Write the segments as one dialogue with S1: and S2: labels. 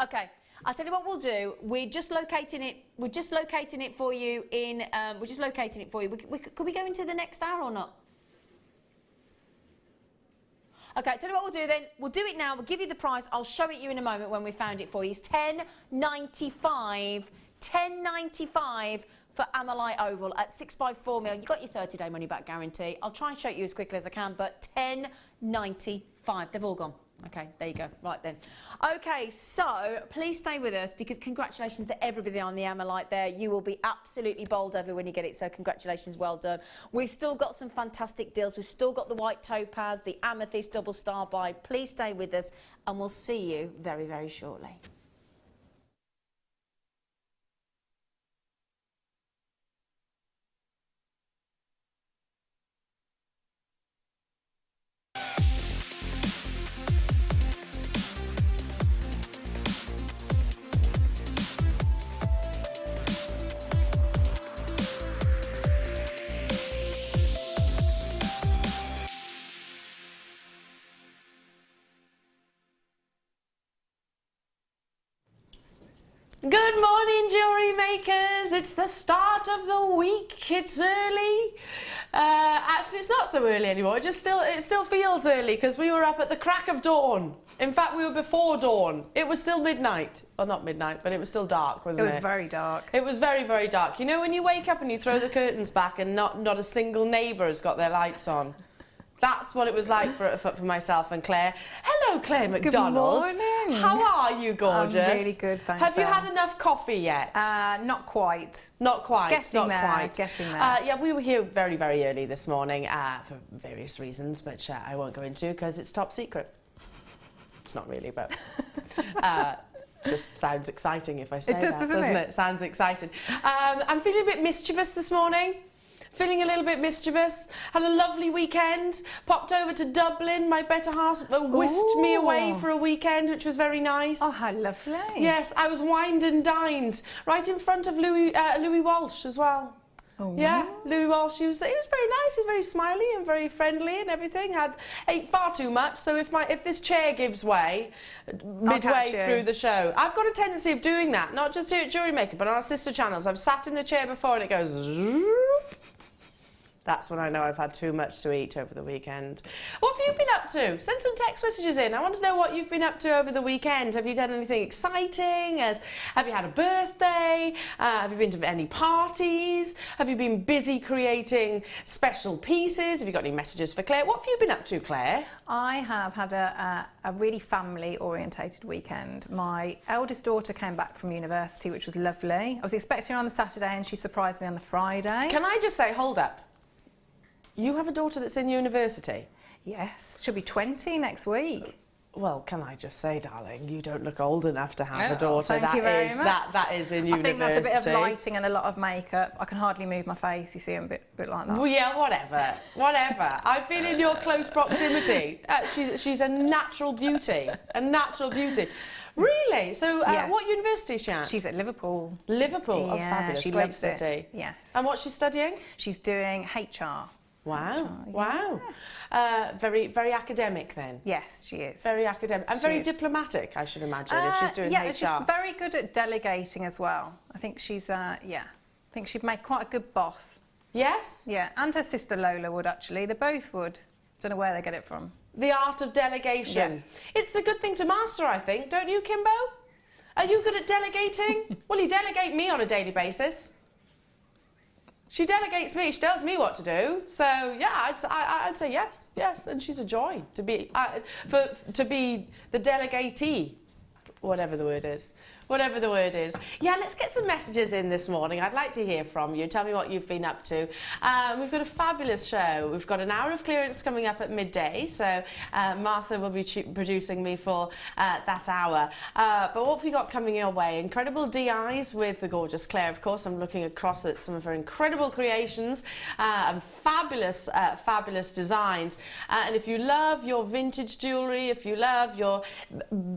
S1: Okay. I'll tell you what we'll do. We're just locating it. We're just locating it for you in. We're just locating it for you. Could we go into the next hour or not? Okay, tell you what we'll do then. We'll do it now. We'll give you the price. I'll show it you in a moment when we found it for you. It's £10.95. £10.95 for Amalite Oval at 6x4mm. You got your 30-day money-back guarantee. I'll try and show it you as quickly as I can, but £10.95. They've all gone. Okay, there you go. Right then. Okay, so please stay with us because congratulations to everybody on the Amalite there. You will be absolutely bowled over when you get it, so congratulations, well done. We've still got some fantastic deals. We've still got the white topaz, the amethyst double star buy. Please stay with us and we'll see you very, very shortly. Good morning, jewellery makers. It's the start of the week. It's early. Actually, it's not so early anymore. It still feels early because we were up at the crack of dawn. In fact, we were before dawn. It was still midnight. Well, not midnight, but it was still dark, wasn't it?
S2: It was very dark.
S1: It was very, very dark. You know when you wake up and you throw the curtains back and not a single neighbour has got their lights on? That's what it was like for myself and Claire. Hello, Claire MacDonald.
S2: Good morning.
S1: How are you, gorgeous?
S2: I'm really good, thanks.
S1: Have you had enough coffee yet?
S2: Not quite.
S1: Not quite.
S2: Getting
S1: not
S2: there.
S1: Quite.
S2: Getting there.
S1: Yeah, we were here very, very early this morning for various reasons, which I won't go into because it's top secret. It's not really, but just sounds exciting if I say that, doesn't it? Sounds exciting. I'm feeling a bit mischievous this morning. Feeling a little bit mischievous. Had a lovely weekend. Popped over to Dublin. My better half whisked me away for a weekend, which was very nice.
S2: Oh, how lovely.
S1: Yes, I was wined and dined right in front of Louis Walsh as well.
S2: Oh,
S1: yeah, Louis Walsh. He was very nice. He was very smiley and very friendly and everything. Ate far too much. So if this chair gives way midway through the show, I've got a tendency of doing that. Not just here at Jewellery Maker, but on our sister channels. I've sat in the chair before and it goes. That's when I know I've had too much to eat over the weekend. What have you been up to? Send some text messages in. I want to know what you've been up to over the weekend. Have you done anything exciting? Have you had a birthday? Have you been to any parties? Have you been busy creating special pieces? Have you got any messages for Claire? What have you been up to, Claire?
S2: I have had a really family-orientated weekend. My eldest daughter came back from university, which was lovely. I was expecting her on the Saturday and she surprised me on the Friday.
S1: Can I just say, hold up. You have a daughter that's in university?
S2: Yes, she'll be 20 next week.
S1: Well, can I just say, darling, you don't look old enough to have a daughter.
S2: Thank you very much.
S1: That is in university.
S2: I think that's a bit of lighting and a lot of makeup. I can hardly move my face, you see, I'm a bit like that.
S1: Well, yeah, whatever. I've been in your close proximity. She's a natural beauty, Really? So,
S2: yes.
S1: What university is she at?
S2: She's at Liverpool.
S1: Liverpool?
S2: Yeah,
S1: oh, fabulous.
S2: she
S1: Great
S2: loves
S1: city.
S2: it. Yes.
S1: And what's she studying?
S2: She's doing HR.
S1: Wow,
S2: yeah.
S1: wow. Very, very academic then.
S2: Yes, she is.
S1: Very academic and very diplomatic, I should imagine, if she's doing HR.
S2: Yeah, she's very good at delegating as well. I think she's, I think she'd make quite a good boss.
S1: Yes?
S2: Yeah, and her sister Lola would actually. They both would. Don't know where they get it from.
S1: The art of delegation.
S2: Yes.
S1: It's a good thing to master, I think. Don't you, Kimbo? Are you good at delegating? Well, you delegate me on a daily basis. She delegates me. She tells me what to do. So yeah, I'd say yes, and she's a joy to be to be the delegatee, whatever the word is. Whatever the word is. Yeah, let's get some messages in this morning. I'd like to hear from you. Tell me what you've been up to. We've got a fabulous show. We've got an hour of clearance coming up at midday, so Martha will be producing me for that hour. But what have we got coming your way? Incredible DIs with the gorgeous Claire, of course. I'm looking across at some of her incredible creations and fabulous, fabulous designs. And if you love your vintage jewellery, if you love your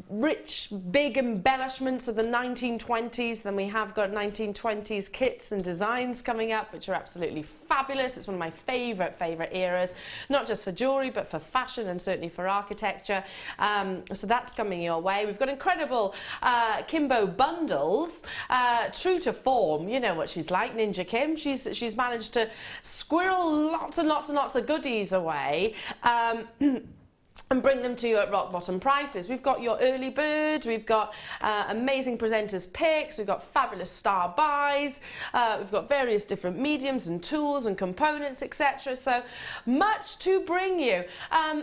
S1: rich, big embellishments of the the 1920s, then we have got 1920s kits and designs coming up, which are absolutely fabulous. It's one of my favourite eras, not just for jewellery, but for fashion and certainly for architecture. So that's coming your way. We've got incredible Kimbo bundles, true to form. You know what she's like, Ninja Kim. She's managed to squirrel lots and lots and lots of goodies away. And bring them to you at rock bottom prices. We've got your early bird, we've got amazing presenters picks, we've got fabulous star buys, we've got various different mediums and tools and components, etc. So much to bring you.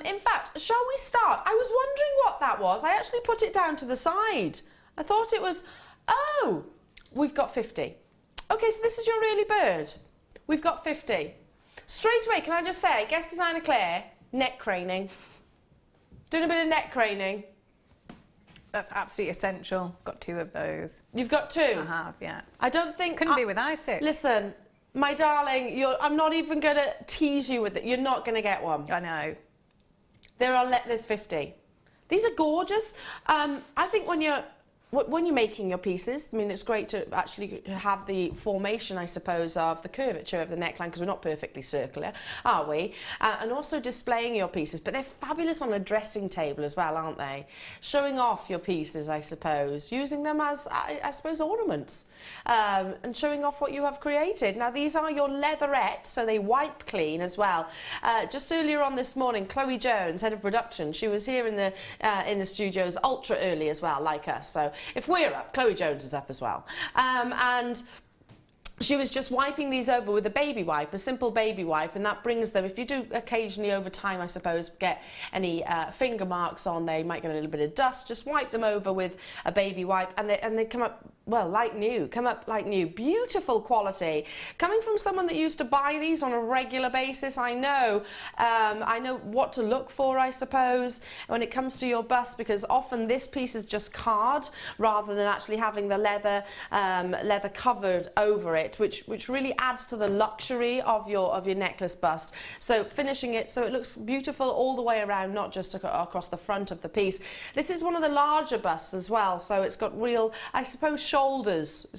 S1: In fact, shall we start? I was wondering what that was. I actually put it down to the side. I thought it was, oh, we've got 50. Okay, so this is your early bird. We've got 50. Straight away, can I just say, guest designer Claire, neck craning. Doing a bit of neck craning.
S2: That's absolutely essential. Got 2 of those.
S1: You've got 2?
S2: I have, yeah.
S1: I don't think...
S2: Couldn't be without it.
S1: Listen, my darling, I'm not even going to tease you with it. You're not going to get one.
S2: I know.
S1: There's 50. These are gorgeous. I think when you're making your pieces, I mean, it's great to actually have the formation, I suppose, of the curvature of the neckline, because we're not perfectly circular, are we? And also displaying your pieces, but they're fabulous on a dressing table as well, aren't they? Showing off your pieces, I suppose, using them as, I suppose, ornaments, and showing off what you have created. Now, these are your leatherettes, so they wipe clean as well. Just earlier on this morning, Chloe Jones, head of production, she was here in the studios ultra early as well, like us, so if we're up, Chloe Jones is up as well. And she was just wiping these over with a baby wipe, a simple baby wipe, and that brings them, if you do occasionally over time, I suppose, get any finger marks on, they might get a little bit of dust, just wipe them over with a baby wipe, and they come up, well, like new, come up like new. Beautiful quality. Coming from someone that used to buy these on a regular basis, I know what to look for, I suppose, when it comes to your bust, because often this piece is just card rather than actually having the leather covered over it, which really adds to the luxury of your necklace bust. So finishing it so it looks beautiful all the way around, not just across the front of the piece. This is one of the larger busts as well, so it's got real, I suppose, shoulders.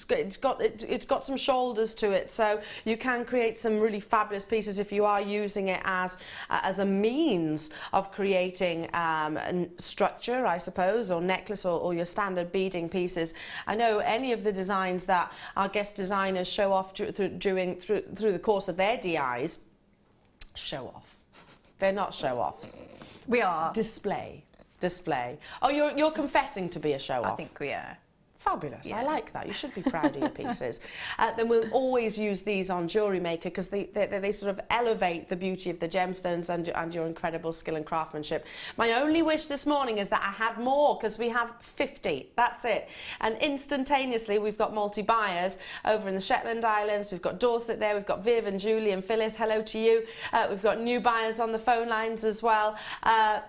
S1: It's got some shoulders to it, so you can create some really fabulous pieces if you are using it as a means of creating structure, I suppose, or necklace or your standard beading pieces. I know any of the designs that our guest designers show off through the course of their DIs. Show off. They're not show offs.
S2: We are.
S1: Display. Oh, you're confessing to be a show off.
S2: I think we are.
S1: Fabulous.
S2: Yeah.
S1: I like that. You should be proud of your pieces. Then we'll always use these on Jewellery Maker because they sort of elevate the beauty of the gemstones and your incredible skill and craftsmanship. My only wish this morning is that I had more, because we have 50. That's it. And instantaneously, we've got multi-buyers over in the Shetland Islands. We've got Dorset there. We've got Viv and Julie and Phyllis. Hello to you. We've got new buyers on the phone lines as well.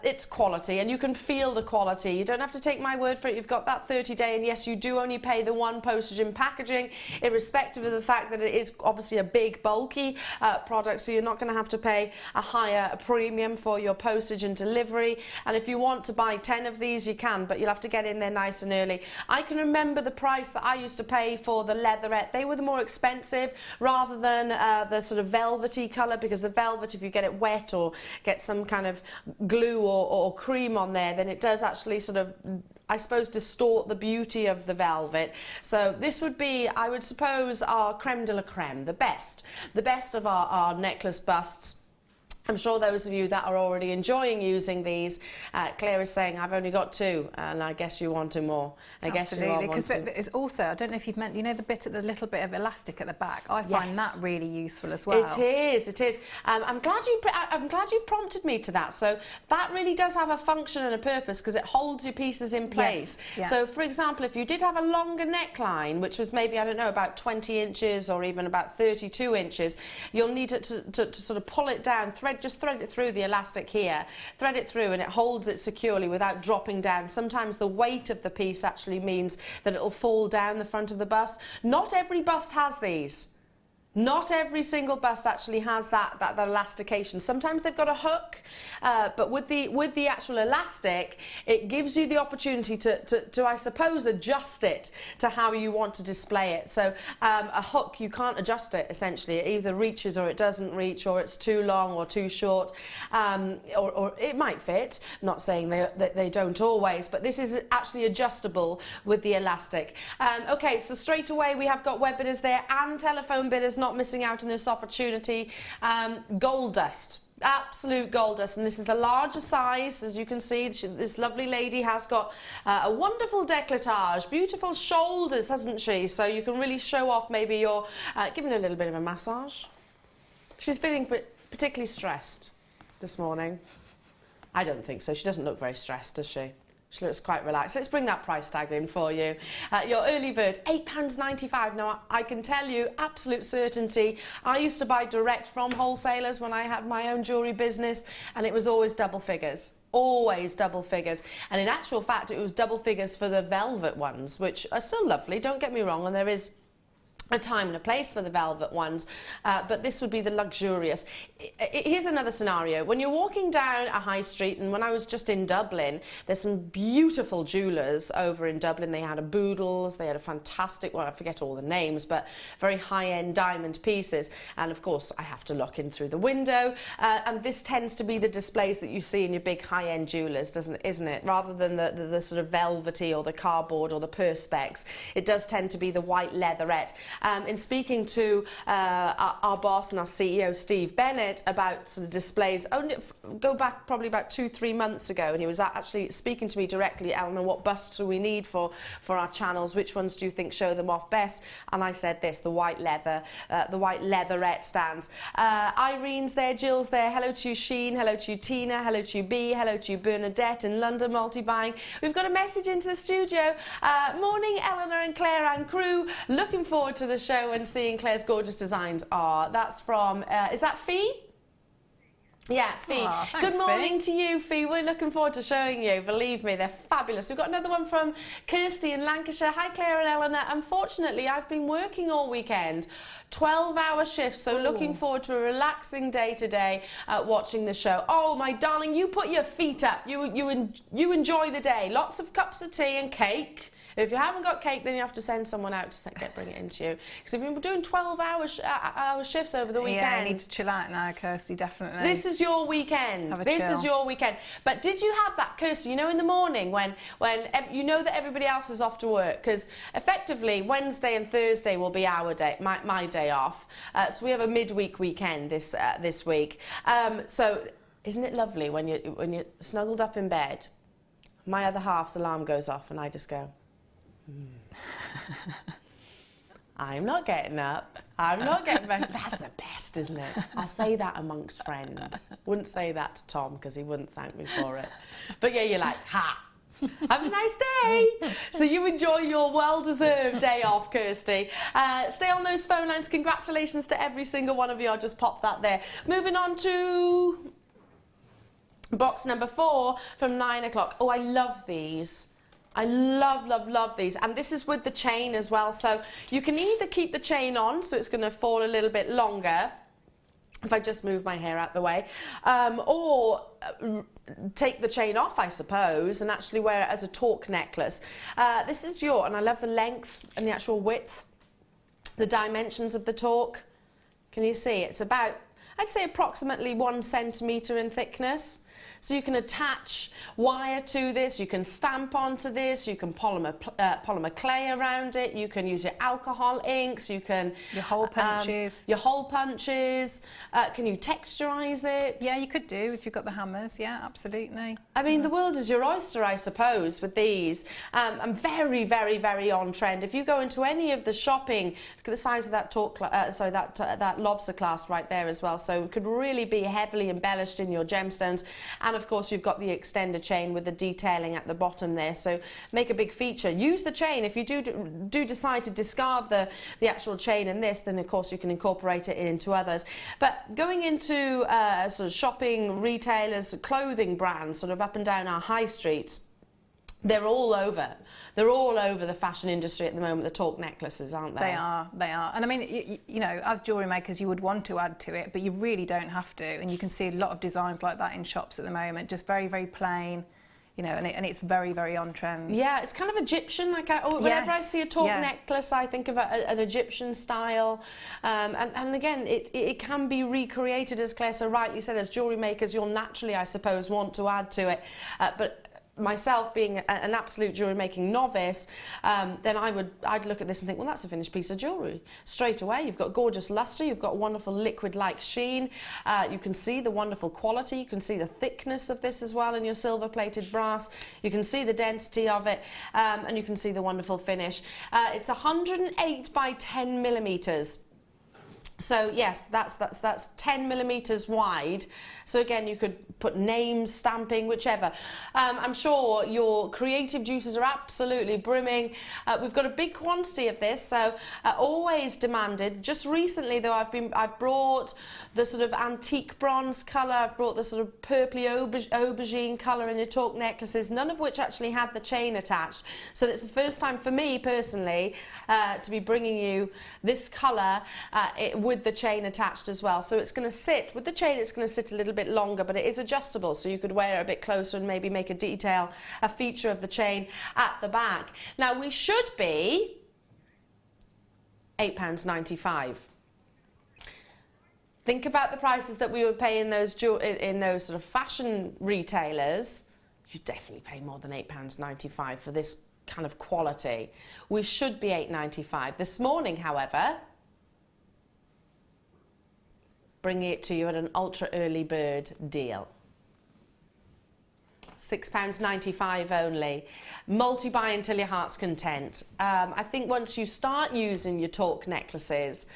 S1: It's quality, and you can feel the quality. You don't have to take my word for it. You've got that 30-day, and yes, you do only pay the 1 postage and packaging, irrespective of the fact that it is obviously a big, bulky product, so you're not going to have to pay a premium for your postage and delivery. And if you want to buy 10 of these, you can, but you'll have to get in there nice and early. I can remember the price that I used to pay for the leatherette. They were the more expensive rather than the sort of velvety colour, because the velvet, if you get it wet or get some kind of glue or cream on there, then it does actually sort of, I suppose, distort the beauty of the velvet. So this would be, I would suppose, our creme de la creme, the best of our necklace busts. I'm sure those of you that are already enjoying using these, Claire is saying, I've only got 2, and I guess you want 2 more. I guess you are
S2: because it's also, I don't know if you've meant, you know, the little bit of elastic at the back. I find that really useful as well.
S1: It is. I'm glad you've prompted me to that. So that really does have a function and a purpose, because it holds your pieces in place.
S2: Yes. Yeah.
S1: So, for example, if you did have a longer neckline, which was maybe, I don't know, about 20 inches or even about 32 inches, you'll need it to sort of pull it down, just thread it through the elastic here, thread it through, and it holds it securely without dropping down. Sometimes the weight of the piece actually means that it'll fall down the front of the bust. Not every bust has these. Not every single bust actually has that elastication. Sometimes they've got a hook, but with the actual elastic, it gives you the opportunity to I suppose adjust it to how you want to display it. So a hook, you can't adjust it essentially. It either reaches or it doesn't reach, or it's too long or too short, or it might fit. I'm not saying they don't always, but this is actually adjustable with the elastic. Okay, so straight away we have got web bidders there and telephone bidders not missing out on this opportunity. Gold dust, absolute gold dust, and this is the larger size. As you can see, this lovely lady has got a wonderful décolletage, beautiful shoulders, hasn't she? So you can really show off maybe your giving her a little bit of a massage. She's feeling particularly stressed this morning. I don't think so. She doesn't look very stressed, does she? She looks quite relaxed. Let's bring that price tag in for you. Your early bird, £8.95. Now, I can tell you, absolute certainty, I used to buy direct from wholesalers when I had my own jewellery business, and it was always double figures. Always double figures. And in actual fact, it was double figures for the velvet ones, which are still lovely, don't get me wrong, and there is a time and a place for the velvet ones, but this would be the luxurious. Here's another scenario. When you're walking down a high street, and when I was just in Dublin, there's some beautiful jewellers over in Dublin. They had a Boodles, they had a fantastic one, I forget all the names, but very high-end diamond pieces. And of course, I have to look in through the window, and this tends to be the displays that you see in your big high-end jewellers, isn't it? Rather than the sort of velvety or the cardboard or the perspex, it does tend to be the white leatherette. In speaking to our boss and our CEO, Steve Bennett, about sort of displays, go back probably about 2-3 months ago, and he was actually speaking to me directly, Eleanor, what busts do we need for our channels? Which ones do you think show them off best? And I said this, the white leather, the white leatherette stands. Irene's there, Jill's there, hello to you, Sheen, hello to you, Tina, hello to you, B, hello to you, Bernadette in London multi-buying. We've got a message into the studio. Morning, Eleanor and Claire and crew. Looking forward to the show and seeing Claire's gorgeous designs. That's from, is that Fee? Yeah, Fee.
S2: Oh, thanks,
S1: good morning
S2: Fee.
S1: to you, Fee. We're looking forward to showing you. Believe me, they're fabulous. We've got another one from Kirsty in Lancashire. Hi, Claire and Eleanor. Unfortunately, I've been working all weekend, 12-hour shifts, so looking forward to a relaxing day today watching the show. Oh, my darling, you put your feet up. You enjoy the day. Lots of cups of tea and cake. If you haven't got cake, then you have to send someone out to bring it into you. Because if you're doing 12-hour shifts over the weekend...
S2: Yeah, I need to chill out now, Kirsty, definitely.
S1: This is your weekend. This is your weekend. But did you have that, Kirsty, you know, in the morning when you know that everybody else is off to work? Because effectively, Wednesday and Thursday will be our day, my day off. So we have a midweek weekend this week. So isn't it lovely when you're snuggled up in bed, my other half's alarm goes off and I just go... I'm not getting up. I'm not getting back. That's the best, isn't it? I'll say that amongst friends. Wouldn't say that to Tom because he wouldn't thank me for it. But yeah, you're like, ha! Have a nice day. So you enjoy your well-deserved day off, Kirsty. Stay on those phone lines. Congratulations to every single one of you. I'll just pop that there. Moving on to box number 4 from 9 o'clock. Oh, I love these. I love these, and this is with the chain as well, so you can either keep the chain on so it's going to fall a little bit longer if I just move my hair out the way, or take the chain off, I suppose, and actually wear it as a torque necklace. This is and I love the length and the actual width, the dimensions of the torque. Can you see? It's about, I'd say, approximately 1 centimetre in thickness. So you can attach wire to this, you can stamp onto this, you can polymer clay around it, you can use your alcohol inks, you can...
S2: Your hole punches.
S1: Can you texturise it?
S2: Yeah, you could do if you've got the hammers, yeah, absolutely.
S1: I mean, the world is your oyster, I suppose, with these. I'm very, very, very on trend. If you go into any of the shopping, look at the size of that that lobster clasp right there as well. So it could really be heavily embellished in your gemstones. And of course, you've got the extender chain with the detailing at the bottom there. So make a big feature. Use the chain. If you do decide to discard the actual chain in this, then of course you can incorporate it into others. But going into sort of shopping, retailers, clothing brands, sort of up and down our high streets, They're all over. They're all over the fashion industry at the moment, the torque necklaces, aren't they?
S2: They are. And I mean, you know, as jewellery makers, you would want to add to it, but you really don't have to. And you can see a lot of designs like that in shops at the moment, just very, very plain, you know, and it's very, very on trend.
S1: Yeah, it's kind of Egyptian. Like whenever I see a torque necklace, I think of an Egyptian style. And again, it can be recreated, as Claire so rightly said. As jewellery makers, you'll naturally, I suppose, want to add to it. But myself being an absolute jewellery making novice, then I'd look at this and think, well, that's a finished piece of jewellery straight away. You've got gorgeous lustre, you've got wonderful liquid-like sheen, you can see the wonderful quality, you can see the thickness of this as well in your silver-plated brass, you can see the density of it, and you can see the wonderful finish. It's 108 by 10 millimetres. So yes, that's 10 millimetres wide. So again, you could put names, stamping, whichever. I'm sure your creative juices are absolutely brimming. We've got a big quantity of this, so always demanded. Just recently, though, I've brought the sort of antique bronze colour. I've brought the sort of purpley aubergine colour in your torque necklaces, none of which actually had the chain attached. So it's the first time for me personally to be bringing you this colour with the chain attached as well. So it's going to sit with the chain. It's going to sit a little bit longer, but it is adjustable, so you could wear it a bit closer and maybe make a feature of the chain at the back. Now we should be £8.95. Think about the prices that we were paying in those sort of fashion retailers. You definitely pay more than £8.95 for this kind of quality. We should be £8.95. This morning, however, bringing it to you at an ultra early bird deal. £6.95 only. Multi-buy until your heart's content. I think once you start using your torque necklaces,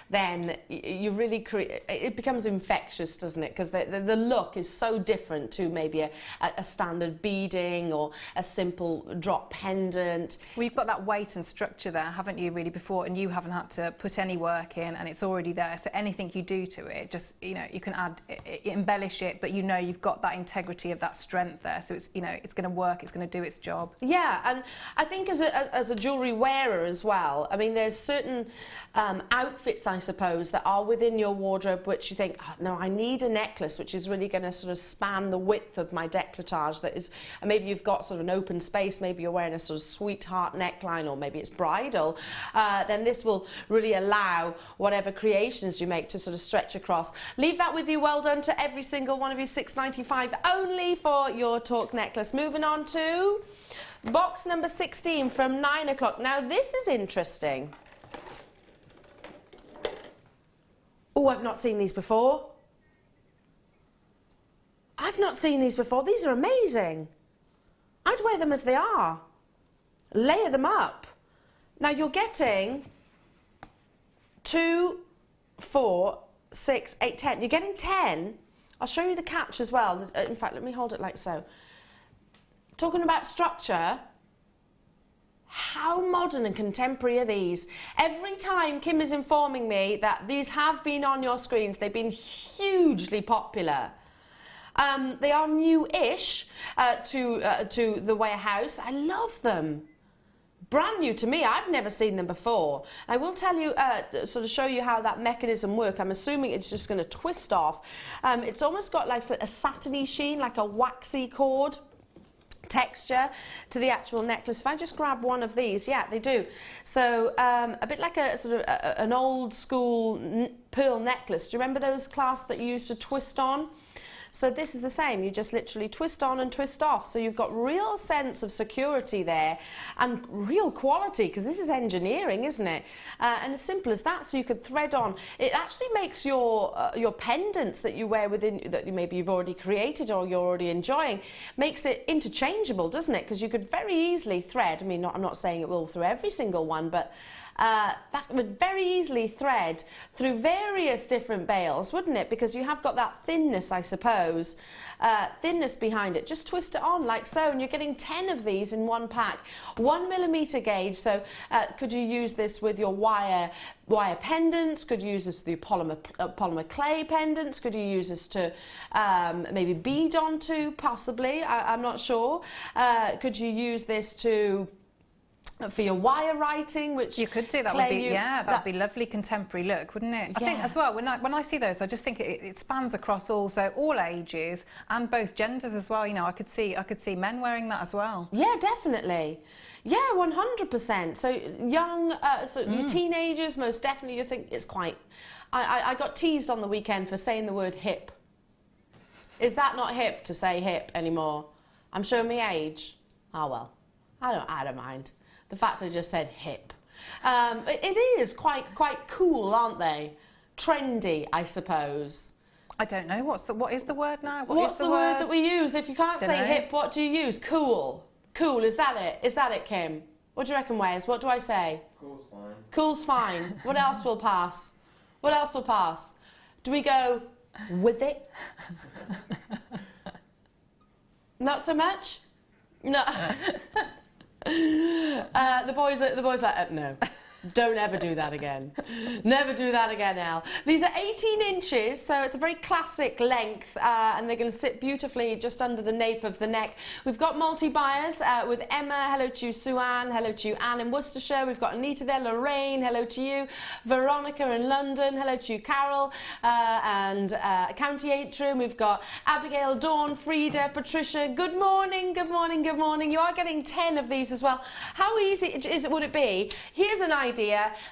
S1: then you really it becomes infectious, doesn't it? Because the look is so different to maybe a standard beading or a simple drop pendant. Well,
S2: you've got that weight and structure there, haven't you, really, before, and you haven't had to put any work in, and it's already there. So anything you do to it, just, you know, you can add, embellish it, but you know you've got that integrity of that strength there. So it's, you know, it's going to work, it's going to do its job.
S1: Yeah, and I think as a jewellery wearer as well, I mean, there's certain outfits, I suppose, that are within your wardrobe which you think, oh, no, I need a necklace which is really going to sort of span the width of my décolletage. That is, and maybe you've got sort of an open space, maybe you're wearing a sort of sweetheart neckline, or maybe it's bridal, then this will really allow whatever creations you make to sort of stretch across. Leave that with you. Well done to every single one of you. £6.95 only for your torque necklace. Moving on to box number 16 from 9 o'clock. Now this is interesting. Oh, I've not seen these before. I've not seen these before. These are amazing. I'd wear them as they are. Layer them up. Now you're getting 2, 4, 6, 8, 10. You're getting 10. I'll show you the catch as well. In fact, let me hold it like so. Talking about structure, how modern and contemporary are these? Every time Kim is informing me that these have been on your screens, they've been hugely popular. They are new-ish to the warehouse. I love them. Brand new to me. I've never seen them before. I will tell you, sort of show you how that mechanism works. I'm assuming it's just going to twist off. It's almost got like a satiny sheen, like a waxy cord texture to the actual necklace. If I just grab one of these, yeah, they do. So a bit like a sort of an old school pearl necklace. Do you remember those clasps that you used to twist on? So this is the same. You just literally twist on and twist off. So you've got real sense of security there and real quality, because this is engineering, isn't it? And as simple as that. So you could thread on. It actually makes your pendants that you wear within, that maybe you've already created or you're already enjoying, makes it interchangeable, doesn't it? Because you could very easily thread. I mean, I'm not saying it will through every single one, but that would very easily thread through various different bales, wouldn't it? Because you have got that thinness, I suppose, thinness behind it. Just twist it on like so, and you're getting 10 of these in one pack. 1mm gauge, so could you use this with your wire pendants? Could you use this with your polymer clay pendants? Could you use this to maybe bead onto, possibly? I'm not sure. Could you use this for your wire writing, which
S2: you could do? That would be that'd be lovely contemporary look, wouldn't it? I think as well, when I see those, I just think it spans across all ages and both genders as well. You know, I could see men wearing that as well.
S1: Yeah, definitely. Yeah, 100%. So young, your teenagers, most definitely. You think it's quite. I got teased on the weekend for saying the word hip. Is that not hip to say hip anymore? I'm showing my age. Oh well, I don't mind. The fact I just said hip. It is quite cool, aren't they? Trendy, I suppose.
S2: I don't know. What is the word now?
S1: What's the word that we use? If you can't say hip, what do you use? Cool. Cool, is that it? Is that it, Kim? What do you reckon, Wes? What do I say?
S3: Cool's fine.
S1: Cool's fine. What else will pass? What else will pass? Do we go with it? Not so much? No. The boys like, no. Don't ever do that again. Never do that again, Elle. These are 18 inches, so it's a very classic length, and they're going to sit beautifully just under the nape of the neck. We've got multi-buyers with Emma. Hello to you, Sue-Ann. Hello to you, Anne in Worcestershire. We've got Anita there, Lorraine. Hello to you. Veronica in London. Hello to you, Carol. And County Atrium. We've got Abigail, Dawn, Frida, Patricia. Good morning, good morning, good morning. You are getting 10 of these as well. How easy would it be? Here's an idea.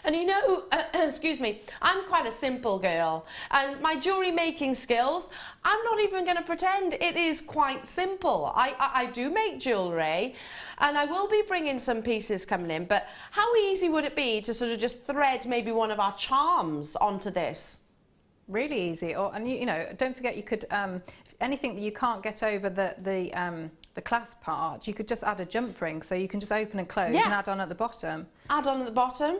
S1: And you know, excuse me, I'm quite a simple girl, and my jewellery making skills, I'm not even going to pretend it is quite simple. I do make jewellery, and I will be bringing some pieces coming in, but how easy would it be to sort of just thread maybe one of our charms onto this?
S2: Really easy. And you know, don't forget, you could anything that you can't get over the clasp part, you could just add a jump ring, so you can just open and close and add on at the bottom.
S1: Add on at the bottom?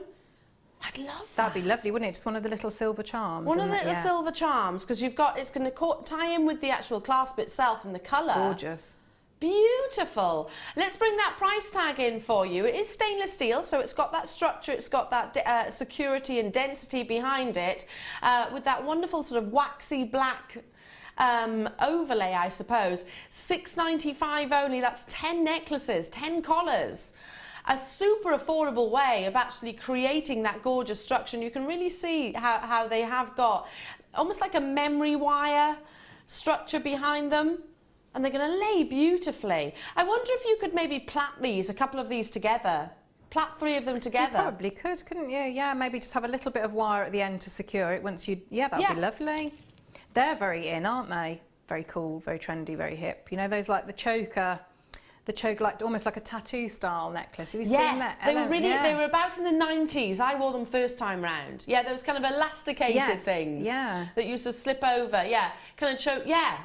S1: I'd love that.
S2: That'd be lovely, wouldn't it? Just one of the little silver charms.
S1: One of the little silver charms, because you've got, it's going to tie in with the actual clasp itself and the colour.
S2: Gorgeous.
S1: Beautiful. Let's bring that price tag in for you. It is stainless steel, so it's got that structure, it's got that security and density behind it, with that wonderful sort of waxy black overlay, I suppose. $6.95 only. That's 10 necklaces, 10 collars. A super affordable way of actually creating that gorgeous structure. And you can really see how they have got almost like a memory wire structure behind them. And they're going to lay beautifully. I wonder if you could maybe plait these, a couple of these together. Plait 3 of them together.
S2: You probably could, couldn't you? Yeah, maybe just have a little bit of wire at the end to secure it once you... Yeah, that would be lovely. They're very in, aren't they? Very cool, very trendy, very hip. You know, those like the choker like almost like a tattoo style necklace. Have you seen that?
S1: They were really, they were about in the 90s. I wore them first time round. Yeah, those kind of elasticated things.
S2: Yeah.
S1: That used to slip over. Yeah, kind of choke. Yeah.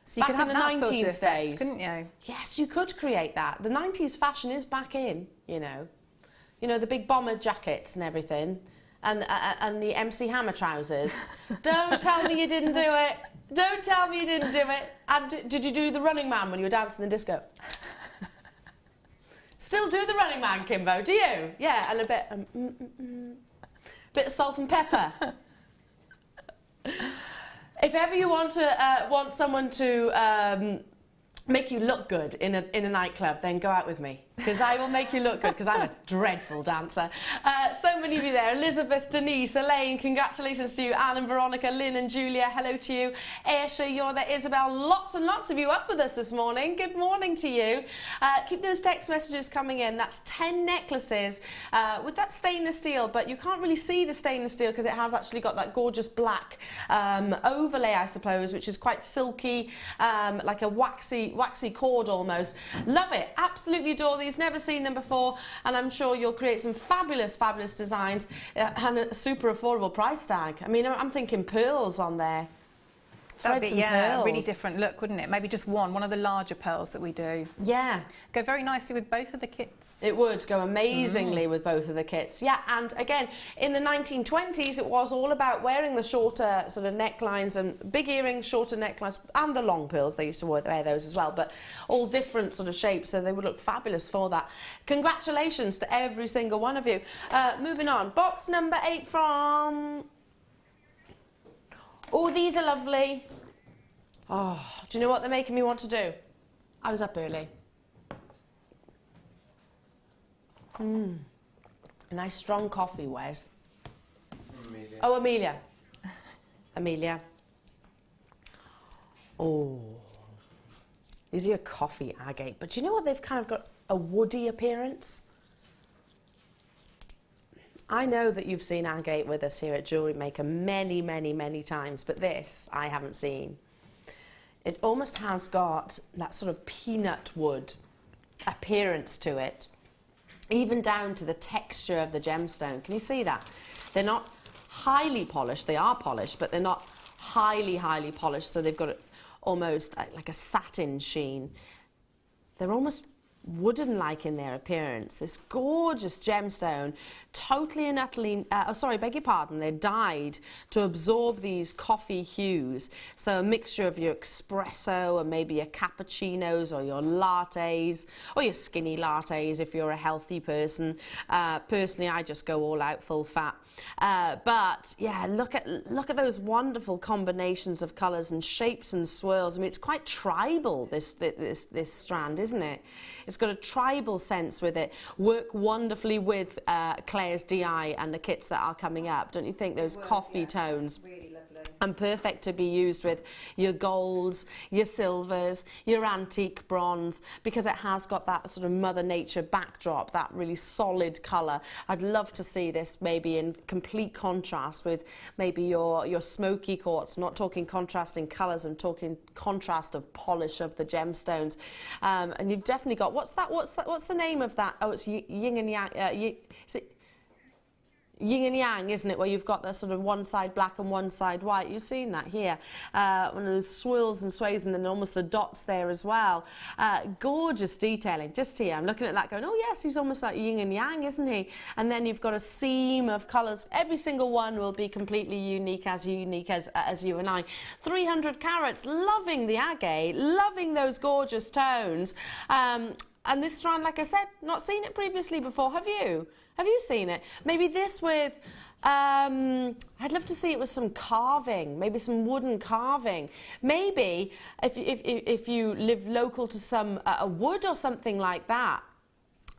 S2: So you could have
S1: the
S2: that
S1: 90s
S2: sort of effect,
S1: days,
S2: couldn't you?
S1: Yes, you could create that. The 90s fashion is back in, you know. You know, the big bomber jackets and everything. And the MC Hammer trousers. Don't tell me you didn't do it. Don't tell me you didn't do it. And did you do the Running Man when you were dancing in the disco? Still do the Running Man, Kimbo, do you? Yeah, and a bit of salt and pepper. If ever you want someone to make you look good in a nightclub, then go out with me, because I will make you look good, because I'm a dreadful dancer. So many of you there. Elizabeth, Denise, Elaine, congratulations to you. Anne and Veronica, Lynn and Julia, hello to you. Aisha, you're there. Isabel, lots and lots of you up with us this morning. Good morning to you. Keep those text messages coming in. That's 10 necklaces with that stainless steel, but you can't really see the stainless steel because it has actually got that gorgeous black overlay, I suppose, which is quite silky, like a waxy cord almost. Love it. Absolutely adore these. Never seen them before, and I'm sure you'll create some fabulous designs and a super affordable price tag. I mean, I'm thinking pearls on there.
S2: That'd be,
S1: and
S2: yeah, a
S1: pearls.
S2: really different look, wouldn't it? Maybe just one of the larger pearls that we do.
S1: Yeah.
S2: Go very nicely with both of the kits.
S1: It would go amazingly with both of the kits. Yeah, and again, in the 1920s, it was all about wearing the shorter sort of necklines and big earrings, shorter necklines, and the long pearls. They used to wear those as well, but all different sort of shapes, so they would look fabulous for that. Congratulations to every single one of you. Moving on, box number 8 from... Oh, these are lovely. Oh, do you know what they're making me want to do? I was up early. A nice strong coffee, Wes.
S3: Amelia.
S1: Oh, Amelia. Amelia. Oh. These are your coffee agate. But do you know what? They've kind of got a woody appearance. I know that you've seen agate with us here at Jewellery Maker many, many, many times, but this I haven't seen. It almost has got that sort of peanut wood appearance to it, even down to the texture of the gemstone. Can you see that? They're not highly polished. They are polished, but they're not highly, highly polished, so they've got almost like a satin sheen. They're almost wooden-like in their appearance. This gorgeous gemstone, totally and utterly, beg your pardon, they're dyed to absorb these coffee hues. So a mixture of your espresso and maybe your cappuccinos or your lattes, or your skinny lattes if you're a healthy person. Personally, I just go all out, full fat. But yeah, look at those wonderful combinations of colours and shapes and swirls. I mean, it's quite tribal, this strand, isn't it? It's got a tribal sense with it. Work wonderfully with Claire's DI and the kits that are coming up. Don't you think? Those coffee tones.
S2: Really lovely.
S1: And perfect to be used with your golds, your silvers, your antique bronze, because it has got that sort of Mother Nature backdrop, that really solid colour. I'd love to see this maybe in complete contrast with maybe your smoky quartz. I'm not talking contrast in colours, I'm talking contrast of polish of the gemstones. And you've definitely got, what's the name of that? Oh, it's yin and yang. Is it yin and yang, isn't it, where you've got the sort of one side black and one side white? You've seen that here. One of those swirls and sways and then almost the dots there as well. Gorgeous detailing. Just here, I'm looking at that going, oh yes, he's almost like yin and yang, isn't he? And then you've got a seam of colours. Every single one will be completely unique as you and I. 300 carats, loving the agate, loving those gorgeous tones. And this strand, like I said, not seen it previously before, have you? Have you seen it? Maybe this with, I'd love to see it with some carving, maybe some wooden carving. Maybe if you live local to some a wood or something like that.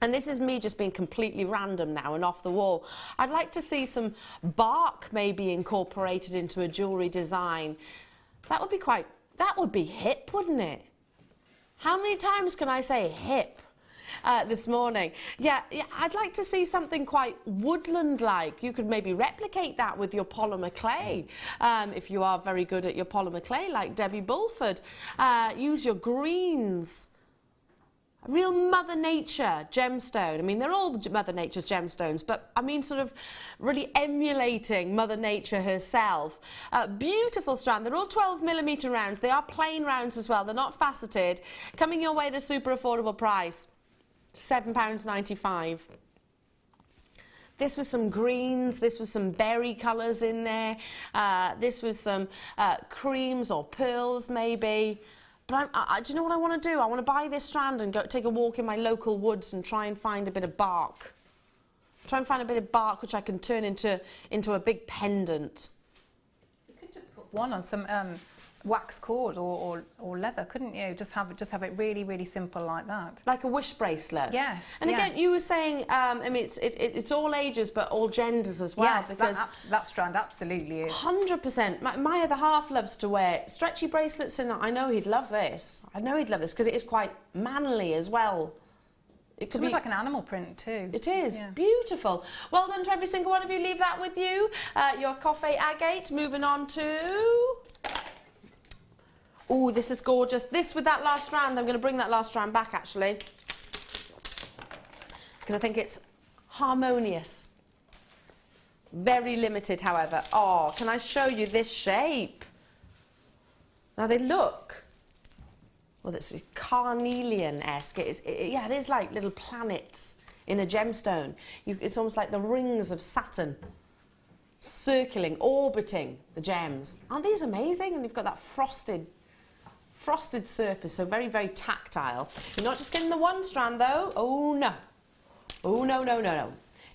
S1: And this is me just being completely random now and off the wall. I'd like to see some bark maybe incorporated into a jewellery design. That would be hip, wouldn't it? How many times can I say hip this morning? Yeah, I'd like to see something quite woodland-like. You could maybe replicate that with your polymer clay. If you are very good at your polymer clay, like Debbie Bulford. Use your greens. Real Mother Nature gemstone. I mean, they're all Mother Nature's gemstones, but I mean sort of really emulating Mother Nature herself. Beautiful strand. They're all 12mm rounds. They are plain rounds as well. They're not faceted. Coming your way at a super affordable price. £7.95. This was some greens, this was some berry colours in there, this was some creams or pearls maybe. But do you know what I want to do? I want to buy this strand and go take a walk in my local woods and try and find a bit of bark. Try and find a bit of bark which I can turn into a big pendant.
S2: You could just put one on some wax cord or leather, couldn't you? Just have it really, really simple like that.
S1: Like a wish bracelet.
S2: Yes.
S1: And again, you were saying, I mean, it's all ages but all genders as well.
S2: Yes,
S1: because
S2: that strand absolutely is.
S1: 100%. My other half loves to wear stretchy bracelets, and I know he'd love this. I know he'd love this because it is quite manly as well. It could be
S2: like an animal print too.
S1: It is.
S2: Yeah.
S1: Beautiful. Well done to every single one of you. Leave that with you. Your coffee agate. Moving on to... Oh, this is gorgeous. This with that last strand. I'm going to bring that last strand back, actually. Because I think it's harmonious. Very limited, however. Oh, can I show you this shape? Now they look, well, it's carnelian-esque. Yeah, it is like little planets in a gemstone. It's almost like the rings of Saturn circling, orbiting the gems. Aren't these amazing? And you've got that frosted surface, so very, very tactile. You're not just getting the one strand though. Oh no. Oh no, no, no, no.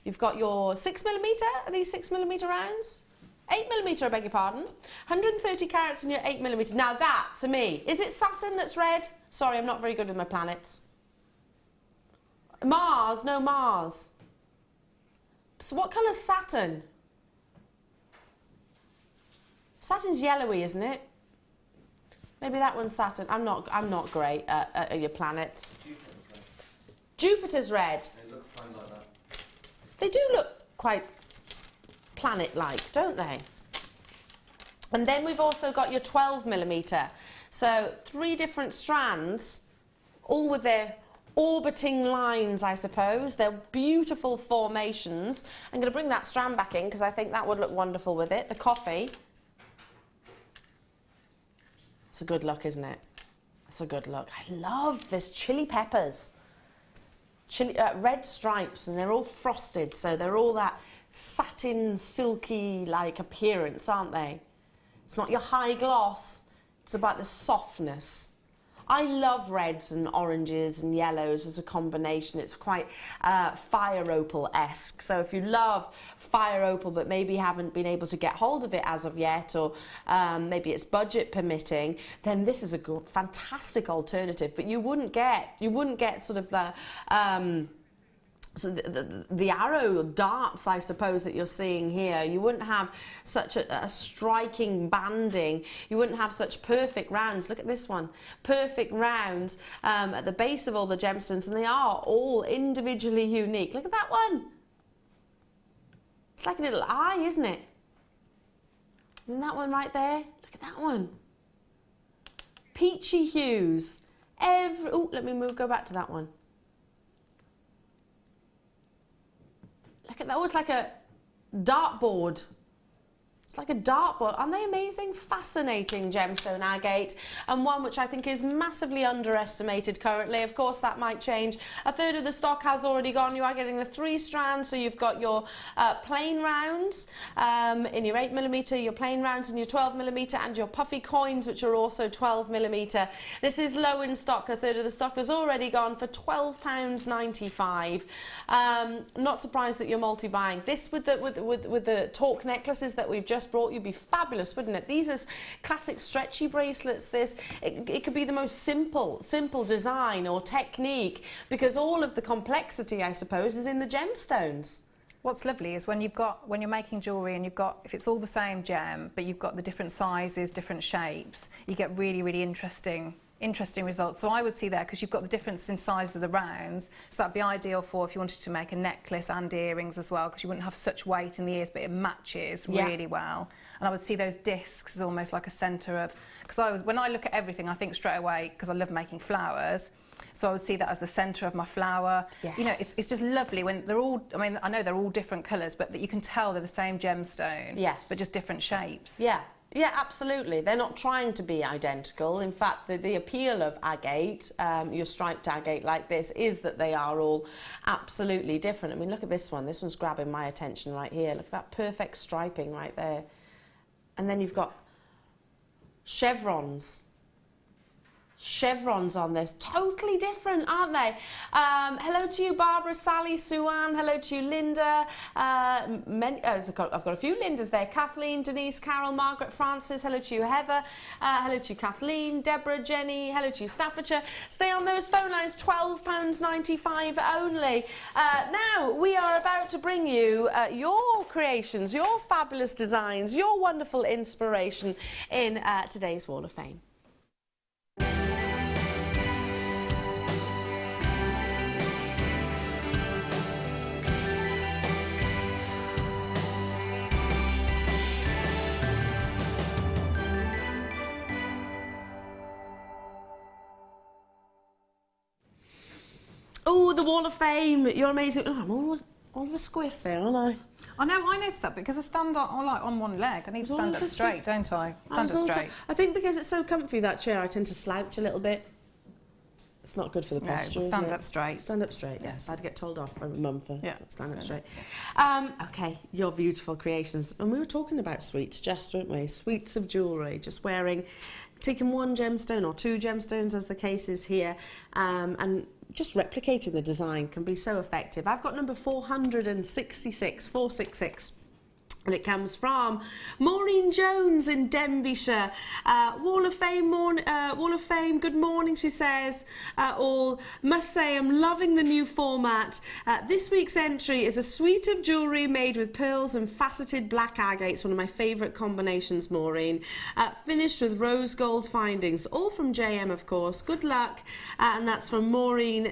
S1: You've got your 6mm, are these 6mm rounds? 8mm, I beg your pardon. 130 carats in your 8mm. Now that, to me, is it Saturn that's red? Sorry, I'm not very good with my planets. Mars, no, Mars. So what colour's Saturn? Saturn's yellowy, isn't it? Maybe that one's Saturn. I'm not great at your planets. Jupiter's red.
S3: It looks kind of like that.
S1: They do look quite planet-like, don't they? And then we've also got your 12mm. So 3 different strands, all with their orbiting lines, I suppose. They're beautiful formations. I'm going to bring that strand back in because I think that would look wonderful with it. The coffee. It's a good look, isn't it? It's a good look. I love this chili peppers. Red stripes, and they're all frosted, so they're all that satin, silky like appearance, aren't they? It's not your high gloss, it's about the softness. I love reds and oranges and yellows as a combination. It's quite fire opal-esque. So if you love fire opal but maybe haven't been able to get hold of it as of yet, or maybe it's budget permitting, then this is a good, fantastic alternative. But you wouldn't get sort of the arrow darts, I suppose, that you're seeing here. You wouldn't have such a striking banding. You wouldn't have such perfect rounds. Look at this one. Perfect rounds at the base of all the gemstones, and they are all individually unique. Look at that one. It's like a little eye, isn't it? And that one right there. Look at that one. Peachy hues. Oh, let me go back to that one. Look at that. Oh, it's like a dartboard. It's like a dartboard. Aren't they amazing? Fascinating gemstone agate, and one which I think is massively underestimated currently. Of course, that might change. A third of the stock has already gone. You are getting the 3 strands, so you've got your plain rounds in your 8mm, your plain rounds in your 12mm, and your puffy coins, which are also 12mm. This is low in stock. A third of the stock has already gone for £12.95. Not surprised that you're multi-buying. This with the torque necklaces that we've just brought you, be fabulous, wouldn't it? These are classic stretchy bracelets. It could be the most simple design or technique, because all of the complexity, I suppose, is in the gemstones.
S2: What's lovely is when you're making jewellery and if it's all the same gem, but you've got the different sizes, different shapes, you get really, really interesting results. So I would see there, because you've got the difference in size of the rounds, so that'd be ideal for if you wanted to make a necklace and earrings as well, because you wouldn't have such weight in the ears, but it matches really well. And I would see those discs as almost like a centre of, because when I look at everything, I think straight away, because I love making flowers, so I would see that as the centre of my flower.
S1: Yes.
S2: You know, it's just lovely when they're all, I mean, I know they're all different colours, but that you can tell they're the same gemstone,
S1: yes,
S2: but just different shapes.
S1: Yeah. Yeah, absolutely. They're not trying to be identical. In fact, the appeal of agate, your striped agate like this, is that they are all absolutely different. I mean, look at this one. This one's grabbing my attention right here. Look at that perfect striping right there. And then you've got chevrons. Chevrons on this, totally different, aren't they? Hello to you, Barbara, Sally, Sue-Ann. Hello to you, Linda. I've got a few Lindas there. Kathleen, Denise, Carol, Margaret, Francis. Hello to you, Heather. Hello to you, Kathleen, Deborah, Jenny. Hello to you, Staffordshire. Stay on those phone lines. £12.95 only. Now we are about to bring you your creations, your fabulous designs, your wonderful inspiration in today's Wall of Fame. Oh, the Wall of Fame. You're amazing. Oh, I'm all of a squiff there, aren't I?
S2: I know, I noticed that because I stand on one leg. I need to stand up straight, don't I? Stand up straight.
S1: I think because it's so comfy, that chair, I tend to slouch a little bit. It's not good for the posture,
S2: no, stand up straight.
S1: Stand up straight, yes. I'd get told off by my mum for stand up straight. Okay, your beautiful creations. And we were talking about sweets, Jess, weren't we? Sweets of jewellery, just taking one gemstone or two gemstones as the case is here, and just replicating the design can be so effective. I've got number 466, 466. And it comes from Maureen Jones in Denbighshire. Wall of Fame, good morning, she says. All must say I'm loving the new format. This week's entry is a suite of jewellery made with pearls and faceted black agates, one of my favourite combinations, Maureen. Finished with rose gold findings, all from JM, of course. Good luck. And that's from Maureen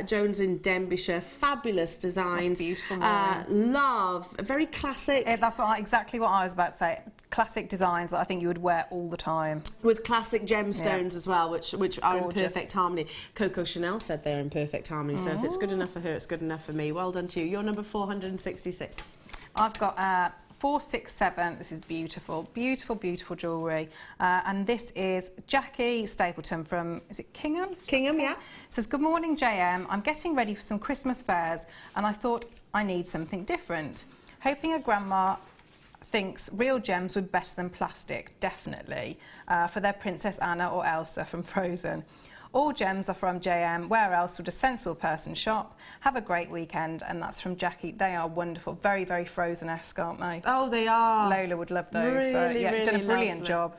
S1: Jones in Denbighshire. Fabulous designs.
S2: That's beautiful, Maureen.
S1: Love, very classic.
S2: That's exactly what I was about to say. Classic designs that I think you would wear all the time.
S1: With classic gemstones as well, which are
S2: Gorgeous.
S1: in perfect harmony. Coco Chanel said they're in perfect harmony, so if it's good enough for her, it's good enough for me. Well done to you. You're number 466.
S2: I've got 467. This is beautiful, beautiful, beautiful jewellery. And this is Jackie Stapleton from, is it Kingham?
S1: Kingham, yeah.
S2: Says, good morning, JM. I'm getting ready for some Christmas fairs and I thought I need something different. Hoping a grandma thinks real gems would be better than plastic, definitely, for their Princess Anna or Elsa from Frozen. All gems are from JM. Where else would a sensible person shop? Have a great weekend. And that's from Jackie. They are wonderful. Very, very Frozen-esque, aren't they?
S1: Oh, they are.
S2: Lola would love those.
S1: Really,
S2: so, yeah,
S1: really
S2: done a brilliant
S1: lovely.
S2: job.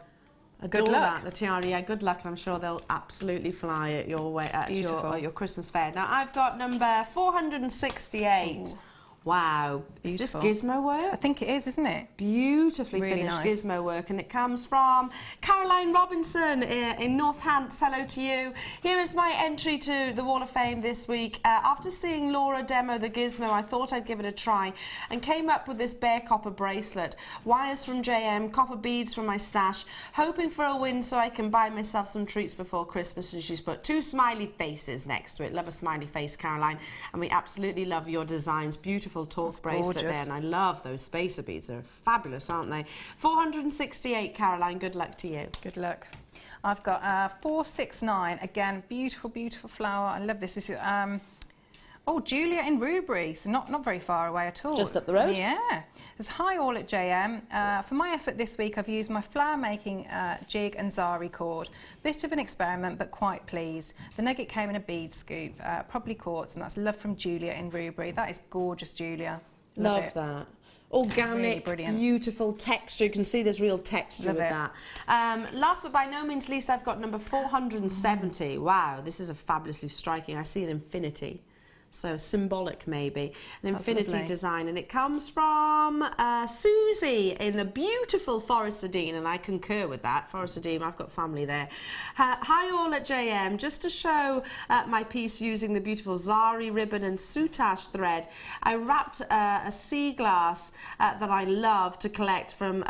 S1: Adore
S2: Good luck.
S1: that, the tiara. Yeah, good luck. And I'm sure they'll absolutely fly at your way at your Christmas fair. Now, I've got number 468. Ooh. Wow.
S2: Beautiful.
S1: Is this gizmo work?
S2: I think it is, isn't it?
S1: Beautifully
S2: Really
S1: finished
S2: nice.
S1: gizmo work, and it comes from Caroline Robinson in Northants. Hello to you. Here is my entry to the Wall of Fame this week. After seeing Laura demo the gizmo, I thought I'd give it a try and came up with this bare copper bracelet. Wires from JM, copper beads from my stash, hoping for a win so I can buy myself some treats before Christmas. And she's put two smiley faces next to it. Love a smiley face, Caroline. And we absolutely love your designs. Beautiful torque bracelet there, and I love those spacer beads. They're fabulous, aren't they? 468, Caroline. Good luck to you.
S2: Good luck. I've got 469. Again, beautiful, beautiful flower. I love this. This is Julia in Rubery, so not very far away at all.
S1: Just up the road.
S2: Yeah. There's hi all at JM. For my effort this week, I've used my flower making jig and zari cord. Bit of an experiment, but quite pleased. The nugget came in a bead scoop, probably quartz, and that's love from Julia in Rubery. That is gorgeous, Julia.
S1: Love that. Organic,
S2: really
S1: beautiful texture. You can see there's real texture with that. Last but by no means least, I've got number 470. Wow, this is a fabulously striking. I see an infinity. So symbolic, maybe. An infinity design. And it comes from Susie in the beautiful Forest of Dean. And I concur with that. Forest of Dean, I've got family there. Hi all at JM. Just to show my piece using the beautiful zari ribbon and soutache thread, I wrapped a sea glass that I love to collect from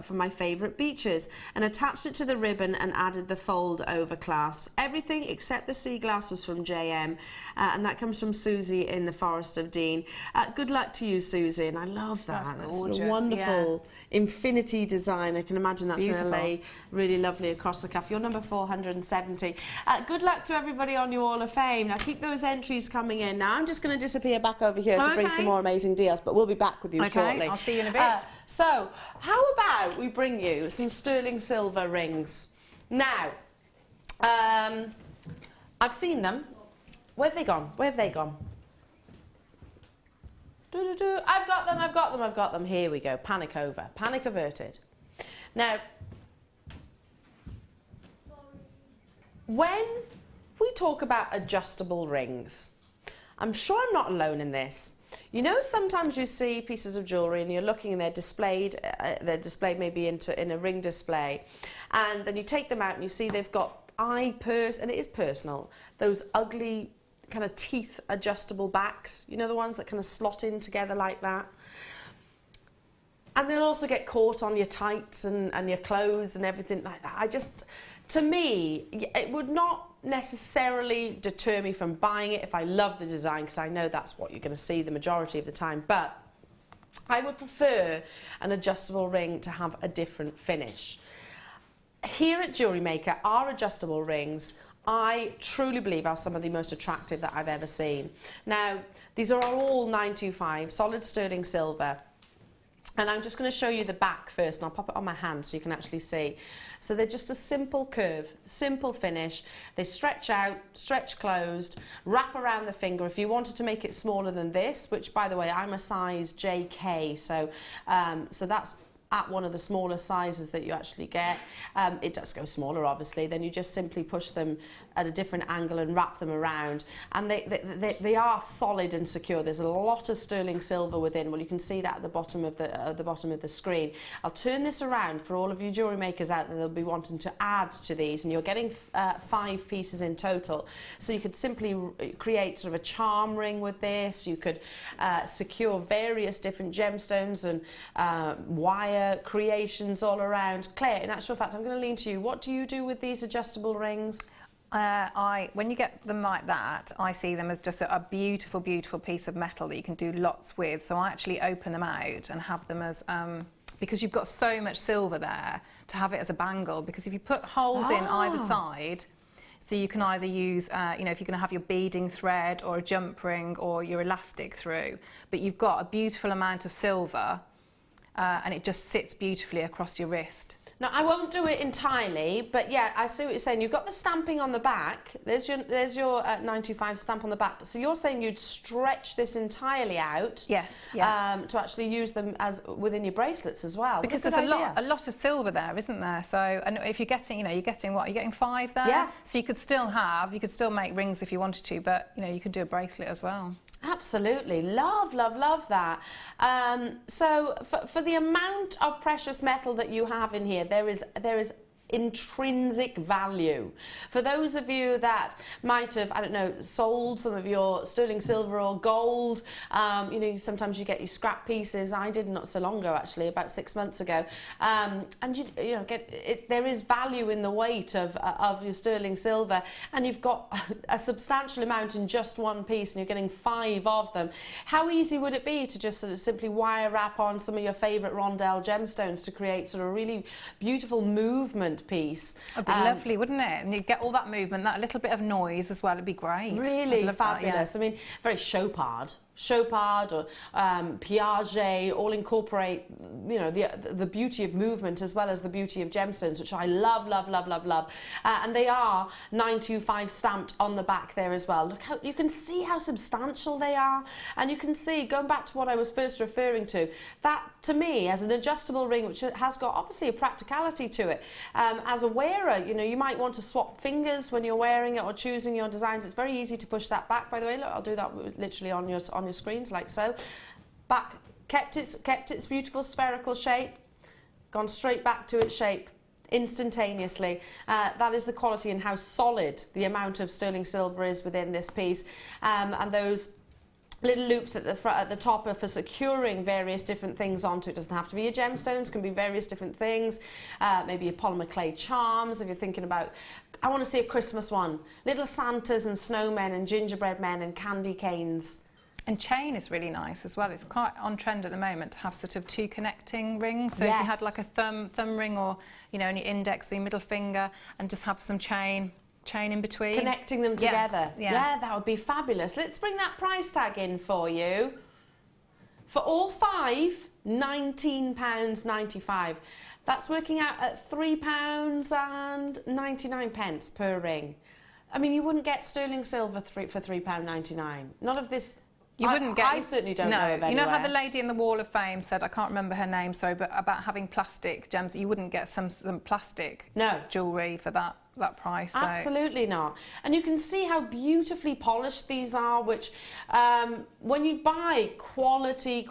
S1: my favourite beaches and attached it to the ribbon and added the fold over clasps. Everything except the sea glass was from JM. And that comes from Susie in the Forest of Dean. Good luck to you, Susie, and I love that. That's a wonderful infinity design. I can imagine that's going to lay really lovely across the cuff. You're number 470. Good luck to everybody on your Wall of Fame. Now keep those entries coming in. Now I'm just going to disappear back over here to bring some more amazing deals, but we'll be back with you shortly.
S2: I'll see you in a bit.
S1: So how about we bring you some sterling silver rings? Now, I've seen them. Where have they gone? Where have they gone? I've got them, I've got them, I've got them. Here we go. Panic over. Panic averted. Now, when we talk about adjustable rings, I'm sure I'm not alone in this. You know, sometimes you see pieces of jewellery and you're looking and they're displayed maybe in a ring display, and then you take them out and you see they've got and it is personal, those ugly kind of teeth adjustable backs, you know, the ones that kind of slot in together like that. And they'll also get caught on your tights and your clothes and everything like that. To me, it would not necessarily deter me from buying it if I love the design, because I know that's what you're going to see the majority of the time, but I would prefer an adjustable ring to have a different finish. Here at Jewellery Maker, our adjustable rings, I truly believe, are some of the most attractive that I've ever seen. Now, these are all 925 solid sterling silver. And I'm just going to show you the back first, and I'll pop it on my hand so you can actually see. So they're just a simple curve, simple finish. They stretch out, stretch closed, wrap around the finger. If you wanted to make it smaller than this, which by the way, I'm a size JK, so that's at one of the smaller sizes that you actually get. It does go smaller, obviously. Then you just simply push them at a different angle and wrap them around. And they are solid and secure. There's a lot of sterling silver within. Well, you can see that at the bottom of the screen. I'll turn this around for all of you jewellery makers out there that'll be wanting to add to these, and you're getting 5 pieces in total. So you could simply create sort of a charm ring with this. You could secure various different gemstones and wire creations all around. Claire, in actual fact, I'm going to lean to you. What do you do with these adjustable rings?
S2: When you get them like that, I see them as just a beautiful, beautiful piece of metal that you can do lots with. So I actually open them out and have them as, because you've got so much silver there, to have it as a bangle. Because if you put holes in either side, so you can either use, you know, if you're going to have your beading thread or a jump ring or your elastic through, but you've got a beautiful amount of silver, and it just sits beautifully across your wrist.
S1: Now, I won't do it entirely, but yeah, I see what you're saying. You've got the stamping on the back. There's your 925 stamp on the back. So you're saying you'd stretch this entirely out.
S2: Yes. Yeah.
S1: To actually use them as within your bracelets as well.
S2: Because there's a lot of silver there, isn't there? So, and if you're getting, you know, you're getting what? You're getting 5 there. Yeah. So you could still make rings if you wanted to, but you know, you could do a bracelet as well.
S1: Absolutely, love that. So for the amount of precious metal that you have in here, there is intrinsic value. For those of you that might have, I don't know, sold some of your sterling silver or gold, you know, sometimes you get your scrap pieces. I did not so long ago, actually, about 6 months ago, and you know, there is value in the weight of your sterling silver, and you've got a substantial amount in just one piece, and you're getting 5 of them. How easy would it be to just sort of simply wire wrap on some of your favourite rondelle gemstones to create sort of really beautiful movement piece?
S2: It'd be lovely, wouldn't it? And you'd get all that movement, that little bit of noise as well. It'd be great.
S1: Really fabulous. That, yeah. I mean, very Chopard or Piaget all incorporate, you know, the beauty of movement as well as the beauty of gemstones, which I love. And they are 925 stamped on the back there as well. Look how you can see how substantial they are, and you can see, going back to what I was first referring to, that to me as an adjustable ring, which has got obviously a practicality to it. As a wearer, you know, you might want to swap fingers when you're wearing it or choosing your designs. It's very easy to push that back. By the way, look, I'll do that literally on your screens like so. Back, kept its beautiful spherical shape, gone straight back to its shape instantaneously. That is the quality and how solid the amount of sterling silver is within this piece, and those little loops at the top are for securing various different things onto. It doesn't have to be your gemstones, can be various different things, maybe your polymer clay charms if you're thinking about, I want to see a Christmas one, little Santas and snowmen and gingerbread men and candy canes.
S2: And chain is really nice as well. It's quite on trend at the moment to have sort of 2 connecting rings. So if you had like a thumb ring, or you know, on your index or your middle finger, and just have some chain in between.
S1: Connecting them together. Yes. Yeah, that would be fabulous. Let's bring that price tag in for you. For all 5, £19.95. That's working out at £3.99 per ring. I mean, you wouldn't get sterling silver for £3.99. Not of this.
S2: You wouldn't get.
S1: I certainly don't know of anywhere.
S2: You know how the lady in the Wall of Fame said, I can't remember her name, sorry, but about having plastic gems. You wouldn't get some plastic jewellery for that price. So.
S1: Absolutely not. And you can see how beautifully polished these are, which when you buy quality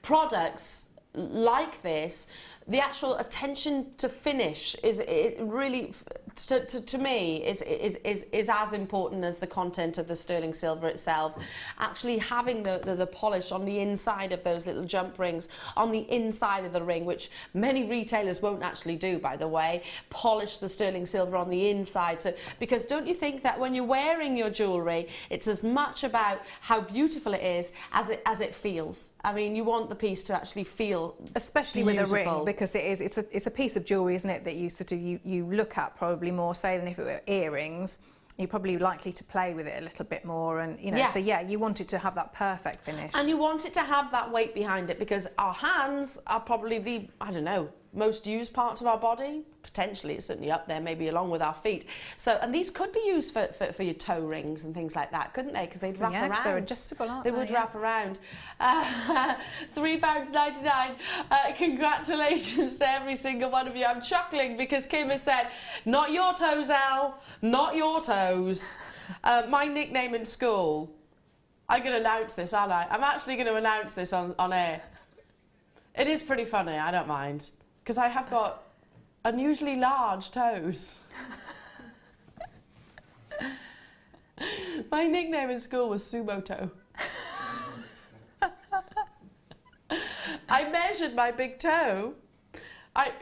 S1: products like this, the actual attention to finish is really to me is as important as the content of the sterling silver itself. Actually having the polish on the inside of those little jump rings, on the inside of the ring, which many retailers won't actually do, by the way, polish the sterling silver on the inside. So, because don't you think that when you're wearing your jewellery, it's as much about how beautiful it is as it feels. I mean, you want the piece to actually feel
S2: especially
S1: beautiful.
S2: with a ring, because it's a piece of jewellery, isn't it, that you sort of you look at probably more, say, than if it were earrings. You're probably likely to play with it a little bit more, and you know,
S1: yeah.
S2: so yeah, you want it to have that perfect finish.
S1: And you want it to have that weight behind it, because our hands are probably the, I don't know, most used parts of our body. Potentially, it's certainly up there, maybe along with our feet. So, and these could be used for your toe rings and things like that, couldn't they? Because they'd wrap around.
S2: Yeah, they're adjustable, aren't they?
S1: They would wrap around. £3.99. Congratulations to every single one of you. I'm chuckling because Kim has said, not your toes, Elle, not your toes. My nickname in school, I'm going to announce this, aren't I? I'm actually going to announce this on air. It is pretty funny, I don't mind, because I have got unusually large toes. My nickname in school was Sumo Toe. I measured my big toe. I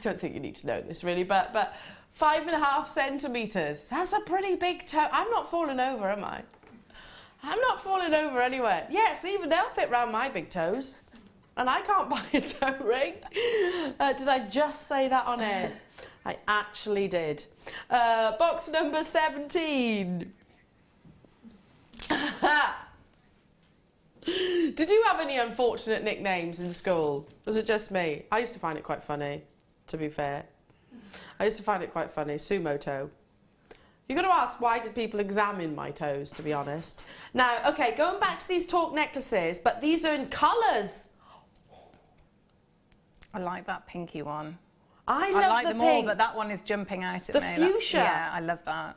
S1: don't think you need to know this really, but 5.5 centimetres. That's a pretty big toe. I'm not falling over, am I? I'm not falling over anywhere. Yes, even they'll fit round my big toes. And I can't buy a toe ring. Did I just say that on air? I actually did. Box number 17. Did you have any unfortunate nicknames in school? Was it just me? I used to find it quite funny, to be fair. I used to find it quite funny. Sumo toe. You've got to ask, why did people examine my toes, to be honest? Now, okay, going back to these torque necklaces, but these are in colours.
S2: I like that pinky one.
S1: I like
S2: them
S1: pink.
S2: all, but that one is jumping out at
S1: the
S2: me.
S1: Fuchsia.
S2: Yeah, I love that.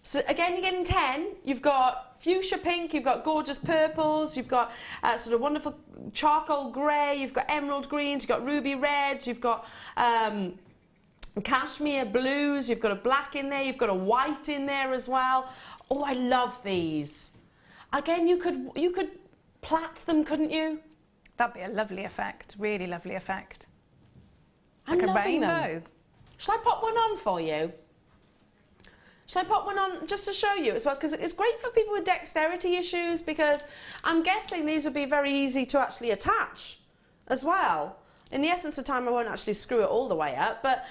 S1: So again, you're getting 10. You've got fuchsia pink, you've got gorgeous purples, you've got sort of wonderful charcoal grey, you've got emerald greens, you've got ruby reds, you've got cashmere blues, you've got a black in there, you've got a white in there as well. Oh, I love these. Again, you could plait them, couldn't you?
S2: That'd be a lovely effect, really lovely effect.
S1: I'm
S2: like a
S1: loving
S2: rainbow.
S1: them. Shall I pop one on for you? Shall I pop one on just to show you as well? Because it's great for people with dexterity issues, because I'm guessing these would be very easy to actually attach as well. In the essence of time, I won't actually screw it all the way up, but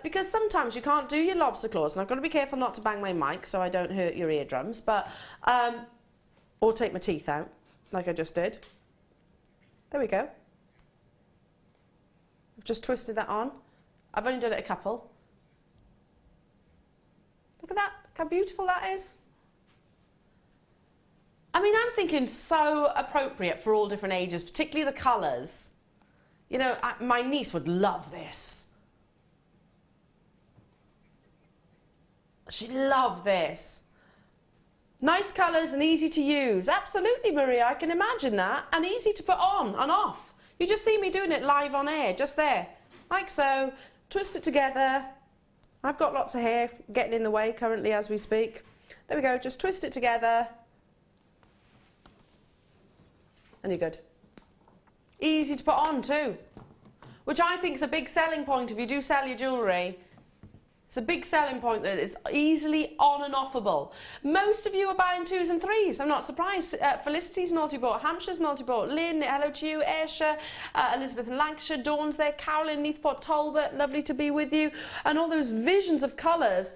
S1: because sometimes you can't do your lobster claws, and I've got to be careful not to bang my mic so I don't hurt your eardrums, but or take my teeth out, like I just did. There we go. I've just twisted that on. I've only done it a couple. Look at that, look how beautiful that is. I mean, I'm thinking so appropriate for all different ages, particularly the colours. You know, my niece would love this. She'd love this. Nice colours and easy to use. Absolutely, Maria, I can imagine that. And easy to put on and off. You just see me doing it live on air, just there. Like so. Twist it together. I've got lots of hair getting in the way currently as we speak. There we go, just twist it together. And you're good. Easy to put on too, which I think is a big selling point if you do sell your jewellery. It's a big selling point that it's easily on and offable. Most of you are buying 2s and 3s. I'm not surprised. Felicity's multi-bought, Hampshire's multi-bought, Lynn, hello to you, Ayrshire, Elizabeth in Lancashire, Dawn's there, Carolyn, Neathport, Talbot, lovely to be with you. And all those visions of colours.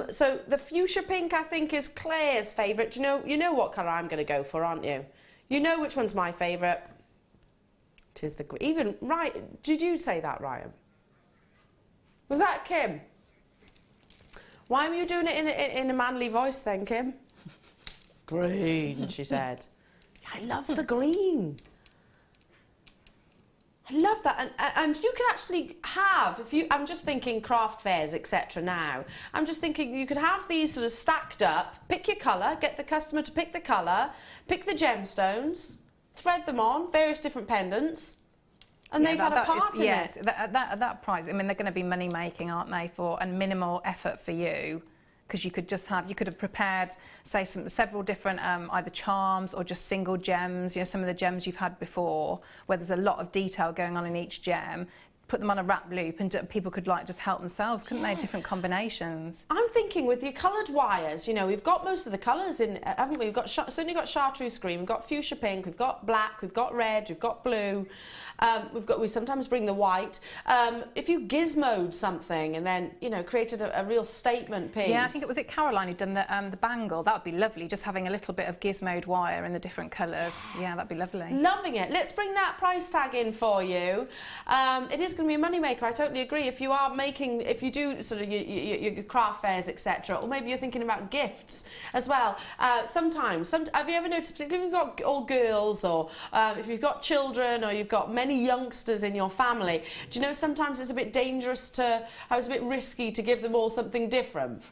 S1: So the fuchsia pink, I think, is Claire's favourite. You know what colour I'm going to go for, aren't you? You know which one's my favourite. It is the green. Even, right, did you say that, Ryan? Was that Kim? Why were you doing it in a manly voice then, Kim? Green, she said. I love the green. I love that. And you can actually have, I'm just thinking craft fairs, etc. now. I'm just thinking you could have these sort of stacked up, pick your colour, get the customer to pick the colour, pick the gemstones, thread them on, various different pendants, And they've had a part in it.
S2: Yes, at that price, I mean, they're going to be money making, aren't they, and minimal effort for you. Because you could have prepared, say, several different either charms or just single gems, you know, some of the gems you've had before, where there's a lot of detail going on in each gem. Put them on a wrap loop and people could like just help themselves, couldn't they? Different combinations.
S1: I'm thinking with your coloured wires, you know, we've got most of the colours in, haven't we? We've got certainly got chartreuse green, we've got fuchsia pink, we've got black, we've got red, we've got blue. We sometimes bring the white. If you gizmoed something and then, you know, created a real statement piece.
S2: Yeah, I think it was Caroline who'd done the bangle. That would be lovely, just having a little bit of gizmoed wire in the different colours. Yeah, that'd be lovely.
S1: Loving it. Let's bring that price tag in for you. It is going to be a money maker. I totally agree. If you are making, if you do sort of your craft fairs, etc., or maybe you're thinking about gifts as well. Sometimes, have you ever noticed, particularly if you've got all girls, or if you've got children, or you've got many youngsters in your family, do you know sometimes it's a bit dangerous it's a bit risky to give them all something different?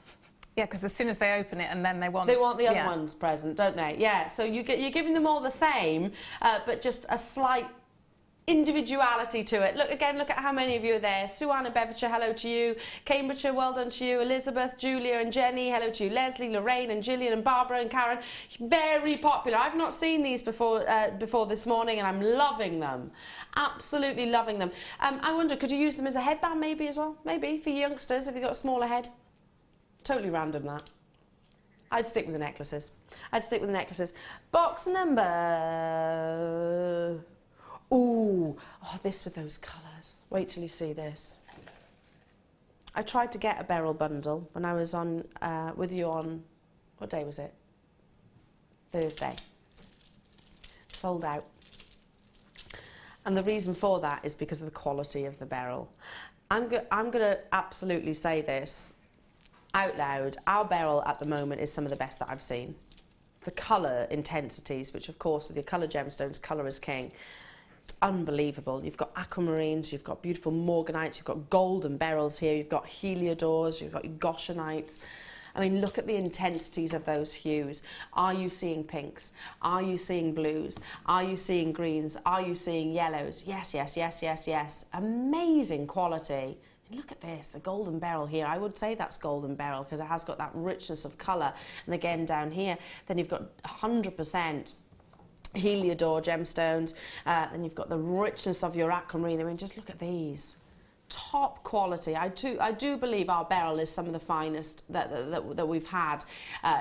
S2: Yeah, because as soon as they open it and then they want
S1: the other ones present, don't they? Yeah, so you're giving them all the same, but just a slight individuality to it. Look at how many of you are there. Sue-Ann and Bedfordshire, hello to you. Cambridgeshire, well done to you. Elizabeth, Julia and Jenny, hello to you. Leslie, Lorraine and Gillian and Barbara and Karen, very popular. I've not seen these before this morning and I'm loving them. Absolutely loving them. I wonder, could you use them as a headband maybe as well? Maybe for youngsters if you've got a smaller head. Totally random that. I'd stick with the necklaces. Box number... Ooh, this with those colours. Wait till you see this. I tried to get a beryl bundle when I was on with you on, what day was it? Thursday. Sold out. And the reason for that is because of the quality of the beryl. I'm going to absolutely say this out loud. Our beryl at the moment is some of the best that I've seen. The colour intensities, which of course with your colour gemstones, colour is king. Unbelievable. You've got aquamarines, you've got beautiful morganites, you've got golden beryls here, you've got heliodores, you've got goshenites. I mean, look at the intensities of those hues. Are you seeing pinks? Are you seeing blues? Are you seeing greens? Are you seeing yellows? Yes, yes, yes, yes, yes. Amazing quality. And look at this, the golden beryl here. I would say that's golden beryl because it has got that richness of colour. And again, down here, then you've got 100% heliodore gemstones, and you've got the richness of your aquamarine. I mean, just look at these. Top quality. I do believe our beryl is some of the finest that we've had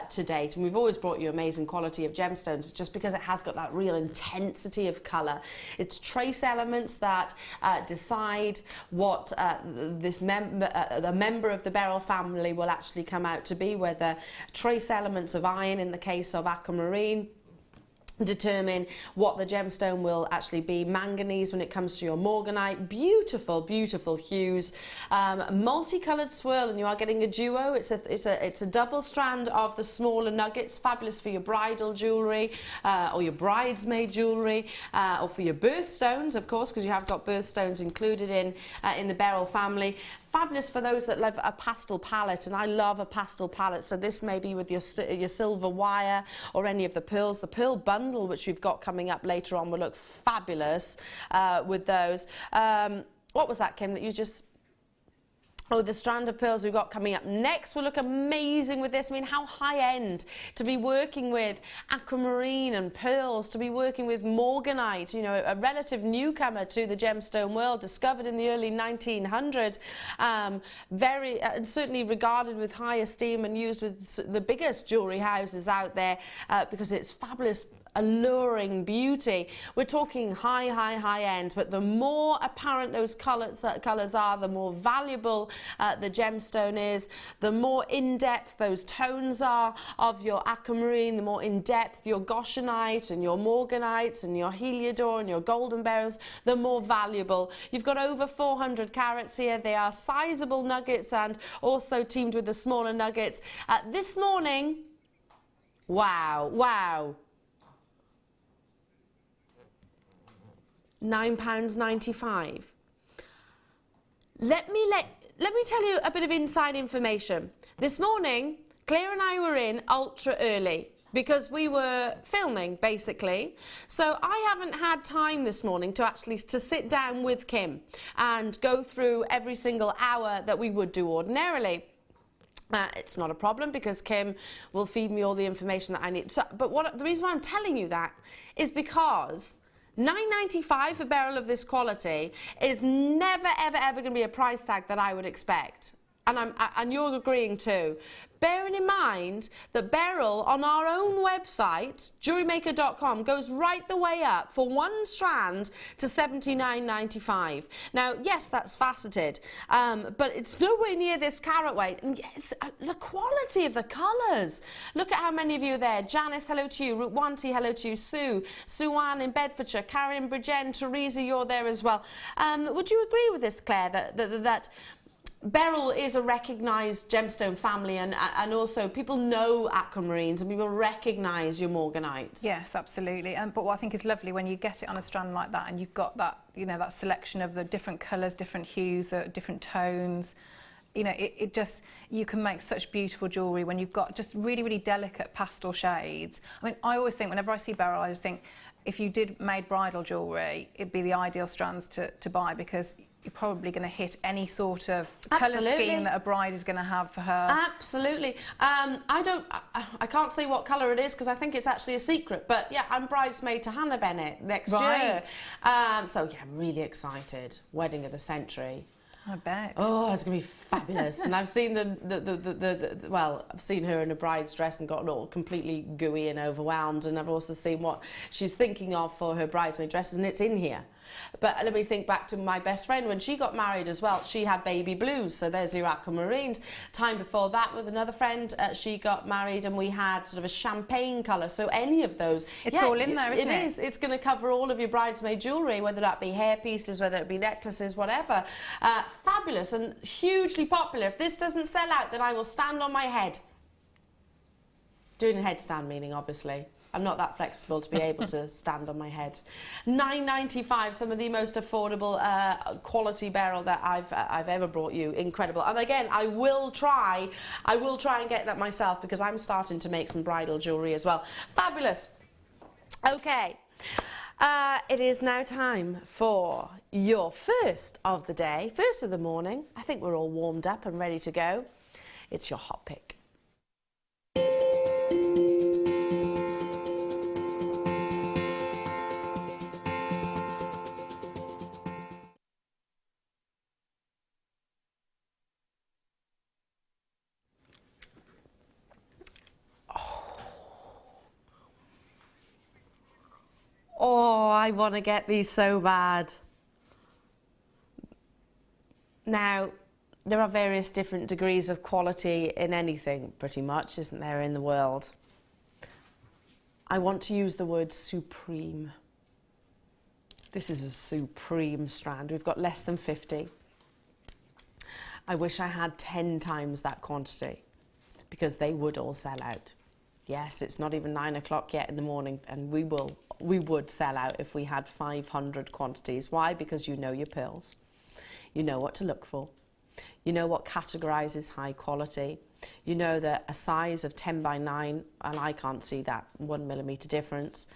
S1: to date, and we've always brought you amazing quality of gemstones just because it has got that real intensity of colour. It's trace elements that decide what the member of the beryl family will actually come out to be, whether trace elements of iron in the case of aquamarine determine what the gemstone will actually be. Manganese when it comes to your morganite. Beautiful, beautiful hues. Multicolored swirl, and you are getting a duo. It's a double strand of the smaller nuggets. Fabulous for your bridal jewellery, or your bridesmaid jewellery, or for your birthstones, of course, because you have got birthstones included in the beryl family. Fabulous for those that love a pastel palette, and I love a pastel palette, so this may be with your silver wire or any of the pearls. The pearl bundle, which we've got coming up later on, will look fabulous with those. What was that, Kim, that you just... Oh, the strand of pearls we've got coming up next will look amazing with this. I mean, how high-end to be working with aquamarine and pearls, to be working with morganite, you know, a relative newcomer to the gemstone world, discovered in the early 1900s, and certainly regarded with high esteem and used with the biggest jewellery houses out there because it's fabulous, alluring beauty. We're talking high end, but the more apparent those colours are, the more valuable the gemstone is, the more in-depth those tones are of your aquamarine, the more in-depth your goshenite and your morganites and your heliodore and your golden beryls, the more valuable. You've got over 400 carats here. They are sizable nuggets and also teamed with the smaller nuggets. This morning, wow, £9.95. Let me tell you a bit of inside information. This morning, Claire and I were in ultra early. because we were filming basically. So I haven't had time this morning to actually sit down with Kim and go through every single hour that we would do ordinarily. It's not a problem because Kim will feed me all the information that I need. So, but the reason why I'm telling you that is because $9.95 for a barrel of this quality is never, ever, ever going to be a price tag that I would expect. And you're agreeing too. Bearing in mind that Beryl on our own website, JewelleryMaker.com, goes right the way up for one strand to $79.95. Now, yes, that's faceted, but it's nowhere near this carat weight. And yes, the quality of the colours. Look at how many of you are there. Janice, hello to you. Rutwanti, hello to you. Sue, Sue-Ann in Bedfordshire, Karen, Bridgen, Teresa, you're there as well. Would you agree with this, Claire, that Beryl is a recognised gemstone family, and also people know aquamarines and people recognise your morganites?
S2: Yes, absolutely. But what I think is lovely when you get it on a strand like that and you've got that, you know, that selection of the different colours, different hues, different tones. You know, it just, you can make such beautiful jewellery when you've got just really, really delicate pastel shades. I mean, I always think, whenever I see Beryl, I just think if you did made bridal jewellery, it'd be the ideal strands to buy, because you're probably going to hit any sort of colour scheme that a bride is going to have for her.
S1: Absolutely. I can't say what colour it is because I think it's actually a secret. But yeah, I'm bridesmaid to Hannah Bennett next year. So yeah, I'm really excited. Wedding of the century.
S2: I bet.
S1: Oh, it's going to be fabulous. And I've seen well, I've seen her in a bride's dress and gotten all completely gooey and overwhelmed. And I've also seen what she's thinking of for her bridesmaid dresses, and it's in here. But let me think back to my best friend when she got married as well. She had baby blues, so there's your aquamarines. Time before that with another friend, she got married and we had sort of a champagne colour. So any of those,
S2: it's all in there, isn't it?
S1: It is. It's going to cover all of your bridesmaid jewellery, whether that be hair pieces, whether it be necklaces, whatever. Fabulous and hugely popular. If this doesn't sell out, then I will stand on my head. Doing a headstand, meaning obviously. I'm not that flexible to be able to stand on my head. $9.95, some of the most affordable quality Beryl that I've ever brought you. Incredible. And again, I will try and get that myself because I'm starting to make some bridal jewellery as well. Fabulous. Okay. It is now time for your first of the day, first of the morning. I think we're all warmed up and ready to go. It's your hot pick. Oh, I want to get these so bad. Now, there are various different degrees of quality in anything, pretty much, isn't there, in the world? I want to use the word supreme. This is a supreme strand. We've got less than 50. I wish I had 10 times that quantity because they would all sell out. Yes, it's not even 9 o'clock yet in the morning, and we would sell out if we had 500 quantities. Why? Because you know your pearls. You know what to look for. You know what categorises high quality. You know that a size of 10 by 9, and I can't see that 1 millimetre difference,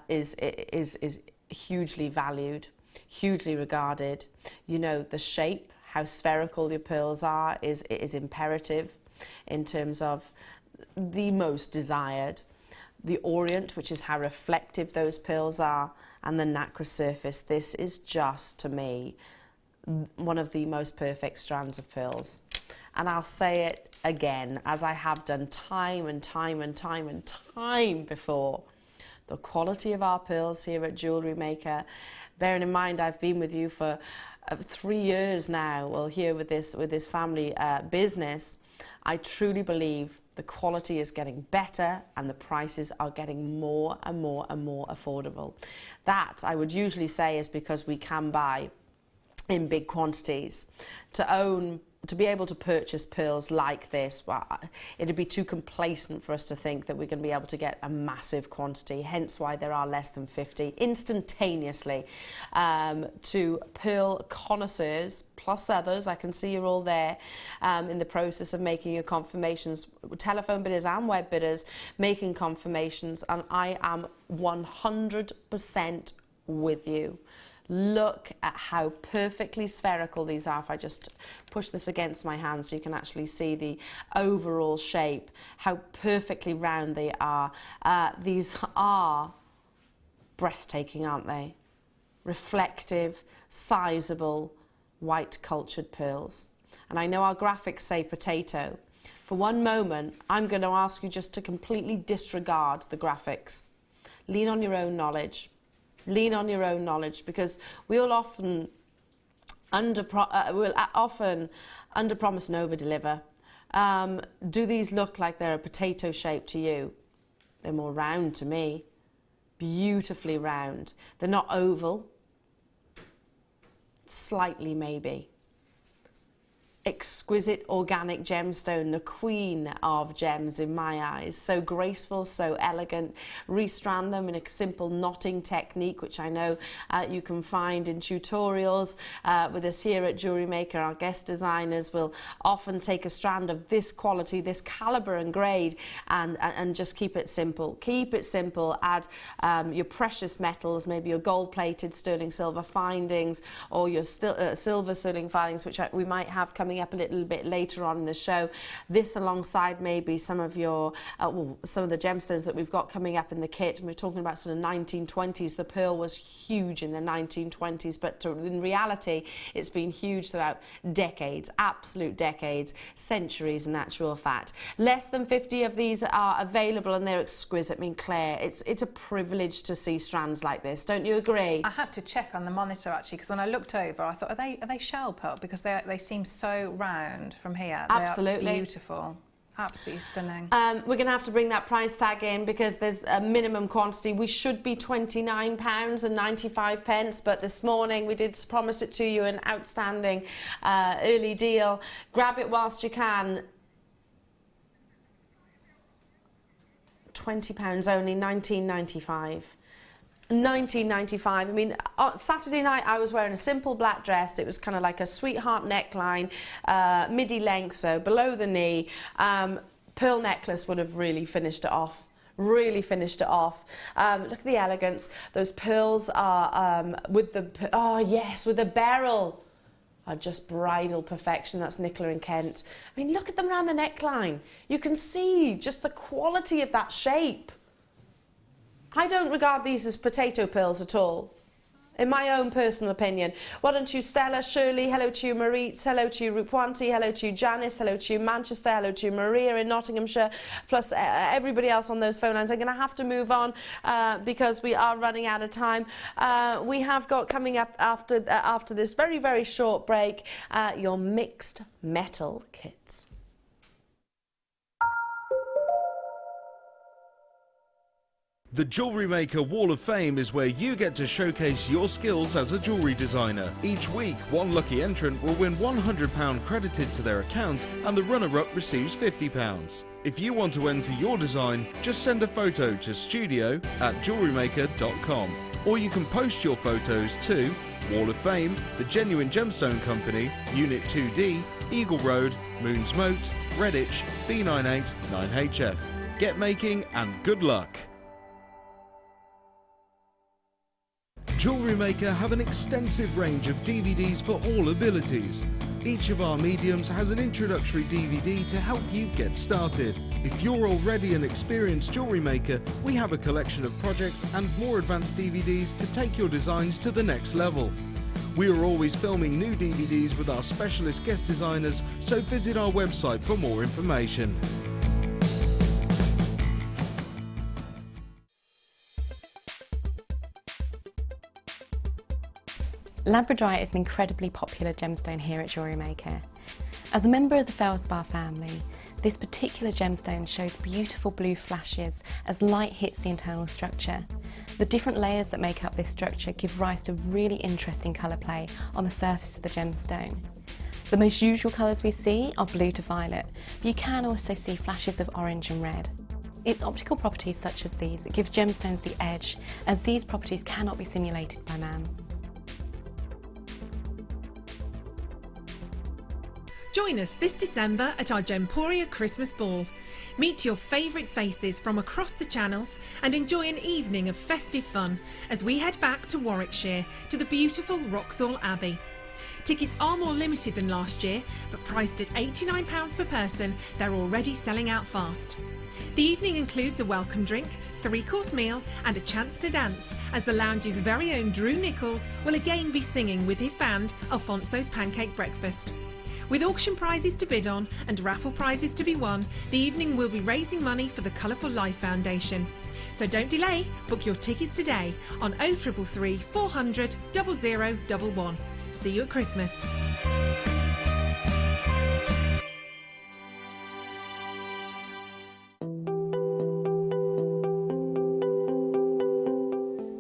S1: is hugely valued, hugely regarded. You know the shape, how spherical your pearls are is imperative in terms of the most desired. The orient, which is how reflective those pearls are, and the nacre surface. This is just, to me, one of the most perfect strands of pearls. And I'll say it again, as I have done time and time and time and time before. The quality of our pearls here at Jewellery Maker, bearing in mind I've been with you for 3 years now, well, here with this family business, I truly believe the quality is getting better and the prices are getting more and more and more affordable. That, I would usually say, is because we can buy in big quantities. To own to be able to purchase pearls like this, well, it'd be too complacent for us to think that we're going to be able to get a massive quantity, hence why there are less than 50 instantaneously. To pearl connoisseurs, plus others, I can see you're all there in the process of making your confirmations, telephone bidders and web bidders making confirmations, and I am 100% with you. Look at how perfectly spherical these are. If I just push this against my hand so you can actually see the overall shape, how perfectly round they are. These are breathtaking, aren't they? Reflective, sizable, white cultured pearls. And I know our graphics say potato. For one moment, I'm going to ask you just to completely disregard the graphics. Lean on your own knowledge. Lean on your own knowledge, because we'll often under-promise and over-deliver. Do these look like they're a potato shape to you? They're more round to me. Beautifully round. They're not oval. Slightly maybe. Exquisite organic gemstone, the queen of gems in my eyes. So graceful, so elegant. Restrand them in a simple knotting technique, which I know you can find in tutorials with us here at Jewellery Maker. Our guest designers will often take a strand of this quality, this caliber and grade, and just keep it simple. Keep it simple. Add your precious metals, maybe your gold-plated sterling silver findings, or your silver sterling findings, which we might have coming up a little bit later on in the show. This alongside maybe some of your some of the gemstones that we've got coming up in the kit. And we're talking about sort of 1920s. The pearl was huge in the 1920s, but in reality it's been huge throughout decades, absolute decades, centuries in actual fact. Less than 50 of these are available, and they're exquisite. I mean, Claire, it's a privilege to see strands like this, don't you agree?
S2: I had to check on the monitor actually, because when I looked over I thought, are they shell pearl, because they seem so round from here.
S1: Absolutely.
S2: They are beautiful. Absolutely stunning.
S1: We're going to have to bring that price tag in because there's a minimum quantity. We should be £29.95, but this morning we did promise it to you, an outstanding early deal. Grab it whilst you can. £20 only, £19.95. £19.95. I mean, on Saturday night I was wearing a simple black dress. It was kind of like a sweetheart neckline, midi length, so below the knee. Pearl necklace would have really finished it off. Really finished it off. Look at the elegance. Those pearls are with the with the beryl are just bridal perfection. That's Nicola and Kent. I mean, look at them around the neckline. You can see just the quality of that shape. I don't regard these as potato pearls at all, in my own personal opinion. Why don't you, Stella, Shirley, hello to you, Marit, hello to you, Rupwanti, hello to you, Janice, hello to you, Manchester, hello to you, Maria in Nottinghamshire, plus everybody else on those phone lines. I'm going to have to move on because we are running out of time. We have got coming up after this very, very short break, your mixed metal kits.
S3: The Jewellery Maker Wall of Fame is where you get to showcase your skills as a jewellery designer. Each week, one lucky entrant will win £100 credited to their account, and the runner-up receives £50. If you want to enter your design, just send a photo to studio@jewellerymaker.com, or you can post your photos to Wall of Fame, The Genuine Gemstone Company, Unit 2D, Eagle Road, Moons Moat, Redditch, B98 9HF. Get making and good luck! Jewellery Maker have an extensive range of DVDs for all abilities. Each of our mediums has an introductory DVD to help you get started. If you're already an experienced jewellery maker, we have a collection of projects and more advanced DVDs to take your designs to the next level. We are always filming new DVDs with our specialist guest designers, so visit our website for more information.
S4: Labradorite is an incredibly popular gemstone here at Jewellery Maker. As a member of the Feldspar family, this particular gemstone shows beautiful blue flashes as light hits the internal structure. The different layers that make up this structure give rise to really interesting colour play on the surface of the gemstone. The most usual colours we see are blue to violet, but you can also see flashes of orange and red. It's optical properties such as these that gives gemstones the edge, as these properties cannot be simulated by man.
S5: Join us this December at our Gemporia Christmas Ball. Meet your favourite faces from across the channels and enjoy an evening of festive fun as we head back to Warwickshire to the beautiful Wroxall Abbey. Tickets are more limited than last year, but priced at £89 per person, they're already selling out fast. The evening includes a welcome drink, 3-course meal and a chance to dance, as the lounge's very own Drew Nichols will again be singing with his band Alfonso's Pancake Breakfast. With auction prizes to bid on and raffle prizes to be won, the evening will be raising money for the Colourful Life Foundation. So don't delay, book your tickets today on 0333 400 0011. See you at Christmas.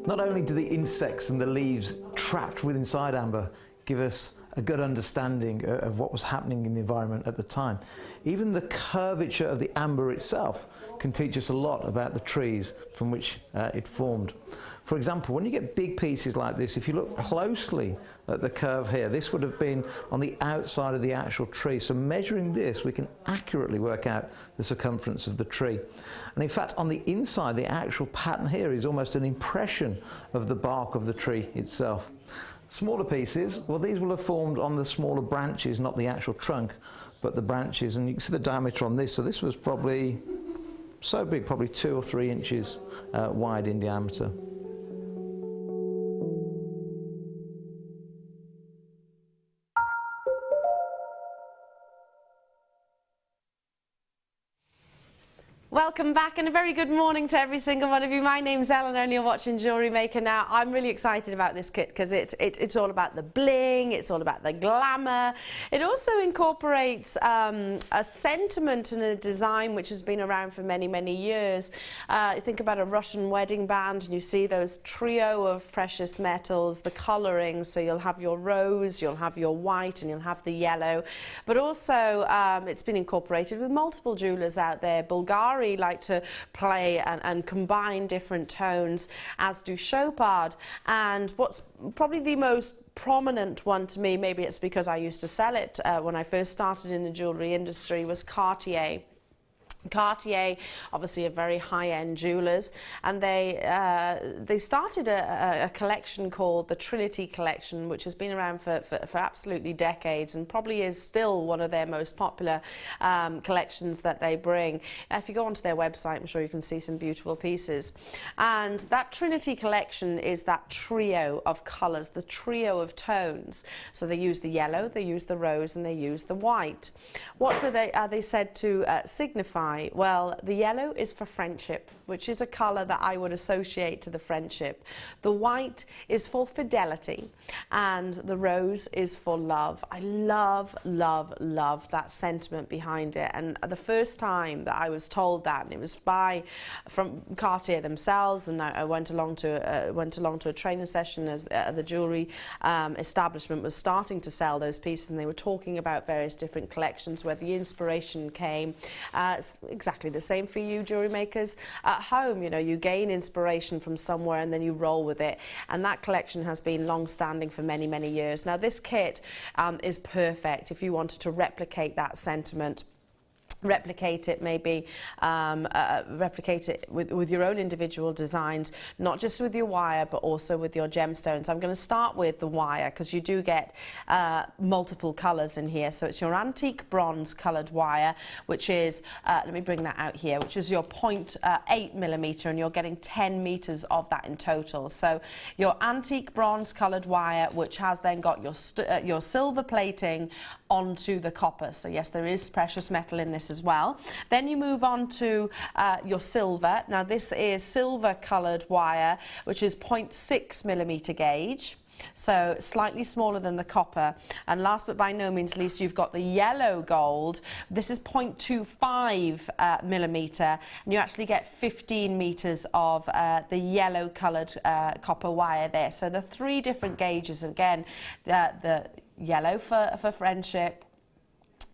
S6: Not only do the insects and the leaves trapped within inside amber give us a good understanding of what was happening in the environment at the time, even the curvature of the amber itself can teach us a lot about the trees from which it formed. For example, when you get big pieces like this, if you look closely at the curve here, this would have been on the outside of the actual tree. So measuring this, we can accurately work out the circumference of the tree. And in fact, on the inside, the actual pattern here is almost an impression of the bark of the tree itself. Smaller pieces, well, these will have formed on the smaller branches, not the actual trunk, but the branches. And you can see the diameter on this. So this was probably so big, probably 2 or 3 inches wide in diameter.
S1: Welcome back and a very good morning to every single one of you. My name's Elena and you're watching Jewellery Maker. Now, I'm really excited about this kit because it's all about the bling, it's all about the glamour. It also incorporates a sentiment and a design which has been around for many, many years. You think about a Russian wedding band and you see those trio of precious metals, the colouring, so you'll have your rose, you'll have your white and you'll have the yellow. But also it's been incorporated with multiple jewellers out there. Bulgari like to play and combine different tones, as do Chopard. And what's probably the most prominent one to me, maybe it's because I used to sell it when I first started in the jewellery industry, was Cartier. Cartier, obviously a very high-end jewellers, and they started a collection called the Trinity Collection, which has been around for absolutely decades and probably is still one of their most popular collections that they bring. If you go onto their website, I'm sure you can see some beautiful pieces. And that Trinity Collection is that trio of colours, the trio of tones. So they use the yellow, they use the rose, and they use the white. What are they said to signify? Well, the yellow is for friendship, which is a colour that I would associate to the friendship. The white is for fidelity, and the rose is for love. I love, love, love that sentiment behind it. And the first time that I was told that, and it was from Cartier themselves, and I went along to a training session as the jewellery establishment was starting to sell those pieces, and they were talking about various different collections where the inspiration came. It's exactly the same for you jewellery makers at home. You know, you gain inspiration from somewhere and then you roll with it, and that collection has been long-standing for many, many years. Now this kit is perfect if you wanted to replicate that sentiment. Replicate it, maybe replicate it with your own individual designs, not just with your wire but also with your gemstones. I'm going to start with the wire because you do get multiple colours in here. So it's your antique bronze coloured wire, which is let me bring that out here, which is your 0.8 millimetre, and you're getting 10 metres of that in total. So your antique bronze coloured wire, which has then got your silver plating onto the copper. So yes, there is precious metal in this as well. Then you move on to your silver. Now this is silver coloured wire, which is 0.6 millimetre gauge. So slightly smaller than the copper. And last but by no means least, you've got the yellow gold. This is 0.25 millimetre, and you actually get 15 metres of the yellow coloured copper wire there. So the 3 different gauges, again, the yellow for friendship,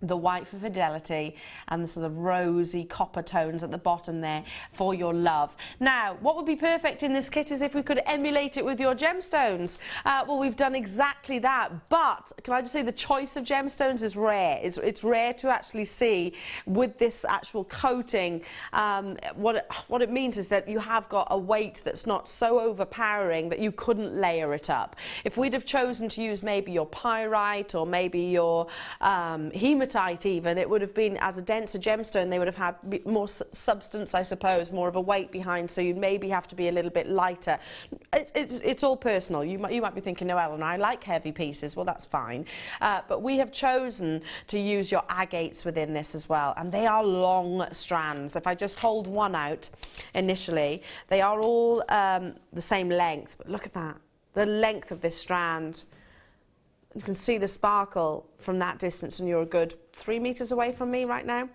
S1: the white for fidelity, and the sort of rosy copper tones at the bottom there for your love. Now, what would be perfect in this kit is if we could emulate it with your gemstones. Well, we've done exactly that, but can I just say the choice of gemstones is rare. It's rare to actually see with this actual coating. What it means is that you have got a weight that's not so overpowering that you couldn't layer it up. If we'd have chosen to use maybe your pyrite or maybe your hematite even, it would have been, as a denser gemstone, they would have had more substance, I suppose, more of a weight behind, so you'd maybe have to be a little bit lighter. It's all personal. You might be thinking, no, Elena, I like heavy pieces. Well, that's fine. But we have chosen to use your agates within this as well, and they are long strands. If I just hold one out initially, they are all the same length, but look at that, the length of this strand. You can see the sparkle from that distance, and you're a good 3 meters away from me right now.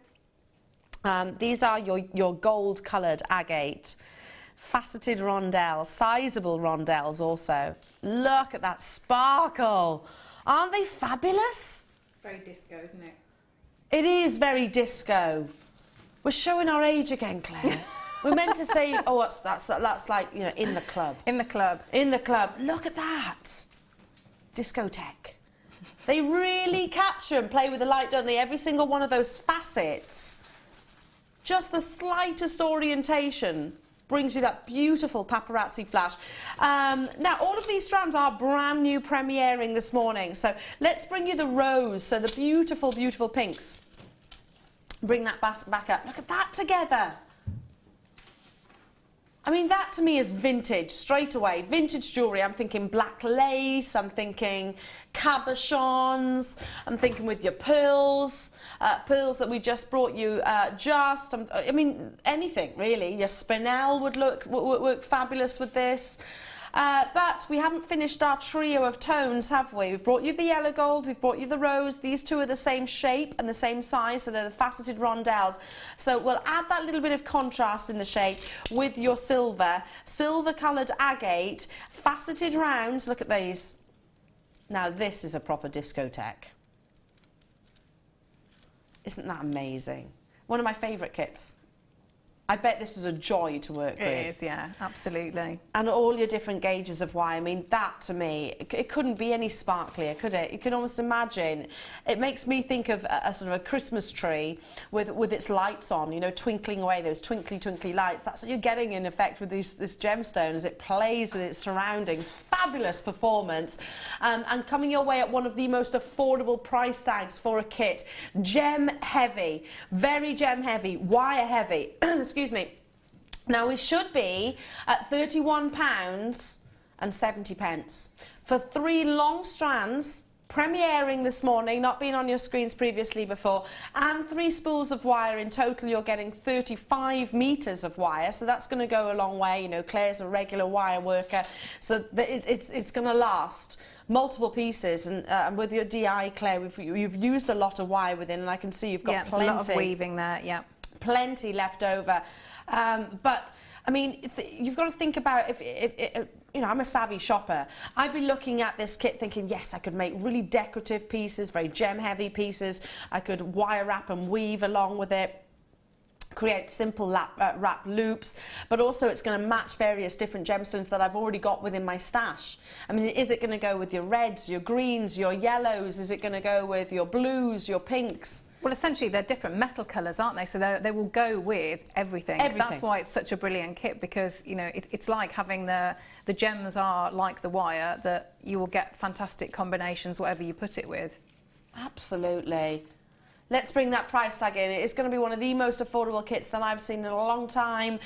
S1: These are your gold coloured agate, faceted rondelle, sizable rondelles also. Look at that sparkle. Aren't they fabulous?
S2: It's very disco, isn't it?
S1: It is very disco. We're showing our age again, Claire. We're meant to say, oh, that's like, you know, in the club.
S2: In the club.
S1: In the club. Look at that. Discotheque. They really capture and play with the light, don't they? Every single one of those facets. Just the slightest orientation brings you that beautiful paparazzi flash. Now, all of these strands are brand new premiering this morning. So let's bring you the rose. So the beautiful, beautiful pinks. Bring that back up. Look at that together. I mean, that to me is vintage straight away. Vintage jewellery. I'm thinking black lace, I'm thinking cabochons, I'm thinking with your pearls, pearls that we just brought you I mean, anything really. Your spinel would work fabulous with this. But we haven't finished our trio of tones, have we? We've brought you the yellow gold, we've brought you the rose. These two are the same shape and the same size, so they're the faceted rondelles. So we'll add that little bit of contrast in the shape with your silver coloured agate, faceted rounds. Look at these. Now this is a proper discotheque. Isn't that amazing? One of my favourite kits. I bet this was a joy to work with.
S2: It is, yeah, absolutely.
S1: And all your different gauges of wire. I mean, that to me, it couldn't be any sparklier, could it? You can almost imagine. It makes me think of a sort of a Christmas tree with its lights on, you know, twinkling away, those twinkly, twinkly lights. That's what you're getting in effect with this gemstone as it plays with its surroundings. Fabulous performance. And coming your way at one of the most affordable price tags for a kit. Gem heavy, very gem heavy, wire heavy. Excuse me. Now we should be at £31.70 for 3 long strands, premiering this morning, not been on your screens previously before, and 3 spools of wire. In total you're getting 35 meters of wire, so that's going to go a long way. You know, Claire's a regular wire worker, so it's going to last multiple pieces. And with your DI, Claire, you've used a lot of wire within, and I can see you've got plenty.
S2: Yeah, a lot of weaving there, yeah.
S1: Plenty left over. But I mean, you've got to think about if you know, I'm a savvy shopper. I'd be looking at this kit thinking, yes, I could make really decorative pieces, very gem heavy pieces. I could wire wrap and weave along with it, create simple wrap loops, but also it's going to match various different gemstones that I've already got within my stash. I mean, is it going to go with your reds, your greens, your yellows? Is it going to go with your blues, your pinks?
S2: Well, essentially, they're different metal colours, aren't they? So they will go with everything. That's why it's such a brilliant kit, because, you know, it's like having the gems are like the wire, that you will get fantastic combinations, whatever you put it with.
S1: Absolutely. Let's bring that price tag in. It's going to be one of the most affordable kits that I've seen in a long time.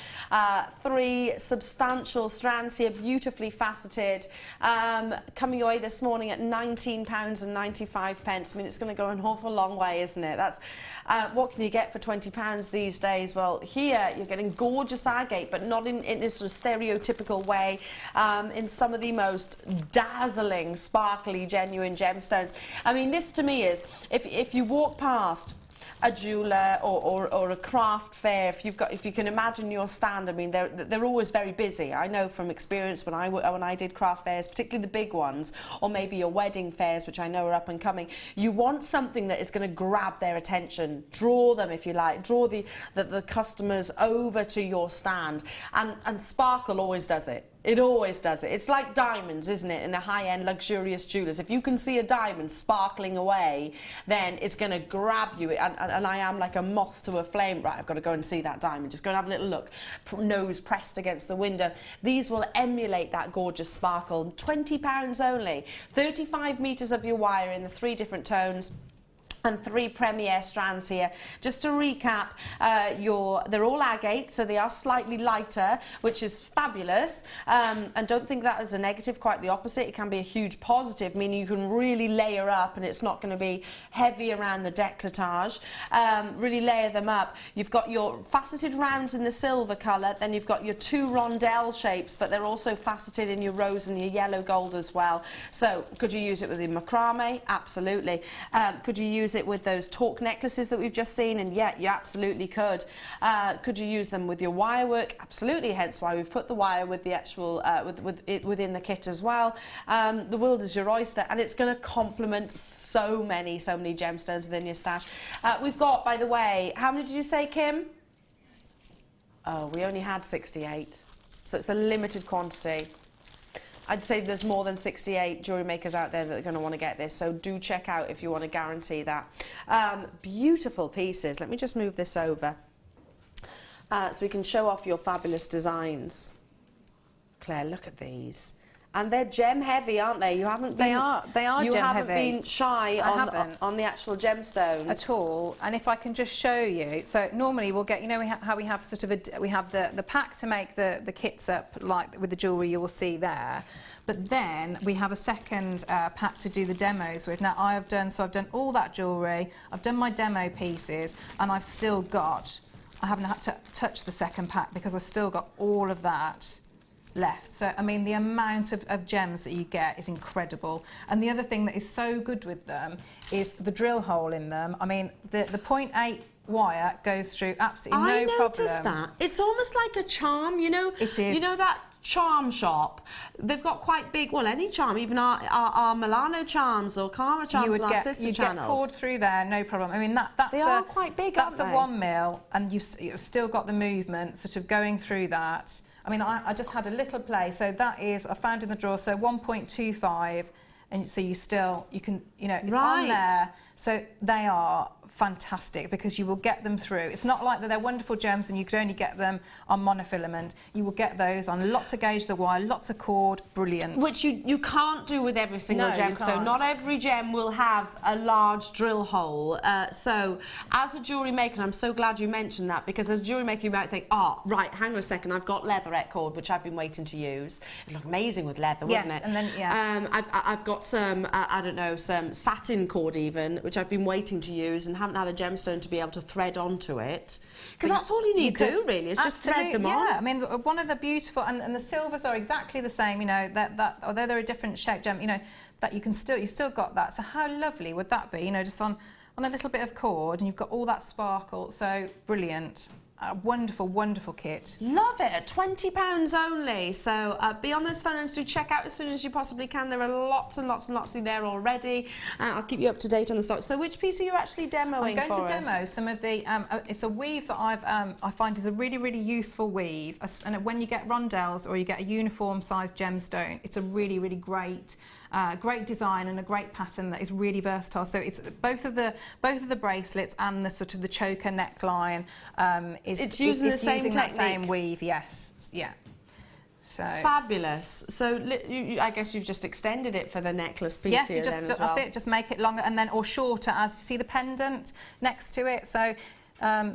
S1: 3 substantial strands here, beautifully faceted. Coming away this morning at £19.95. I mean, it's going to go an awful long way, isn't it? That's what can you get for £20 these days? Well, here you're getting gorgeous agate, but not in this sort of stereotypical way. In some of the most dazzling, sparkly, genuine gemstones. I mean, this to me is, if you walk past a jeweller or a craft fair, if you can imagine your stand, I mean, they're always very busy. I know from experience when I did craft fairs, particularly the big ones, or maybe your wedding fairs, which I know are up and coming, you want something that is going to grab their attention, draw them, if you like, draw the customers over to your stand, and sparkle always does it. It always does it. It's like diamonds, isn't it, in a high-end luxurious jewellers. If you can see a diamond sparkling away, then it's going to grab you. And I am like a moth to a flame. Right, I've got to go and see that diamond. Just go and have a little look. Nose pressed against the window. These will emulate that gorgeous sparkle. £20 only. 35 metres of your wire in the 3 different tones. And 3 premier strands here. Just to recap, they're all agate, so they are slightly lighter, which is fabulous. And don't think that as a negative, quite the opposite. It can be a huge positive, meaning you can really layer up and it's not going to be heavy around the décolletage. Really layer them up. You've got your faceted rounds in the silver colour, then you've got your 2 rondelle shapes, but they're also faceted in your rose and your yellow gold as well. So could you use it with your macrame? Absolutely. Could you use it with those torque necklaces that we've just seen? And yeah, you absolutely could. Could you use them with your wire work? Absolutely, hence why we've put the wire with the actual within the kit as well. The world is your oyster, and it's going to complement so many gemstones within your stash. We've got, by the way, how many did you say, Kim? Oh, we only had 68, so it's a limited quantity. I'd say there's more than 68 jewellery makers out there that are going to want to get this, so do check out if you want to guarantee that. Beautiful pieces. Let me just move this over so we can show off your fabulous designs. Claire, look at these. And they're gem heavy, aren't they? You haven't been,
S2: they are
S1: you
S2: gem
S1: haven't
S2: heavy.
S1: been shy on the actual gemstones
S2: at all. And if I can just show you, so normally we'll get, you know, how we have sort of we have the pack to make the kits up, like with the jewellery you will see there. But then we have a second pack to do the demos with. Now I've done all that jewellery, I've done my demo pieces, and I've still got, I haven't had to touch the second pack because I've still got all of that left. So I mean, the amount of gems that you get is incredible. And the other thing that is so good with them is the drill hole in them. I mean, the 0.8 wire goes through absolutely no problem.
S1: I noticed that. It's almost like a charm, you know.
S2: It is.
S1: You know that charm shop? They've got quite big, well, any charm, even our Milano charms or Karma charms, our sister channels.
S2: Get poured through there, no problem. I mean, they are quite big, aren't they? That's a 1 mil, and you've still got the movement sort of going through that. I mean, I just had a little play, so that is, I found in the drawer, so 1.25, and so you can, you know, it's on there. So they are fantastic because you will get them through. It's not like that they're wonderful gems and you could only get them on monofilament. You will get those on lots of gauges of wire, lots of cord, brilliant.
S1: Which you can't do with every single gemstone. Not every gem will have a large drill hole. So as a jewellery maker, and I'm so glad you mentioned that, because as a jewellery maker you might think, oh, right, hang on a second, I've got leatherette cord, which I've been waiting to use. It'd look amazing with leather, wouldn't it?
S2: And then, yeah.
S1: I've got some, I don't know, some satin cord even, which I've been waiting to use and haven't had a gemstone to be able to thread onto it, because that's all you need to do really, is just thread them on.
S2: Yeah, I mean, one of the beautiful, and the silvers are exactly the same, you know, that although they're a different shape gem, you know, that you still got that. So how lovely would that be, you know, just on a little bit of cord, and you've got all that sparkle. So brilliant. A wonderful, wonderful kit.
S1: Love it. At £20 only. So be on those phones to check out as soon as you possibly can. There are lots and lots and lots in there already. I'll keep you up to date on the stock. So which piece are you actually demoing?
S2: I'm going to demo some of the. It's a weave that I find is a really, really useful weave. And when you get rondelles or you get a uniform sized gemstone, it's a really, really great. Great design and a great pattern that is really versatile. So it's both of the bracelets and the sort of the choker neckline. It's using the same technique, that same weave. Yes, yeah. So
S1: fabulous. So I guess you've just extended it for the necklace piece.
S2: Yes,
S1: here
S2: you just,
S1: then as well.
S2: that's it. Just make it longer and then or shorter, as you see the pendant next to it. So.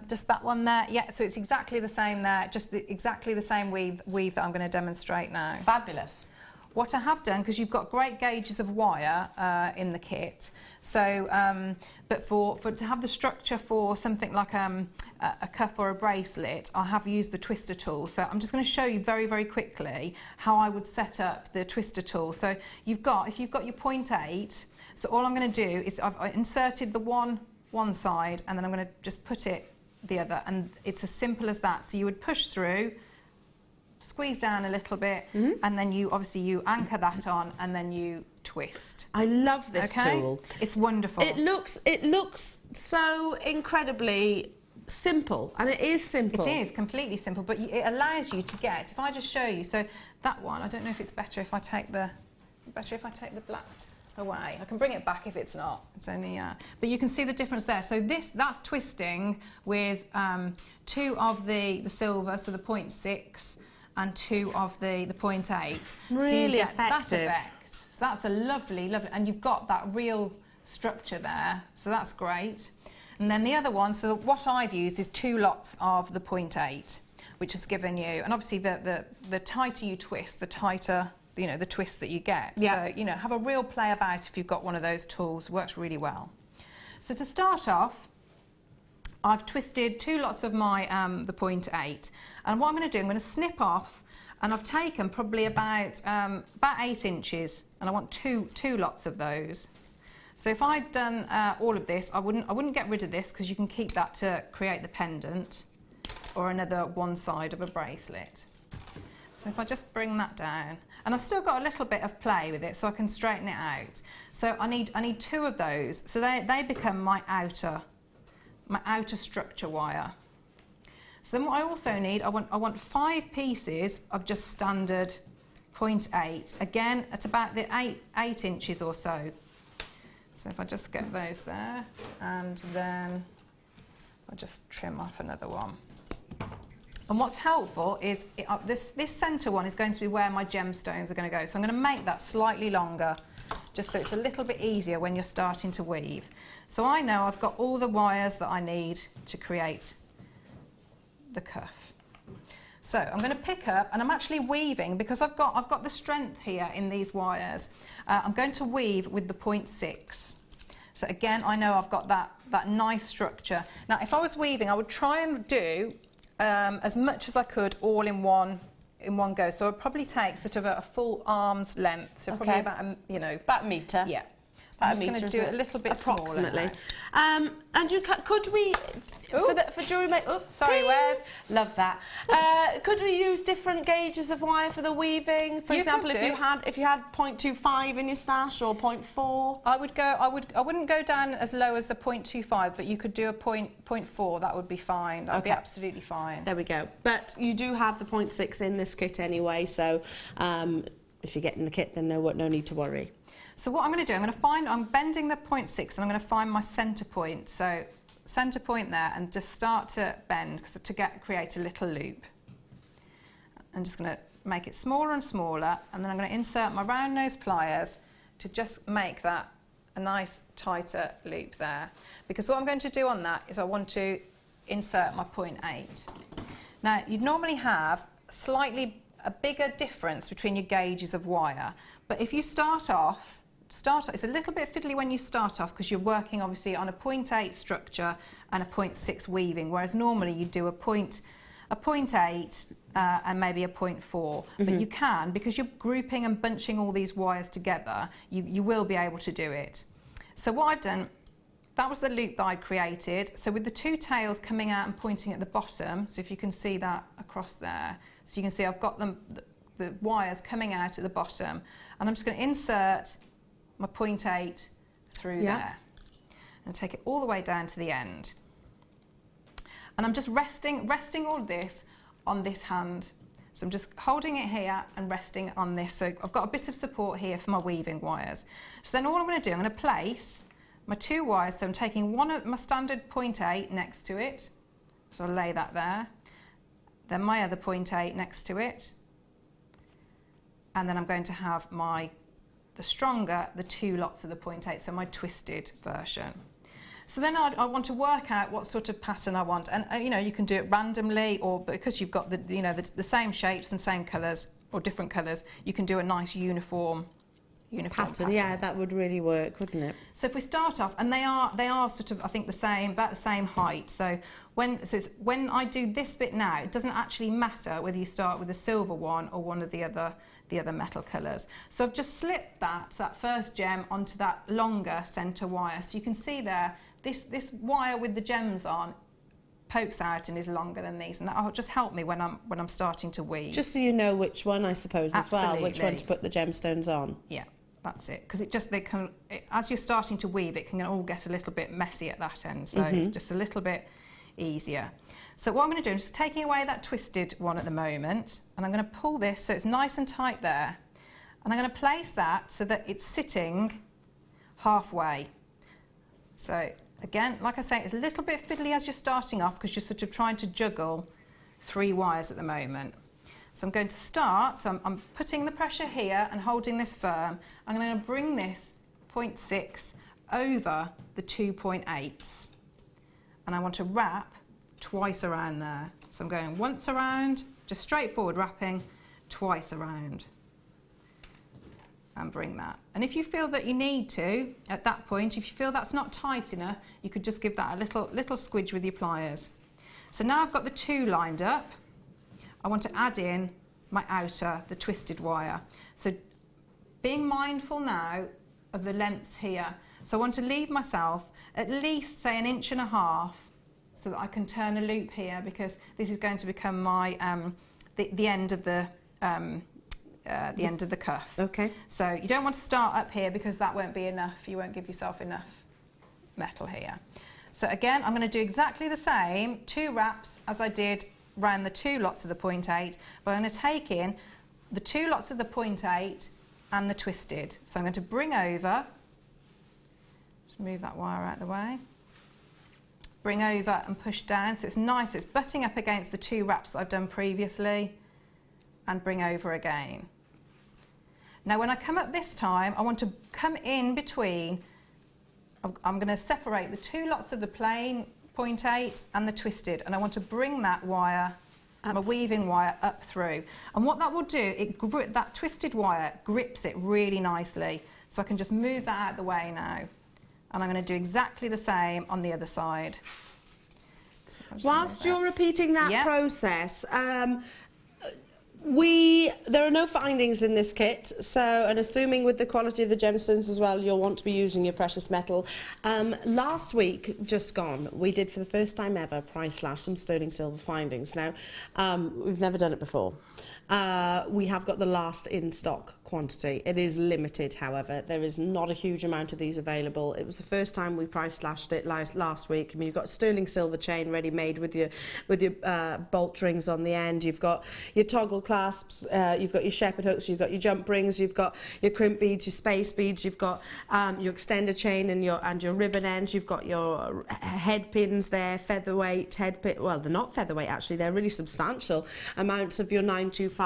S2: Just that one there, yeah. So it's exactly the same there. Just exactly the same weave that I'm going to demonstrate now.
S1: Fabulous.
S2: What I have done, because you've got great gauges of wire in the kit, so but to have the structure for something like a cuff or a bracelet, I have used the twister tool. So I'm just going to show you very, very quickly how I would set up the twister tool. So if you've got your 0.8, so all I'm going to do is I've inserted the one one side, and then I'm going to just put it the other, and it's as simple as that. So you would push through, squeeze down a little bit, and then you anchor that on, and then you twist.
S1: I love this tool.
S2: It's wonderful.
S1: It looks so incredibly simple, and it is simple.
S2: It is completely simple, but it allows you to get, if I just show you, so that one, I don't know if it's better if I take the, is it better if I take the black away? I can bring it back if it's not. It's only, but you can see the difference there. So that's twisting with 2 of the silver, so the 0.6, and 2 of the 0.8.
S1: Really
S2: so you get
S1: effective.
S2: that effect. So that's a lovely, and you've got that real structure there. So that's great. And then the other one, so what I've used is 2 lots of the 0.8, which has given you, and obviously the tighter you twist, the tighter, the twist that you get.
S1: Yeah.
S2: So, have a real play about if you've got one of those tools. Works really well. So to start off, I've twisted 2 lots of my the 0.8, and what I'm going to do, I'm going to snip off, and I've taken probably about 8 inches, and I want two lots of those. So if I'd done all of this, I wouldn't get rid of this, because you can keep that to create the pendant or another one side of a bracelet. So if I just bring that down, and I've still got a little bit of play with it, so I can straighten it out. So I need 2 of those, so they become my outer structure wire. So then what I also need, I want 5 pieces of just standard 0.8, again at about the 8 inches or so. So if I just get those there, and then I'll just trim off another one. And what's helpful is this centre one is going to be where my gemstones are going to go. So I'm going to make that slightly longer, just so it's a little bit easier when you're starting to weave. So I know I've got all the wires that I need to create the cuff. So I'm going to pick up, and I'm actually weaving, because I've got the strength here in these wires. I'm going to weave with the 0.6. So again, I know I've got that nice structure. Now, if I was weaving, I would try and do as much as I could all in one go. So I'd probably take sort of a full arm's length. So probably about
S1: about a metre.
S2: Yeah.
S1: About
S2: I'm just going to do it a little bit
S1: approximately.
S2: Smaller.
S1: And could we for jewellery maker? Oops,
S2: sorry, Wes.
S1: Love that. Could we use different gauges of wire for the weaving? For example, if you had 0.25 in your stash or 0.4.
S2: I wouldn't go down as low as the 0.25, but you could do a 0.4. That would be fine. That would be absolutely fine.
S1: There we go. But you do have the 0.6 in this kit anyway, so if you're getting the kit, then no need to worry.
S2: So what I'm going to do, I'm bending the 0.6, and I'm going to find my centre point. So centre point there, and just start to bend create a little loop. I'm just going to make it smaller and smaller, and then I'm going to insert my round nose pliers to just make that a nice tighter loop there. Because what I'm going to do on that is I want to insert my 0.8. Now, you'd normally have a bigger difference between your gauges of wire, but if you start off, it's a little bit fiddly when you start off, because you're working obviously on a 0.8 structure and a 0.6 weaving, whereas normally you do a 0.8 and maybe a 0.4. But you can, because you're grouping and bunching all these wires together, you will be able to do it. So what I've done, that was the loop that I created. So with the 2 tails coming out and pointing at the bottom, so if you can see that across there, so you can see I've got the wires coming out at the bottom, and I'm just going to insert my 0.8 through there and take it all the way down to the end. And I'm just resting all of this on this hand. So I'm just holding it here and resting on this. So I've got a bit of support here for my weaving wires. So then all I'm going to do, I'm going to place my 2 wires. So I'm taking one of my standard 0.8 next to it. So I'll lay that there. Then my other 0.8 next to it. And then I'm going to have the 2 lots of the 0.8, so my twisted version. So then I want to work out what sort of pattern I want, and you can do it randomly, or because you've got the same shapes and same colours or different colours, you can do a nice uniform pattern.
S1: Yeah, that would really work, wouldn't it?
S2: So if we start off, and they are sort of, I think, about the same height. So when I do this bit now, it doesn't actually matter whether you start with a silver one or one of the other metal colours. So I've just slipped that first gem onto that longer centre wire. So you can see there, this wire with the gems on pokes out and is longer than these, and that'll just help me when I'm starting to weave.
S1: Just so you know which one, I suppose, as well, which one to put the gemstones on.
S2: Yeah, that's it. Because as you're starting to weave, it can all get a little bit messy at that end, so it's just a little bit easier. So what I'm going to do is just taking away that twisted one at the moment, and I'm going to pull this so it's nice and tight there, and I'm going to place that so that it's sitting halfway. So again, like I say, it's a little bit fiddly as you're starting off because you're sort of trying to juggle 3 wires at the moment. So I'm going to start, so I'm putting the pressure here and holding this firm. I'm going to bring this 0.6 over the 2.8s, and I want to wrap twice around there. So I'm going once around, just straightforward wrapping, twice around, and bring that. And if you feel that you need to, at that point, if you feel that's not tight enough, you could just give that a little squidge with your pliers. So now I've got the 2 lined up, I want to add in my outer, the twisted wire. So being mindful now of the lengths here. So I want to leave myself at least, say, 1.5 inches so that I can turn a loop here, because this is going to become my the end of the end of the cuff.
S1: Okay.
S2: So you don't want to start up here because that won't be enough. You won't give yourself enough metal here. So again, I'm going to do exactly the same 2 wraps as I did around the 2 lots of the 0.8, but I'm going to take in the 2 lots of the 0.8 and the twisted. So I'm going to bring over, just move that wire out of the way, bring over and push down so it's nice, it's butting up against the 2 wraps that I've done previously, and bring over again. Now when I come up this time, I want to come in between, I'm going to separate the 2 lots of the plain 0.8 and the twisted, and I want to bring that wire, my weaving wire, up through. And what that will do, that twisted wire grips it really nicely. So I can just move that out of the way now. And I'm going to do exactly the same on the other side.
S1: Whilst you're repeating that process, there are no findings in this kit, so, and assuming with the quality of the gemstones as well, you'll want to be using your precious metal. Last week, just gone, we did for the first time ever price slash some sterling silver findings. Now, we've never done it before. We have got the last in stock quantity. It is limited, however. There is not a huge amount of these available. It was the first time we price slashed it last week. I mean, you've got sterling silver chain ready made with your bolt rings on the end. You've got your toggle clasps. You've got your shepherd hooks. You've got your jump rings. You've got your crimp beads, your space beads. You've got your extender chain and your ribbon ends. You've got your head pins there, featherweight head pin. Well, they're not featherweight actually. They're really substantial amounts of your 925.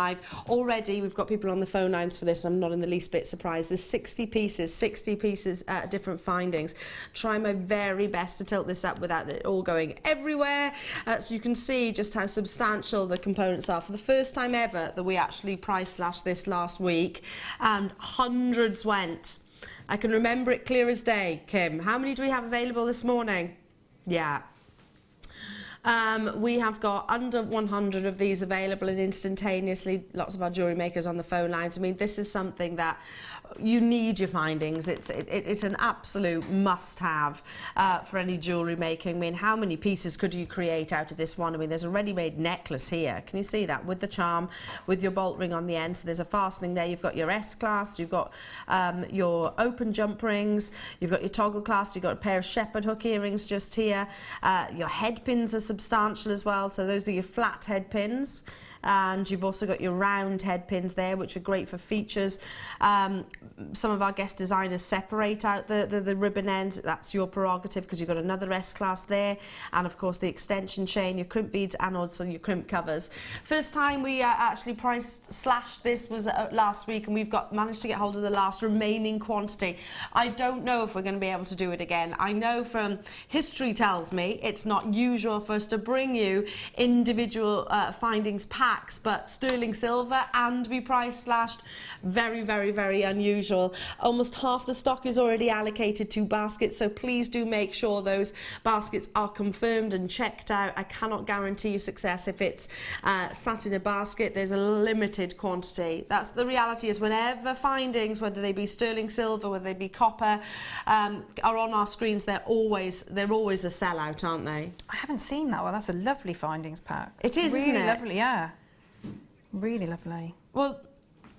S1: Already, we've got people on the phone lines for this. I'm not in the least bit surprised. There's 60 pieces, different findings. Try my very best to tilt this up without it all going everywhere, so you can see just how substantial the components are. For the first time ever that we actually price slashed this last week, and hundreds went. I can remember it clear as day. Kim, how many do we have available this morning? Yeah. We have got under 100 of these available, and instantaneously lots of our jewellery makers on the phone lines. I mean, this is something that you need your findings. It's an absolute must-have for any jewellery making. I mean, how many pieces could you create out of this one? I mean, there's a ready-made necklace here. Can you see that? With the charm, with your bolt ring on the end. So there's a fastening there. You've got your S-clasp, you've got your open jump rings, you've got your toggle clasp, you've got a pair of shepherd hook earrings just here. Your head pins are substantial as well. So those are your flat head pins. And you've also got your round head pins there, which are great for features. Some of our guest designers separate out the ribbon ends. That's your prerogative because you've got another S-clasp there, and of course the extension chain, your crimp beads, and also your crimp covers. First time we actually price slashed this was last week, and we've managed to get hold of the last remaining quantity. I don't know if we're going to be able to do it again. I know from history tells me it's not usual for us to bring you individual findings packed tax, but sterling silver and be price slashed. Very, very, very unusual. Almost half the stock is already allocated to baskets, so please do make sure those baskets are confirmed and checked out. I cannot guarantee you success if it's sat in a basket. There's a limited quantity. That's the reality. Is whenever findings, whether they be sterling silver, whether they be copper, are on our screens, they're always a sellout, aren't they?
S2: I haven't seen that one. That's a lovely findings pack.
S1: It is,
S2: really
S1: isn't it?
S2: Lovely, yeah. Really lovely.
S1: Well,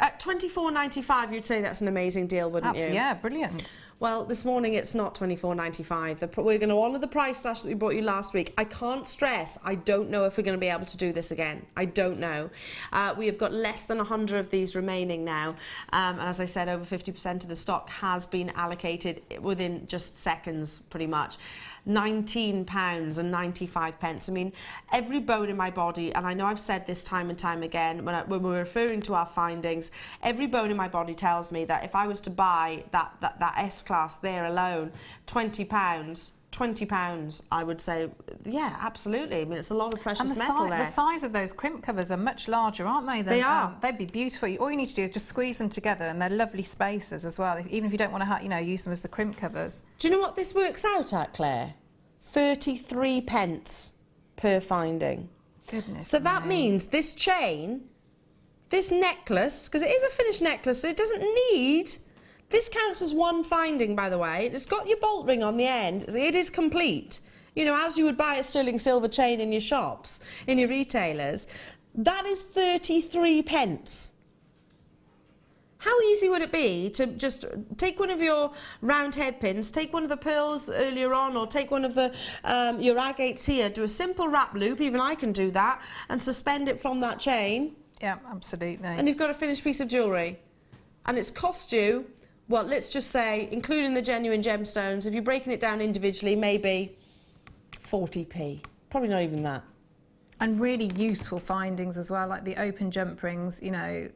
S1: at £24.95, you'd say that's an amazing deal, wouldn't you?
S2: Yeah, brilliant.
S1: Well, this morning it's not £24.95. We're going to honour the price slash that we brought you last week. I can't stress, I don't know if we're going to be able to do this again. I don't know. We have got less than 100 of these remaining now. And as I said, over 50% of the stock has been allocated within just seconds, pretty much. £19.95. I mean, every bone in my body, and I know I've said this time and time again when we're referring to our findings, every bone in my body tells me that if I was to buy that S-Class there alone, £20, I would say, yeah, absolutely. I mean, it's a lot of precious metal there.
S2: The size of those crimp covers are much larger, aren't they?
S1: They are.
S2: They'd be beautiful. All you need to do is just squeeze them together, and they're lovely spacers as well, even if you don't want to use them as the crimp covers.
S1: Do you know what this works out at, Claire? 33p per finding.
S2: Goodness.
S1: So that means this chain, this necklace, because it is a finished necklace, so it doesn't need... This counts as one finding, by the way. It's got your bolt ring on the end. It is complete. You know, as you would buy a sterling silver chain in your shops, in your retailers. That is 33p. How easy would it be to just take one of your round head pins, take one of the pearls earlier on, or take one of the your agates here, do a simple wrap loop, even I can do that, and suspend it from that chain.
S2: Yeah, absolutely.
S1: And you've got a finished piece of jewellery. And it's cost you, well, let's just say, including the genuine gemstones, if you're breaking it down individually, maybe 40p. Probably not even that.
S2: And really useful findings as well, like the open jump rings, you've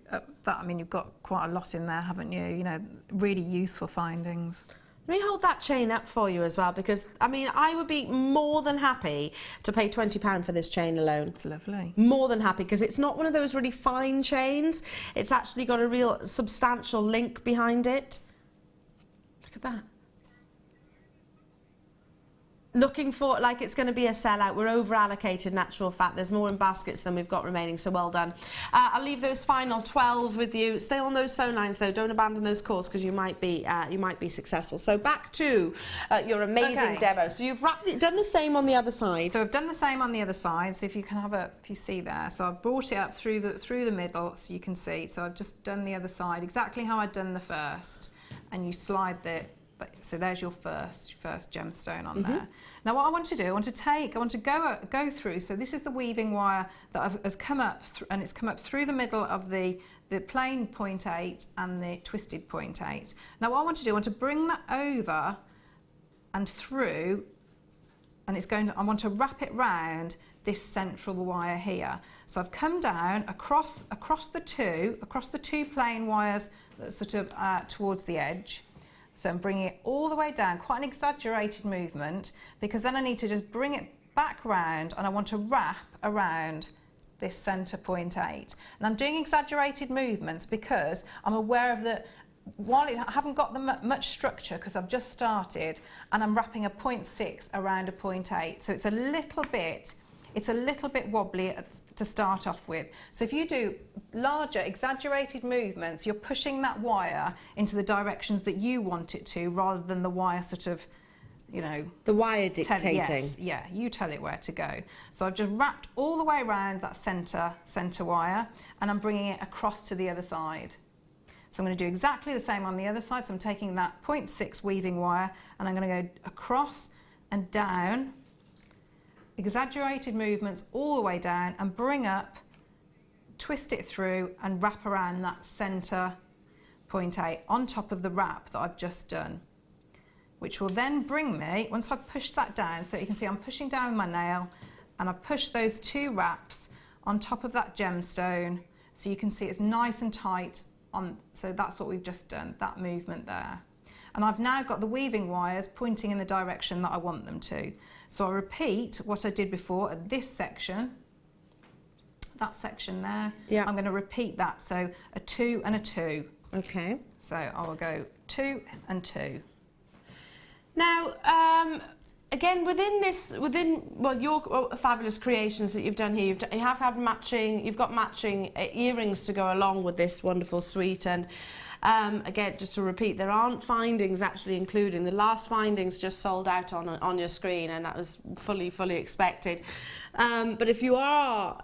S2: got quite a lot in there, haven't you? You know, really useful findings.
S1: Let me hold that chain up for you as well, because, I mean, I would be more than happy to pay £20 for this chain alone.
S2: It's lovely.
S1: More than happy, because it's not one of those really fine chains. It's actually got a real substantial link behind it. Look at that. Looking for, like it's going to be a sellout. We're over allocated, natural fact. There's more in baskets than we've got remaining, so well done. I'll leave those final 12 with you. Stay on those phone lines though. Don't abandon those calls, because you might be successful. So back to your amazing demo. So you've done the same on the other side.
S2: So I've done the same on the other side. So if you see there, so I've brought it up through the middle, so you can see. So I've just done the other side exactly how I'd done the first, and you slide so there's your first gemstone on there. Now what I want to do, I want to go through, so this is the weaving wire that has come up, and it's come up through the middle of the plain 0.8 and the twisted 0.8. Now what I want to do, I want to bring that over and through, and I want to wrap it round this central wire here. So I've come down across the two plain wires that sort of towards the edge. So I'm bringing it all the way down, quite an exaggerated movement, because then I need to just bring it back round, and I want to wrap around this centre 0.8. And I'm doing exaggerated movements because I'm aware of while I haven't got much structure, because I've just started, and I'm wrapping a 0.6 around a 0.8. So it's a little bit wobbly to start off with. So if you do larger exaggerated movements, you're pushing that wire into the directions that you want it to, rather than the wire sort of,
S1: the wire dictating.
S2: You tell it where to go. So I've just wrapped all the way around that centre wire, and I'm bringing it across to the other side. So I'm going to do exactly the same on the other side. So I'm taking that 0.6 weaving wire, and I'm going to go across and down, exaggerated movements all the way down, and bring up, twist it through, and wrap around that centre 0.8 on top of the wrap that I've just done, which will then bring me, once I've pushed that down, so you can see I'm pushing down with my nail, and I've pushed those two wraps on top of that gemstone, so you can see it's nice and tight on. So that's what we've just done, that movement there. And I've now got the weaving wires pointing in the direction that I want them to. So I'll repeat what I did before at this section. that section there.
S1: Yeah.
S2: I'm going to repeat that, so a 2 and a 2.
S1: Okay.
S2: So I will go 2 and 2.
S1: Now, again, within your fabulous creations that you've done here, you've got matching earrings to go along with this wonderful suite, and again, just to repeat, there aren't findings actually including. The last findings just sold out on your screen, and that was fully expected. But if you are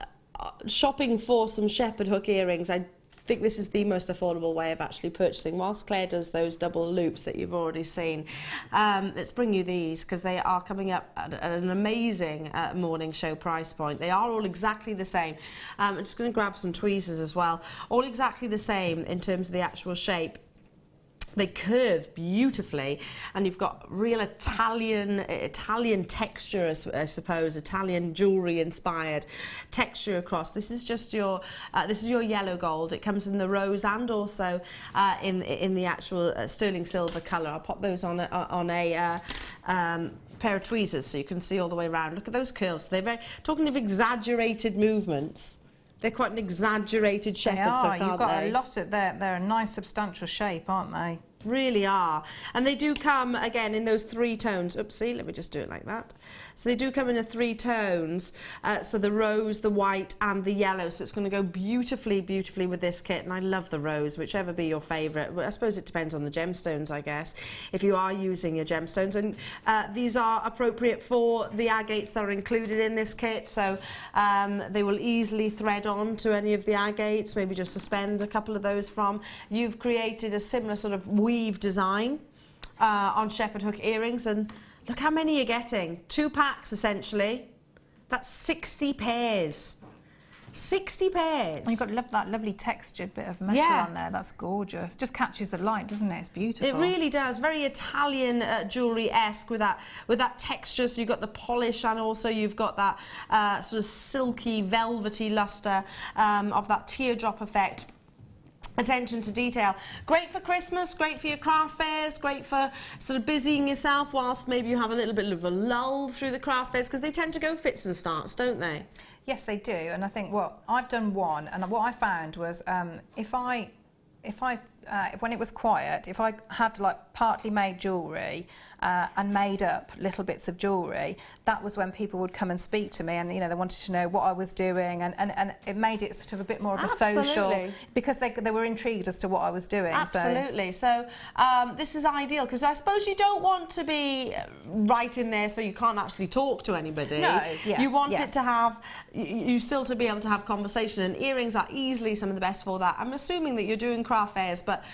S1: shopping for some shepherd hook earrings, I think this is the most affordable way of actually purchasing. Whilst Claire does those double loops that you've already seen, let's bring you these, because they are coming up at an amazing morning show price point. They are all exactly the same. I'm just going to grab some tweezers as well. All exactly the same in terms of the actual shape. They curve beautifully, and you've got real Italian texture, I suppose, Italian jewellery inspired texture across. This is just your yellow gold. It comes in the rose and also in the actual sterling silver colour. I'll pop those on a pair of tweezers so you can see all the way around. Look at those curves. They're very, talking of exaggerated movements. They're quite an exaggerated shepherd's hook, aren't they?
S2: You've got a lot of, they're a nice substantial shape, aren't they?
S1: Really are. And they do come, again, in those 3 tones. Oopsie, let me just do it like that. So they do come in 3 tones. So the rose, the white and the yellow. So it's going to go beautifully with this kit. And I love the rose, whichever be your favourite. I suppose it depends on the gemstones, I guess, if you are using your gemstones. And these are appropriate for the agates that are included in this kit. So they will easily thread on to any of the agates, maybe just suspend a couple of those from. You've created a similar sort of weave design on shepherd hook earrings, and look how many you're getting. 2 packs essentially. That's 60 pairs. 60 pairs.
S2: And you've got that lovely textured bit of metal on there. That's gorgeous. Just catches the light, doesn't it? It's beautiful.
S1: It really does. Very Italian jewellery-esque with that texture. So you've got the polish, and also you've got that sort of silky, velvety lustre of that teardrop effect. Attention to detail. Great for Christmas, great for your craft fairs, great for sort of busying yourself whilst maybe you have a little bit of a lull through the craft fairs, because they tend to go fits and starts, don't they?
S2: Yes, they do. And I think I've done one, and what I found was when it was quiet, if I had like partly made jewellery and made up little bits of jewellery, that was when people would come and speak to me, and you know, they wanted to know what I was doing, and it made it sort of a bit more of a social, because they were intrigued as to what I was doing.
S1: Absolutely. So this is ideal, because I suppose you don't want to be right in there so you can't actually talk to anybody.
S2: No,
S1: you want it to have, you still to be able to have conversation, and earrings are easily some of the best for that. I'm assuming that you're doing craft fairs, but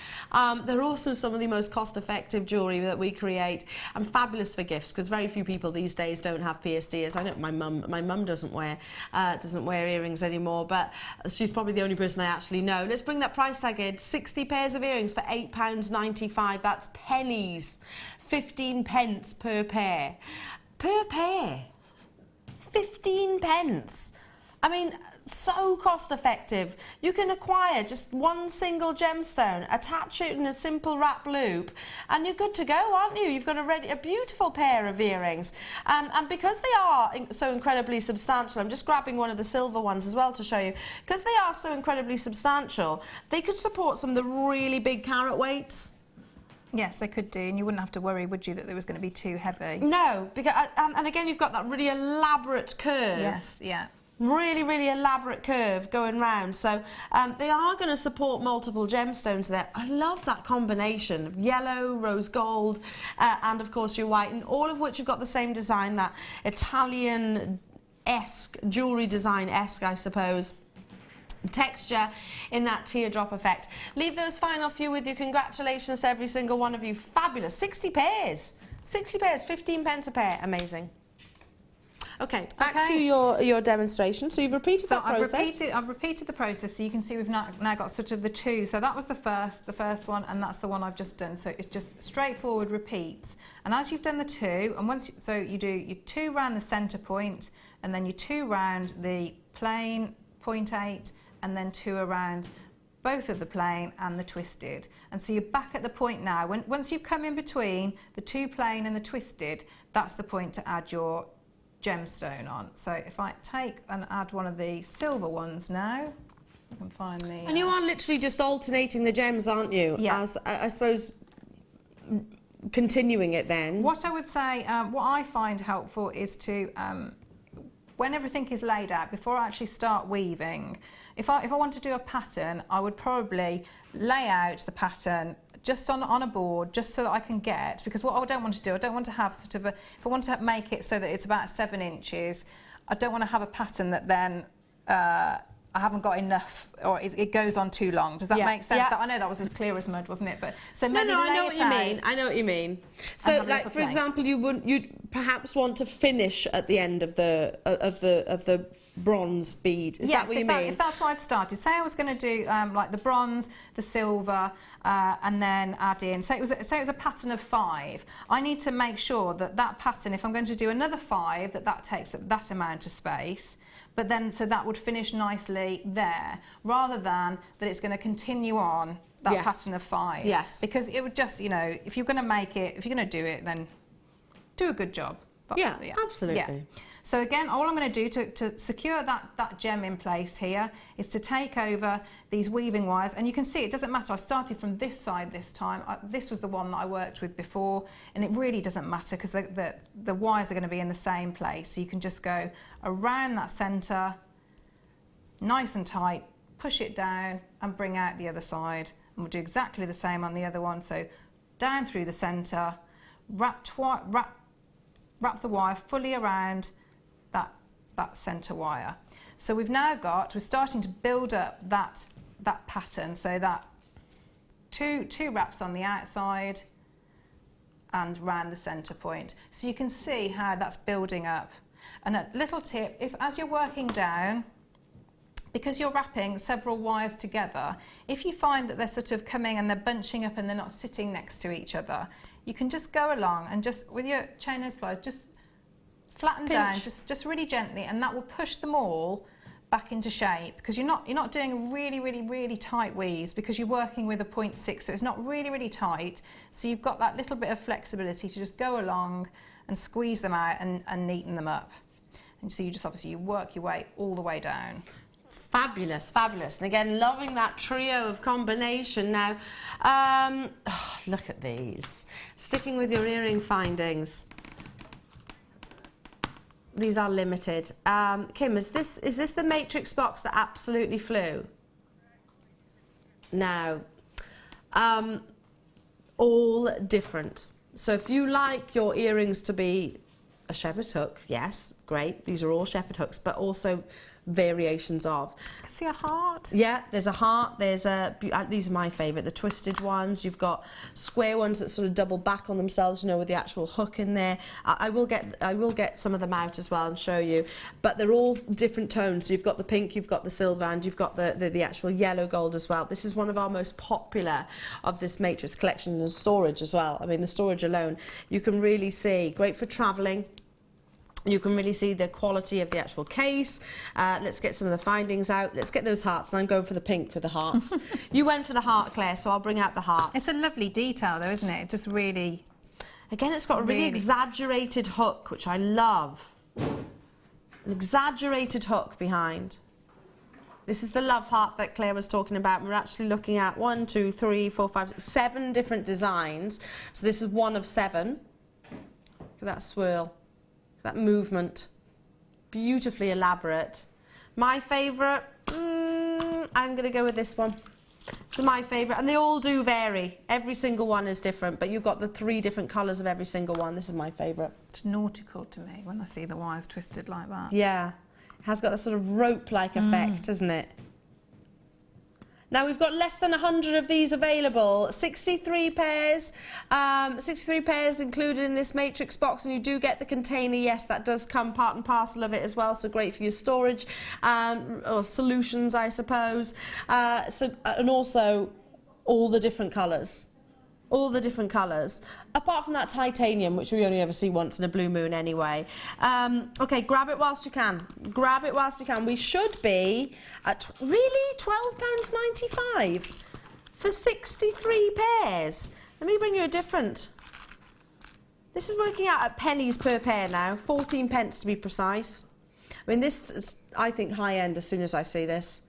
S1: they're also some of the most cost-effective jewellery that we create, and fabulous for gifts, because very few people these days don't have pierced. I know my mum doesn't wear earrings anymore, but she's probably the only person I actually know. Let's bring that price tag in. 60 pairs of earrings for £8.95. That's pennies. 15 pence per pair. Per pair. 15 pence. I mean, so cost effective. You can acquire just one single gemstone, attach it in a simple wrap loop, and you're good to go, aren't you? You've got a beautiful pair of earrings. And because they are so incredibly substantial, I'm just grabbing one of the silver ones as well to show you, because they are so incredibly substantial, they could support some of the really big carat weights.
S2: Yes, they could do, and you wouldn't have to worry, would you, that it was going to be too heavy?
S1: No, because and again, you've got that really elaborate curve.
S2: Yes, yeah.
S1: Really elaborate curve going round, so they are going to support multiple gemstones there. I love that combination of yellow, rose gold, and of course your white, and all of which have got the same design, that Italian-esque, jewellery design-esque, I suppose, texture in that teardrop effect. Leave those final few with you. Congratulations to every single one of you. Fabulous. 60 pairs. 60 pairs, 15 pence a pair. Amazing. Okay, back to your demonstration. So you've repeated that process.
S2: I've repeated the process, so you can see we've now got sort of the 2. So that was the first one, and that's the one I've just done. So it's just straightforward repeats. And as you've done the 2, and so you do your 2 round the centre point, and then your 2 round the plain 0.8, and then 2 around both of the plain and the twisted. And so you're back at the point now. Once you've come in between the 2 plain and the twisted, that's the point to add your gemstone on. So if I take and add one of the silver ones now, I can find the...
S1: And you are literally just alternating the gems, aren't you?
S2: Yeah.
S1: As, I suppose, continuing it then.
S2: What I would say, what I find helpful is to, when everything is laid out, before I actually start weaving, if I want to do a pattern, I would probably lay out the pattern just on a board, just so that I can get, because what I don't want to do, I don't want to have sort of a, if I want to make it so that it's about 7 inches, I don't want to have a pattern that then I haven't got enough, or it goes on too long. Does that make sense?
S1: Yeah.
S2: I know that was as clear as mud, wasn't it? But so
S1: No,
S2: maybe
S1: no, I
S2: lay
S1: know
S2: it
S1: what you
S2: out.
S1: mean. I know what you mean.
S2: And
S1: So,
S2: have a
S1: like
S2: little
S1: for
S2: play.
S1: example, you'd perhaps want to finish at the end of the bronze bead. Is that what you mean?
S2: If that's what I'd started. Say I was going to do like the bronze, the silver, and then add in. Say it was a pattern of 5. I need to make sure that that pattern, if I'm going to do another 5, that takes up that amount of space. But then, so that would finish nicely there, rather than that it's going to continue on that
S1: Yes.
S2: pattern of 5.
S1: Yes.
S2: Because it would just, you know, if you're going to make it, if you're going to do it, then do a good job.
S1: Yeah, absolutely.
S2: Yeah. So again, all I'm going to do to secure that gem in place here is to take over these weaving wires, and you can see it doesn't matter. I started from this side this time. This was the one that I worked with before, and it really doesn't matter because the wires are going to be in the same place. So you can just go around that centre, nice and tight, push it down and bring out the other side. And we'll do exactly the same on the other one. So down through the centre, wrap the wire fully around that centre wire. So we're starting to build up that pattern, so that two wraps on the outside and round the centre point. So you can see how that's building up. And a little tip, as you're working down, because you're wrapping several wires together, if you find that they're sort of coming and they're bunching up and they're not sitting next to each other, you can just go along and just with your chain nose pliers just flatten down, just really gently, and that will push them all back into shape, because you're not doing really tight weaves, because you're working with a 0.6, so it's not really tight. So you've got that little bit of flexibility to just go along and squeeze them out and neaten them up. And so you just obviously you work your way all the way down.
S1: Fabulous, fabulous. And again, loving that trio of combination. Now, look at these. Sticking with your earring findings. These are limited. Kim, is this the matrix box that absolutely flew? No. All different. So if you like your earrings to be a shepherd hook, yes, great. These are all shepherd hooks, but also variations of.
S2: I see a heart.
S1: Yeah, there's a heart, there's a, these are my favourite, the twisted ones. You've got square ones that sort of double back on themselves, you know, with the actual hook in there. I will get some of them out as well and show you, but they're all different tones. So you've got the pink, you've got the silver, and you've got the actual yellow gold as well. This is one of our most popular of this matrix collection, and storage as well. I mean, the storage alone, you can really see, great for travelling. You can really see the quality of the actual case. Let's get some of the findings out. Let's get those hearts, and I'm going for the pink for the hearts. You went for the heart, Claire, so I'll bring out the heart.
S2: It's a lovely detail though, isn't it? Just really...
S1: Again, it's got a really exaggerated hook, which I love. An exaggerated hook behind. This is the love heart that Claire was talking about. We're actually looking at 1, 2, 3, 4, 5, 6, 7 different designs. So this is one of 7. Look at that swirl. That movement, beautifully elaborate. My favourite, I'm going to go with this one. So my favourite, and they all do vary. Every single one is different, but you've got the 3 different colours of every single one. This is my favourite.
S2: It's nautical to me when I see the wires twisted like that.
S1: Yeah, it has got that sort of rope-like effect, doesn't it? Now we've got less than 100 of these available, 63 pairs, 63 pairs included in this matrix box, and you do get the container. Yes, that does come part and parcel of it as well, so great for your storage or solutions, I suppose. And also all the different colours. All the different colours, apart from that titanium, which we only ever see once in a blue moon anyway. Okay, grab it whilst you can. Grab it whilst you can. We should be at really £12.95 for 63 pairs. Let me bring you a different This is working out at pennies per pair now, 14 pence to be precise. I mean, this is, I think, high end as soon as I see this.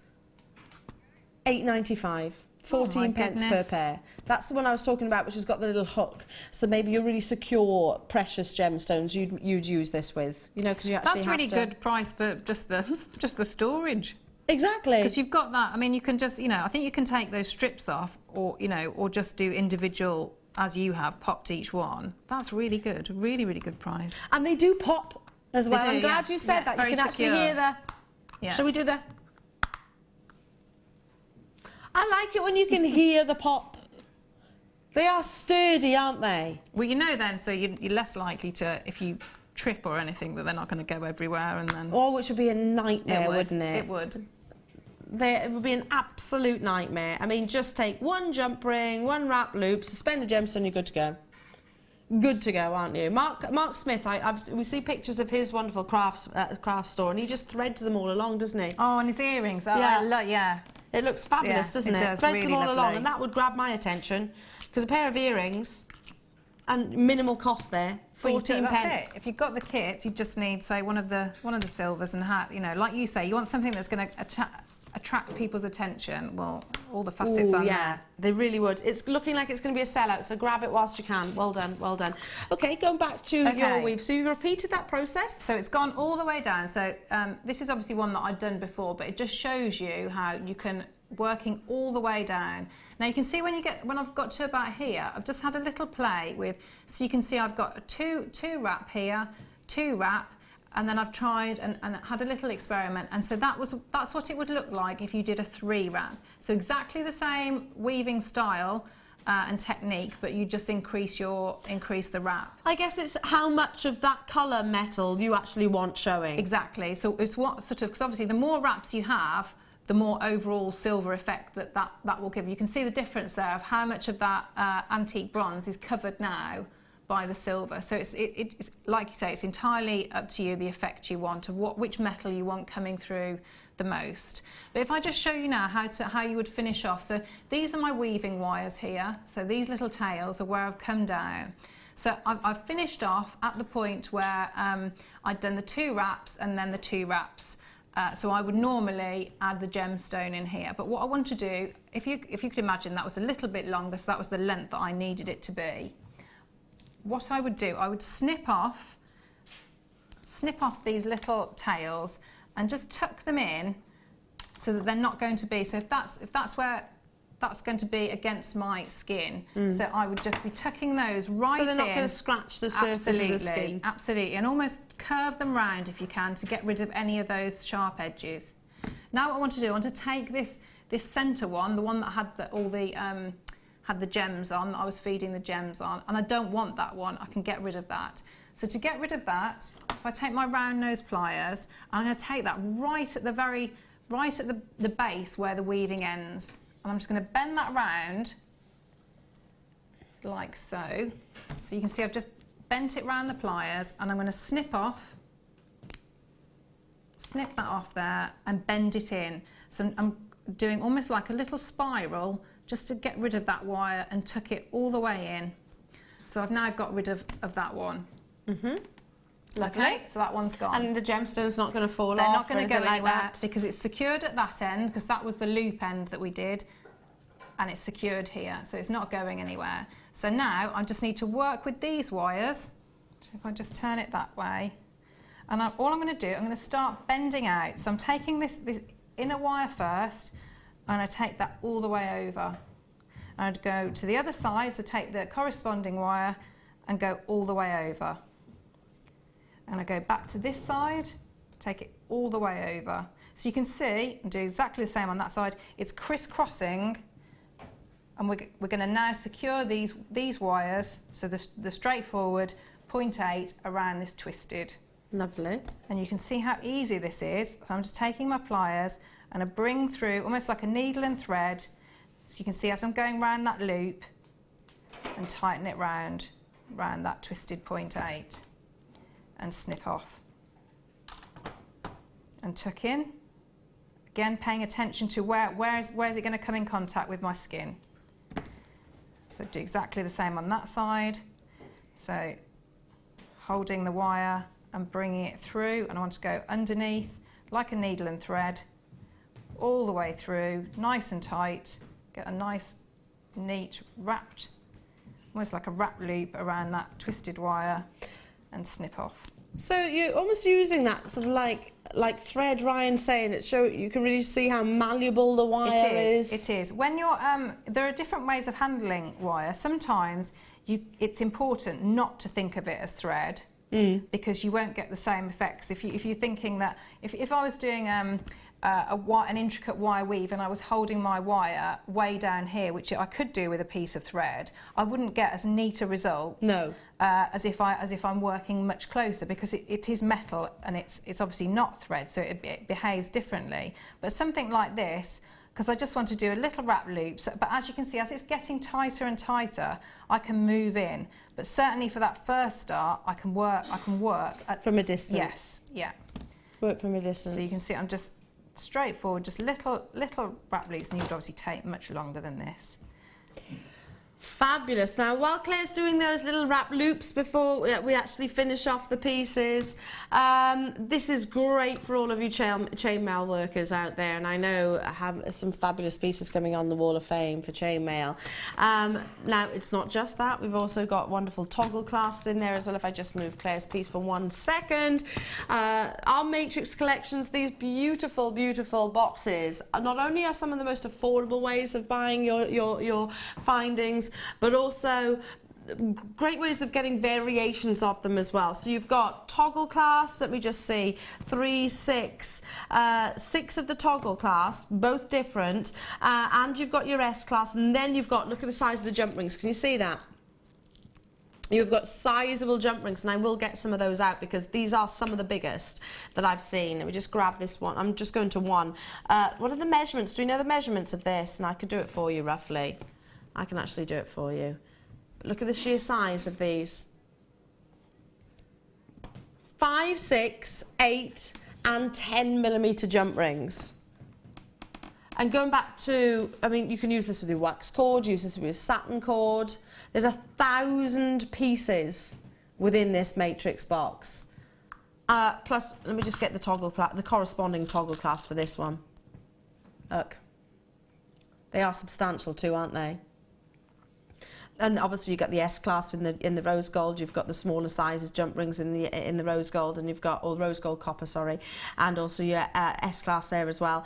S1: £8.95, 14 pence per pair. That's the one I was talking about, which has got the little hook. So maybe you're really secure, precious gemstones you'd use this with, you know, because you actually
S2: That's really good price for just the storage.
S1: Exactly.
S2: Because you've got that. I mean, you can just, you know, I think you can take those strips off, or you know, or just do individual as you have, popped each one. That's really good. Really, really good price.
S1: And they do pop as well.
S2: They do,
S1: I'm glad you said that. You can actually hear the.
S2: Yeah.
S1: Shall we do the? I like it when you can hear the pop. They are sturdy, aren't they?
S2: Well, you know then, so you're less likely to, if you trip or anything, that they're not going to go everywhere and then...
S1: Oh, which would be a nightmare, wouldn't it?
S2: It would.
S1: It would be an absolute nightmare. I mean, just take one jump ring, one wrap loop, suspend a gemstone, you're good to go. Good to go, aren't you? Mark Smith, we see pictures of his wonderful craft store, and he just threads them all along, doesn't he?
S2: Oh, and his earrings. Oh,
S1: Yeah.
S2: yeah.
S1: It looks fabulous, doesn't it?
S2: Does,
S1: Threads
S2: really
S1: them all along,
S2: lovely.
S1: and that would grab my attention, because a pair of earrings, and minimal cost there, 14
S2: That's
S1: pence.
S2: it. If you've got the kit, you just need, say, one of the silvers and you know, like you say, you want something that's going to attract people's attention. Well, all the facets are
S1: yeah,
S2: there.
S1: they really would. It's looking like it's going to be a sellout, so grab it whilst you can. Well done, well done. Okay, going back to your weave. So you've repeated that process?
S2: So it's gone all the way down. So this is obviously one that I'd done before, but it just shows you how you can working all the way down. Now you can see when I've got to about here, I've just had a little play with, so you can see I've got two wrap here, two wrap, and then I've tried and had a little experiment, and so that's what it would look like if you did a 3 wrap. So exactly the same weaving style and technique, but you just increase the wrap.
S1: I guess it's how much of that colour metal you actually want showing.
S2: Exactly. So it's what sort of, because obviously the more wraps you have, the more overall silver effect that will give. You can see the difference there of how much of that antique bronze is covered now by the silver. So it's like you say, it's entirely up to you the effect you want of which metal you want coming through the most. But if I just show you now how you would finish off. So these are my weaving wires here. So these little tails are where I've come down. So I've finished off at the point where I'd done the 2 wraps and then the 2 wraps. So I would normally add the gemstone in here, but what I want to do, if you could imagine, that was a little bit longer, so that was the length that I needed it to be. What I would do, I would snip off these little tails and just tuck them in so that they're not going to be, so if that's where that's going to be against my skin, so I would just be tucking those right in.
S1: So they're not going to scratch the surface of the skin.
S2: Absolutely, and almost curve them round if you can to get rid of any of those sharp edges. Now what I want to do, I want to take this centre one, the one that had had the gems on, that I was feeding the gems on, and I don't want that one. I can get rid of that. So to get rid of that, if I take my round nose pliers, I'm going to take that right at the base where the weaving ends. And I'm just going to bend that round like so. So you can see I've just bent it round the pliers, and I'm going to snip that off there and bend it in. So I'm doing almost like a little spiral just to get rid of that wire and tuck it all the way in. So I've now got rid of that one.
S1: Lovely.
S2: Okay, so that one's gone.
S1: And the gemstone's not going to fall off.
S2: They're not going to go
S1: like
S2: anywhere
S1: that
S2: because it's secured at that end, because that was the loop end that we did, and it's secured here, so it's not going anywhere. So now I just need to work with these wires. So if I just turn it that way, and all I'm going to do, I'm going to start bending out. So I'm taking this inner wire first, and I take that all the way over. And I'd go to the other side, so take the corresponding wire and go all the way over. And I go back to this side, take it all the way over. So you can see, and do exactly the same on that side, it's crisscrossing, and we're going to now secure these wires, so the straightforward 0.8 around this twisted.
S1: Lovely.
S2: And you can see how easy this is. So I'm just taking my pliers and I bring through almost like a needle and thread, so you can see as I'm going round that loop and tighten it round that twisted 0.8. And snip off and tuck in. Again, paying attention to where is it going to come in contact with my skin. So do exactly the same on that side. So holding the wire and bringing it through, and I want to go underneath like a needle and thread all the way through, nice and tight, get a nice neat wrapped, almost like a wrap loop around that twisted wire, and snip off.
S1: So you're almost using that sort of like thread, Ryan's saying, you can really see how malleable the wire is.
S2: It is. When you're, there are different ways of handling wire. Sometimes it's important not to think of it as thread, because you won't get the same effects. If you're thinking that, if I was doing an intricate wire weave and I was holding my wire way down here, which I could do with a piece of thread, I wouldn't get as neat a result. No. As if I'm working much closer, because it is metal and it's obviously not thread, so it behaves differently. But something like this, because I just want to do a little wrap loop, but as you can see, as it's getting tighter and tighter, I can move in. But certainly for that first start, I can work
S1: from a distance.
S2: Yes, yeah.
S1: Work from a distance.
S2: So you can see I'm just straightforward, just little wrap loops, and you would obviously take much longer than this.
S1: Fabulous. Now, while Claire's doing those little wrap loops before we actually finish off the pieces, this is great for all of you chainmail workers out there, and I know I have some fabulous pieces coming on the Wall of Fame for chainmail. Now, it's not just that. We've also got wonderful toggle clasps in there as well. If I just move Claire's piece for 1 second. Our Matrix collections, these beautiful, beautiful boxes, not only are some of the most affordable ways of buying your findings, but also great ways of getting variations of them as well. So you've got toggle clasps, let me just see, 3, 6, 6 of the toggle clasps, both different, and you've got your S class, and then you've got, look at the size of the jump rings, can you see that? You've got sizable jump rings, and I will get some of those out because these are some of the biggest that I've seen. Let me just grab this one. I'm just going to one. What are the measurements? Do you know the measurements of this? And I could do it for you roughly. I can actually do it for you. But look at the sheer size of these. 5, 6, 8 and 10 millimeter jump rings. And going back to, I mean, you can use this with your wax cord, use this with your satin cord. There's 1,000 pieces within this matrix box. Plus, let me just get the corresponding toggle clasp for this one. Look. They are substantial too, aren't they? And obviously you've got the S clasp in the rose gold. You've got the smaller sizes jump rings in the rose gold, and you've got rose gold copper, sorry, and also your S class there as well.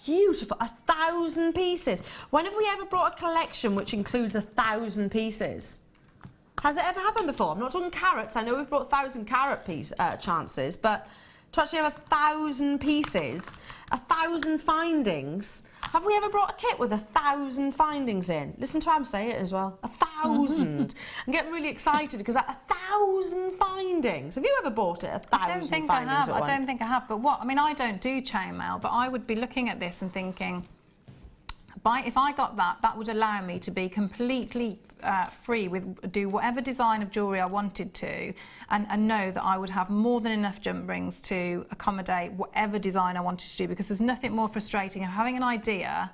S1: Beautiful, 1,000 pieces. When have we ever brought a collection which includes 1,000 pieces? Has it ever happened before? I'm not talking carats. I know we've brought 1,000 carat chances, but to actually have 1,000 pieces, 1,000 findings. Have we ever brought a kit with 1,000 findings in? Listen to Am say it as well. 1,000. I'm getting really excited because 1,000 findings. Have you ever bought it? 1,000 findings at once?
S2: I don't think I have. But what? I mean, I don't do chainmail, but I would be looking at this and thinking, if I got that, that would allow me to be completely free with do whatever design of jewellery I wanted to, and know that I would have more than enough jump rings to accommodate whatever design I wanted to do, because there's nothing more frustrating than having an idea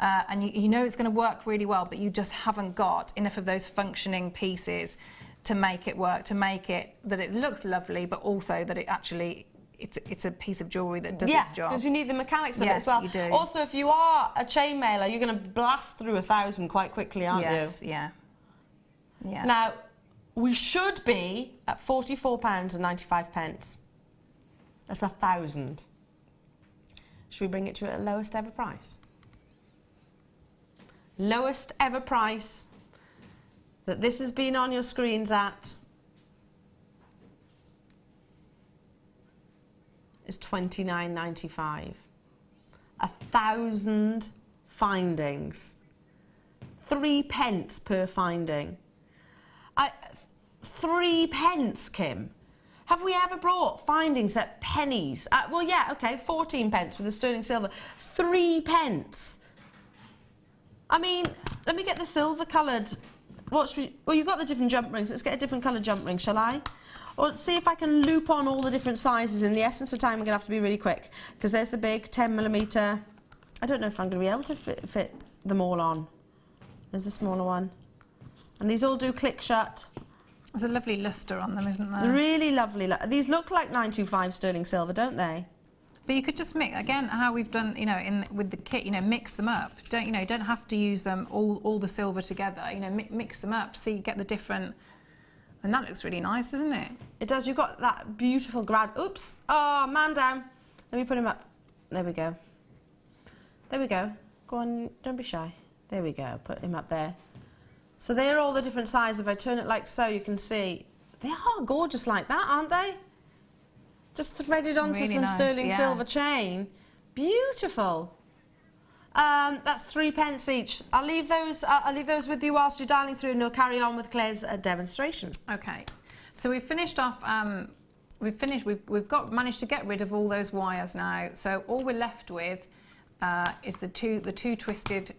S2: and you know it's going to work really well, but you just haven't got enough of those functioning pieces to make it work, to make it that it looks lovely, but also that it actually it's a piece of jewellery that does its job. Yeah, because you need the mechanics of it as well. Yes, you do. Also, if you are a chainmailer, you're going to blast through 1,000 quite quickly, aren't you? Yes, yeah. Yeah. Now, we should be at £44.95. That's 1,000. Should we bring it to a lowest ever price? Lowest ever price that this has been on your screens at is £29.95. 1,000 findings. 3 pence per finding. 3 pence, Kim. Have we ever brought findings at pennies? Well, yeah, okay, 14 pence with the sterling silver. 3 pence. I mean, let me get the silver coloured. Well, you've got the different jump rings. Let's get a different coloured jump ring, shall I? Or let's see if I can loop on all the different sizes. In the essence of time, we're going to have to be really quick, because there's the big 10 millimetre. I don't know if I'm going to be able to fit them all on. There's the smaller one. And these all do click shut. There's a lovely lustre on them, isn't there?
S1: Really lovely. These look like 925 sterling silver, don't they?
S2: But you could just mix, again, how we've done, you know, with the kit, you know, mix them up. Don't, you know, don't have to use them all the silver together. You know, mix them up so you get the different. And that looks really nice, doesn't it?
S1: It does. You've got that beautiful grad. Oops. Oh, man down. Let me put him up. There we go. There we go. Go on. Don't be shy. There we go. Put him up there. So they're all the different sizes. If I turn it like so, you can see. They are gorgeous like that, aren't they? Just threaded onto
S2: Really
S1: some
S2: nice,
S1: sterling
S2: yeah.
S1: silver chain. Beautiful. That's 3p each. I'll leave those with you whilst you're dialing through, and we'll carry on with Claire's demonstration.
S2: Okay. So we've finished off. We've managed to get rid of all those wires now. So all we're left with is the two twisted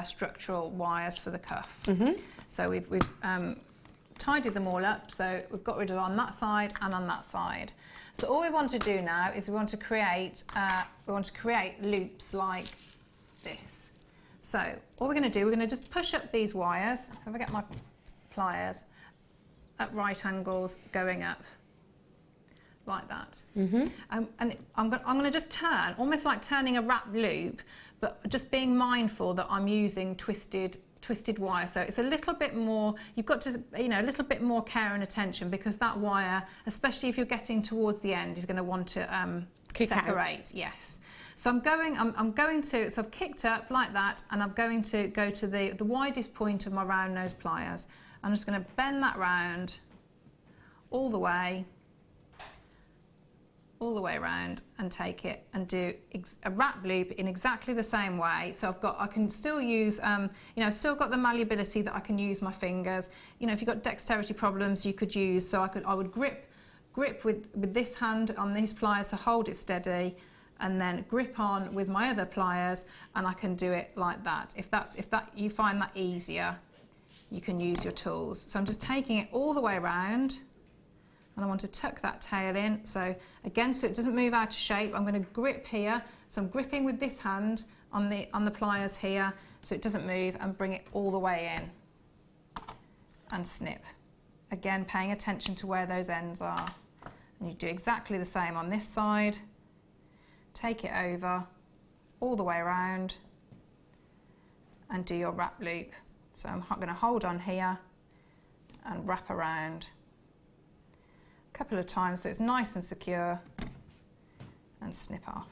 S2: structural wires for the cuff. So we've tidied them all up. So we've got rid of on that side and on that side. So all we want to do now is we want to create loops like this. So all we're going to do, we're going to just push up these wires. So if I get my pliers at right angles going up like that. And I'm going to just turn, almost like turning a wrap loop, but just being mindful that I'm using twisted wire. So it's a little bit more, you've got to, you know, a little bit more care and attention, because that wire, especially if you're getting towards the end, is going to want to separate.
S1: Out.
S2: Yes. So I'm going to, so I've kicked up like that, and I'm going to go to the widest point of my round nose pliers. I'm just going to bend that round all the way around, and take it and do a wrap loop in exactly the same way. So I can still use, you know, still got the malleability that I can use my fingers. You know, if you've got dexterity problems, you could use, so I would grip with this hand on these pliers to hold it steady, and then grip on with my other pliers, and I can do it like that. If you find that easier, you can use your tools. So I'm just taking it all the way around, and I want to tuck that tail in. So again, so it doesn't move out of shape, I'm going to grip here. So I'm gripping with this hand on the pliers here, so it doesn't move, and bring it all the way in and snip. Again, paying attention to where those ends are. And you do exactly the same on this side. Take it over all the way around and do your wrap loop. So I'm going to hold on here and wrap around a couple of times so it's nice and secure, and snip off.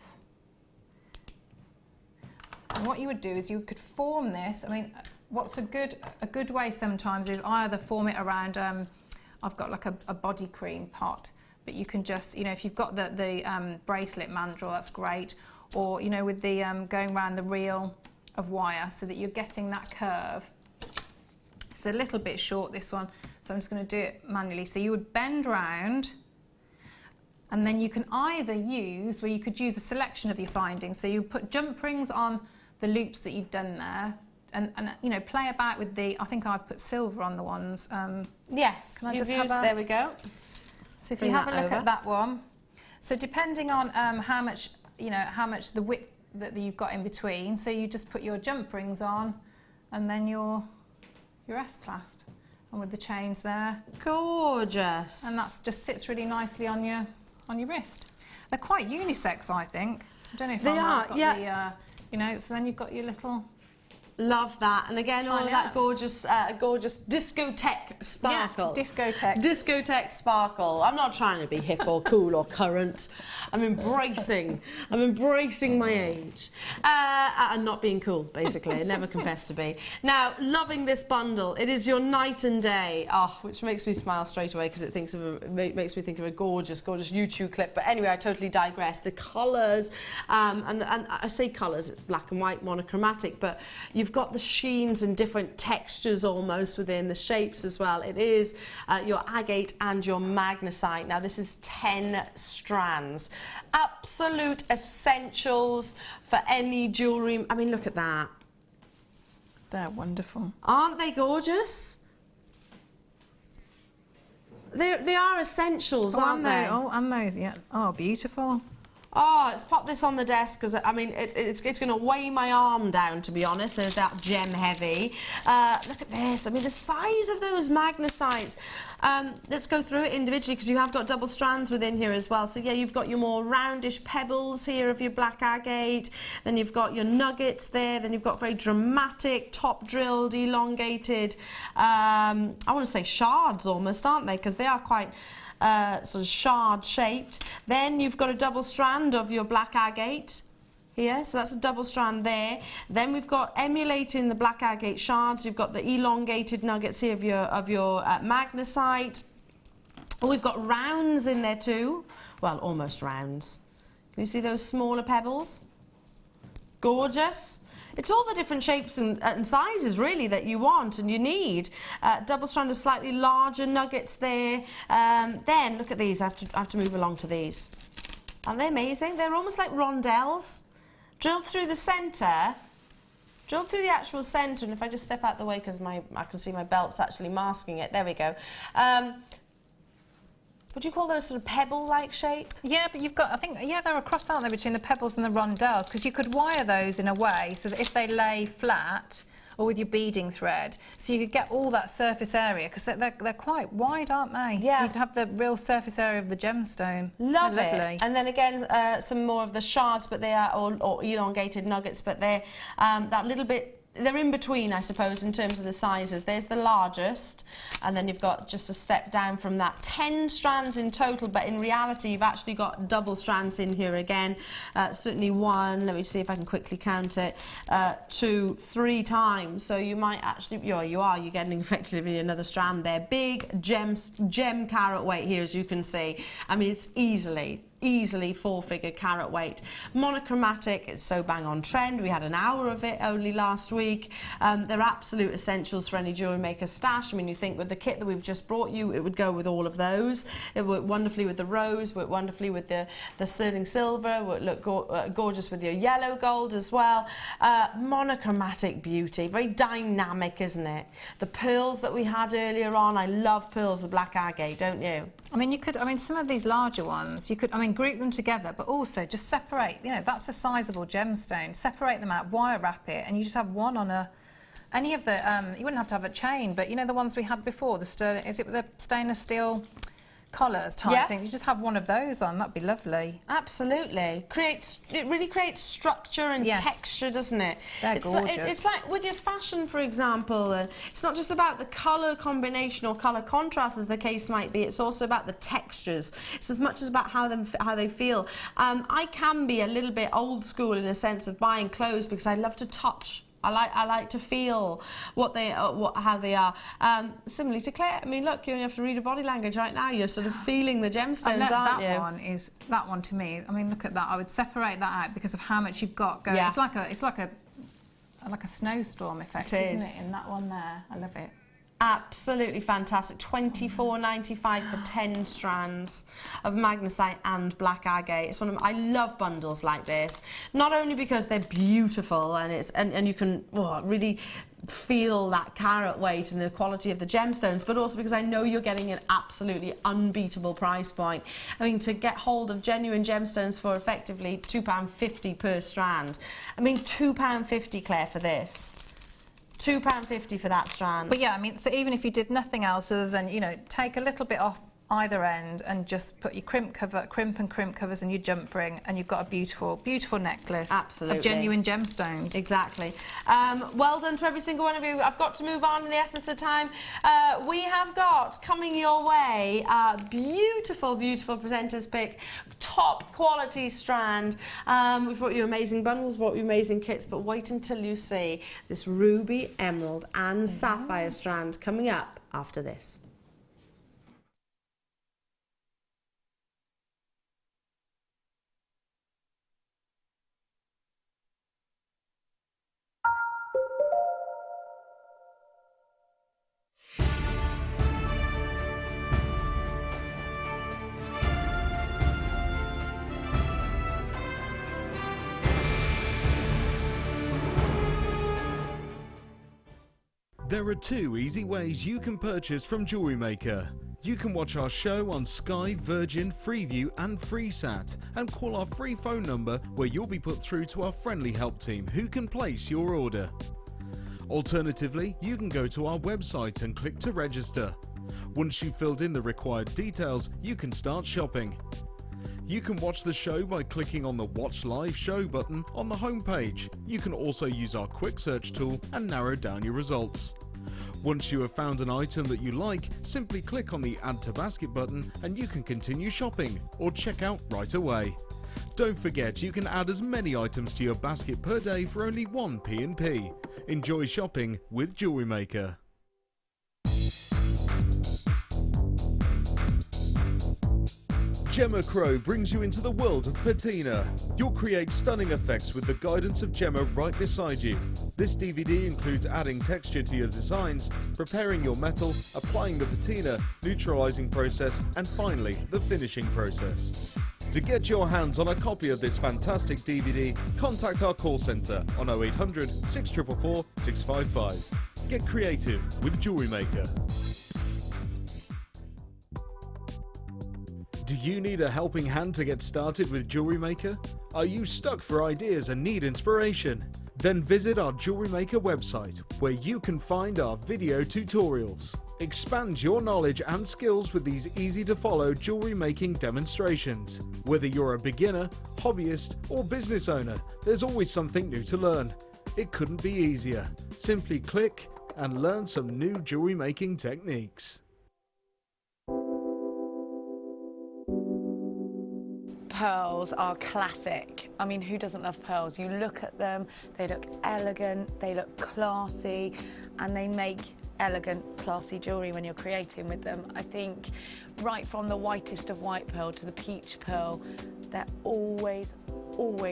S2: And what you would do is you could form this. I mean, what's a good way sometimes is I either form it around, I've got like a body cream pot, but you can just, you know, if you've got the bracelet mandrel, that's great, or, you know, with the going around the reel of wire, so that you're getting that curve. It's a little bit short, this one, so I'm just going to do it manually. So you would bend round, and then you can either use, where you could use a selection of your findings, so you put jump rings on the loops that you've done there, and you know, play about with the, I think I've put silver on the ones.
S1: Yes,
S2: can I just have
S1: there we go.
S2: So if you have a look at that one, so depending on how much, you know, how much the width that you've got in between, so you just put your jump rings on, and then your S-clasp, and with the chains there.
S1: Gorgeous.
S2: And that just sits really nicely on your wrist. They're quite unisex, I think. I don't know if
S1: they are.
S2: Got
S1: yeah.
S2: You know, so then you've got your little.
S1: Love that, and again, all of that gorgeous discotheque sparkle.
S2: Yes,
S1: discotheque sparkle. I'm not trying to be hip or cool or current. I'm embracing my age, and not being cool. Basically, I never confessed to be. Now, loving this bundle. It is your night and day. Oh, which makes me smile straight away, because it makes me think of a gorgeous YouTube clip. But anyway, I totally digress. The colours, and I say colours, black and white, monochromatic, but you've got the sheens and different textures almost within the shapes as well. It is your agate and your magnesite. Now this is 10 strands. Absolute essentials for any jewellery. I mean, look at that.
S2: They're wonderful.
S1: Aren't they gorgeous? They are essentials, aren't they?
S2: Oh, and those, yeah. Oh, beautiful.
S1: Oh, let's pop this on the desk because I mean it's going to weigh my arm down, to be honest. It's that gem heavy. Look at this. I mean the size of those magnesites. Let's go through it individually because you have got double strands within here as well. So yeah, you've got your more roundish pebbles here of your black agate. Then you've got your nuggets there. Then you've got very dramatic, top drilled, elongated. I want to say shards almost, aren't they? Because they are quite sort of shard shaped. Then you've got a double strand of your black agate here, so that's a double strand there. Then we've got emulating the black agate shards. You've got the elongated nuggets here of your magnesite. Oh, we've got rounds in there too. Well, almost rounds. Can you see those smaller pebbles? Gorgeous. It's all the different shapes and sizes really that you want and you need. Double strand of slightly larger nuggets there. Then look at these. I have to move along to these. Aren't they amazing? They're almost like rondelles. Drilled through the centre. Drilled through the actual centre. And if I just step out the way because I can see my belt's actually masking it. There we go. Would you call those sort of pebble-like shape?
S2: Yeah, but you've got, I think, yeah, they're a cross, aren't they, between the pebbles and the rondelles, because you could wire those in a way so that if they lay flat, or with your beading thread, so you could get all that surface area, because they're quite wide, aren't they?
S1: Yeah.
S2: You'd have the real surface area of the gemstone.
S1: Love
S2: they're
S1: it.
S2: Lovely.
S1: And then again, some more of the shards, but they are, or elongated nuggets, but they're that little bit, they're in between, I suppose, in terms of the sizes. There's the largest, and then you've got just a step down from that. 10 strands in total, but in reality, you've actually got double strands in here again. Certainly one, let me see if I can quickly count it, 2, 3 times. So you might actually, you're getting effectively another strand there. Big gem carat weight here, as you can see. I mean, it's easily 4-figure carat weight. Monochromatic, it's so bang on trend. We had an hour of it only last week. They're absolute essentials for any jewellery maker stash. I mean, you think with the kit that we've just brought you, it would go with all of those. It worked wonderfully with the rose, worked wonderfully with the sterling silver, would look gorgeous with your yellow gold as well. Monochromatic beauty, very dynamic, isn't it? The pearls that we had earlier on, I love pearls with black agate, don't you?
S2: I mean, you could, some of these larger ones, you could, group them together, but also just separate, that's a sizable gemstone. Separate them out, wire wrap it, and you just have one on any of the, you wouldn't have to have a chain, but the ones we had before, the sterling, is it the stainless steel collars type thing? You just have one of those on, that'd be lovely.
S1: Absolutely. It really creates structure and texture, doesn't it?
S2: They're gorgeous.
S1: It's like with your fashion, for example, it's not just about the colour combination or colour contrast, as the case might be, it's also about the textures. It's as much as about how they feel. I can be a little bit old school in a sense of buying clothes because I love to touch. I like to feel how they are. Similarly to Claire, I mean, look, you only have to read a body language right now. You're sort of feeling the gemstones, aren't you?
S2: That one to me. I mean, look at that. I would separate that out because of how much you've got going. Yeah. It's like a snowstorm effect, isn't it? In that one there, I love it.
S1: Absolutely fantastic. $24.95 for 10 strands of magnesite and black agate. It's I love bundles like this, not only because they're beautiful and you can really feel that carat weight and the quality of the gemstones, but also because I know you're getting an absolutely unbeatable price point. I mean, to get hold of genuine gemstones for effectively £2.50 per strand. I mean, £2.50, Claire, for this. £2.50 for that strand.
S2: But yeah, I mean, so even if you did nothing else other than, take a little bit off either end and just put your crimp and crimp covers and your jump ring, and you've got a beautiful, beautiful necklace.
S1: Absolutely.
S2: Of genuine gemstones.
S1: Exactly. Well done to every single one of you. I've got to move on in the essence of time. We have got coming your way beautiful, beautiful presenter's pick, top quality strand. We've brought you amazing bundles, brought you amazing kits, but wait until you see this ruby, emerald and sapphire strand coming up after this.
S3: There are 2 easy ways you can purchase from Jewellery Maker. You can watch our show on Sky, Virgin, Freeview and Freesat, and call our free phone number where you'll be put through to our friendly help team who can place your order. Alternatively, you can go to our website and click to register. Once you've filled in the required details, you can start shopping. You can watch the show by clicking on the Watch Live Show button on the homepage. You can also use our quick search tool and narrow down your results. Once you have found an item that you like, simply click on the Add to Basket button and you can continue shopping or check out right away. Don't forget, you can add as many items to your basket per day for only 1 P&P. Enjoy shopping with Jewellery Maker. Gemma Crow brings you into the world of patina. You'll create stunning effects with the guidance of Gemma right beside you. This DVD includes adding texture to your designs, preparing your metal, applying the patina, neutralizing process, and finally, the finishing process. To get your hands on a copy of this fantastic DVD, contact our call centre on 0800 644 655. Get creative with Jewellery Maker. Do you need a helping hand to get started with Jewellery Maker? Are you stuck for ideas and need inspiration? Then visit our Jewellery Maker website, where you can find our video tutorials. Expand your knowledge and skills with these easy-to-follow jewellery making demonstrations. Whether you're a beginner, hobbyist, or business owner, there's always something new to learn. It couldn't be easier. Simply click and learn some new jewellery making techniques.
S7: Pearls are classic. I mean, who doesn't love pearls? You look at them, they look elegant, they look classy, and they make elegant, classy jewellery when you're creating with them. I think right from the whitest of white pearl to the peach pearl, they're always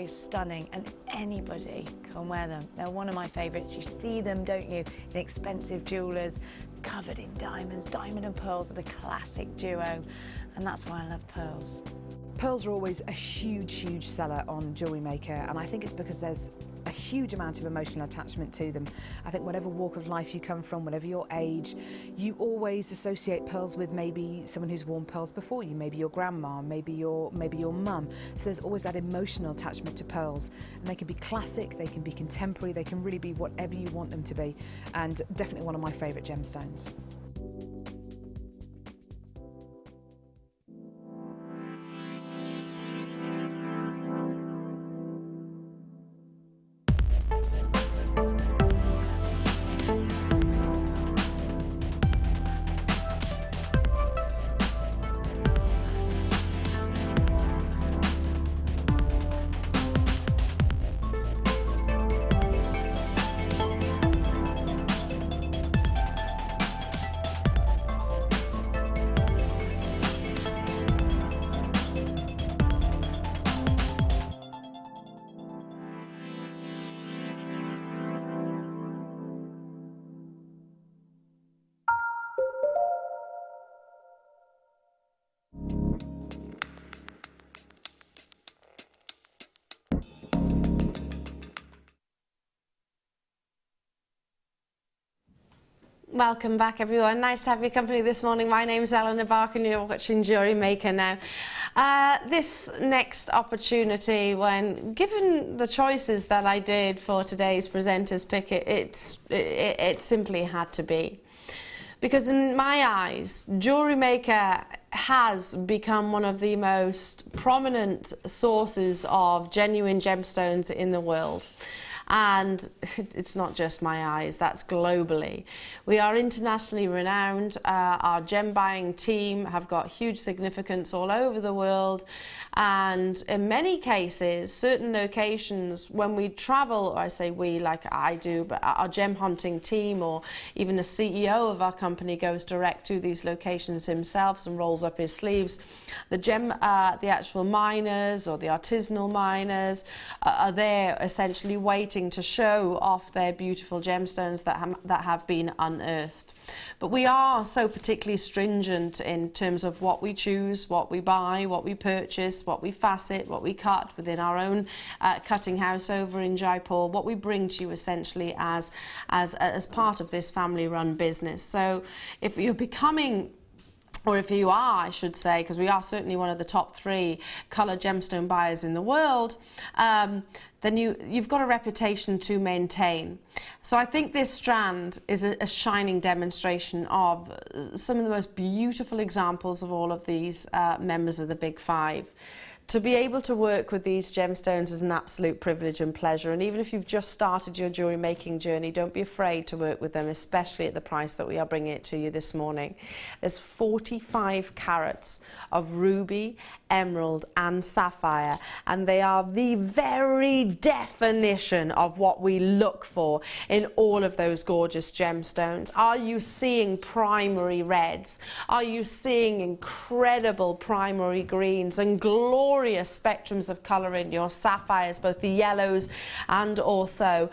S7: stunning, and anybody can wear them. They're one of my favourites. You see them, don't you, in expensive jewellers, covered in diamonds. Diamond and pearls are the classic duo, and that's why I love pearls.
S8: Pearls are always a huge seller on Jewellery Maker, and I think it's because there's a huge amount of emotional attachment to them. I think whatever walk of life you come from, whatever your age, you always associate pearls with maybe someone who's worn pearls before you, maybe your grandma, maybe your mum. So there's always that emotional attachment to pearls, and they can be classic, they can be contemporary, they can really be whatever you want them to be, and definitely one of my favourite gemstones.
S1: Welcome back, everyone. Nice to have your company this morning. My name's Elena Barker and you're watching Jewellery Maker now. This next opportunity, when given the choices that I did for today's presenter's pick, it simply had to be. Because in my eyes, Jewellery Maker has become one of the most prominent sources of genuine gemstones in the world. And it's not just my eyes, that's globally. We are internationally renowned. Our gem buying team have got huge significance all over the world, and in many cases, certain locations, when we travel, or I say we like I do, but our gem hunting team or even the CEO of our company goes direct to these locations himself and rolls up his sleeves. The actual miners or the artisanal miners are there essentially waiting to show off their beautiful gemstones that have been unearthed. But we are so particularly stringent in terms of what we choose, what we buy, what we purchase, what we facet, what we cut within our own cutting house over in Jaipur, what we bring to you essentially as part of this family-run business. So if you're becoming or if you are, I should say, because we are certainly one of the top 3 colour gemstone buyers in the world, then you've got a reputation to maintain. So I think this strand is a shining demonstration of some of the most beautiful examples of all of these members of the Big Five. To be able to work with these gemstones is an absolute privilege and pleasure, and even if you've just started your jewellery making journey, don't be afraid to work with them, especially at the price that we are bringing it to you this morning. There's 45 carats of ruby, emerald and sapphire, and they are the very definition of what we look for in all of those gorgeous gemstones. Are you seeing primary reds? Are you seeing incredible primary greens and glorious spectrums of colour in your sapphires, both the yellows and also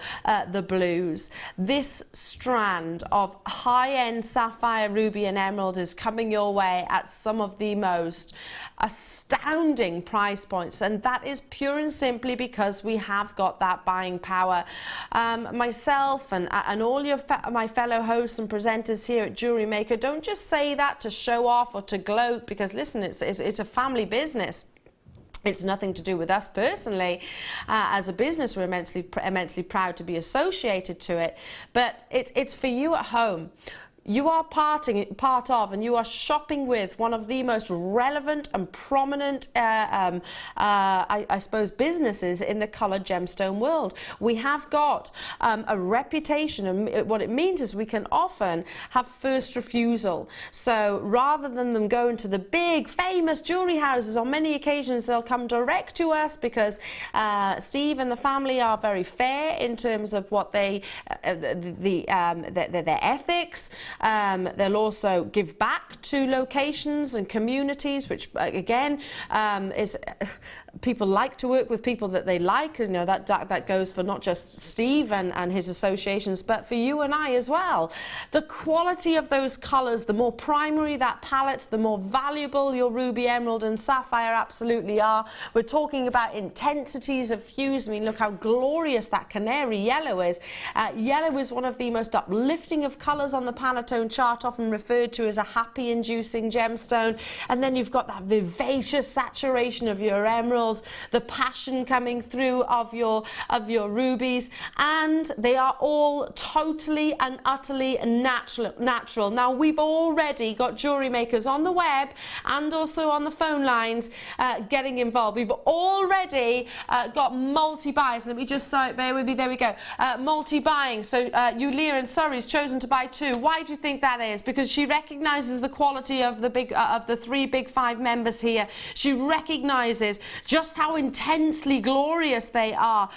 S1: the blues? This strand of high-end sapphire, ruby and emerald is coming your way at some of the most astounding price points, and that is pure and simply because we have got that buying power. Myself and all my fellow hosts and presenters here at Jewellery Maker don't just say that to show off or to gloat, because listen, it's a family business. It's nothing to do with us personally. As a business, we're immensely proud to be associated to it, but it's for you at home. You are part of and you are shopping with one of the most relevant and prominent, I suppose, businesses in the coloured gemstone world. We have got a reputation, and what it means is we can often have first refusal. So rather than them going to the big famous jewellery houses, on many occasions they'll come direct to us, because Steve and the family are very fair in terms of what they, their ethics. They'll also give back to locations and communities, which again is people like to work with people that they like. You know, that goes for not just Steve and his associations, but for you and I as well. The quality of those colours, the more primary that palette, the more valuable your ruby, emerald and sapphire absolutely are. We're talking about intensities of hues. I mean, look how glorious that canary yellow is. Yellow is one of the most uplifting of colours on the Pantone chart, often referred to as a happy inducing gemstone. And then you've got that vivacious saturation of your emerald, the passion coming through of your rubies, and they are all totally and utterly natural. Now, we've already got jewellery makers on the web and also on the phone lines getting involved. We've already got multi-buys. Let me just bear with me. There we go. Multi-buying. So Elena in Surrey's chosen to buy 2. Why do you think that is? Because she recognises the quality of the 3 Big Five members here. She recognises just how intensely glorious they are.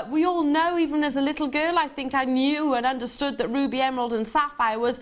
S1: We all know, even as a little girl, I think I knew and understood that ruby, emerald and sapphire was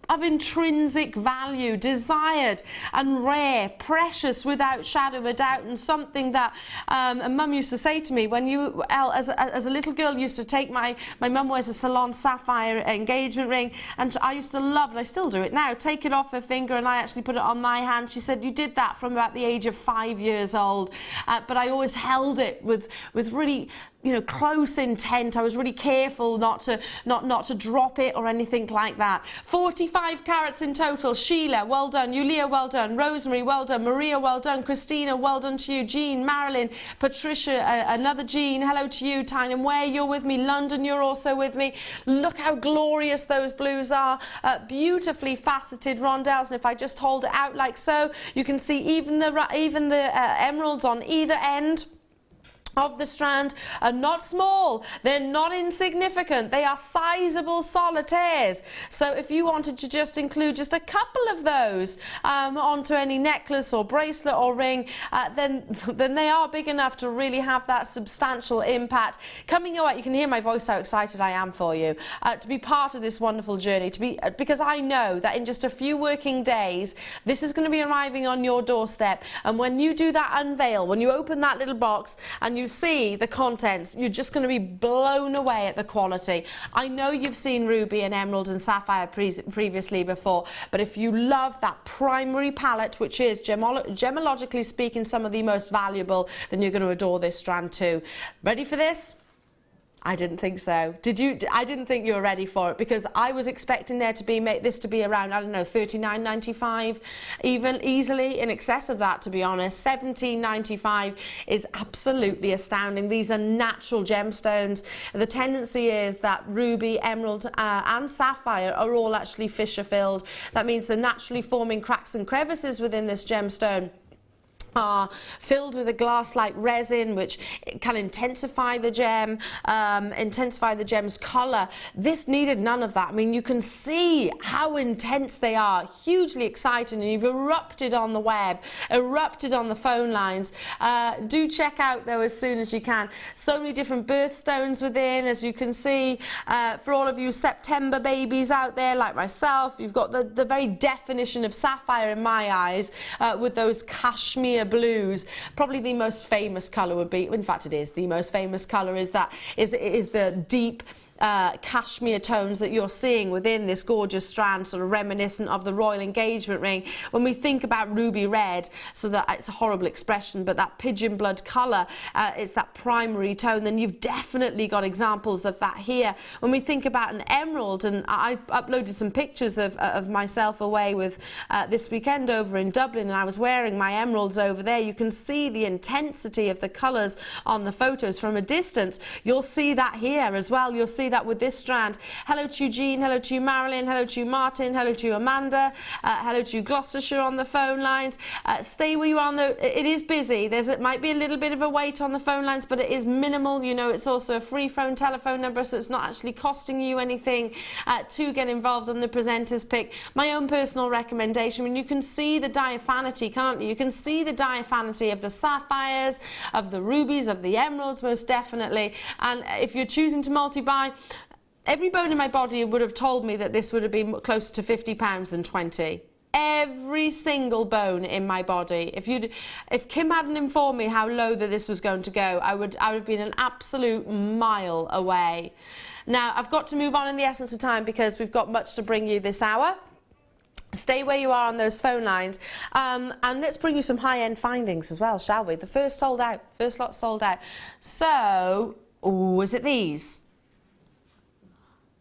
S1: of intrinsic value, desired and rare, precious without shadow of a doubt, and something that Mum used to say to me when you, as a little girl, used to take my mum wears a Salon sapphire engagement ring, and I used to love, and I still do it now, take it off her finger and I actually put it on my hand. She said, you did that from about the age of 5 years old, but I always held it with really, you know, close intent. I was really careful not to drop it or anything like that. 45 carats in total. Sheila, well done. Yulia, well done. Rosemary, well done. Maria, well done. Christina, well done to you. Jean, Marilyn, Patricia, another Jean, hello to you. Tynan Ware, you're with me. London, you're also with me. Look how glorious those blues are. Beautifully faceted rondelles, and if I just hold it out like so, you can see even the emeralds on either end of the strand are not small, they're not insignificant, they are sizable solitaires. So if you wanted to just include just a couple of those onto any necklace or bracelet or ring, then they are big enough to really have that substantial impact. Coming your way, you can hear my voice how excited I am for you to be part of this wonderful journey, because I know that in just a few working days this is going to be arriving on your doorstep, and when you do that unveil, when you open that little box and you see the contents, you're just going to be blown away at the quality. I know you've seen ruby and emerald and sapphire previously before, but if you love that primary palette, which is gemologically speaking some of the most valuable, then you're going to adore this strand too. Ready for this? I didn't think so. Did you? I didn't think you were ready for it, because I was expecting there to be this to be around, I don't know, $39.95, even easily in excess of that, to be honest. $17.95 is absolutely astounding. These are natural gemstones. The tendency is that ruby, emerald and sapphire are all actually fissure filled. That means the naturally forming cracks and crevices within this gemstone are filled with a glass-like resin, which can intensify the gem, intensify the gem's colour. This needed none of that. I mean, you can see how intense they are, hugely exciting, and you've erupted on the web, erupted on the phone lines. Do check out, though, as soon as you can. So many different birthstones within, as you can see. For all of you September babies out there, like myself, you've got the very definition of sapphire in my eyes, with those cashmere blues. Probably the most famous colour would be, in fact it is the most famous colour, is the deep cashmere tones that you're seeing within this gorgeous strand, sort of reminiscent of the royal engagement ring. When we think about ruby red, so that it's a horrible expression, but that pigeon blood colour, it's that primary tone, then you've definitely got examples of that here. When we think about an emerald, and I uploaded some pictures of myself away with this weekend over in Dublin, and I was wearing my emeralds over there. You can see the intensity of the colours on the photos from a distance. You'll see that here as well. You'll see that with this strand. Hello to you, Jean. Hello to you, Marilyn. Hello to you, Martin. Hello to you, Amanda. Hello to you, Gloucestershire, on the phone lines. Stay where you are, though. It is busy. It might be a little bit of a wait on the phone lines, but it is minimal. You know, it's also a free phone telephone number, so it's not actually costing you anything to get involved on the presenter's pick. My own personal recommendation, when you can see the diaphanity, can't you? You can see the diaphanity of the sapphires, of the rubies, of the emeralds, most definitely. And if you're choosing to multi-buy, every bone in my body would have told me that this would have been closer to £50 than 20. Every single bone in my body. If Kim hadn't informed me how low that this was going to go, I would have been an absolute mile away. Now, I've got to move on in the essence of time, because we've got much to bring you this hour. Stay where you are on those phone lines, and let's bring you some high-end findings as well, shall we? The first sold out, first lot sold out. So, is it these?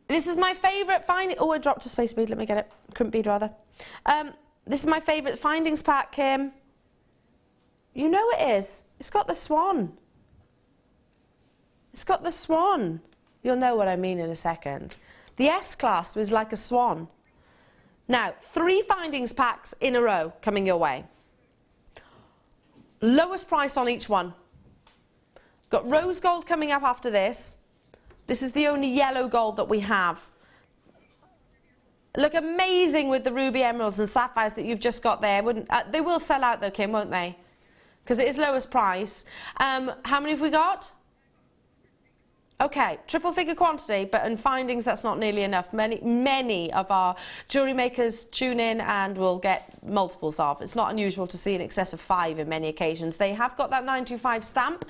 S1: This is my favourite finding. Oh, I dropped a space bead. Let me get it. Crimp bead, rather. This is my favourite findings pack, Kim. You know it is. It's got the swan. It's got the swan. You'll know what I mean in a second. The S-class was like a swan. Now, 3 findings packs in a row coming your way. Lowest price on each one. Got rose gold coming up after this. This is the only yellow gold that we have. Look amazing with the ruby emeralds and sapphires that you've just got there. They will sell out though, Kim, won't they? Because it is lowest price. How many have we got? Okay, triple figure quantity, but in findings that's not nearly enough. Many of our jewellery makers tune in and will get multiples of. It's not unusual to see in excess of 5 in many occasions. They have got that 925 stamp,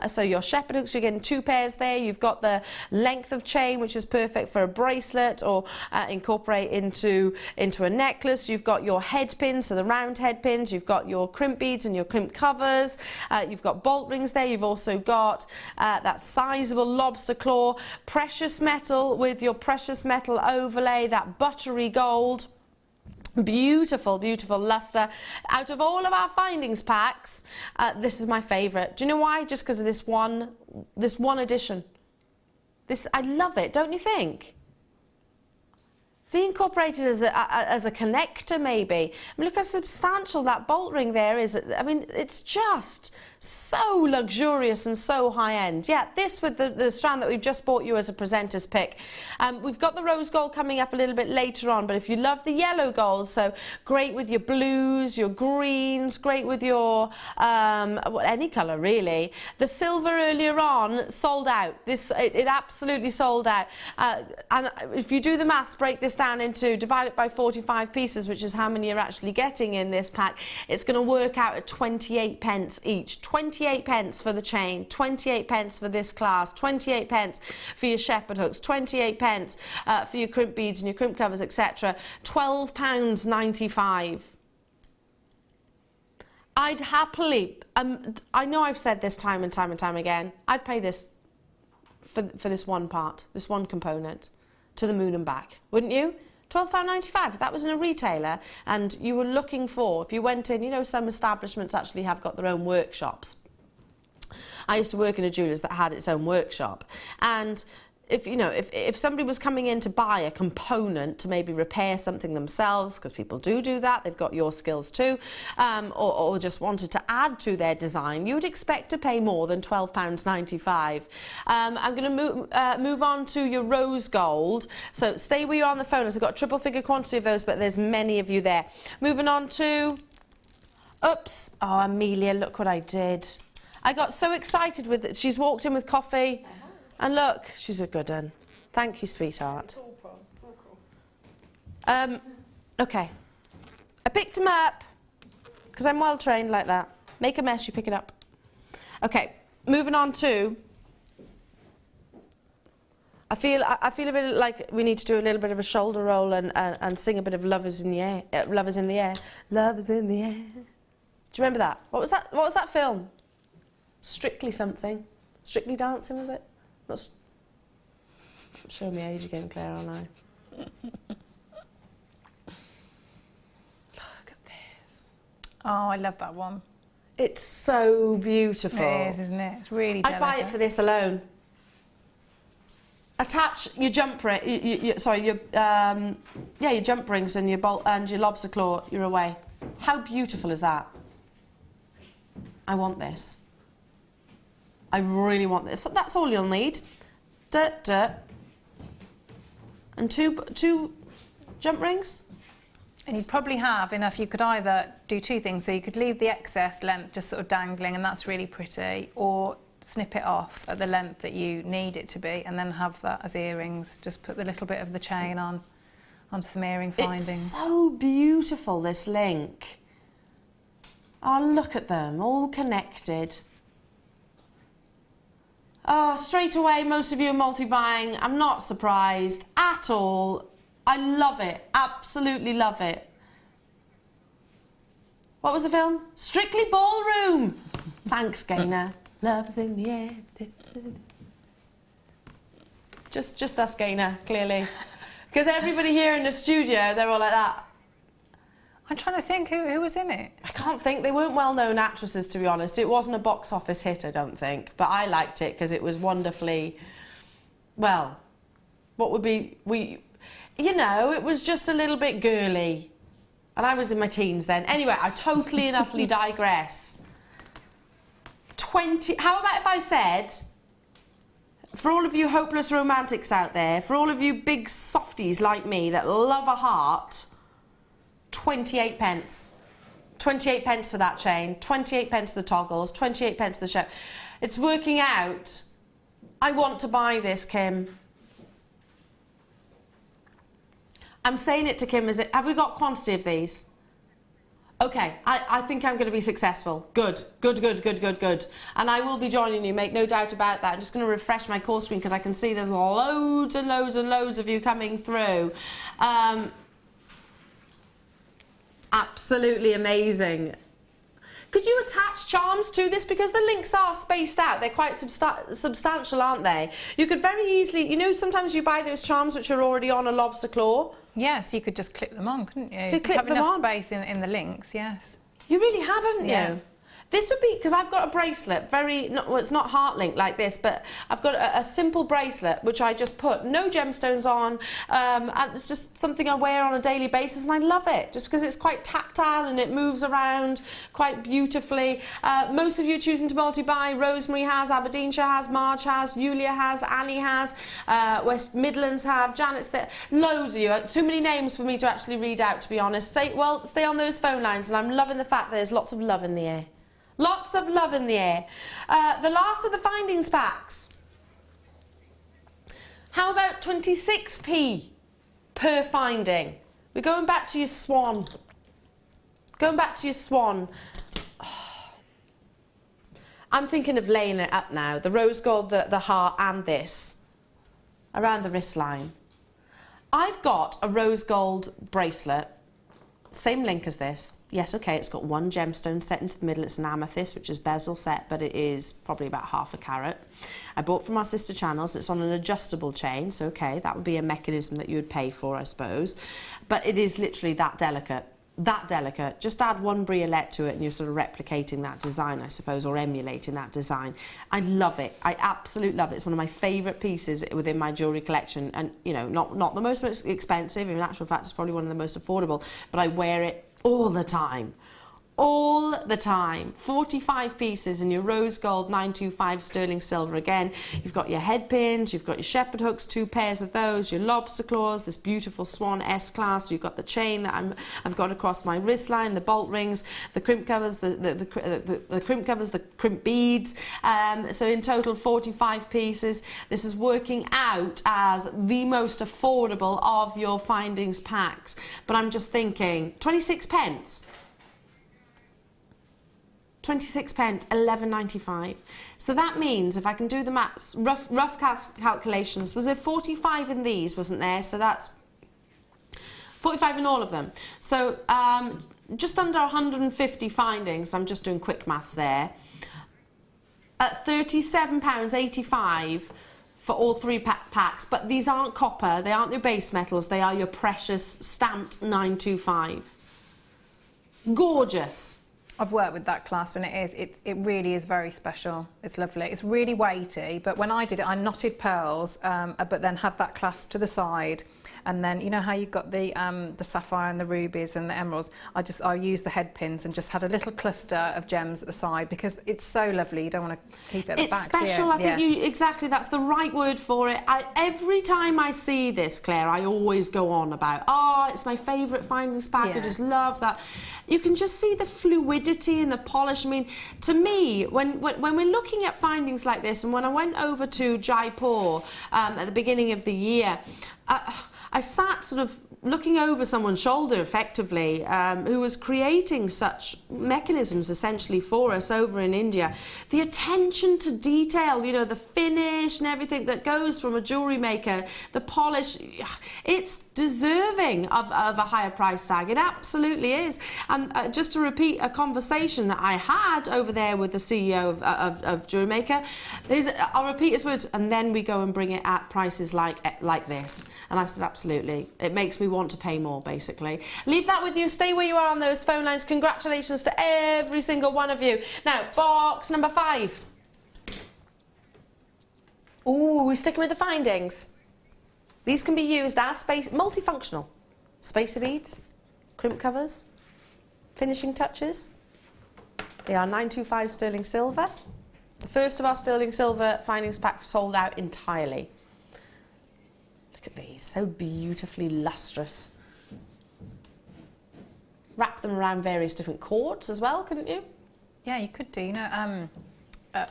S1: so your shepherd hooks, you're getting 2 pairs there. You've got the length of chain, which is perfect for a bracelet or incorporate into a necklace. You've got your head pins, so the round head pins. You've got your crimp beads and your crimp covers. You've got bolt rings there. You've also got that sizable lobster claw, precious metal with your precious metal overlay, that buttery gold. Beautiful, beautiful luster. Out of all of our findings packs, this is my favourite. Do you know why? Just because of this one edition. I love it, don't you think? Be incorporated as a connector, maybe. I mean, look how substantial that bolt ring there is. I mean, it's just so luxurious and so high-end. Yeah, this with the strand that we've just bought you as a presenter's pick. We've got the rose gold coming up a little bit later on, but if you love the yellow gold, so great with your blues, your greens, great with your any colour really. The silver earlier on sold out. It absolutely sold out. And if you do the maths, break this down divide it by 45 pieces, which is how many you're actually getting in this pack, it's going to work out at 28 pence each. 28 pence for the chain, 28 pence for this class, 28 pence for your shepherd hooks, 28 pence for your crimp beads and your crimp covers, etc. £12.95. I'd happily, I know I've said this time and time and time again, I'd pay this for this one part, this one component, to the moon and back, wouldn't you? £12.95, if that was in a retailer and you were looking for, if you went in, you know, some establishments actually have got their own workshops. I used to work in a jeweller's that had its own workshop, and if, you know, if somebody was coming in to buy a component to maybe repair something themselves, because people do that, they've got your skills too, or just wanted to add to their design, you would expect to pay more than £12.95. I'm going to move on to your rose gold, so stay where you're on the phone, as I've got a triple figure quantity of those, but there's many of you there. Moving on to, oops, oh Amelia, look what I did. I got so excited with it. She's walked in with coffee. And look, she's a good one. Thank you, sweetheart.
S2: It's all cool.
S1: Okay. I picked him up because I'm well trained like that. Make a mess, you pick it up. Okay, moving on to. I feel a bit like we need to do a little bit of a shoulder roll and sing a bit of "Love Is in the Air." Love is in the air. Love is in the air. Do you remember that? What was that? What was that film? Strictly something. Strictly Dancing, was it? I'm showing my age again, Claire, aren't I? Look at this.
S2: Oh, I love that one.
S1: It's so beautiful.
S2: It is, isn't it? It's really delicate.
S1: I'd buy it for this alone. Attach your jump ring, your jump rings and your bolt and your lobster claw. You're away. How beautiful is that? I want this. I really want this. So that's all you'll need. And two jump rings.
S2: And you'd probably have enough. You could either do two things. So you could leave the excess length just sort of dangling, and that's really pretty, or snip it off at the length that you need it to be, and then have that as earrings. Just put the little bit of the chain onto some earring findings.
S1: It's so beautiful, this link. Oh, look at them, all connected. Oh, straight away, most of you are multi-buying. I'm not surprised at all. I love it, absolutely love it. What was the film? Strictly Ballroom. Thanks, Gaynor. Love's in the air. Just us, Gaynor, clearly. Because everybody here in the studio, they're all like that.
S2: I'm trying to think who was in it.
S1: I can't think. They weren't well-known actresses, to be honest. It wasn't a box office hit, I don't think. But I liked it because it was wonderfully, well, what would be, you know, it was just a little bit girly. And I was in my teens then. Anyway, I totally and utterly digress. How about if I said, for all of you hopeless romantics out there, for all of you big softies like me that love a heart, 28 pence. 28 pence for that chain, 28 pence for the toggles, 28 pence for the show. It's working out. I want to buy this, Kim. I'm saying it to Kim, have we got quantity of these? Okay, I think I'm going to be successful. Good. And I will be joining you, make no doubt about that. I'm just going to refresh my call screen because I can see there's loads and loads and loads of you coming through. Absolutely amazing. Could you attach charms to this? Because the links are spaced out. They're quite substantial, aren't they? You could very easily, you know, sometimes you buy those charms which are already on a lobster claw.
S2: Yes, you could just clip them on, couldn't you?
S1: Could clip
S2: have
S1: them
S2: enough
S1: on.
S2: space in the links, yes.
S1: You really have, haven't you?
S2: Yeah.
S1: This would be, because I've got a bracelet, well, it's not heart linked like this, but I've got a simple bracelet which I just put no gemstones on, and it's just something I wear on a daily basis, and I love it just because it's quite tactile and it moves around quite beautifully. Most of you are choosing to multi-buy. Rosemary has, Aberdeenshire has, Marge has, Yulia has, Annie has, West Midlands have, Janet's there, loads of you. Too many names for me to actually read out, to be honest. Stay on those phone lines, and I'm loving the fact that there's lots of love in the air. Lots of love in the air. The last of the findings packs. How about 26p per finding? We're going back to your swan. Going back to your swan. Oh. I'm thinking of laying it up now. The rose gold, the heart, and this. Around the wrist line. I've got a rose gold bracelet. Same link as this. yes, okay, it's got one gemstone set into the middle. It's an amethyst, which is bezel set, but it is probably about half a carat. I bought from our sister channels. It's on an adjustable chain, so okay, that would be a mechanism that you would pay for, I suppose. But it is literally that delicate. That delicate. Just add one briolette to it and you're sort of replicating that design, I suppose, or emulating that design. I love it. I absolutely love it. It's one of my favourite pieces within my jewellery collection, and you know, not the most expensive. In actual fact, it's probably one of the most affordable, but I wear it all the time. All the time. 45 pieces in your rose gold 925 sterling silver again. You've got your head pins, you've got your shepherd hooks, 2 pairs of those, your lobster claws, this beautiful swan S-class, you've got the chain that I've got across my wrist line, the bolt rings, the crimp covers, the crimp covers, the crimp beads. So in total 45 pieces. This is working out as the most affordable of your findings packs. But I'm just thinking, 26 pence. 26 pence, 11.95. So that means, if I can do the maths, rough calculations, was there 45 in these, wasn't there? So that's 45 in all of them. So just under 150 findings, I'm just doing quick maths there, at £37.85 for all 3 packs. But these aren't copper, they aren't your base metals, they are your precious stamped 925. Gorgeous.
S2: I've worked with that clasp and it really is very special. It's lovely. It's really weighty, but when I did it, I knotted pearls, but then had that clasp to the side. And then, you know how you've got the sapphire and the rubies and the emeralds? I used the head pins and just had a little cluster of gems at the side because it's so lovely. You don't want to keep it at the back.
S1: It's special. I think exactly, that's the right word for it. Every time I see this, Claire, I always go on about, it's my favourite findings pack. I just love that. You can just see the fluidity and the polish. I mean, to me, when we're looking at findings like this, and when I went over to Jaipur at the beginning of the year, I sat sort of looking over someone's shoulder effectively, who was creating such mechanisms essentially for us over in India. The attention to detail, you know, the finish and everything that goes from a jewellery maker, the polish, it's deserving of a higher price tag. It absolutely is. And just to repeat a conversation that I had over there with the CEO of Jewellery Maker, I'll repeat his words, and then we go and bring it at prices like this. And I said, absolutely. It makes me want to pay more, basically. Leave that with you. Stay where you are on those phone lines. Congratulations to every single one of you. Now, box number 5. Ooh, we're sticking with the findings. These can be used as multifunctional. Spacer beads, crimp covers, finishing touches. They are 925 sterling silver. The first of our sterling silver findings pack sold out entirely. Look at these, so beautifully lustrous. Wrap them around various different cords as well, couldn't you?
S2: Yeah, you could do. You know,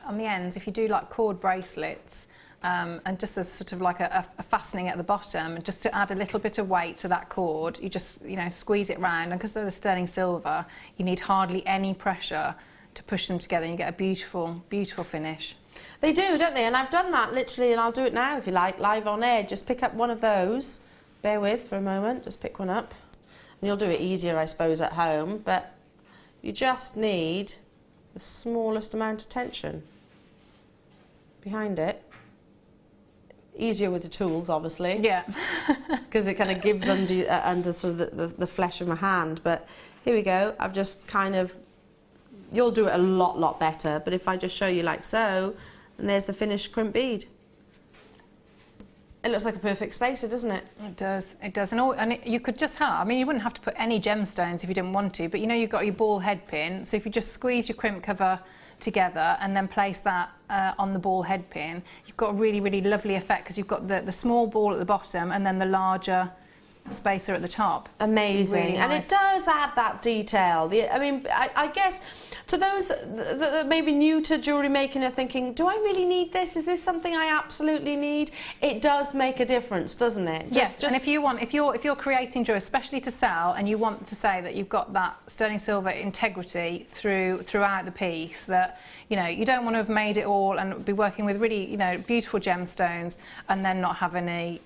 S2: on the ends, if you do like cord bracelets, and just as sort of like a fastening at the bottom, and just to add a little bit of weight to that cord, you just, you know, squeeze it round, and because they're the sterling silver, you need hardly any pressure to push them together, and you get a beautiful, beautiful finish.
S1: They do, don't they? And I've done that literally, and I'll do it now if you like, live on air. Just pick up one of those. Bear with for a moment, just pick one up. And you'll do it easier, I suppose, at home, but you just need the smallest amount of tension behind it. Easier with the tools, obviously.
S2: Yeah.
S1: Because it kind of gives under sort of the flesh of my hand. But here we go. I've just kind of, you'll do it a lot better. But if I just show you like so, and there's the finished crimp bead. It looks like a perfect spacer, doesn't it?
S2: It does, it does. And you could just have, I mean, you wouldn't have to put any gemstones if you didn't want to, but you know you've got your ball head pin, so if you just squeeze your crimp cover together and then place that on the ball head pin, you've got a really, really lovely effect because you've got the small ball at the bottom and then the larger spacer at the top.
S1: Amazing.
S2: Really
S1: and
S2: nice.
S1: It does add that detail. I mean, I guess to those that may be new to jewellery making are thinking, do I really need this? Is this something I absolutely need? It does make a difference, doesn't it?
S2: Yes, and if you're creating jewellery, especially to sell, and you want to say that you've got that sterling silver integrity throughout the piece, that you know you don't want to have made it all and be working with really beautiful gemstones and then not have any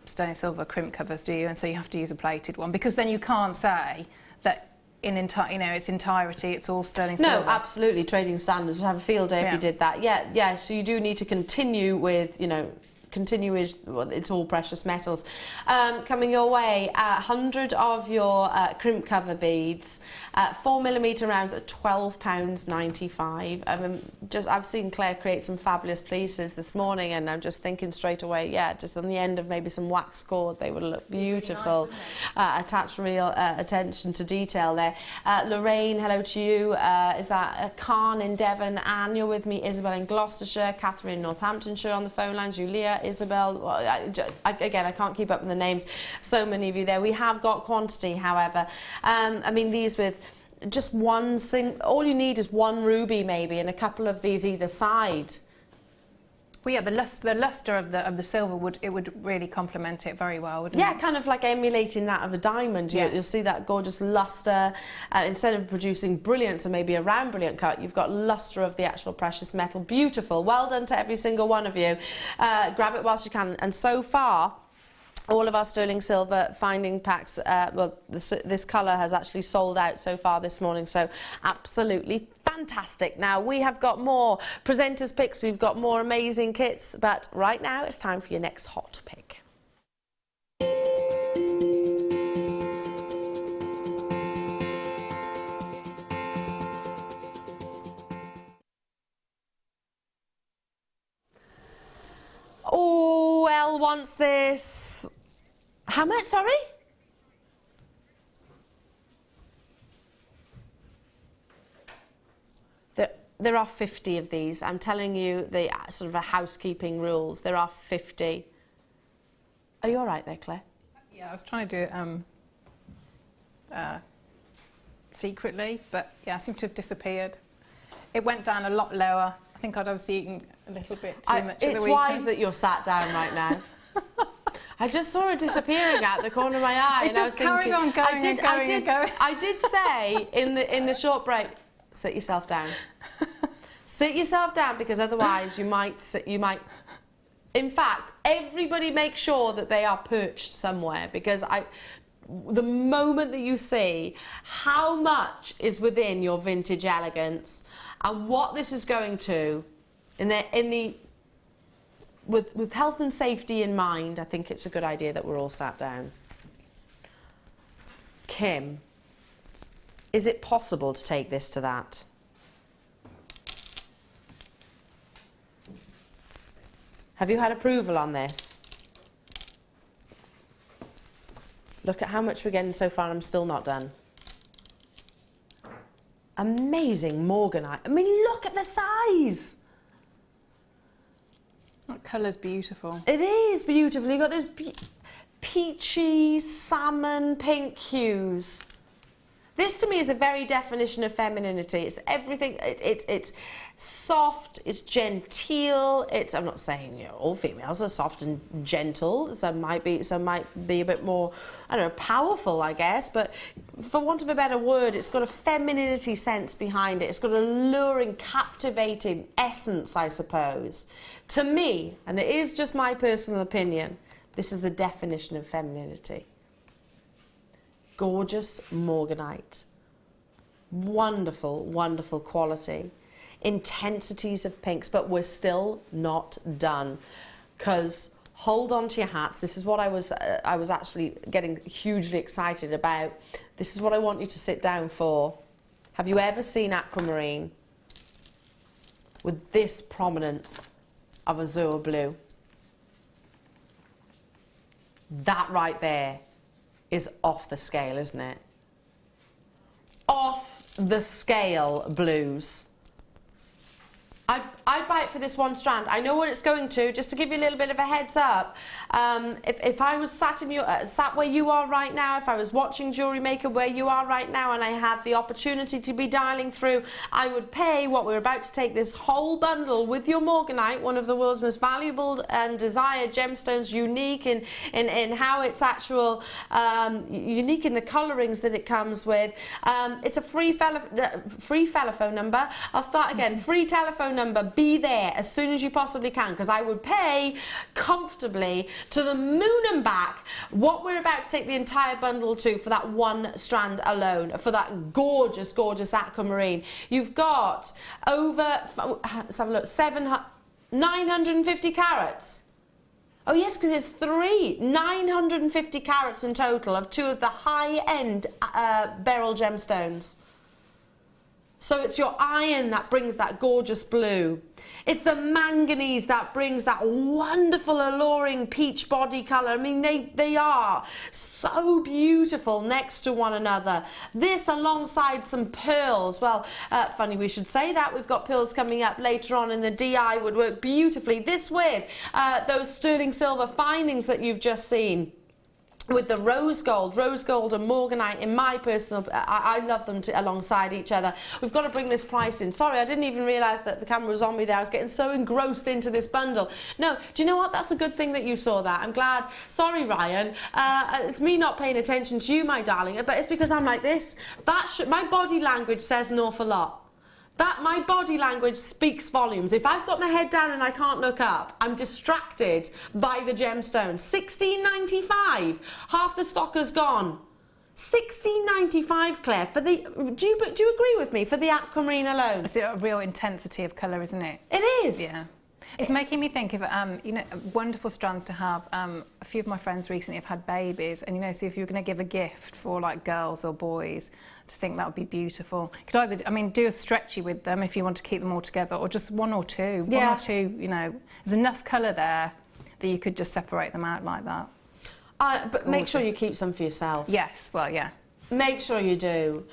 S2: sterling silver crimp covers, do you? And so you have to use a plated one, because then you can't say that in its entirety, it's all sterling
S1: No,
S2: silver.
S1: absolutely. Trading standards would have a field day if you did that. Yeah. So you do need to continue with, it's all precious metals. Coming your way, 100 of your crimp cover beads, 4mm rounds at £12.95. I've seen Claire create some fabulous pieces this morning, and I'm just thinking straight away, just on the end of maybe some wax cord, they would look beautiful. Attach real attention to detail there. Lorraine, hello to you. Is that Khan in Devon? Anne, you're with me. Isabel in Gloucestershire. Catherine in Northamptonshire on the phone line. Julia, Isabel. Again, I can't keep up with the names. So many of you there. We have got quantity, however. These with just one all you need is one ruby maybe, and a couple of these either side.
S2: Well, the luster of the silver would really complement it very well, wouldn't it?
S1: Yeah, kind of like emulating that of a diamond.
S2: Yes.
S1: You'll see that gorgeous luster. Instead of producing brilliance and maybe a round brilliant cut, you've got luster of the actual precious metal. Beautiful. Well done to every single one of you. Grab it whilst you can. And so far, all of our sterling silver finding packs, this colour has actually sold out so far this morning, so absolutely fantastic. Now, we have got more presenters picks, we've got more amazing kits, but right now it's time for your next hot pick. Oh, Elle wants this. How much, sorry? There are 50 of these. I'm telling you the sort of a housekeeping rules. There are 50. Are you all right there, Claire?
S2: Yeah, I was trying to do it secretly, but yeah, it seemed to have disappeared. It went down a lot lower. I think I'd obviously eaten a little bit too much at the weekend.
S1: It's wise that you're sat down right now. I just saw it disappearing out the corner of my eye.
S2: It just carried on going and going.
S1: I did say in the short break, sit yourself down. Sit yourself down, because otherwise you might. In fact, everybody make sure that they are perched somewhere, because the moment that you see how much is within your vintage elegance and what this is going to, with health and safety in mind, I think it's a good idea that we're all sat down. Kim, is it possible to take this to that? Have you had approval on this? Look at how much we're getting so far and I'm still not done. Amazing morganite. I mean, look at the size.
S2: That colour's beautiful.
S1: It is beautiful. You've got those peachy, salmon, pink hues. This to me is the very definition of femininity. It's everything. It's soft. It's genteel. I'm not saying all females are soft and gentle. Some might be a bit more, I don't know, powerful, I guess. But for want of a better word, it's got a femininity sense behind it. It's got a luring, captivating essence, I suppose. To me, and it is just my personal opinion, this is the definition of femininity. Gorgeous morganite, wonderful, wonderful quality, intensities of pinks, but we're still not done, because hold on to your hats. This is what I was actually getting hugely excited about. This is what I want you to sit down for. Have you ever seen aquamarine with this prominence of azure blue? That right there is off the scale, isn't it? Off the scale blues. I'd buy it for this one strand. I know what it's going to, just to give you a little bit of a heads up. If I was sat where you are right now, if I was watching Jewellery Maker where you are right now, and I had the opportunity to be dialing through, I would pay what we're about to take, this whole bundle with your morganite, one of the world's most valuable and desired gemstones, unique in how it's actual, unique in the colourings that it comes with. It's a free telephone number. I'll start again. Free telephone phone number, be there as soon as you possibly can, because I would pay comfortably to the moon and back what we're about to take the entire bundle to for that one strand alone, for that gorgeous, gorgeous aquamarine. You've got over, let's have a look, 950 carats. Oh yes, because it's 950 carats in total of two of the high-end beryl gemstones. So it's your iron that brings that gorgeous blue. It's the manganese that brings that wonderful, alluring peach body colour. I mean, they are so beautiful next to one another. This alongside some pearls. Well, funny we should say that. We've got pearls coming up later on, and the DI would work beautifully. This with those sterling silver findings that you've just seen, with the rose gold and morganite. In my personal, I love them alongside each other. We've got to bring this price in. Sorry, I didn't even realise that the camera was on me there. I was getting so engrossed into this bundle. No, do you know what? That's a good thing that you saw that. I'm glad. Sorry, Ryan. It's me not paying attention to you, my darling, but it's because I'm like this. My body language says an awful lot. My body language speaks volumes. If I've got my head down and I can't look up, I'm distracted by the gemstones. $16.95. Half the stock has gone. $16.95, Claire. Do you agree with me for the aquamarine alone?
S2: It's a real intensity of colour, isn't it?
S1: It is.
S2: Yeah. It's making me think of, you know, wonderful strands to have. A few of my friends recently have had babies, and, you know, so if you're going to give a gift for, like, girls or boys, I just think that would be beautiful. You could either, I mean, do a stretchy with them if you want to keep them all together, or just one or two.
S1: Yeah.
S2: One or two, you know, there's enough colour there that you could just separate them out like that.
S1: But make sure you keep some for yourself.
S2: Yes, well, yeah.
S1: Make sure you do.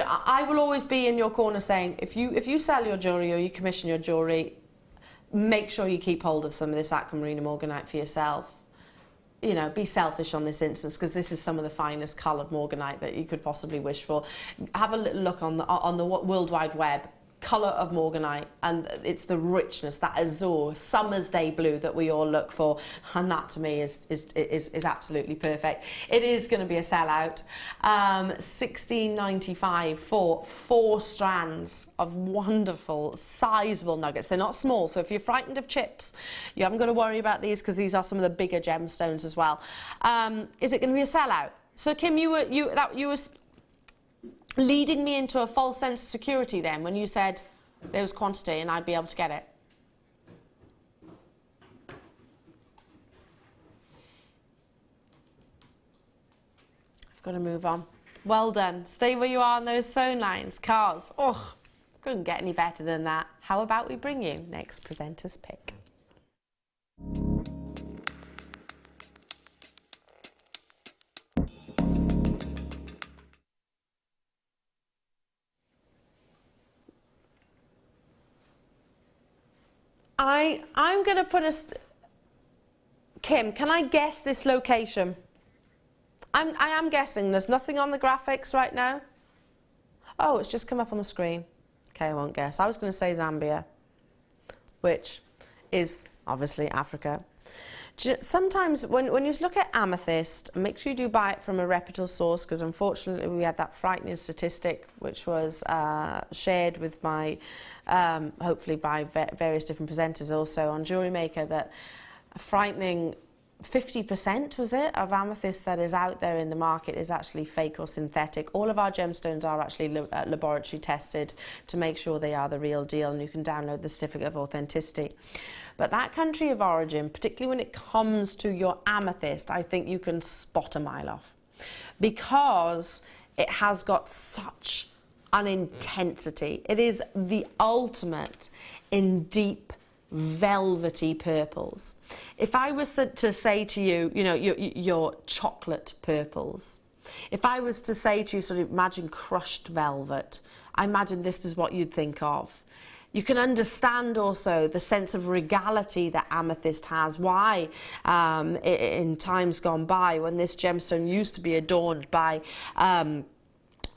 S1: I will always be in your corner saying, if you sell your jewellery or you commission your jewellery, make sure you keep hold of some of this aquamarine and morganite for yourself. You know, be selfish on this instance, because this is some of the finest coloured morganite that you could possibly wish for. Have a little look on the World Wide Web. Colour of morganite, and it's the richness, that azure summer's day blue that we all look for, and that to me is absolutely perfect. It is going to be a sellout. $16.95 for 4 strands of wonderful sizable nuggets. They're not small, so if you're frightened of chips, you haven't got to worry about these, because these are some of the bigger gemstones as well. Is it going to be a sellout? So Kim, you were leading me into a false sense of security then when you said there was quantity and I'd be able to get it. I've got to move on. Well done. Stay where you are on those phone lines. Cars. Oh, couldn't get any better than that. How about we bring you next presenter's pick? I'm going to put Kim, can I guess this location? I am guessing. There's nothing on the graphics right now. Oh, it's just come up on the screen. Okay, I won't guess. I was going to say Zambia, which is obviously Africa. Sometimes when you look at amethyst, make sure you do buy it from a reputable source, because unfortunately we had that frightening statistic which was shared with my, hopefully by various different presenters also on Jewellery Maker, that a frightening 50% was it of amethyst that is out there in the market is actually fake or synthetic. All of our gemstones are actually laboratory tested to make sure they are the real deal, and you can download the certificate of authenticity. But that country of origin, particularly when it comes to your amethyst, I think you can spot a mile off, because it has got such an intensity. It is the ultimate in deep velvety purples. If I was to say to you, you know, your chocolate purples, if I was to say to you, sort of imagine crushed velvet, I imagine this is what you'd think of. You can understand also the sense of regality that amethyst has, why in times gone by, when this gemstone used to be adorned by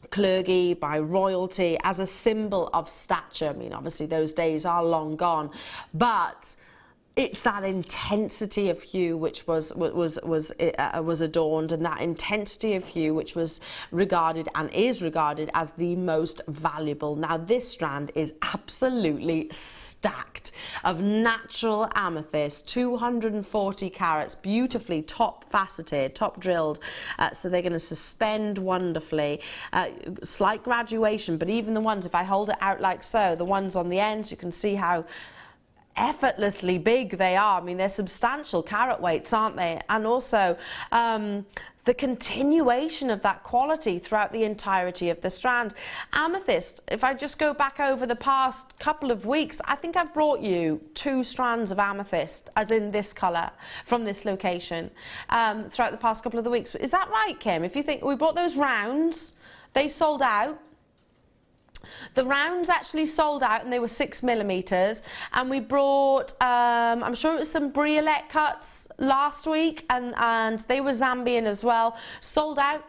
S1: clergy, by royalty, as a symbol of stature. I mean, obviously those days are long gone, but it's that intensity of hue which was adorned, and that intensity of hue which was regarded and is regarded as the most valuable. Now this strand is absolutely stacked of natural amethyst, 240 carats, beautifully top faceted, top drilled, so they're going to suspend wonderfully. Slight graduation, but even the ones, if I hold it out like so, the ones on the ends, you can see how effortlessly big they are. I mean, they're substantial carat weights, aren't they? And also the continuation of that quality throughout the entirety of the strand. Amethyst, if I just go back over the past couple of weeks, I think I've brought you 2 strands of amethyst, as in this colour, from this location, throughout the past couple of the weeks. Is that right, Kim? If you think we brought those rounds, they sold out. The rounds actually sold out, and they were 6mm, and we brought I'm sure it was some briolette cuts last week, and they were Zambian as well. Sold out.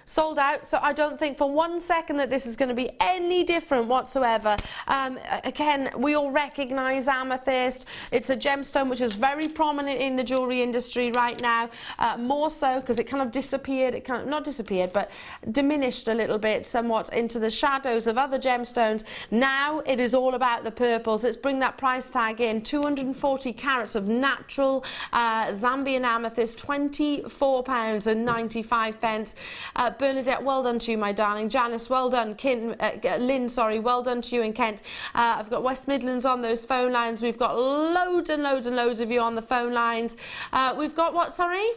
S1: So I don't think for one second that this is going to be any different whatsoever. Again, we all recognise amethyst. It's a gemstone which is very prominent in the jewellery industry right now, more so because it kind of disappeared, not disappeared, but diminished a little bit somewhat into the shadows of other gemstones. Now it is all about the purples. Let's bring that price tag in. 240 carats of natural Zambian amethyst, £24.95. Bernadette, well done to you, my darling. Janice, well done. Lynn, sorry, well done to you in Kent. I've got West Midlands on those phone lines. We've got loads and loads and loads of you on the phone lines. We've got what, sorry?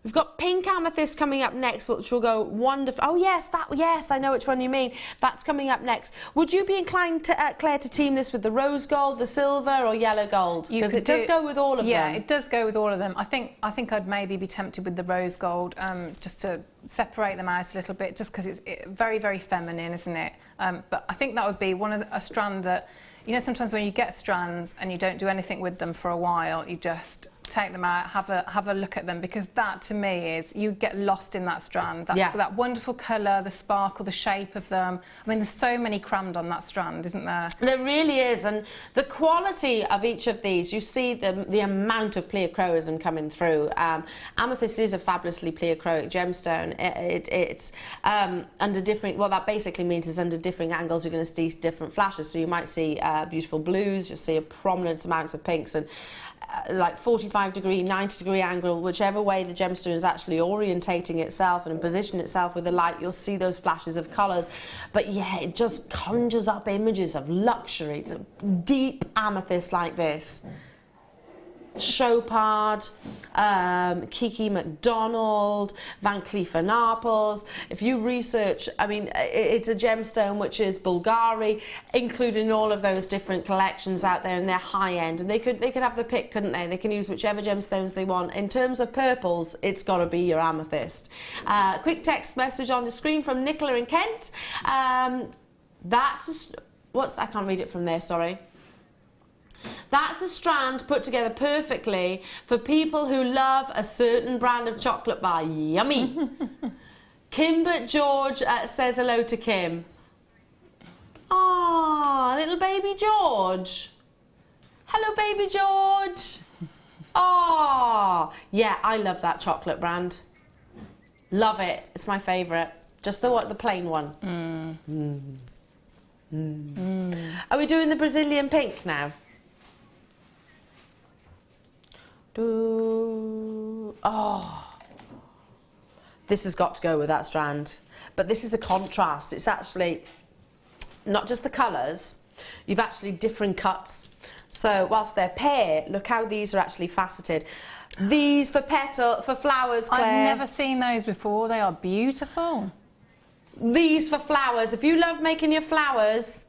S1: We've got pink amethyst coming up next, which will go wonderful. Oh yes, yes, I know which one you mean. That's coming up next. Would you be inclined, to, Claire, to team this with the rose gold, the silver, or yellow gold? Because it does go with all of them.
S2: Yeah, it does go with all of them. I think I'd maybe be tempted with the rose gold, just to separate them out a little bit, just because it's very, very feminine, isn't it? But I think that would be a strand that, you know, sometimes when you get strands and you don't do anything with them for a while, you just take them out, have a look at them, because that to me is, you get lost in that strand, that wonderful colour, the sparkle, the shape of them. I mean, there's so many crammed on that strand, isn't there? There
S1: really is, and the quality of each of these, you see the amount of pleochroism coming through. Amethyst is a fabulously pleochroic gemstone. It's under different, what that basically means is under different angles you're going to see different flashes. So you might see beautiful blues, you'll see a prominent amounts of pinks, and like 45-degree, 90-degree angle, whichever way the gemstone is actually orientating itself and positioning itself with the light, you'll see those flashes of colours. But yeah, it just conjures up images of luxury. It's a deep amethyst like this. Chopard, Kiki MacDonald, Van Cleef & Arpels. If you research, I mean, it's a gemstone which is Bulgari, included in all of those different collections out there, and they're high end. And they could have the pick, couldn't they? They can use whichever gemstones they want. In terms of purples, it's got to be your amethyst. Quick text message on the screen from Nicola in Kent. That's what's that? I can't read it from there. Sorry. That's a strand put together perfectly for people who love a certain brand of chocolate bar. Yummy. Kimbert George says hello to Kim. Ah, little baby George. Hello, baby George. Ah, yeah, I love that chocolate brand. Love it. It's my favourite. Just the plain one. Are we doing the Brazilian pink now? Oh, this has got to go with that strand. But this is the contrast. It's actually not just the colours, you've actually different cuts. So whilst they're pear, look how these are actually faceted. These for flowers, Claire.
S2: I've never seen those before. They are beautiful.
S1: These for flowers. If you love making your flowers.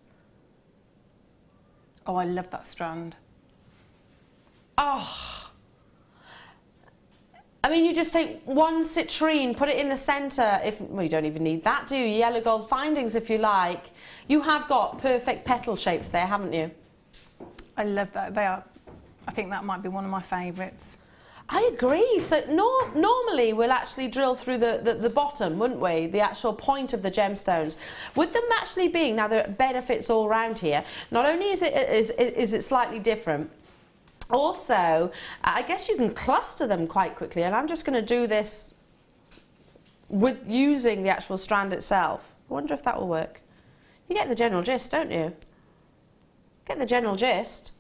S2: Oh, I love that strand.
S1: Oh. I mean, you just take one citrine, put it in the centre. Well, you don't even need that, do you? Yellow gold findings, if you like. You have got perfect petal shapes there, haven't you?
S2: I love that. They are. I think that might be one of my favourites.
S1: I agree. So normally we'll actually drill through the bottom, wouldn't we? The actual point of the gemstones. With them actually being, now there are benefits all around here. Not only is it slightly different, Also, I guess you can cluster them quite quickly, and I'm just going to do this with using the actual strand itself. I wonder if that will work. You get the general gist, don't you? Get the general gist.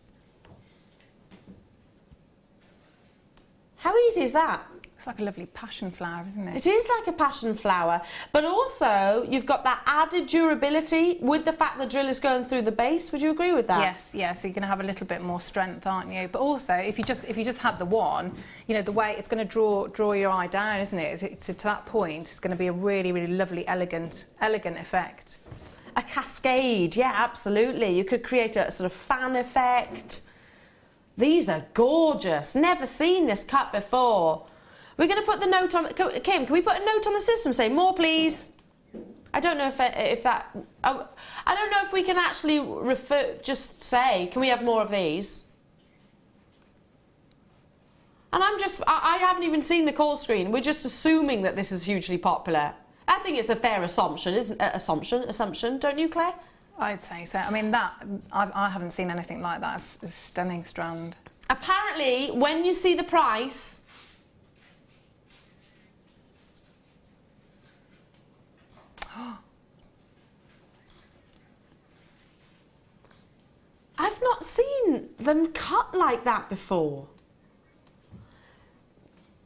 S1: How easy is that?
S2: It's like a lovely passion flower, isn't it?
S1: It is like a passion flower, but also you've got that added durability with the fact the drill is going through the base. Would you agree with that?
S2: Yes, yeah. So you're going to have a little bit more strength, aren't you? But also, if you just had the one, you know, the way it's going to draw your eye down, isn't it? It's to that point, it's going to be a really, really lovely, elegant effect.
S1: A cascade, yeah, absolutely. You could create a sort of fan effect. These are gorgeous. Never seen this cut before. We're going to put the note on. Kim, can we put a note on the system saying more, please? I don't know if that. Oh, I don't know if we can actually just say, can we have more of these? And I haven't even seen the call screen. We're just assuming that this is hugely popular. I think it's a fair assumption, isn't it? Assumption, don't you, Claire?
S2: I'd say so. I mean, I haven't seen anything like that. It's a stunning strand.
S1: Apparently, when you see the price. I've not seen them cut like that before.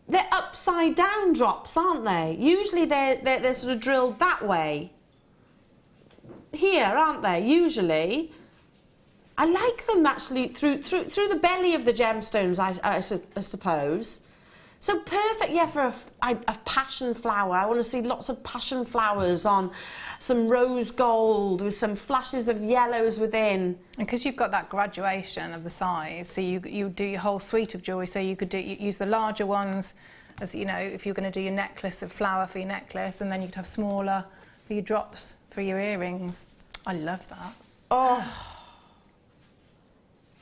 S1: They're upside down drops, aren't they? Usually they're sort of drilled that way. Here, aren't they? Usually. I like them actually through the belly of the gemstones, I suppose. So perfect, yeah, for a passion flower. I want to see lots of passion flowers on some rose gold with some flashes of yellows within.
S2: And because you've got that graduation of the size, so you do your whole suite of jewellery. So you could use the larger ones, as you know, if you're going to do your necklace, a flower for your necklace, and then you could have smaller for your drops for your earrings. I love that.
S1: Oh,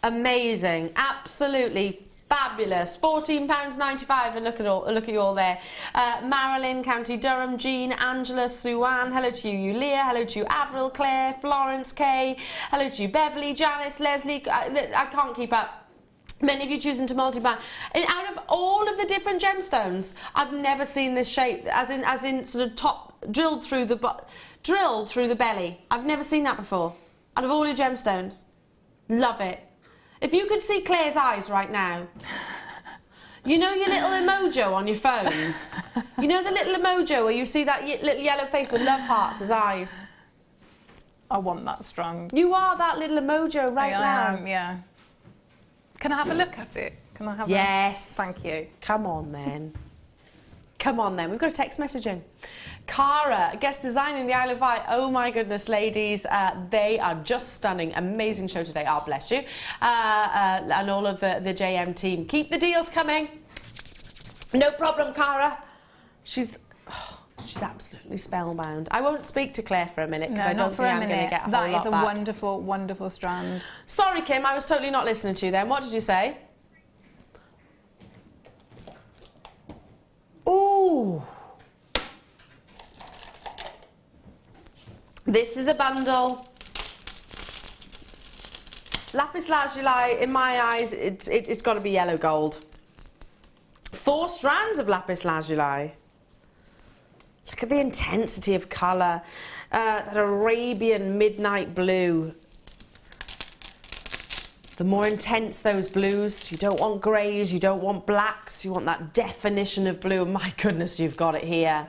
S1: amazing! Absolutely. Fabulous. £14.95, and look at you all there. Marilyn, County Durham, Jean, Angela, Sue-Ann, hello to you, Leah, hello to you, Avril, Claire, Florence, Kay, hello to you, Beverly, Janice, Leslie, I can't keep up. Many of you choosing to multi-buy. Out of all of the different gemstones, I've never seen this shape, as in sort of top, drilled through the belly. I've never seen that before. Out of all your gemstones. Love it. If you could see Claire's eyes right now, you know your little emoji on your phones? You know the little emoji where you see that little yellow face with love hearts as eyes?
S2: I want that strand.
S1: You are that little emoji right now.
S2: Yeah. Can I have a look at it? Can I have
S1: Yes.
S2: Thank you.
S1: Come on then. Come on then. We've got a text message in. Cara, guest designing the Isle of Wight. Oh my goodness, ladies, they are just stunning. Amazing show today. Oh, bless you. And all of the JM team. Keep the deals coming. No problem, Cara. She's absolutely spellbound. I won't speak to Claire for a minute because I don't think I'm going to get a whole lot back.
S2: That is a wonderful, wonderful strand.
S1: Sorry, Kim, I was totally not listening to you then. What did you say? Ooh. This is a bundle. Lapis lazuli, in my eyes, it's got to be yellow gold. 4 strands of lapis lazuli. Look at the intensity of colour. That Arabian midnight blue. The more intense those blues, you don't want greys, you don't want blacks, you want that definition of blue. My goodness, you've got it here.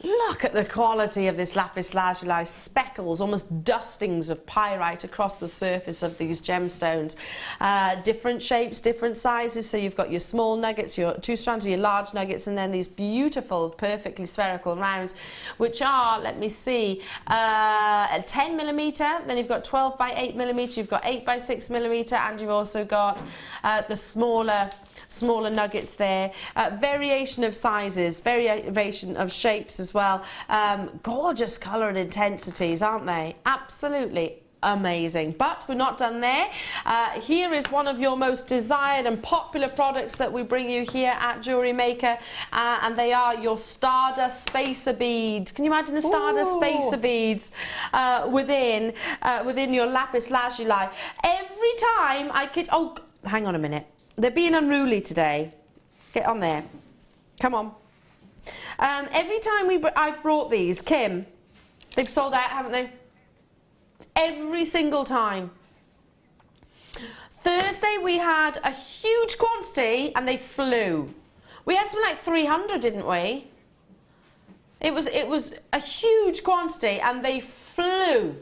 S1: Look at the quality of this lapis lazuli, speckles, almost dustings of pyrite across the surface of these gemstones. Different shapes, different sizes, so you've got your small nuggets, your 2 strands of your large nuggets, and then these beautiful, perfectly spherical rounds, which are, let me see, 10mm, then you've got 12 by 8mm, you've got 8 by 6mm, and you've also got the smaller nuggets there. Variation of sizes, variation of shapes as well. Gorgeous colour and intensities, aren't they? Absolutely amazing. But we're not done there. Here is one of your most desired and popular products that we bring you here at Jewellery Maker, and they are your Stardust Spacer beads. Can you imagine the Stardust Spacer beads within your lapis lazuli? Every time I could... Oh, hang on a minute. They're being unruly today. Get on there. Come on. Every time I've brought these, Kim, they've sold out, haven't they? Every single time. Thursday we had a huge quantity and they flew. We had something like 300, didn't we? It was a huge quantity and they flew.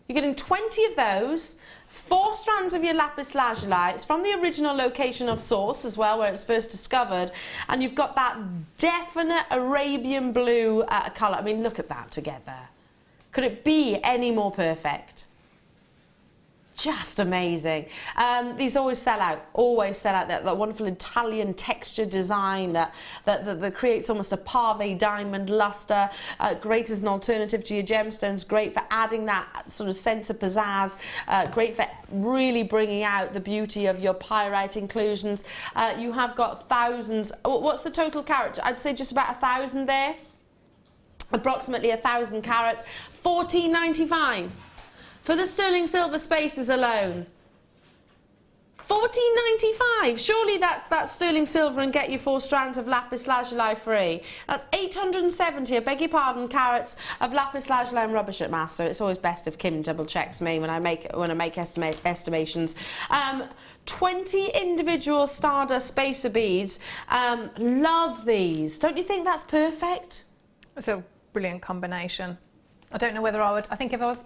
S1: You're getting 20 of those, 4 strands of your lapis lazuli. It's from the original location of source as well, where it's first discovered, and you've got that definite Arabian blue colour. I mean, look at that together. Could it be any more perfect? Just amazing. These always sell out, that wonderful Italian texture design that creates almost a pave diamond luster. Great as an alternative to your gemstones, great for adding that sort of sense of pizzazz, great for really bringing out the beauty of your pyrite inclusions. You have got thousands. What's the total carat? I'd say just about 1,000 there. Approximately 1,000 carats. $14.95. For the sterling silver spaces alone. $14.95. Surely that's sterling silver and get you 4 strands of lapis lazuli free. That's 870, I beg your pardon, carats of lapis lazuli and rubbish at mass. So it's always best if Kim double checks me when I make estimations. 20 individual stardust spacer beads. Love these. Don't you think that's perfect?
S2: It's a brilliant combination. I don't know whether I would. I think if I was,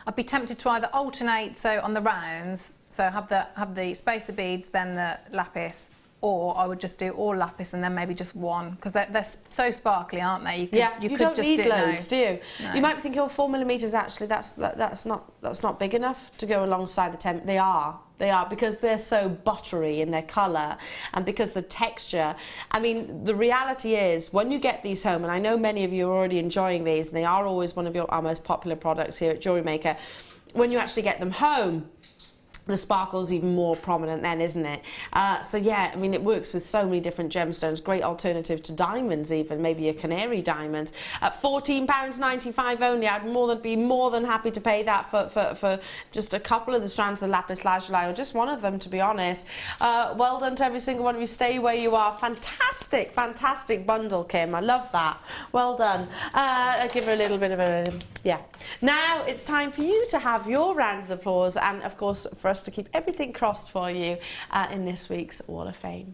S2: I'd be tempted to either alternate, so on the rounds, so have the spacer beads, then the lapis, or I would just do all lapis and then maybe just one, because they're so sparkly, aren't they?
S1: You could don't just need loads, do you?
S2: No.
S1: You might be thinking, oh, 4 millimeters. Actually, that's not big enough to go alongside the 10. They are because they're so buttery in their colour and because the texture. I mean, the reality is when you get these home, and I know many of you are already enjoying these, and they are always one of our most popular products here at Jewellery Maker. When you actually get them home, the sparkle's even more prominent then, isn't it? So yeah, I mean, it works with so many different gemstones. Great alternative to diamonds, even maybe a canary diamond. At £14.95 only, I'd be more than happy to pay that for just a couple of the strands of lapis lazuli, or just one of them, to be honest. Well done to every single one of you. Stay where you are. Fantastic, fantastic bundle, Kim. I love that. Well done. I'll give her a little bit of a, yeah. Now it's time for you to have your round of applause, and of course for us to keep everything crossed for you in this week's Wall of Fame.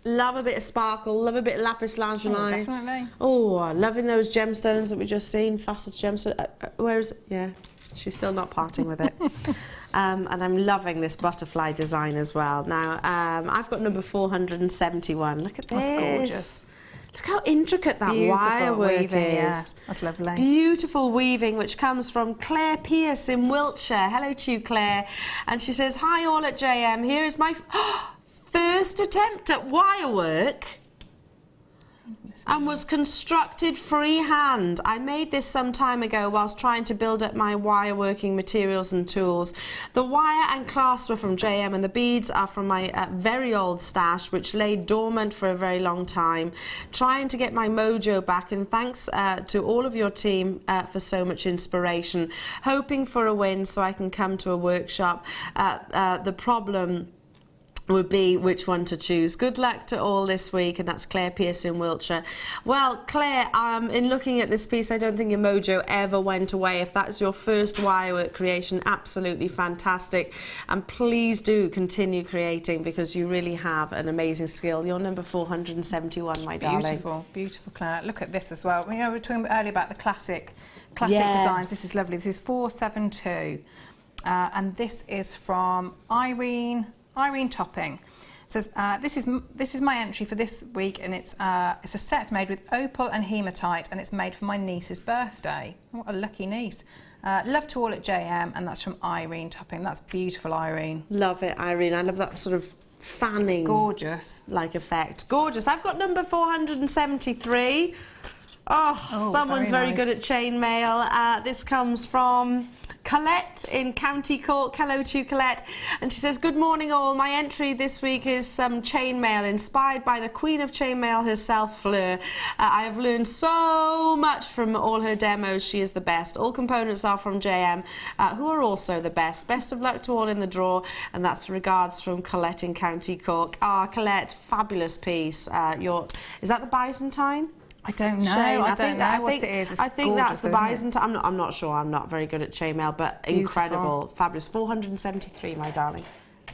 S1: Love a bit of sparkle, love a bit of lapis lazuli.
S2: Oh, definitely.
S1: Oh, loving those gemstones that we just seen, facet gemstone. Where is it? Yeah, she's still not parting with it. And I'm loving this butterfly design as well. Now, I've got number 471. Look at this.
S2: That's gorgeous.
S1: Look how intricate that wire work is.
S2: Yeah, that's lovely.
S1: Beautiful weaving, which comes from Claire Pierce in Wiltshire. Hello to you, Claire. And she says, hi all at JM. Here is my first attempt at wire work, and was constructed freehand. I made this some time ago whilst trying to build up my wire working materials and tools. The wire and clasp were from JM and the beads are from my very old stash, which lay dormant for a very long time. Trying to get my mojo back, and thanks to all of your team for so much inspiration. Hoping for a win so I can come to a workshop. The problem would be which one to choose. Good luck to all this week, and that's Claire Pierce in Wiltshire. Well, Claire, in looking at this piece, I don't think your mojo ever went away. If that's your first wirework creation, absolutely fantastic, and please do continue creating, because you really have an amazing skill. You're number 471, my darling.
S2: Beautiful, beautiful, Claire. Look at this as well. You know, we were talking earlier about the classic designs. This is lovely. This is 472, and this is from Irene Topping. It says, this is my entry for this week, and it's a set made with opal and hematite, and it's made for my niece's birthday. What a lucky niece. Love to all at JM, and that's from Irene Topping. That's beautiful, Irene.
S1: Love it, Irene. I love that sort of fanning.
S2: Gorgeous.
S1: Like effect. Gorgeous. I've got number 473. Oh, someone's very good
S2: nice.
S1: at chainmail. This comes from Colette in County Cork. Hello to you, Colette. And she says, good morning all. My entry this week is some chainmail inspired by the queen of chainmail herself, Fleur. I have learned so much from all her demos. She is the best. All components are from JM, who are also the best. Best of luck to all in the draw. And that's regards from Colette in County Cork. Ah, Colette, fabulous piece. Is that the Byzantine?
S2: I don't know.
S1: Shame.
S2: I don't know what it is. It's
S1: I think
S2: gorgeous,
S1: that's the
S2: isn't it?
S1: Byzantine. I'm not sure. I'm not very good at chainmail, but incredible, fabulous. 473, my darling.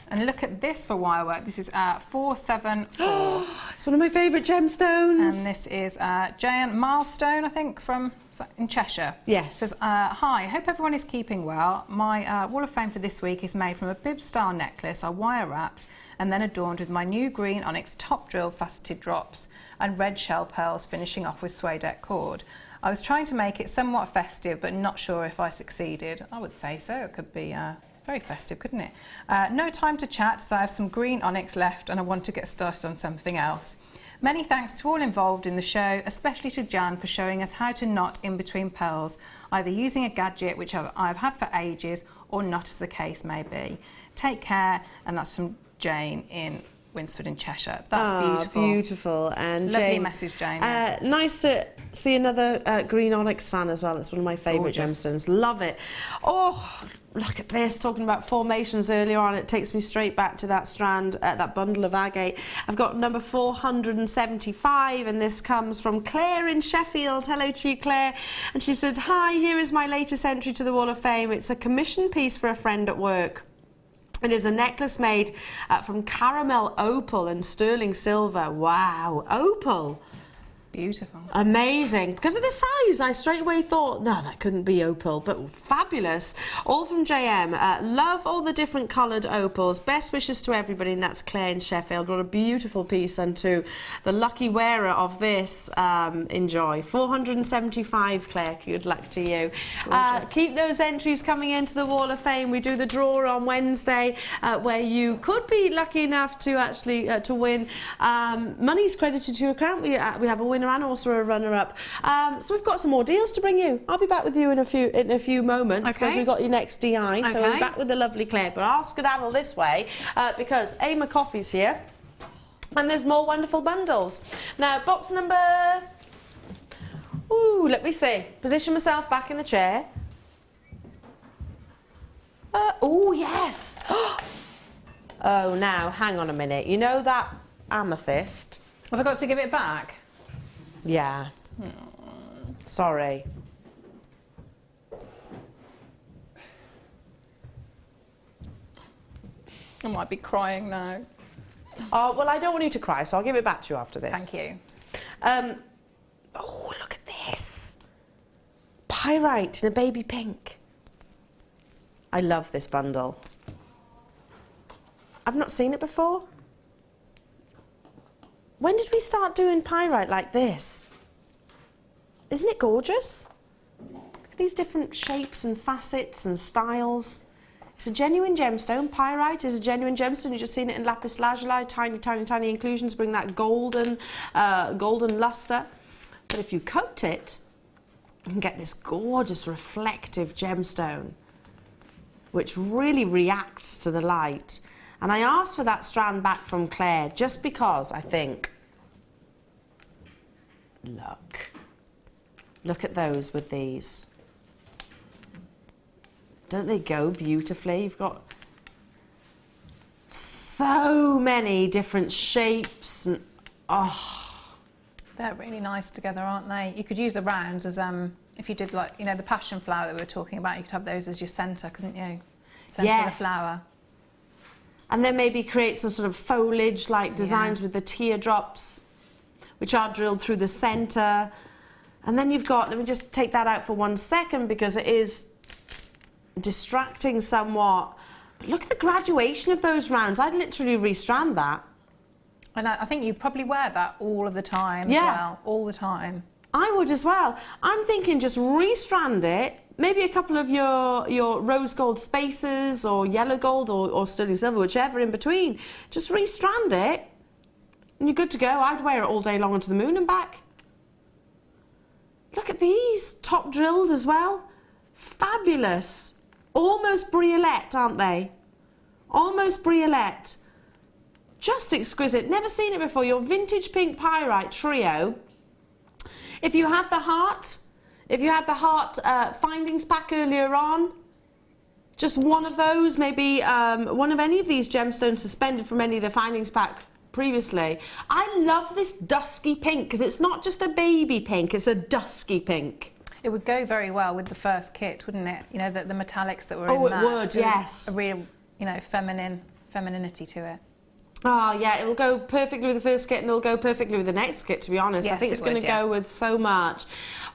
S2: And look at this for wire work. This is 474.
S1: It's one of my favourite gemstones.
S2: And this is Giant Milestone, I think, from in Cheshire.
S1: Yes.
S2: It says, hi, hope everyone is keeping well. My Wall of Fame for this week is made from a bib-style necklace I wire wrapped and then adorned with my new green onyx top drill faceted drops and red shell pearls, finishing off with suedeck cord. I was trying to make it somewhat festive, but not sure if I succeeded. I would say so. It could be very festive, couldn't it? No time to chat, as I have some green onyx left and I want to get started on something else. Many thanks to all involved in the show, especially to Jan for showing us how to knot in between pearls, either using a gadget, which I've had for ages, or not, as the case may be. Take care, and that's from Jane in Winsford in Cheshire. That's beautiful.
S1: Beautiful. And
S2: Lovely
S1: Jane,
S2: message, Jane.
S1: Nice to see another green onyx fan as well. It's one of my favourite gemstones. Love it. Oh, look at this. Talking about formations earlier on, it takes me straight back to that strand, that bundle of agate. I've got number 475, and this comes from Claire in Sheffield. Hello to you, Claire. And she said, hi, here is my latest entry to the Wall of Fame. It's a commission piece for a friend at work. It is a necklace made from caramel opal and sterling silver. Wow, opal.
S2: Beautiful.
S1: Amazing. Because of the size, I straight away thought, no, that couldn't be opal, but fabulous. All from JM. Love all the different coloured opals. Best wishes to everybody, and that's Claire in Sheffield. What a beautiful piece, and to the lucky wearer of this, enjoy. 475, Claire, good luck to you. Keep those entries coming into the Wall of Fame. We do the draw on Wednesday, where you could be lucky enough to actually to win. Money's credited to your account. We have a winner and also a runner-up. So we've got some more deals to bring you. I'll be back with you in a few moments, because we've got your next DI. So we're back with the lovely Claire. But I'll skedaddle this way because my coffee's here, and there's more wonderful bundles. Now, box number. Ooh, let me see. Position myself back in the chair. Oh yes. Oh, now hang on a minute. You know that amethyst?
S2: Have I got to give it back?
S1: Yeah. Sorry.
S2: I might be crying now.
S1: Oh, well, I don't want you to cry, so I'll give it back to you after this.
S2: Thank you.
S1: Oh, look at this. Pyrite in a baby pink. I love this bundle. I've not seen it before. When did we start doing pyrite like this? Isn't it gorgeous? Look at these different shapes and facets and styles. It's a genuine gemstone. Pyrite is a genuine gemstone. You've just seen it in lapis lazuli. Tiny, tiny, tiny inclusions bring that golden luster. But if you coat it, you can get this gorgeous reflective gemstone, which really reacts to the light. And I asked for that strand back from Claire just because I think, look at those with these. Don't they go beautifully? You've got so many different shapes and
S2: They're really nice together, aren't they? You could use the rounds as if you did, like, you know, the passion flower that we were talking about. You could have those as your centre, couldn't you? Centre of the flower.
S1: And then maybe create some sort of foliage-like designs with the teardrops, which are drilled through the centre. And then you've got, let me just take that out for 1 second because it is distracting somewhat. But look at the graduation of those rounds. I'd literally restrand that.
S2: And I think you probably wear that all of the time as well, all the time.
S1: I would as well. I'm thinking just restrand it. Maybe a couple of your rose gold spacers or yellow gold or sterling silver, whichever in between. Just restrand it and you're good to go. I'd wear it all day long and to the moon and back. Look at these, top drilled as well. Fabulous. Almost briolette, aren't they? Almost briolette. Just exquisite. Never seen it before. Your vintage pink pyrite trio. If you had the heart, findings pack earlier on, just one of those, maybe one of any of these gemstones suspended from any of the findings pack previously. I love this dusky pink because it's not just a baby pink, it's a dusky pink.
S2: It would go very well with the first kit, wouldn't it? You know, the metallics that were in that.
S1: Oh, it would, yes.
S2: A real, you know, femininity to it.
S1: Oh, yeah, it'll go perfectly with the first kit and it'll go perfectly with the next kit, to be honest.
S2: Yes,
S1: I think it's
S2: it
S1: going
S2: would,
S1: to
S2: yeah.
S1: go with so much.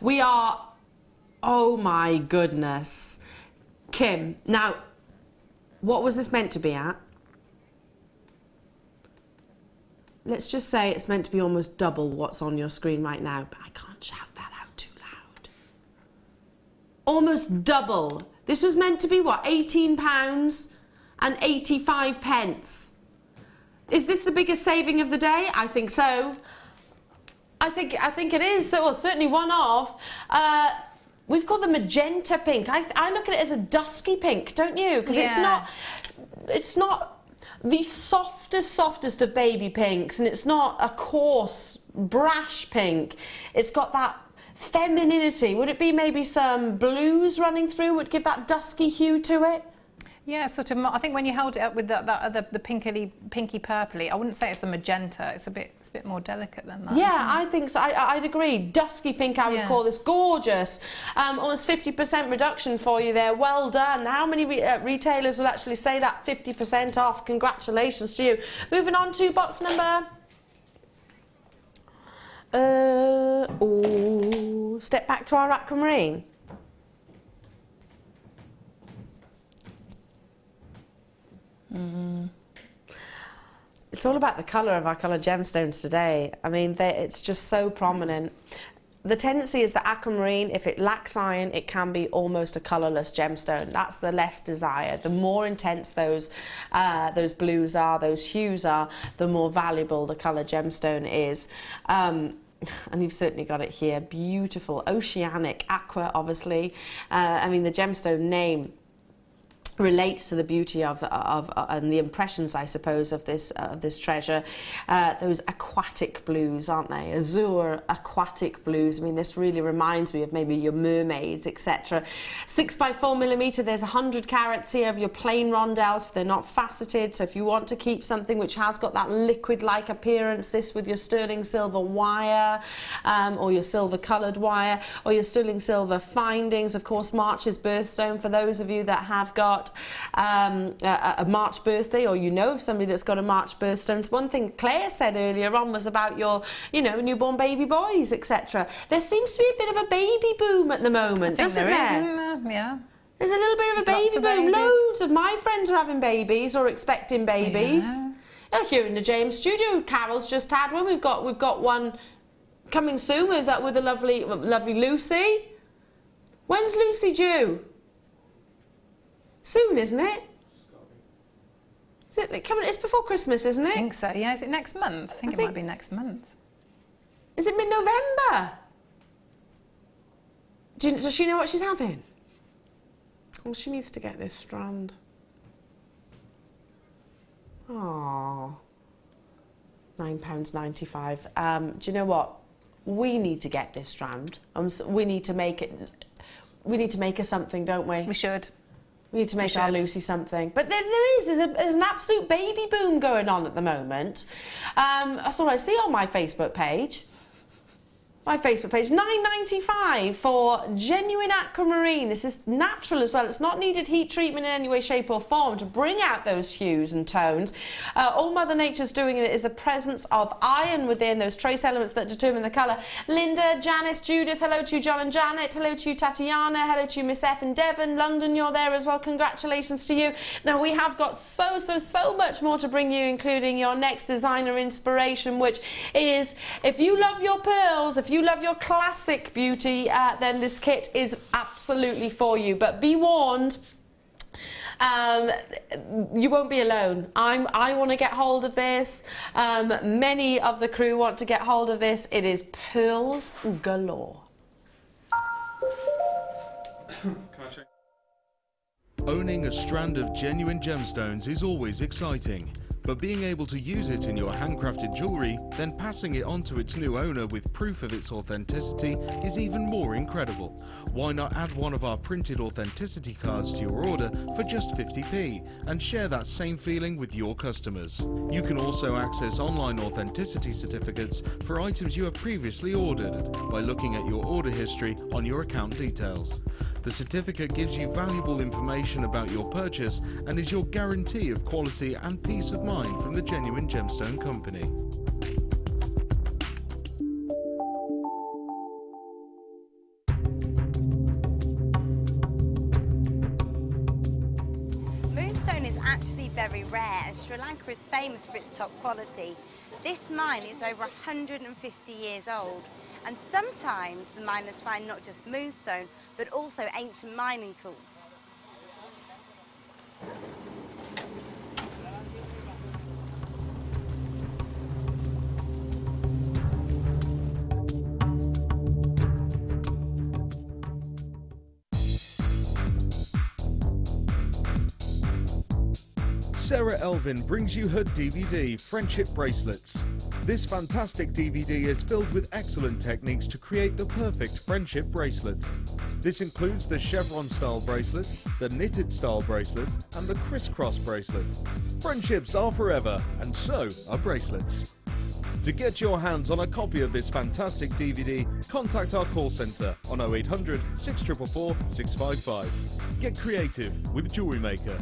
S1: We are... Oh, my goodness. Kim, now, what was this meant to be at? Let's just say it's meant to be almost double what's on your screen right now, but I can't shout that out too loud. Almost double. This was meant to be, what, £18 and 85 pence. Is this the biggest saving of the day? I think so. I think it is. So, well, certainly one of. We've got the magenta pink. I look at it as a dusky pink, don't you? Because it's not the softest of baby pinks, and it's not a coarse, brash pink. It's got that femininity. Would it be maybe some blues running through would give that dusky hue to it?
S2: Yeah, sort of. I think when you held it up with that other, the pinky purpley, I wouldn't say it's a magenta. It's a bit more delicate than that.
S1: Yeah, I think so. I'd agree. Dusky pink, I would call this. Gorgeous. Almost 50% reduction for you there. Well done. How many retailers will actually say that 50% off? Congratulations to you. Moving on to box number. Step back to our aquamarine. It's all about the colour of our coloured gemstones today. I mean, it's just so prominent. The tendency is that aquamarine, if it lacks iron, it can be almost a colourless gemstone. That's the less desired. The more intense those blues are, those hues are, the more valuable the coloured gemstone is. And you've certainly got it here. Beautiful, oceanic, aqua, obviously. I mean, the gemstone name relates to the beauty of and the impressions, I suppose, of this treasure. Those aquatic blues, aren't they? Azure aquatic blues. I mean, this really reminds me of maybe your mermaids, etc. 6x4mm. There's 100 carats here of your plain rondelles. They're not faceted. So if you want to keep something which has got that liquid-like appearance, this with your sterling silver wire, or your silver-coloured wire, or your sterling silver findings. Of course, March's birthstone for those of you that have got a March birthday, or you know of somebody that's got a March birthstone. One thing Claire said earlier on was about your, you know, newborn baby boys, etc. There seems to be a bit of a baby boom at the moment, doesn't there?
S2: Yeah.
S1: There's a little bit of a baby boom. Loads of my friends are having babies or expecting babies. Yeah. Here in the James studio, Carol's just had one. We've got one coming soon with the lovely Lucy. When's Lucy due? Soon, isn't it? Is it coming? It's before Christmas, isn't it?
S2: I think so. Yeah. Is it next month? I think it might be next month.
S1: Is it mid-November? Does she know what she's having? Well, she needs to get this strand. Oh, £9.95. Do you know what? We need to get this strand. We need to make it. We need to make her something, don't we?
S2: We should.
S1: We need to make our Lucy something. But there's an absolute baby boom going on at the moment. That's what I see on my Facebook page. £9.95 for genuine aquamarine. This is natural as well. It's not needed heat treatment in any way, shape or form to bring out those hues and tones. All Mother Nature's doing it is the presence of iron within those trace elements that determine the colour. Linda, Janice, Judith, hello to you, John and Janet, hello to you, Tatiana, hello to you, Miss F and Devon, London, you're there as well, congratulations to you. Now we have got so much more to bring you, including your next designer inspiration, which is, if you love your pearls, if you love your classic beauty, then this kit is absolutely for you. But be warned, you won't be alone. I want to get hold of this. Many of the crew want to get hold of this. It is pearls galore.
S3: Owning a strand of genuine gemstones is always exciting, but being able to use it in your handcrafted jewellery, then passing it on to its new owner with proof of its authenticity is even more incredible. Why not add one of our printed authenticity cards to your order for just 50p and share that same feeling with your customers? You can also access online authenticity certificates for items you have previously ordered by looking at your order history on your account details. The certificate gives you valuable information about your purchase and is your guarantee of quality and peace of mind from the Genuine Gemstone Company.
S9: Moonstone is actually very rare, and Sri Lanka is famous for its top quality. This mine is over 150 years old, and sometimes the miners find not just moonstone, but also ancient mining tools.
S3: Sarah Elvin brings you her DVD, Friendship Bracelets. This fantastic DVD is filled with excellent techniques to create the perfect friendship bracelet. This includes the chevron style bracelet, the knitted style bracelet, and the crisscross bracelet. Friendships are forever, and so are bracelets. To get your hands on a copy of this fantastic DVD, contact our call centre on 0800 644 655. Get creative with Jewellery Maker.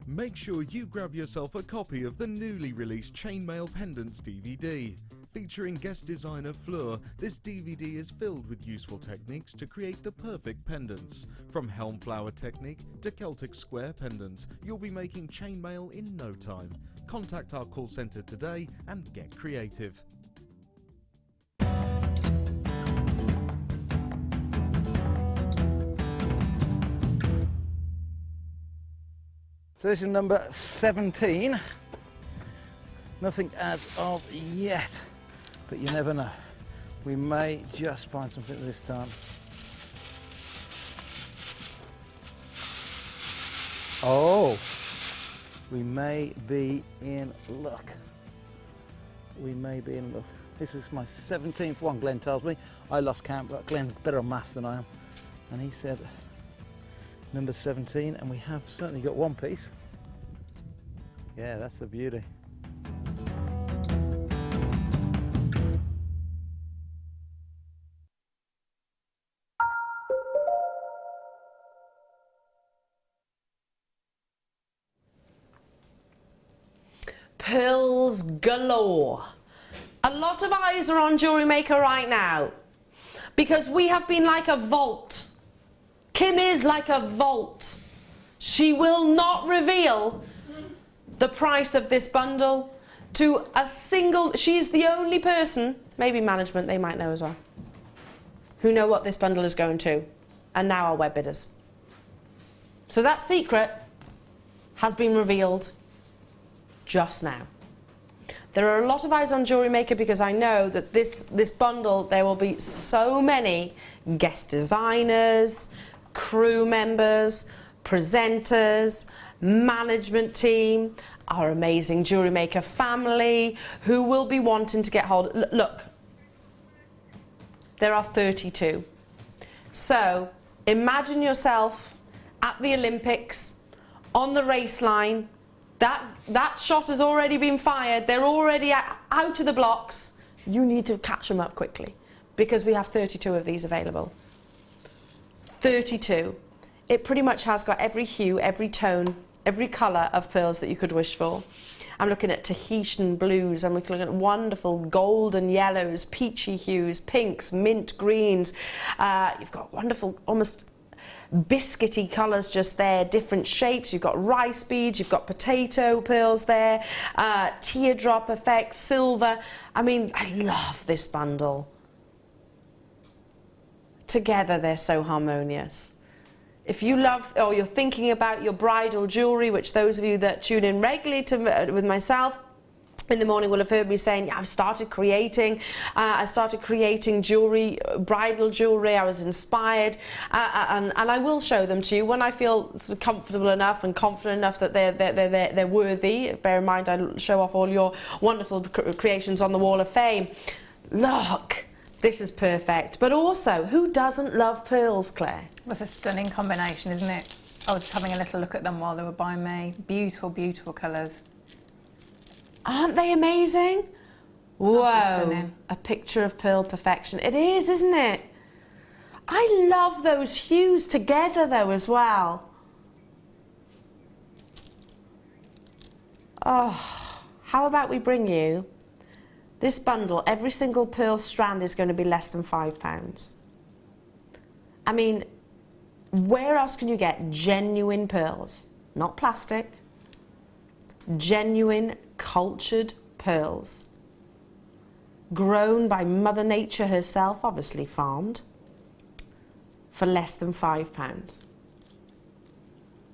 S3: Make sure you grab yourself a copy of the newly released Chainmail Pendants DVD. Featuring guest designer Fleur, this DVD is filled with useful techniques to create the perfect pendants. From helm flower technique to Celtic square pendants, you'll be making chainmail in no time. Contact our call centre today and get creative.
S6: So this is number 17. Nothing as of yet, but you never know. We may just find something this time. Oh, we may be in luck. We may be in luck. This is my 17th one, Glenn tells me. I lost count, but Glenn's better on maths than I am. And he said number 17, and we have certainly got one piece. Yeah, that's a beauty.
S1: Pearls galore. A lot of eyes are on Jewellery Maker right now because we have been like a vault. Kim is like a vault. She will not reveal the price of this bundle to a single... She's the only person, maybe management, they might know as well, who know what this bundle is going to, and now our web bidders. So that secret has been revealed just now. There are a lot of eyes on Jewellery Maker because I know that this bundle, there will be so many guest designers, crew members, presenters, management team, our amazing Jewellery Maker family who will be wanting to get hold of... Look, there are 32. So imagine yourself at the Olympics, on the race line. That shot has already been fired. They're already out of the blocks. You need to catch them up quickly because we have 32 of these available. 32. It pretty much has got every hue, every tone, every colour of pearls that you could wish for. I'm looking at Tahitian blues, I'm looking at wonderful golden yellows, peachy hues, pinks, mint greens. You've got wonderful, almost biscuity colours just there, different shapes. You've got rice beads, you've got potato pearls there, teardrop effect, silver. I mean, I love this bundle. Together they're so harmonious. If you love, or you're thinking about your bridal jewellery, which those of you that tune in regularly with myself, in the morning will have heard me saying, yeah, I started creating jewellery, bridal jewellery. I was inspired, and I will show them to you when I feel sort of comfortable enough and confident enough that they're worthy. Bear in mind, I show off all your wonderful creations on the Wall of Fame. Look, this is perfect. But also, who doesn't love pearls, Claire?
S2: That's a stunning combination, isn't it? I was having a little look at them while they were by me. Beautiful, beautiful colours.
S1: Aren't they amazing? Whoa,
S2: stunning.
S1: a picture of pearl perfection. It is, isn't it? I love those hues together though as well. Oh, how about we bring you this bundle? Every single pearl strand is going to be less than £5. I mean, where else can you get genuine pearls? Not plastic. Genuine cultured pearls, grown by Mother Nature herself, obviously farmed, for less than £5.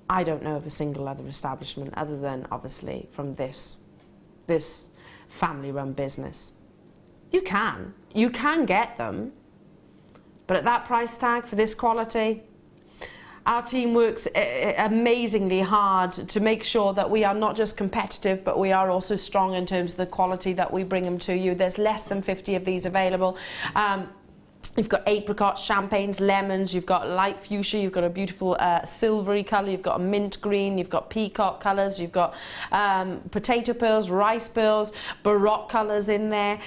S1: I don't know of a single other establishment other than obviously from this family-run business. You can get them, but at that price tag for this quality, our team works amazingly hard to make sure that we are not just competitive, but we are also strong in terms of the quality that we bring them to you. There's less than 50 of these available. You've got apricots, champagnes, lemons, you've got light fuchsia, you've got a beautiful silvery colour, you've got a mint green, you've got peacock colours, you've got potato pearls, rice pearls, baroque colours in there,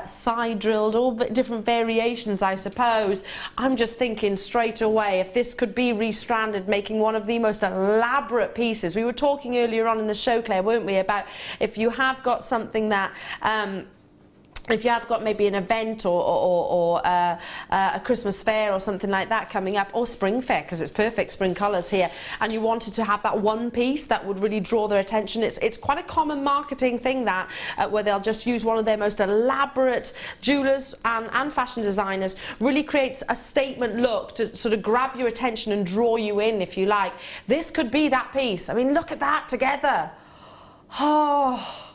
S1: side drilled, all different variations, I suppose. I'm just thinking straight away, if this could be restranded, making one of the most elaborate pieces. We were talking earlier on in the show, Claire, weren't we, about if you have got something that if you have got maybe an event or a Christmas fair or something like that coming up, or spring fair, because it's perfect spring colours here, and you wanted to have that one piece that would really draw their attention, it's quite a common marketing thing that where they'll just use one of their most elaborate jewellers and fashion designers, really creates a statement look to sort of grab your attention and draw you in, if you like. This could be that piece. I mean, look at that together. Oh,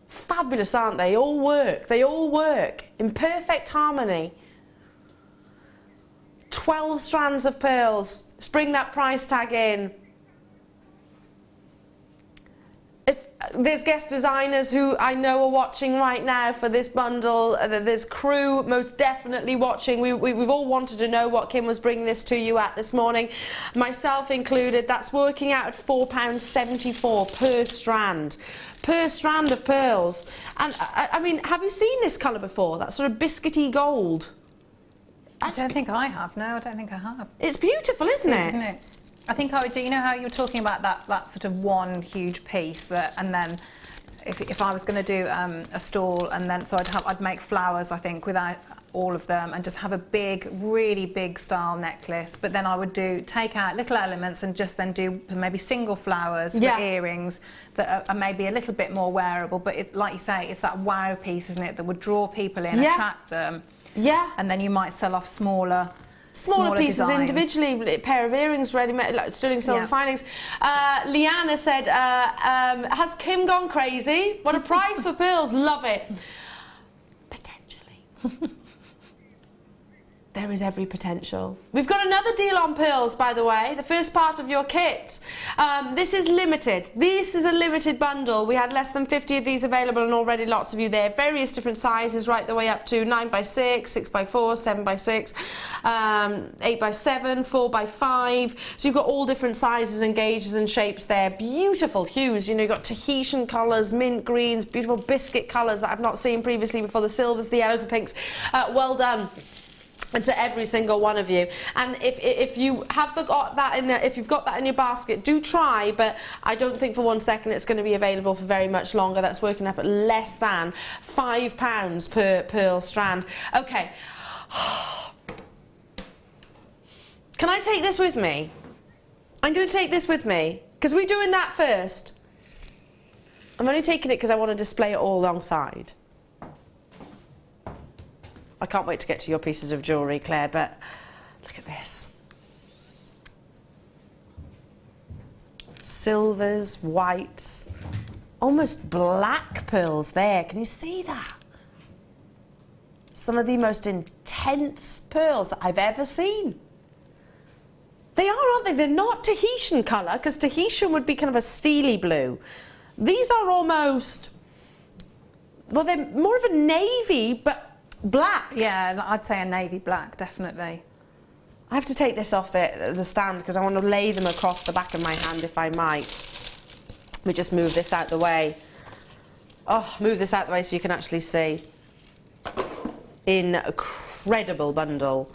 S1: fabulous, aren't they? They all work in perfect harmony. 12 strands of pearls. Let's bring that price tag in. If there's guest designers who I know are watching right now for this bundle, there's crew most definitely watching. We've all wanted to know what Kim was bringing this to you at this morning, myself included. That's working out at £4.74 per strand. Per strand of pearls. And I mean, have you seen this colour before? That sort of biscuity gold.
S2: I don't think I have. No, I don't think I have.
S1: It's beautiful, isn't it?
S2: Isn't it? I think I would do, you know how you were talking about that sort of one huge piece that, and then if I was going to do a stall, and then so I'd make flowers, I think, without all of them, and just have a big, really big style necklace, but then I would take out little elements and just then do maybe single flowers for earrings that are maybe a little bit more wearable, but like you say, it's that wow piece, isn't it, that would draw people in, attract them. Yeah. And then you might sell off smaller pieces designs. Individually, a pair of earrings ready-made, like sterling silver finings. Leanna said, has Kim gone crazy? What a price for pearls, love it. Potentially. There is every potential. We've got another deal on pearls, by the way, the first part of your kit. This is limited. This is a limited bundle. We had less than 50 of these available and already lots of you there. Various different sizes, right the way up to 9x6, 6x4, 7x6, 8x7, 4x5. So you've got all different sizes and gauges and shapes there. Beautiful hues. You know, you've got Tahitian colours, mint greens, beautiful biscuit colours that I've not seen previously before, the silvers, the yellows, the pinks. Well done. And to every single one of you. And if you have got that if you've got that in your basket, do try, but I don't think for 1 second it's going to be available for very much longer. That's working up at less than £5 per pearl strand. Okay. Can I take this with me? I'm going to take this with me, because we're doing that first. I'm only taking it because I want to display it all alongside. I can't wait to get to your pieces of jewellery, Claire, but look at this.
S1: Silvers, whites, almost black pearls there. Can you see that? Some of the most intense pearls that I've ever seen. They are, aren't they? They're not Tahitian colour, because Tahitian would be kind of a steely blue. These are almost, well, they're more of a navy, but black.
S2: Yeah, I'd say a navy black, definitely.
S1: I have to take this off the stand because I want to lay them across the back of my hand if I might. Let me just move this out the way. Oh, move this out the way so you can actually see. Incredible bundle.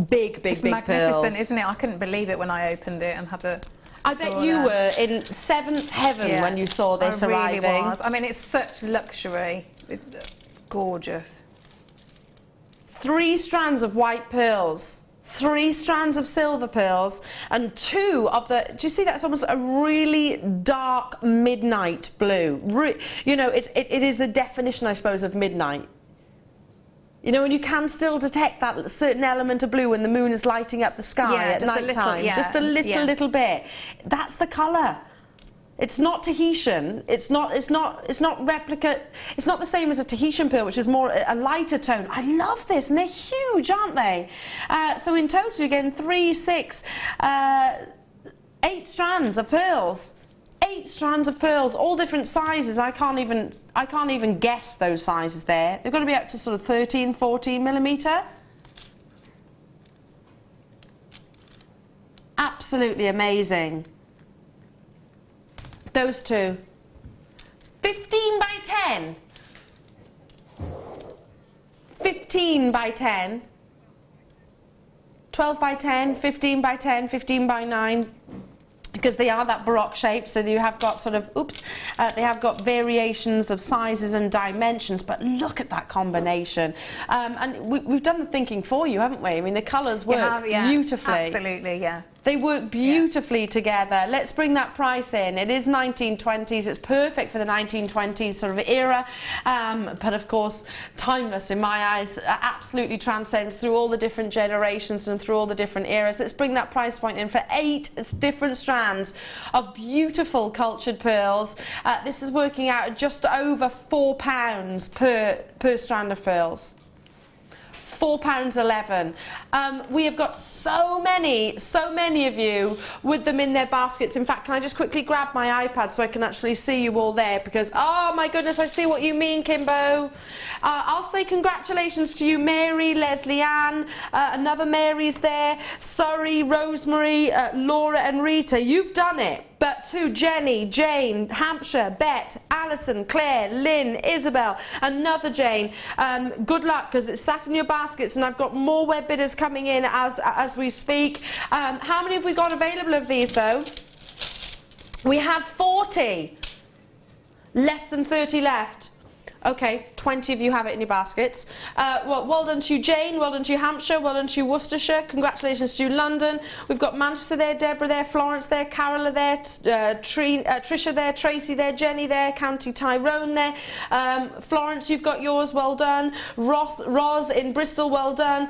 S1: Big, big,
S2: it's
S1: big
S2: magnificent,
S1: pearls.
S2: Isn't it? I couldn't believe it when I opened it and had a...
S1: I bet you were in seventh heaven when you saw this arriving.
S2: I really was. I mean, it's such luxury. Gorgeous.
S1: 3 strands of white pearls, 3 strands of silver pearls, and 2 of the, do you see that's almost a really dark midnight blue? You know, it is the definition, I suppose, of midnight. You know, and you can still detect that certain element of blue when the moon is lighting up the sky at night time. Just a little bit. That's the colour. It's not Tahitian. It's not replica. It's not the same as a Tahitian pearl, which is more a lighter tone. I love this, and they're huge, aren't they? So in total, again, 3, 6, 8 strands of pearls. 8 strands of pearls, all different sizes. I can't even guess those sizes there. They've got to be up to sort of 13, 14 millimetre. Absolutely amazing. Those 2. 15 by 10. 15 by 10. 12 by 10, 15 by 10, 15 by 9. Because they are that baroque shape, so you have got sort of, they have got variations of sizes and dimensions, but look at that combination. And we've done the thinking for you, haven't we? I mean, the colours work beautifully.
S2: Absolutely, yeah.
S1: They work beautifully together. Let's bring that price in. It is 1920s. It's perfect for the 1920s sort of era. But of course, timeless in my eyes, absolutely transcends through all the different generations and through all the different eras. Let's bring that price point in for 8 different strands of beautiful cultured pearls. This is working out at just over £4 per strand of pearls. £4.11. We have got so many of you with them in their baskets. In fact, can I just quickly grab my iPad so I can actually see you all there? Because, oh my goodness, I see what you mean, Kimbo. I'll say congratulations to you, Mary, Leslie Ann, another Mary's there, Surrey, Rosemary, Laura and Rita. You've done it. But to Jenny, Jane, Hampshire, Bet, Alison, Claire, Lynn, Isabel, another Jane. Good luck, because it's sat in your baskets, and I've got more web bidders coming in as we speak. How many have we got available of these, though? We had 40. Less than 30 left. Okay, 20 of you have it in your baskets. Well done to you, Jane. Well done to you, Hampshire. Well done to you, Worcestershire. Congratulations to you, London. We've got Manchester there, Deborah there, Florence there, Carola there, Tricia there, Tracy there, Jenny there, County Tyrone there. Florence, you've got yours. Well done. Roz in Bristol. Well done.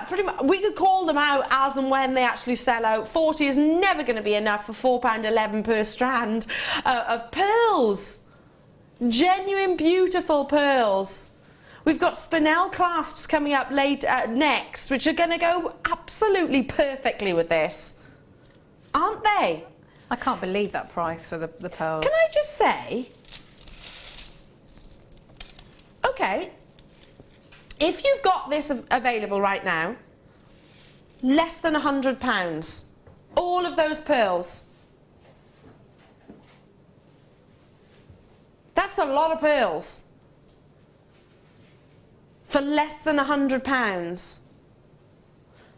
S1: Pretty much, we could call them out as and when they actually sell out. 40 is never going to be enough for £4.11 per strand of pearls. Genuine, beautiful pearls. We've got spinel clasps coming up next, which are going to go absolutely perfectly with this, aren't they?
S2: I can't believe that price for the pearls.
S1: Can I just say, okay, if you've got this available right now, less than £100, all of those pearls. That's a lot of pearls for less than £100.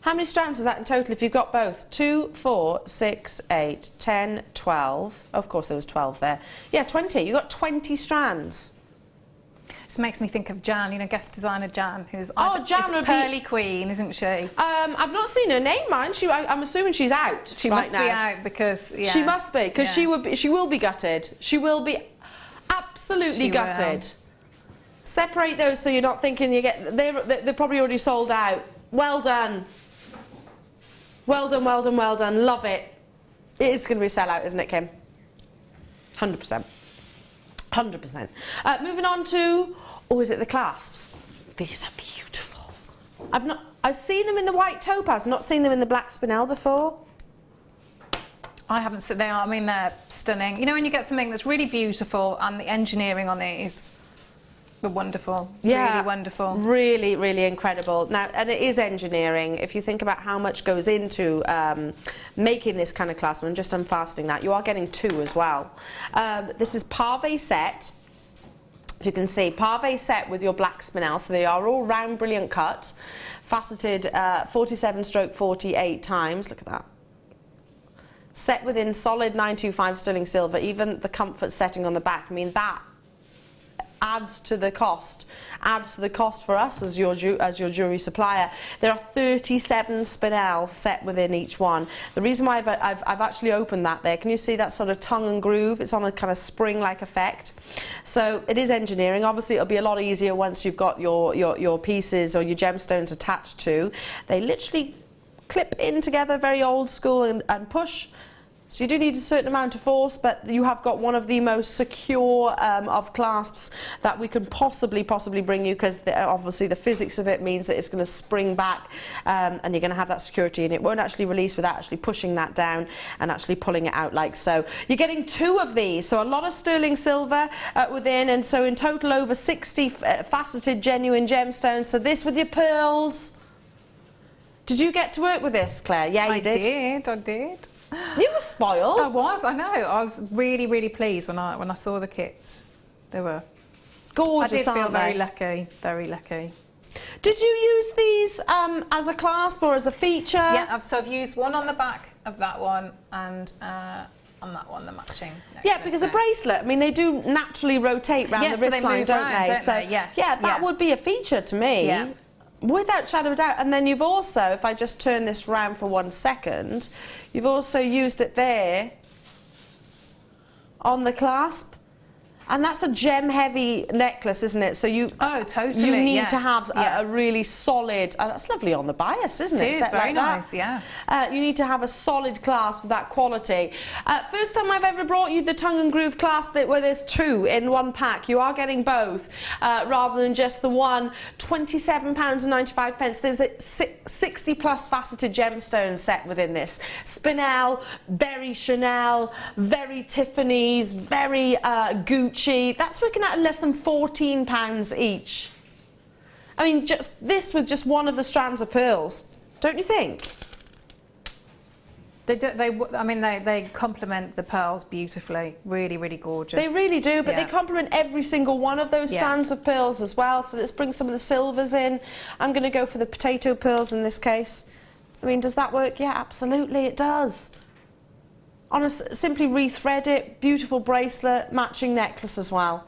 S1: How many strands is that in total if you've got both? 2, 4, 6, 8, 10, 12. Of course there was 12 there. Yeah, 20. You've got 20 strands.
S2: This makes me think of Jan, you know, guest designer Jan, who's
S1: Jan would
S2: Pearly Queen, isn't she?
S1: I've not seen her name, mind. I'm assuming she's out.
S2: She must be out because
S1: she must be, because she will be gutted. She will be absolutely gutted. Separate those so you're not thinking they're probably already sold out. Well done. Well done, well done, well done. Love it. It is going to be a sellout, isn't it, Kim? 100%. 100%. Moving on to, is it the clasps? These are beautiful. I've seen them in the white topaz, not seen them in the black spinel before.
S2: I haven't seen, they're stunning. You know, when you get something that's really beautiful and the engineering on these are wonderful.
S1: Yeah,
S2: really wonderful.
S1: Really, really incredible. Now, and it is engineering. If you think about how much goes into making this kind of clasp, and just unfastening that, you are getting 2 as well. This is Pave set. If you can see, Pave set with your black spinel, so they are all round, brilliant cut, faceted 47/48 times. Look at that. Set within solid 925 sterling silver, even the comfort setting on the back. I mean, that adds to the cost for us as your jewellery supplier. There are 37 spinel set within each one. The reason why I've actually opened that there, can you see that sort of tongue and groove? It's on a kind of spring-like effect. So it is engineering. Obviously it'll be a lot easier once you've got your pieces or your gemstones attached to. They literally clip in together, very old school, and push. So you do need a certain amount of force, but you have got one of the most secure of clasps that we can possibly bring you, because obviously the physics of it means that it's going to spring back and you're going to have that security, and it won't actually release without actually pushing that down and actually pulling it out like so. You're getting 2 of these, so a lot of sterling silver within, and so in total over 60 faceted genuine gemstones. So this with your pearls. Did you get to work with this, Claire? Yeah, you did.
S2: I did.
S1: You were spoiled.
S2: I was, I know. I was really, really pleased when I saw the kits. They were
S1: gorgeous.
S2: I did feel very lucky, very lucky.
S1: Did you use these as a clasp or as a feature?
S2: Yeah, so I've used one on the back of that one and on that one, the matching necklace.
S1: Yeah, because a bracelet, I mean, they do naturally rotate around the wrist line, don't they? So
S2: yes.
S1: Yeah, that would be a feature to me.
S2: Yeah.
S1: Without shadow of a doubt. And then you've also, if I just turn this round for 1 second, you've also used it there on the clasp. And that's a gem-heavy necklace, isn't it? So you
S2: totally.
S1: You need to have a really solid. That's lovely on the bias, isn't it?
S2: It is very nice. Yeah.
S1: You need to have a solid clasp with that quality. First time I've ever brought you the tongue and groove clasp where there's 2 in one pack. You are getting both rather than just the one. £27.95. There's a 60+ faceted gemstone set within this. Spinel, very Chanel, very Tiffany's, very Gucci. That's working out at less than £14 each. I mean, just this with just one of the strands of pearls, don't you think? They complement the pearls beautifully. Really, really gorgeous. They really do, but they complement every single one of those strands of pearls as well. So let's bring some of the silvers in. I'm going to go for the potato pearls in this case. I mean, does that work? Yeah, absolutely, it does. Simply rethread it, beautiful bracelet, matching necklace as well.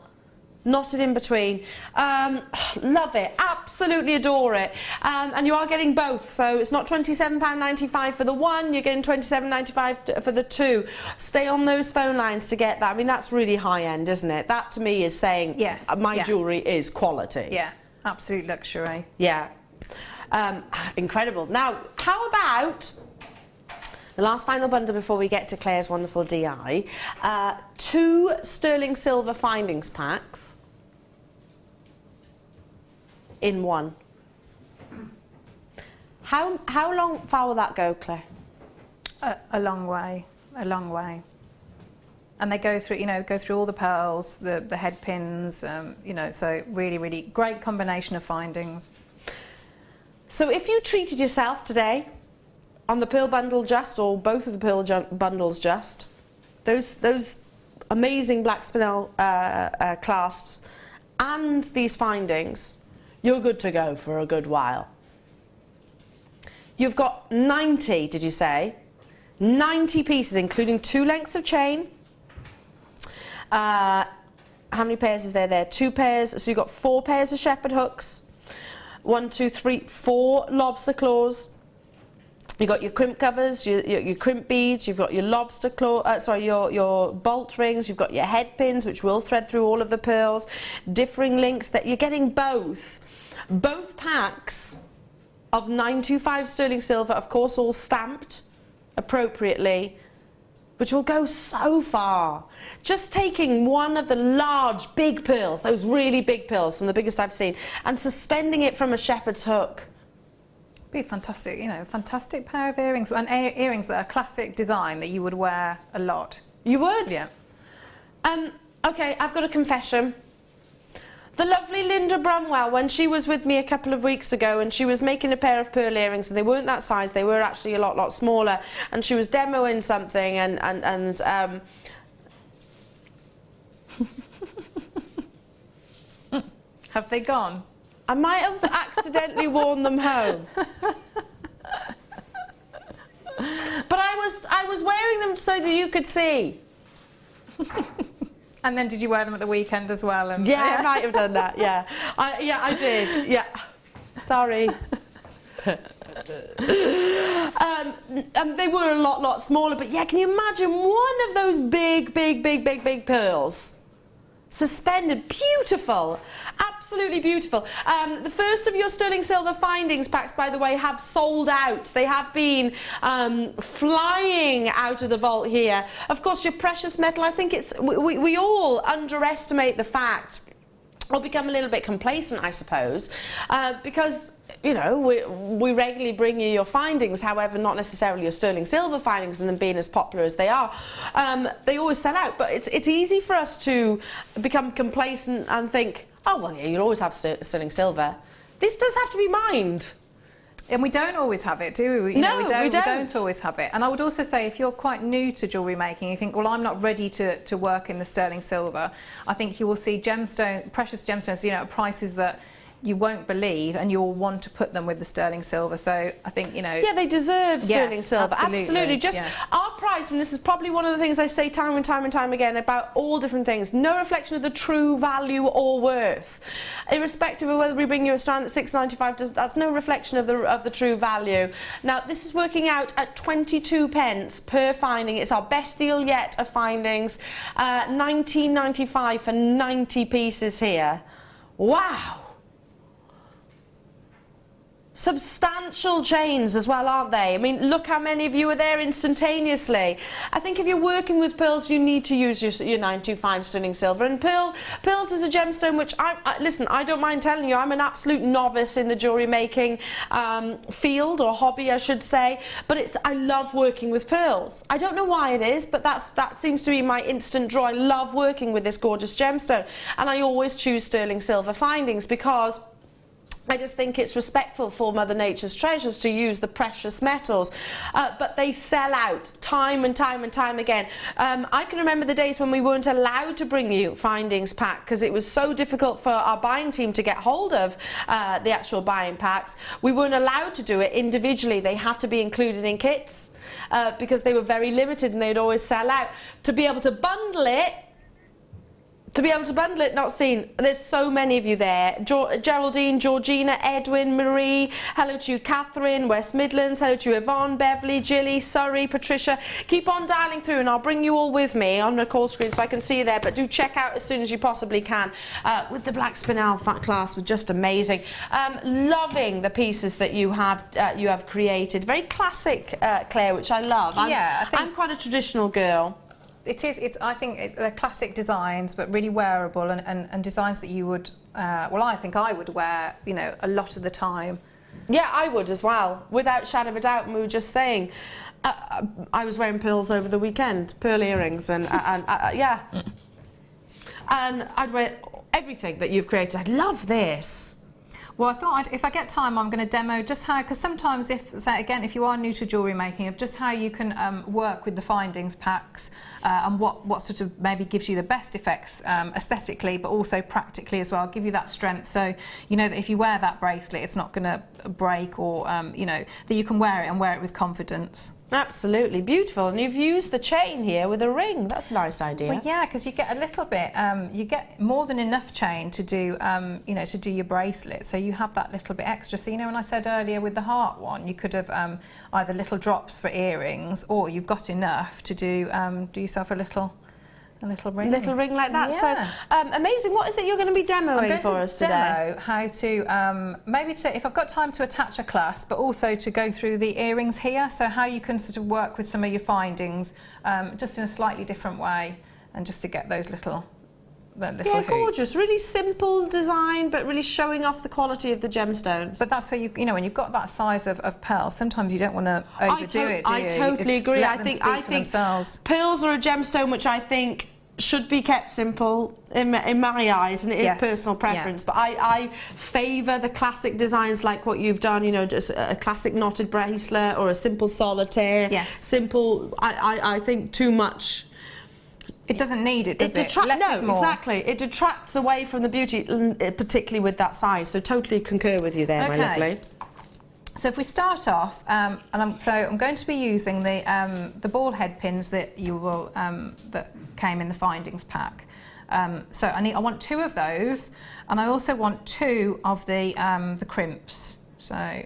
S1: Knotted in between. Love it, absolutely adore it. And you are getting both, so it's not £27.95 for the one, you're getting £27.95 for the 2. Stay on those phone lines to get that. I mean, that's really high end, isn't it? That to me is saying, yes, my jewellery is quality.
S2: Yeah, absolute luxury.
S1: Yeah, incredible. Now, how about the last final bundle before we get to Claire's wonderful DI, 2 sterling silver findings packs in one. How far will that go, Claire?
S2: A long way, a long way. And they go through, go through all the pearls, the head pins, so really, really great combination of findings.
S1: So if you treated yourself today on the pearl bundle just, or both of the pearl bundles just, those amazing black spinel clasps and these findings, you're good to go for a good while. You've got 90, did you say? 90 pieces, including 2 lengths of chain. How many pairs is there? 2 pairs, so you've got 4 pairs of shepherd hooks, 1, 2, 3, 4 lobster claws. You've got your crimp covers, your crimp beads, you've got your lobster claw, your bolt rings, you've got your head pins, which will thread through all of the pearls, differing links. That you're getting both packs of 925 sterling silver, of course, all stamped appropriately, which will go so far. Just taking one of the large, big pearls, those really big pearls, some of the biggest I've seen, and suspending it from a shepherd's hook.
S2: Be a fantastic, you know, fantastic pair of earrings, and earrings that are classic design that you would wear a lot.
S1: You would?
S2: Yeah.
S1: Okay, I've got a confession. The lovely Linda Brumwell, when she was with me a couple of weeks ago and she was making a pair of pearl earrings, and they weren't that size, they were actually a lot smaller, and she was demoing something and
S2: Have they gone?
S1: I might have accidentally worn them home. But I was wearing them so that you could see.
S2: And then did you wear them at the weekend as well? And,
S1: yeah, I might have done that, yeah. I did, yeah. Sorry. They were a lot smaller, but yeah, can you imagine one of those big pearls? Suspended, beautiful, absolutely beautiful. The first of your sterling silver findings packs, by the way, have sold out. They have been flying out of the vault here. Of course, your precious metal, I think it's, we all underestimate the fact, or become a little bit complacent, I suppose, because, you know, we regularly bring you your findings, however, not necessarily your sterling silver findings and them being as popular as they are. They always sell out, but it's easy for us to become complacent and think, oh, well, yeah, you'll always have sterling silver. This does have to be mined.
S2: And we don't always have it, do we? You know, we don't always have it. And I would also say, if you're quite new to jewellery making, you think, well, I'm not ready to work in the sterling silver, I think you will see precious gemstones, you know, at prices that you won't believe, and you'll want to put them with the sterling silver. So I think, you know,
S1: yeah, they deserve sterling silver.
S2: Absolutely.
S1: Just our price, and this is probably one of the things I say time and time again about all different things, no reflection of the true value or worth, irrespective of whether we bring you a strand at £6.95. That's no reflection of the true value. Now this is working out at 22 pence per finding. It's our best deal yet of findings. £19.95 for 90 pieces here. Wow. Substantial chains as well, aren't they? I mean, look how many of you are there instantaneously. I think if you're working with pearls, you need to use your 925 sterling silver. And pearls is a gemstone which, listen, I don't mind telling you, I'm an absolute novice in the jewellery making field, or hobby, I should say. But I love working with pearls. I don't know why it is, but that seems to be my instant draw. I love working with this gorgeous gemstone. And I always choose sterling silver findings because I just think it's respectful for Mother Nature's treasures to use the precious metals, but they sell out time and time again. I can remember the days when we weren't allowed to bring you findings pack because it was so difficult for our buying team to get hold of the actual buying packs. We weren't allowed to do it individually. They had to be included in kits because they were very limited and they'd always sell out. To be able to bundle it, not seen. There's so many of you there. Geraldine, Georgina, Edwin, Marie. Hello to you, Catherine, West Midlands. Hello to you, Yvonne, Beverly, Jilly, Surrey, Patricia. Keep on dialing through and I'll bring you all with me on the call screen so I can see you there. But do check out as soon as you possibly can with the black spinel class, was just amazing. Loving the pieces that you have created. Very classic, Claire, which I love. I'm quite a traditional girl.
S2: It is. I think they're classic designs, but really wearable and designs that you would. Well, I think I would wear, you know, a lot of the time.
S1: Yeah, I would as well, without shadow of a doubt. And we were just saying, I was wearing pearls over the weekend, pearl earrings, and yeah, and I'd wear everything that you've created. I love this.
S2: Well, I thought if I get time, I'm going to demo just how, because sometimes if you are new to jewellery making, of just how you can work with the findings packs and what sort of maybe gives you the best effects aesthetically, but also practically as well, give you that strength. So you know that if you wear that bracelet, it's not going to break, or you know, that you can wear it and wear it with confidence.
S1: Absolutely beautiful, and you've used the chain here with a ring. That's a nice idea.
S2: Well, yeah, because you get a little bit, you get more than enough chain to do, you know, to do your bracelet. So you have that little bit extra. So you know, when I said earlier with the heart one, you could have either little drops for earrings, or you've got enough to do yourself a little A little ring.
S1: Little ring like that.
S2: Yeah.
S1: So amazing. What is it you're going to be demoing for us today?
S2: Demo how to maybe to, if I've got time to attach a clasp, but also to go through the earrings here. So how you can sort of work with some of your findings, just in a slightly different way, and just to get those little.
S1: Yeah, gorgeous. Really simple design, but really showing off the quality of the gemstones.
S2: But that's where you know, when you've got that size of pearl, sometimes you don't want to overdo it, do you?
S1: I totally agree. I think pearls are a gemstone which I think should be kept simple in my eyes, and it is personal preference. But I favour the classic designs like what you've done. You know, just a classic knotted bracelet or a simple solitaire.
S2: Yes.
S1: Simple. I think too much.
S2: It doesn't need it, does it?
S1: No, exactly. It detracts away from the beauty, particularly with that size. So totally concur with you there, my lovely.
S2: So if we start off, I'm going to be using the ball head pins that you will that came in the findings pack. So I want 2 of those, and I also want 2 of the crimps. So I'm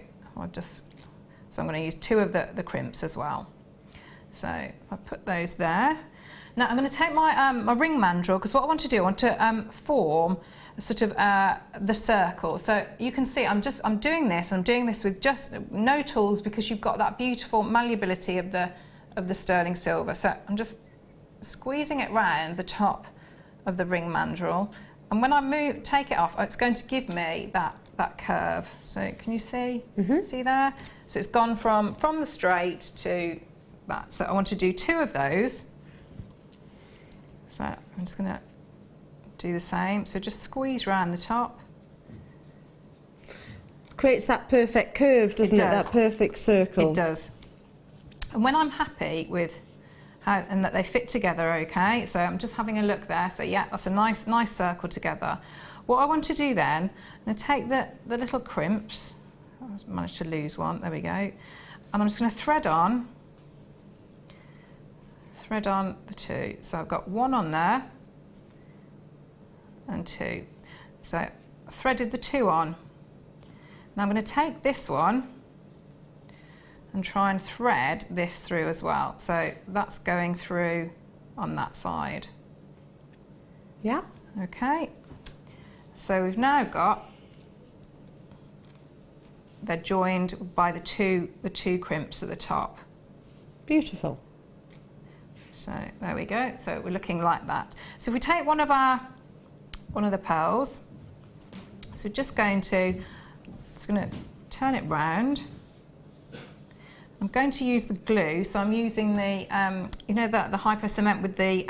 S2: going to use 2 of the crimps as well. So if I put those there. Now I'm going to take my my ring mandrel, because what I want to do, I want to form sort of the circle. So you can see I'm doing this, and I'm doing this with just no tools, because you've got that beautiful malleability of the sterling silver. So I'm just squeezing it round the top of the ring mandrel, and when I take it off, it's going to give me that curve. So can you see? See there? So it's gone from the straight to that. So I want to do 2 of those. So I'm just going to do the same. So just squeeze around the top.
S1: Creates that perfect curve, doesn't it? That perfect circle.
S2: It does. And when I'm happy with how and that they fit together, okay. So I'm just having a look there. So yeah, that's a nice circle together. What I want to do then, I'm going to take the little crimps. I managed to lose one. There we go. And I'm just going to thread on the 2. So I've got 1 on there and 2. So I threaded the 2 on. Now I'm going to take this one and try and thread this through as well. So that's going through on that side.
S1: Yeah.
S2: Okay. So we've now got, they're joined by the two crimps at the top.
S1: Beautiful.
S2: So there we go. So we're looking like that. So if we take one of the pearls, so just going to turn it round. I'm going to use the glue. So I'm using the you know, the hypo cement with the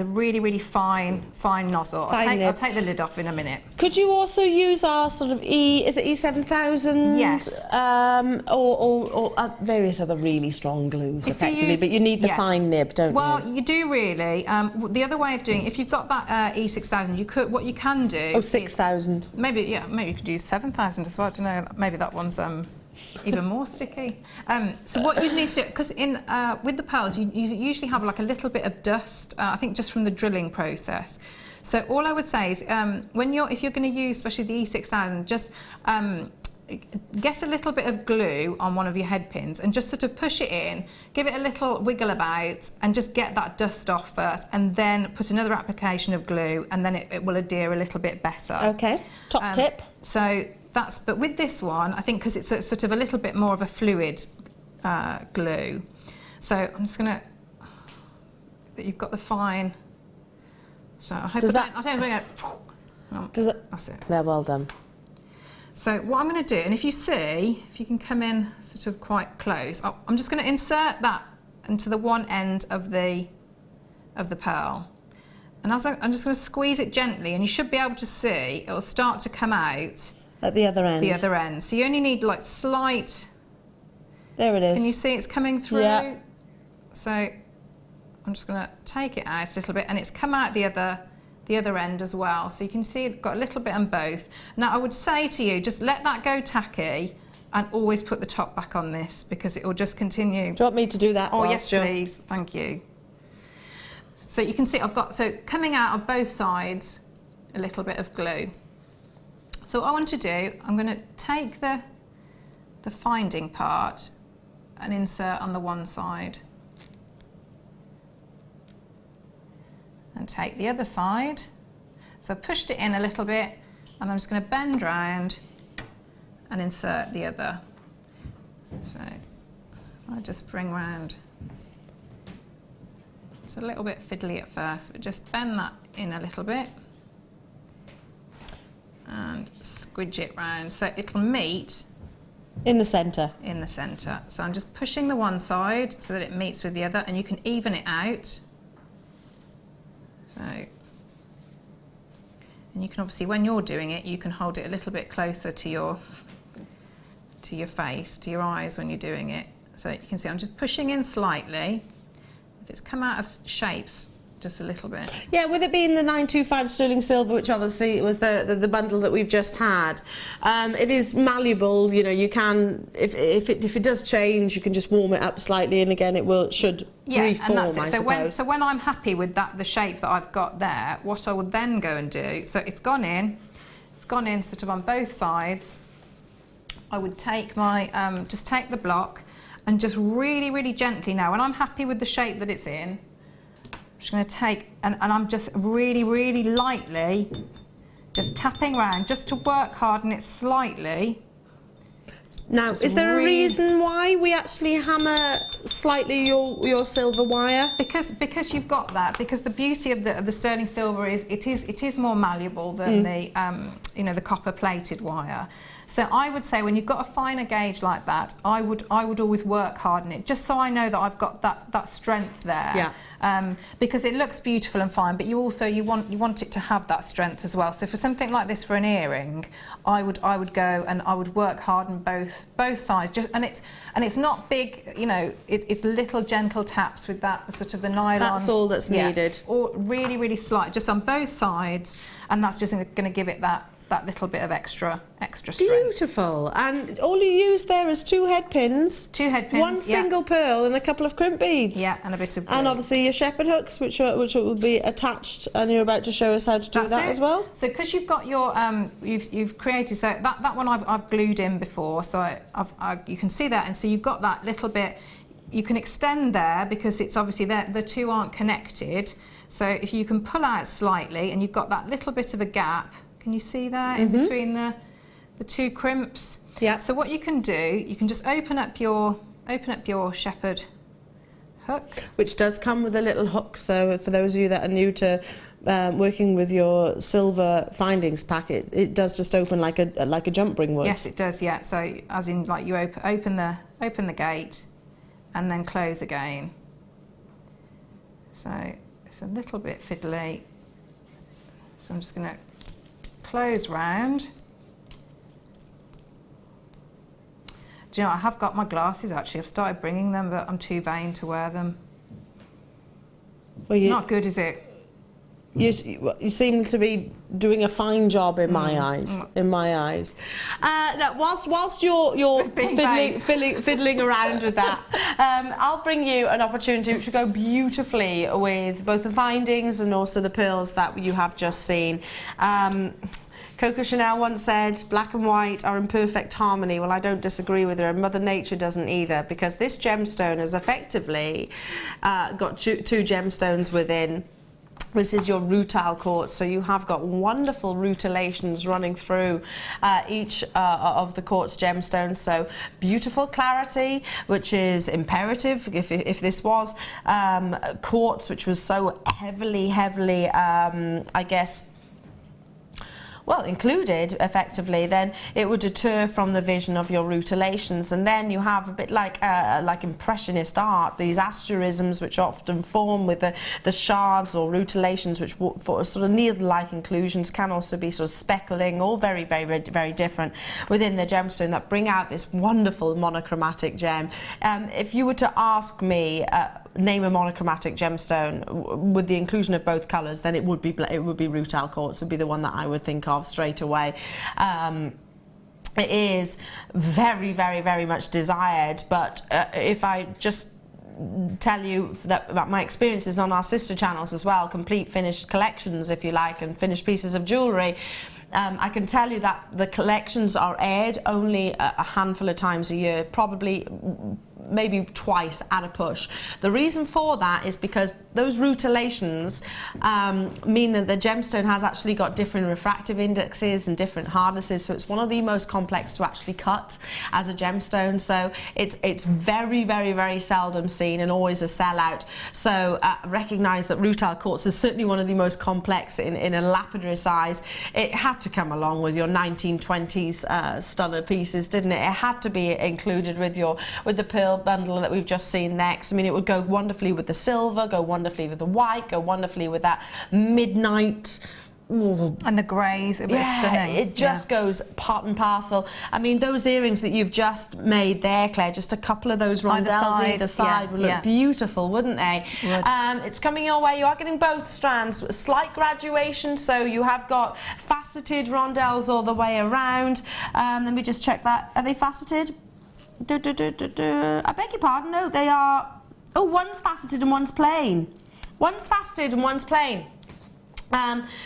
S2: really fine nozzle. I'll take the lid off in a minute.
S1: Could you also use our sort of E7000?
S2: Yes.
S1: Or various other really strong glues, effectively, but you need the fine nib, don't you?
S2: Well, you do really. The other way of doing it, if you've got that E6000, what you can do.
S1: Oh, 6000.
S2: Maybe you could use 7000 as well. I don't know. Maybe that one's even more sticky. So what you need to do, because with the pearls, you usually have like a little bit of dust. I think just from the drilling process. So all I would say is, if you're going to use, especially the E6000, just get a little bit of glue on one of your head pins and just sort of push it in, give it a little wiggle about, and just get that dust off first, and then put another application of glue, and then it will adhere a little bit better.
S1: Okay. Top tip.
S2: So. But with this one, I think because it's a sort of a little bit more of a fluid glue. So I'm just going to, you've got the fine. So I hope I don't bring it. That's it.
S1: They're well done.
S2: So what I'm going to do, and if you can come in sort of quite close, I'm just going to insert that into the one end of the pearl. And I'm just going to squeeze it gently, and you should be able to see it will start to come out.
S1: At the other end.
S2: The other end. So you only need like slight.
S1: There it is.
S2: Can you see it's coming through?
S1: Yeah.
S2: So I'm just going to take it out a little bit, and it's come out the other end as well. So you can see it's got a little bit on both. Now I would say to you, just let that go tacky, and always put the top back on this, because it will just continue.
S1: Do you want me to do that?
S2: Oh yes, please. Thank you. So you can see I've got coming out of both sides a little bit of glue. So what I want to do, I'm going to take the finding part and insert on the one side. and take the other side. So I've pushed it in a little bit, and I'm just going to bend round and insert the other. So I'll just bring round. It's a little bit fiddly at first, but just bend that in a little bit and squidge it round so it'll meet
S1: in the centre.
S2: In the centre. So I'm just pushing the one side so that it meets with the other, and you can even it out. So, and you can obviously, when you're doing it, you can hold it a little bit closer to your face, to your eyes when you're doing it. So you can see I'm just pushing in slightly. If it's come out of shapes just a little bit.
S1: Yeah, with it being the 925 sterling silver, which obviously was the bundle that we've just had, it is malleable. You know, you can, if it does change, you can just warm it up slightly, and again it should reform,
S2: and that's it.
S1: I
S2: So
S1: suppose.
S2: when I'm happy with the shape that I've got there, what I would then go and do, so it's gone in sort of on both sides. I would take my just take the block and just really, really gently now, when I'm happy with the shape that it's in, I'm just going to take, and I'm just really, really lightly just tapping around just to work harden it slightly.
S1: Now, is there a reason why we actually hammer slightly your silver wire?
S2: Because you've got that. Because the beauty of the sterling silver is it is more malleable than the the copper plated wire. So I would say when you've got a finer gauge like that, I would always work harden it, just so I know that I've got that strength there.
S1: Yeah.
S2: Because it looks beautiful and fine, but you want it to have that strength as well. So for something like this, for an earring, I would go and I would work harden both sides. And it's not big, you know. It's little gentle taps with that sort of the nylon.
S1: That's all that's needed.
S2: Or really, really slight, just on both sides, and that's just going to give it that little bit of extra strength.
S1: Beautiful. And all you use there is 2 head pins.
S2: 2 head pins.
S1: One single pearl and a couple of crimp beads.
S2: Yeah, and a bit of glue.
S1: And obviously your shepherd hooks, which will be attached, and you're about to show us how to do that as well.
S2: So because you've got your you've created, so that one I've glued in before, so you can see that, and so you've got that little bit. You can extend there because it's obviously the 2 aren't connected. So if you can pull out slightly, and you've got that little bit of a gap. Can you see there in between the 2 crimps?
S1: Yeah.
S2: So what you can do, you can just open up your shepherd hook,
S1: which does come with a little hook. So for those of you that are new to working with your silver findings pack, it does just open like a jump ring would.
S2: Yes, it does. Yeah. So as in, like, you open the gate and then close again. So it's a little bit fiddly. So I'm just going to close round. Do you know, I have got my glasses actually. I've started bringing them, but I'm too vain to wear them. Well, it's not good, is it?
S1: You seem to be doing a fine job in my eyes. In my eyes. Now, whilst you're fiddling around with that, I'll bring you an opportunity which will go beautifully with both the findings and also the pearls that you have just seen. Coco Chanel once said, black and white are in perfect harmony. Well, I don't disagree with her, and Mother Nature doesn't either, because this gemstone has effectively got 2 gemstones within. This is your rutile quartz, so you have got wonderful rutilations running through each of the quartz gemstones. So beautiful clarity, which is imperative. If this was quartz, which was so heavily, I guess, well, included effectively, then it would deter from the vision of your rutilations. And then you have a bit like impressionist art, these asterisms which often form with the shards or rutilations, which for sort of needle-like inclusions can also be sort of speckling, all very, very, very different within the gemstone that bring out this wonderful monochromatic gem. If you were to ask me, name a monochromatic gemstone with the inclusion of both colours, then it would be rutile quartz. Would be the one that I would think of straight away. It is very, very, very much desired, but if I just tell you about my experiences on our sister channels as well, complete finished collections, if you like, and finished pieces of jewellery, I can tell you that the collections are aired only a handful of times a year, probably maybe twice at a push. The reason for that is because those rutilations mean that the gemstone has actually got different refractive indexes and different hardnesses, so it's one of the most complex to actually cut as a gemstone. So it's very, very, very seldom seen and always a sellout. So recognise that rutile quartz is certainly one of the most complex in a lapidary size. It had to come along with your 1920s stunner pieces, didn't it? It had to be included with the pearl bundle that we've just seen next. I mean, it would go wonderfully with the silver, go wonderfully with the white, go wonderfully with that midnight. Ooh.
S2: And the greys, it'd be stunning.
S1: It just goes part and parcel. I mean, those earrings that you've just made there, Claire, just a couple of those rondelles either side would look beautiful, wouldn't they?
S2: Would.
S1: It's coming your way. You are getting both strands, slight graduation, so you have got faceted rondelles all the way around. Let me just check that. Are they faceted? I beg your pardon, no, they are. Oh, one's faceted and one's plain. One's faceted and one's plain.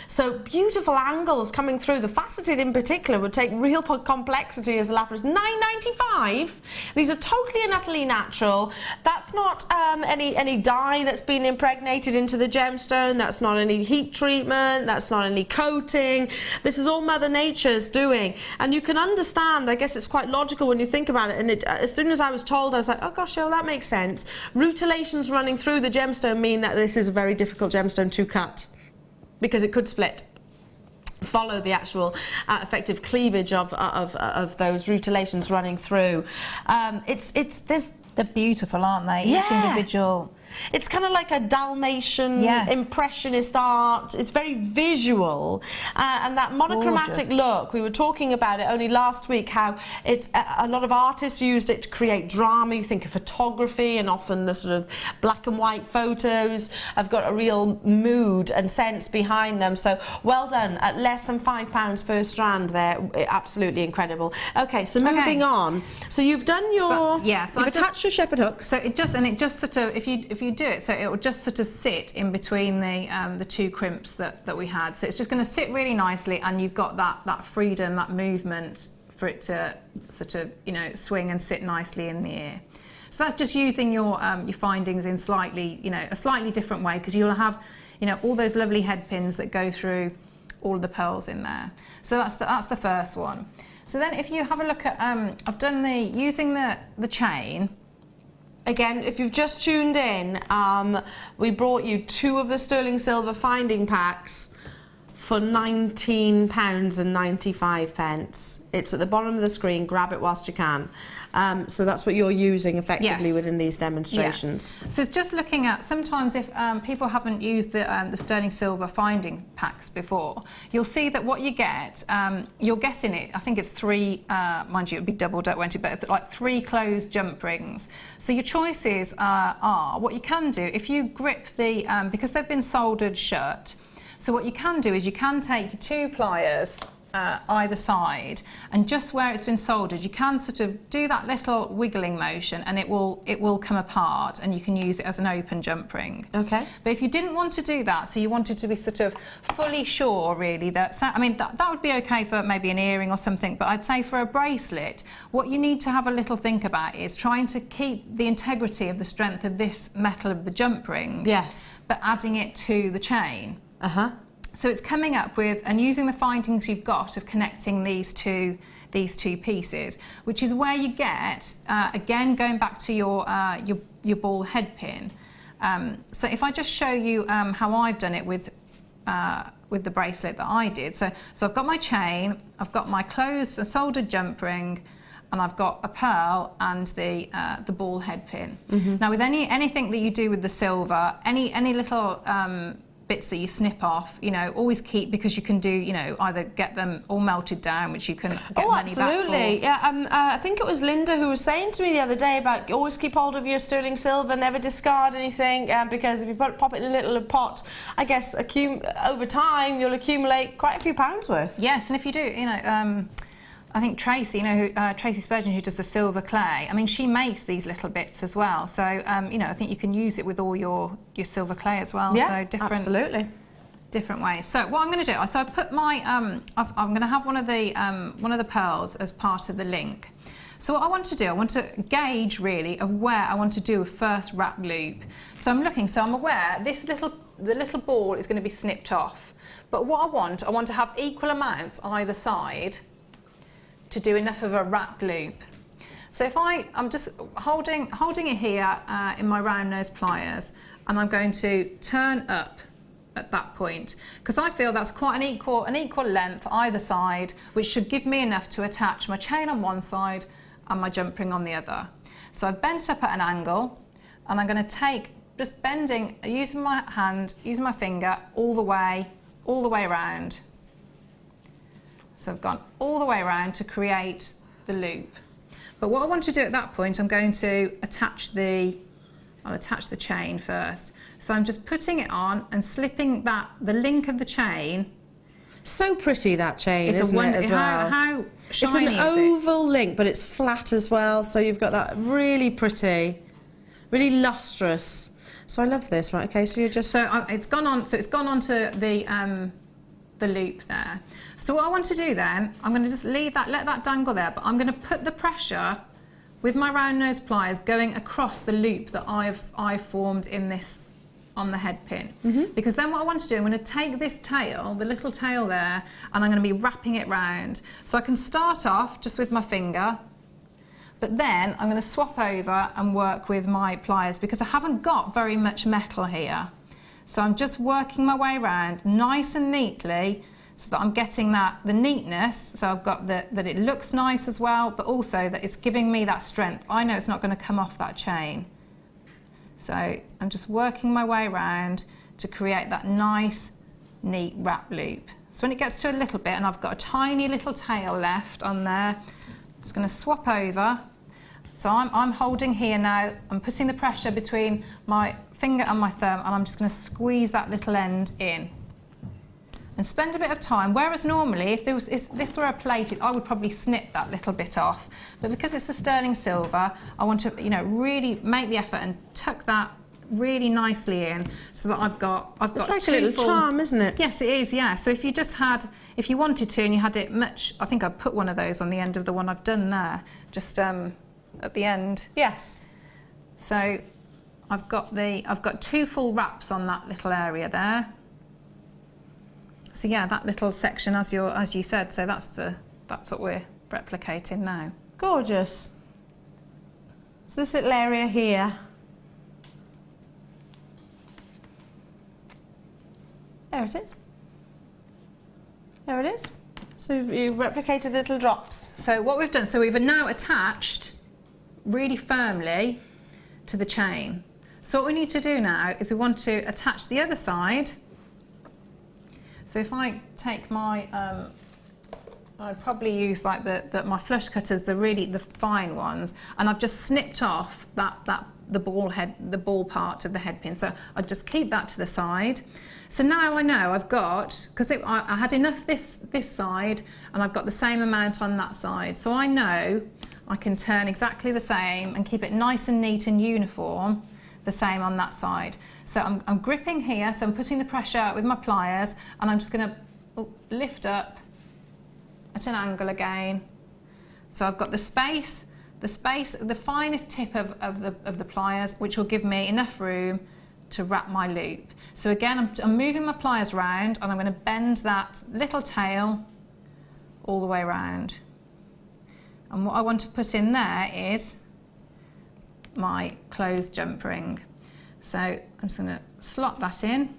S1: So beautiful angles coming through. The faceted in particular would take real complexity as a lapis. $9.95. These are totally and utterly natural. That's not any dye that's been impregnated into the gemstone. That's not any heat treatment. That's not any coating. This is all Mother Nature's doing. And you can understand, I guess it's quite logical when you think about it. And as soon as I was told, I was like, oh gosh, oh, that makes sense. Rutilations running through the gemstone mean that this is a very difficult gemstone to cut, because it could split. Follow the actual effective cleavage of those rutilations running through.
S2: They're beautiful, aren't they? Each individual.
S1: It's kind of like a Dalmatian impressionist art. It's very visual, and that monochromatic look. We were talking about it only last week, how it's a lot of artists used it to create drama. You think of photography, and often the sort of black and white photos have got a real mood and sense behind them. So well done. At less than £5 per strand there, absolutely incredible. Okay, so moving on. So you've done your you've attached your shepherd hook.
S2: So it just sort of, if you do it, so it will just sort of sit in between the two crimps that we had. So it's just going to sit really nicely, and you've got that freedom, that movement for it to sort of, you know, swing and sit nicely in the ear. So that's just using your findings in slightly, you know, a slightly different way, because you'll have, you know, all those lovely head pins that go through all of the pearls in there. So that's the first one. So then if you have a look at, I've done using the chain.
S1: Again, if you've just tuned in, we brought you 2 of the sterling silver finding packs for £19.95. It's at the bottom of the screen. Grab it whilst you can. So that's what you're using effectively within these demonstrations.
S2: Yeah. So it's just looking at, sometimes if people haven't used the sterling silver finding packs before, you'll see that what you get, you're getting it, I think it's 3, mind you, it would be doubled up, won't it, but it's like 3 closed jump rings. So your choices are, what you can do, if you grip the, because they've been soldered shut, so what you can do is you can take your 2 pliers either side, and just where it's been soldered, you can sort of do that little wiggling motion, and it will come apart, and you can use it as an open jump ring.
S1: Okay.
S2: But if you didn't want to do that, so you wanted to be sort of fully sure, really, that I mean that would be okay for maybe an earring or something. But I'd say for a bracelet, what you need to have a little think about is trying to keep the integrity of the strength of this metal of the jump ring.
S1: Yes.
S2: But adding it to the chain.
S7: So it's coming up with, and using the findings you've got of connecting these two pieces, which is where you get, again, going back to your ball head pin. So if I just show you how I've done it with the bracelet that I did. So I've got my chain, I've got my closed, a soldered jump ring, and I've got a pearl and the ball head pin. Mm-hmm. Now with anything that you do with the silver, any little bits that you snip off, you know, always keep, because you can do, you know, either get them all melted down, which you can get money back for.
S1: Yeah, I think it was Linda who was saying to me the other day about always keep hold of your sterling silver, never discard anything, because if you pop it in a little pot, I guess over time you'll accumulate quite a few pounds worth.
S2: Yes, and if you do, you know, I think Tracy, you know, Tracy Spurgeon, who does the silver clay, I mean, she makes these little bits as well. So, you know, I think you can use it with all your silver clay as well.
S1: Yeah,
S2: so
S1: absolutely.
S2: Different ways. So what I'm going to do, so I put my, I'm going to have one of the pearls as part of the link. So what I want to do, I want to gauge really of where I want to do a first wrap loop. So I'm looking, so I'm aware the little ball is going to be snipped off. But what I want to have equal amounts either side to do enough of a wrap loop. So if I'm just holding it here in my round nose pliers, and I'm going to turn up at that point, because I feel that's quite an equal length either side, which should give me enough to attach my chain on one side and my jump ring on the other. So I've bent up at an angle, and I'm going to take, just bending, using my hand, using my finger all the way around. So I've gone all the way around to create the loop. But what I want to do at that point, I'm going to I'll attach the chain first. So I'm just putting it on and slipping the link of the chain.
S1: So pretty, that chain, isn't it, as well?
S2: How shiny
S1: it's an oval link, but it's flat as well, so you've got that really pretty, really lustrous. So I love this. Right, okay, so you're just...
S2: So it's gone on to the loop there. So what I want to do then, I'm going to just let that dangle there, but I'm going to put the pressure with my round nose pliers going across the loop that I've formed in this, on the head pin. Because then what I want to do, I'm going to take this tail, the little tail there, and I'm going to be wrapping it round. So I can start off just with my finger, but then I'm going to swap over and work with my pliers because I haven't got very much metal here. So I'm just working my way around nice and neatly so that I'm getting the neatness, so I've got that it looks nice as well, but also that it's giving me that strength. I know it's not going to come off that chain. So I'm just working my way around to create that nice, neat wrap loop. So when it gets to a little bit and I've got a tiny little tail left on there, I'm just going to swap over. So I'm holding here now, I'm putting the pressure between my finger and my thumb, and I'm just going to squeeze that little end in. And spend a bit of time, whereas normally if this were a plate, I would probably snip that little bit off. But because it's the sterling silver, I want to really make the effort and tuck that really nicely in so that I've got
S1: it's like a little charm, isn't it?
S2: Yes, it is, yeah. So if you wanted to and you had it much, I think I'd put one of those on the end of the one I've done there, just at the end.
S1: Yes.
S2: So I've got 2 full wraps on that little area there. So yeah, that little section, as you said, so that's what we're replicating now.
S1: Gorgeous. So this little area here. There it is. There it is. So you've replicated the little drops.
S2: So what we've done, so we've now attached really firmly to the chain. So what we need to do now is we want to attach the other side. So if I take my, I'd probably use like my flush cutters, the fine ones, and I've just snipped off the ball part of the head pin. So I just keep that to the side. So now I know I've got, because I had enough this side, and I've got the same amount on that side. So I know I can turn exactly the same and keep it nice and neat and uniform, the same on that side. So I'm gripping here, so I'm putting the pressure with my pliers, and I'm just going to lift up at an angle again. So I've got the space, the finest tip of the pliers, which will give me enough room to wrap my loop. So again, I'm moving my pliers round, and I'm going to bend that little tail all the way around. And what I want to put in there is my closed jump ring. So I'm just going to slot that in.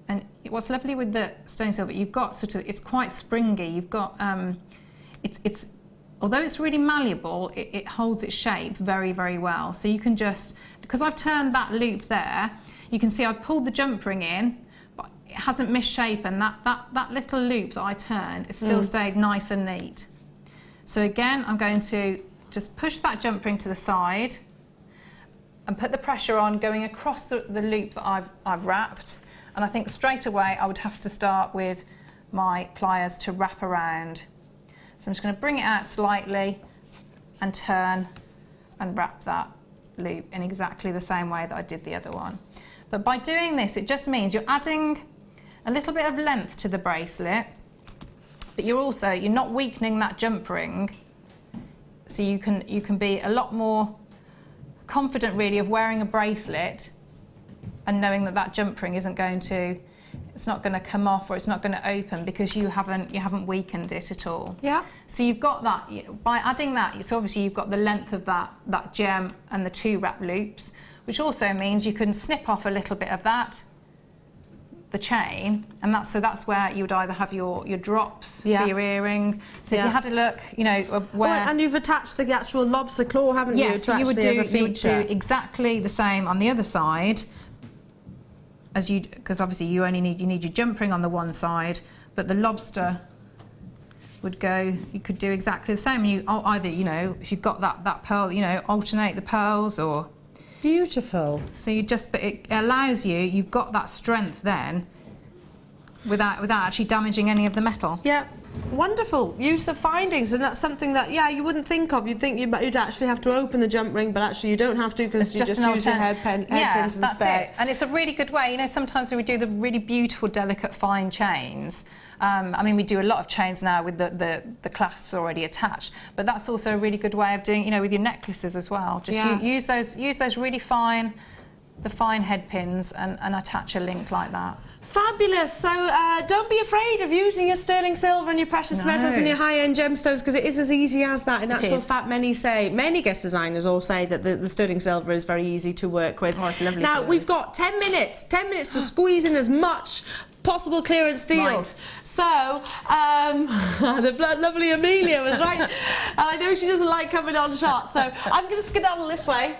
S2: And what's lovely with the stone silver, you've got it's quite springy. You've got, although it's really malleable, it holds its shape very, very well. So you can just, because I've turned that loop there, you can see I've pulled the jump ring in, but it hasn't misshapen. That little loop that I turned, it still stayed nice and neat. So again, I'm going to just push that jump ring to the side and put the pressure on going across the loop that I've wrapped. And I think straight away I would have to start with my pliers to wrap around. So I'm just going to bring it out slightly and turn and wrap that loop in exactly the same way that I did the other one. But by doing this, it just means you're adding a little bit of length to the bracelet, but you're not weakening that jump ring, so you can be a lot more confident really of wearing a bracelet and knowing that that jump ring isn't going to, it's not going to come off or it's not going to open because you haven't weakened it at all.
S1: Yeah.
S2: So you've got that, by adding that, so obviously you've got the length of that gem and the 2 wrap loops, which also means you can snip off a little bit of that, the chain, and that's where you would either have your drops for your earring. So if you had a look, you know, where...
S1: and you've attached the actual lobster claw, haven't you?
S2: Yes, so you would do exactly the same on the other side, as you, because obviously you need your jump ring on the one side, but the lobster would go, you could do exactly the same. You either, you know, if you've got that pearl, you know, alternate the pearls or...
S1: Beautiful.
S2: So you just, but it allows you, you've got that strength then, without actually damaging any of the metal.
S1: Yeah. Wonderful use of findings, and that's something that you wouldn't think of. You'd think you'd actually have to open the jump ring, but actually you don't have to because you just use your headpins instead.
S2: That's it. And it's a really good way. You know, sometimes we do the really beautiful, delicate, fine chains. I mean, we do a lot of chains now with the clasps already attached, but that's also a really good way of doing, you know, with your necklaces as well. Just use those really fine, the fine head pins and attach a link like that.
S1: Fabulous. So don't be afraid of using your sterling silver and your precious metals and your high-end gemstones, because it is as easy as that. In actual fact, many guest designers all say that the sterling silver is very easy to work with.
S2: Oh, it's lovely.
S1: Now, we've got 10 minutes to squeeze in as much possible clearance deals.
S2: Right.
S1: So, the lovely Amelia was right. I know she doesn't like coming on shot, so I'm going to skedaddle this way.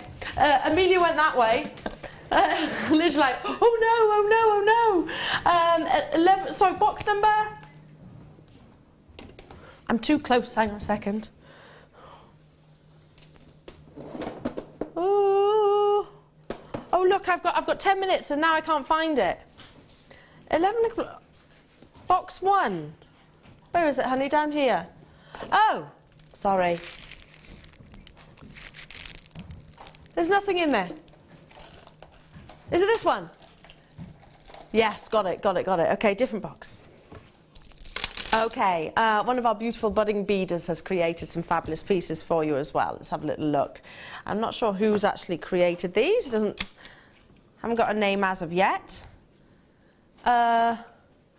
S1: Amelia went that way. Literally like, oh no. 11, sorry, box number? I'm too close, hang on a second. Oh look, I've got 10 minutes and now I can't find it. 11 o'clock. Box 1. Where is it, honey? Down here. Oh, sorry. There's nothing in there. Is it this one? Yes, got it. Okay, different box. Okay, one of our beautiful budding beaders has created some fabulous pieces for you as well. Let's have a little look. I'm not sure who's actually created these. Haven't got a name as of yet. Oh,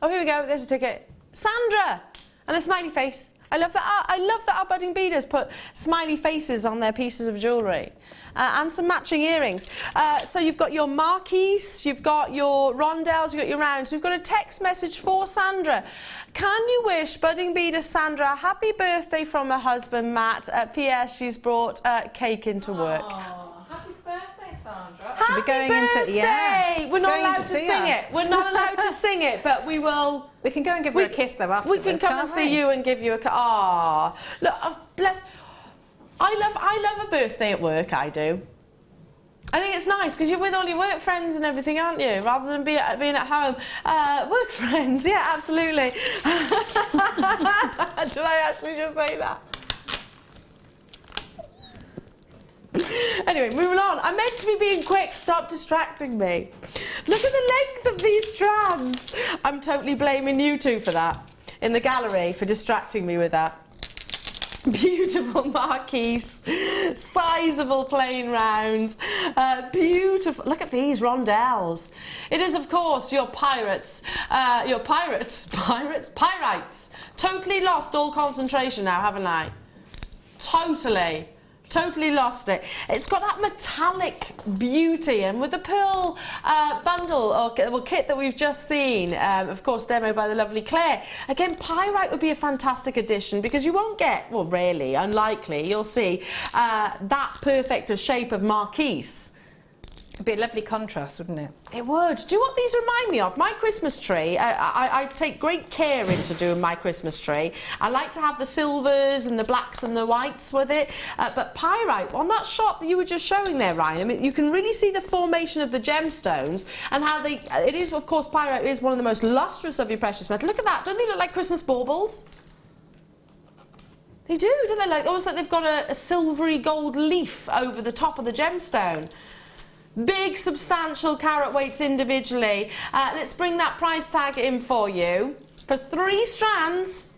S1: here we go. There's a ticket. Sandra! And a smiley face. I love that our budding beaders put smiley faces on their pieces of jewellery. And some matching earrings. So you've got your marquise, you've got your rondelles, you've got your rounds. We've got a text message for Sandra. Can you wish budding beader Sandra a happy birthday from her husband Matt? P.S. She's brought cake into work.
S2: Oh, happy birthday, Sandra.
S1: Happy birthday! We're not allowed to sing it. We're not allowed to sing it, but we will.
S2: We can go and give her a kiss though afterwards.
S1: We can come and see you and give you a kiss. Ah, look, bless. I love a birthday at work. I do. I think it's nice because you're with all your work friends and everything, aren't you? Rather than being at home. Work friends, yeah, absolutely. Did I actually just say that? Anyway, moving on. I'm meant to be being quick. Stop distracting me. Look at the length of these strands. I'm totally blaming you two for that. In the gallery for distracting me with that. Beautiful marquise, sizable plain rounds, beautiful. Look at these rondelles. It is, of course, your pirates. Totally lost all concentration now, haven't I? Totally lost it. It's got that metallic beauty, and with the pearl bundle or kit that we've just seen, of course demoed by the lovely Claire, again pyrite would be a fantastic addition because you won't get, well really, unlikely, you'll see that perfect a shape of marquise.
S2: It'd be a lovely contrast, wouldn't it?
S1: It would. Do you know what these remind me of? My Christmas tree. I take great care into doing my Christmas tree. I like to have the silvers and the blacks and the whites with it. But pyrite, on that shot that you were just showing there, Ryan, I mean, you can really see the formation of the gemstones and how it is, of course, pyrite is one of the most lustrous of your precious metal. Look at that. Don't they look like Christmas baubles? They do, don't they? Like, almost like they've got a silvery gold leaf over the top of the gemstone. Big, substantial carat weights individually. Let's bring that price tag in for you. For 3 strands,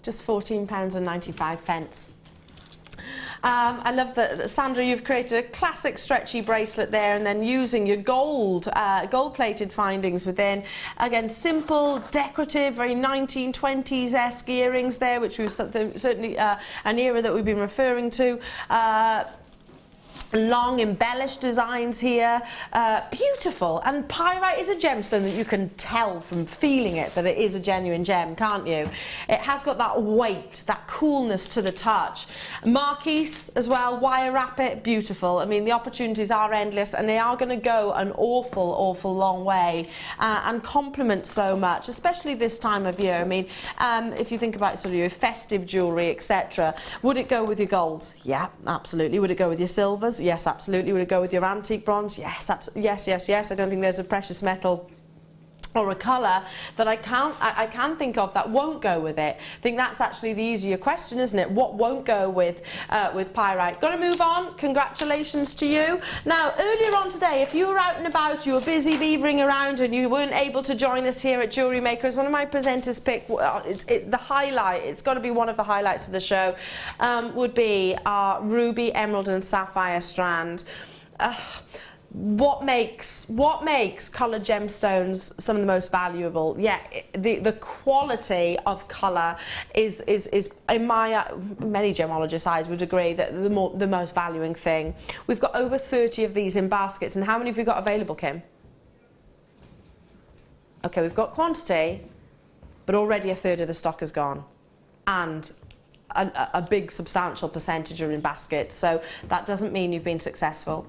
S1: just £14.95. I love that, Sandra, you've created a classic stretchy bracelet there, and then using your gold-plated findings within. Again, simple, decorative, very 1920s-esque earrings there, which was certainly an era that we've been referring to. Long embellished designs here, beautiful. And pyrite is a gemstone that you can tell from feeling it that it is a genuine gem, can't you? It has got that weight, that coolness to the touch. Marquise as well, wire wrap it, beautiful. I mean, the opportunities are endless, and they are going to go an awful long way and complement so much, especially this time of year. I mean, if you think about sort of your festive jewellery, etc., would it go with your golds? Yeah, absolutely. Would it go with your silvers? Yes, absolutely. Would it go with your antique bronze? Yes, yes. I don't think there's a precious metal or a colour that I can think of that won't go with it. I think that's actually the easier question, isn't it? What won't go with pyrite? Got to move on. Congratulations to you. Now, earlier on today, if you were out and about, you were busy beavering around and you weren't able to join us here at Jewellery Maker, as one of my presenters picked, the highlight, it's got to be one of the highlights of the show, would be our ruby, emerald and sapphire strand. What makes coloured gemstones some of the most valuable? Yeah, the quality of colour is in many gemologists' eyes would agree that the most valuing thing. We've got over 30 of these in baskets, and how many have we got available, Kim? Okay, we've got quantity, but already a third of the stock is gone, and a big substantial percentage are in baskets. So that doesn't mean you've been successful.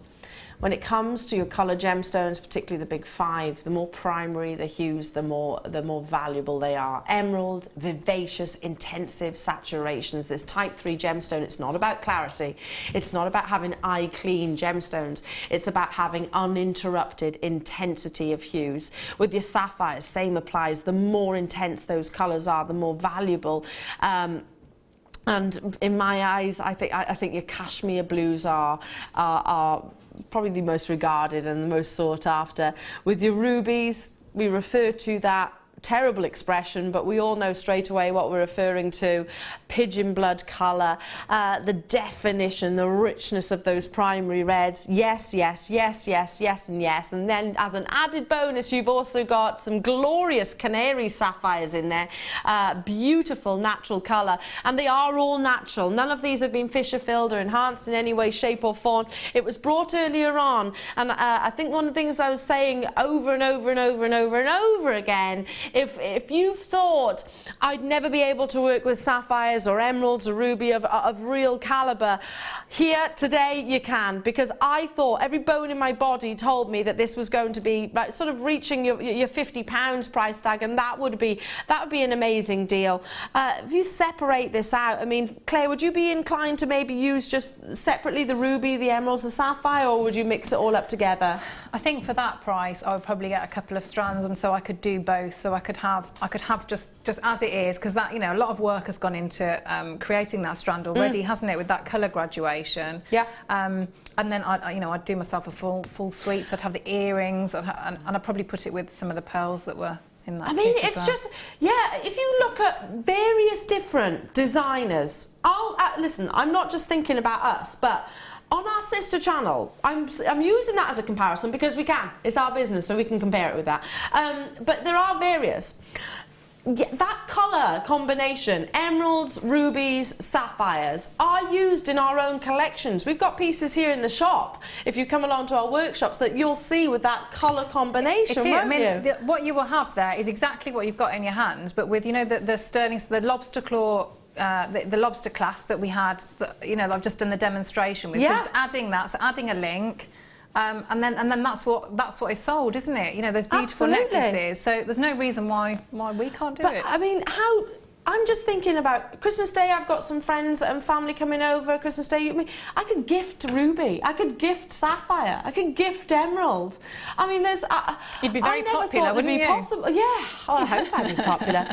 S1: When it comes to your coloured gemstones, particularly the big five, the more primary the hues, the more valuable they are. Emerald, vivacious, intensive saturations. This type 3 gemstone, it's not about clarity. It's not about having eye-clean gemstones. It's about having uninterrupted intensity of hues. With your sapphires, same applies. The more intense those colours are, the more valuable. And in my eyes, I think your cashmere blues are probably the most regarded and the most sought after. With your rubies, we refer to that terrible expression, but we all know straight away what we're referring to. Pigeon blood colour, the definition, the richness of those primary reds. Yes, yes, yes, yes, yes, and yes. And then as an added bonus, you've also got some glorious canary sapphires in there. Beautiful natural colour, and they are all natural. None of these have been Fisher filled or enhanced in any way, shape or form. It was brought earlier on, and I think one of the things I was saying over and over and over and over and over again, if you've thought I'd never be able to work with sapphires or emeralds or ruby of real calibre, here today you can, because I thought every bone in my body told me that this was going to be sort of reaching your £50 price tag, and that would be an amazing deal. If you separate this out, I mean, Claire, would you be inclined to maybe use just separately the ruby, the emeralds, the sapphire, or would you mix it all up together?
S2: I think for that price, I would probably get a couple of strands, and so I could do both. So I could have just as it is, because that, you know, a lot of work has gone into creating that strand already, hasn't it, with that colour graduation.
S1: Yeah.
S2: And then I'd do myself a full suite. So I'd have the earrings, and I'd probably put it with some of the pearls that were in that.
S1: I mean,
S2: kit as
S1: it's
S2: well.
S1: just, yeah, if you look at various different designers, listen, I'm not just thinking about us, but on our sister channel, I'm using that as a comparison because we can. It's our business, so we can compare it with that. But there are various. Yeah, that colour combination, emeralds, rubies, sapphires, are used in our own collections. We've got pieces here in the shop, if you come along to our workshops, that you'll see with that colour combination, won't you?
S2: What you will have there is exactly what you've got in your hands, but with, you know, the sterling, the lobster claw, the lobster clasp that we had, you know, I've just done the demonstration with. Yeah. So just adding that, so adding a link, and then that's what is sold, isn't it? You know, those beautiful necklaces. So there's no reason why we can't do it.
S1: I mean, I'm just thinking about Christmas Day. I've got some friends and family coming over. Christmas Day, I could gift ruby, I could gift sapphire, I could gift emerald. I mean, there's.
S2: You'd be very popular, wouldn't you?
S1: Possible. Yeah. Oh, I hope I'd be popular.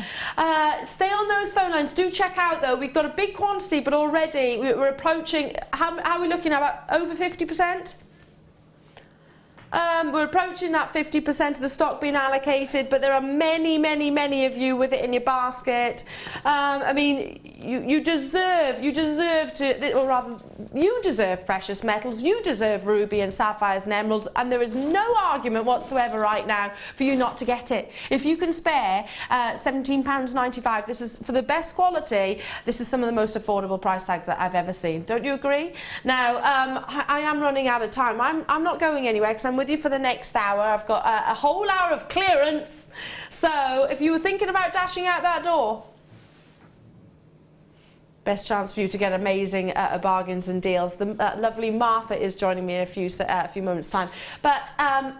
S1: Stay on those phone lines. Do check out though. We've got a big quantity, but already we're approaching. How are we looking at? About over 50%? We're approaching that 50% of the stock being allocated, but there are many, many, many of you with it in your basket. I mean, you deserve to, or rather, you deserve precious metals. You deserve ruby and sapphires and emeralds, and there is no argument whatsoever right now for you not to get it. If you can spare £17.95, this is for the best quality. This is some of the most affordable price tags that I've ever seen. Don't you agree? Now, I am running out of time. I'm not going anywhere because I'm with you for the next hour. I've got a whole hour of clearance. So if you were thinking about dashing out that door, best chance for you to get amazing bargains and deals. The lovely Martha is joining me in a few moments' time. But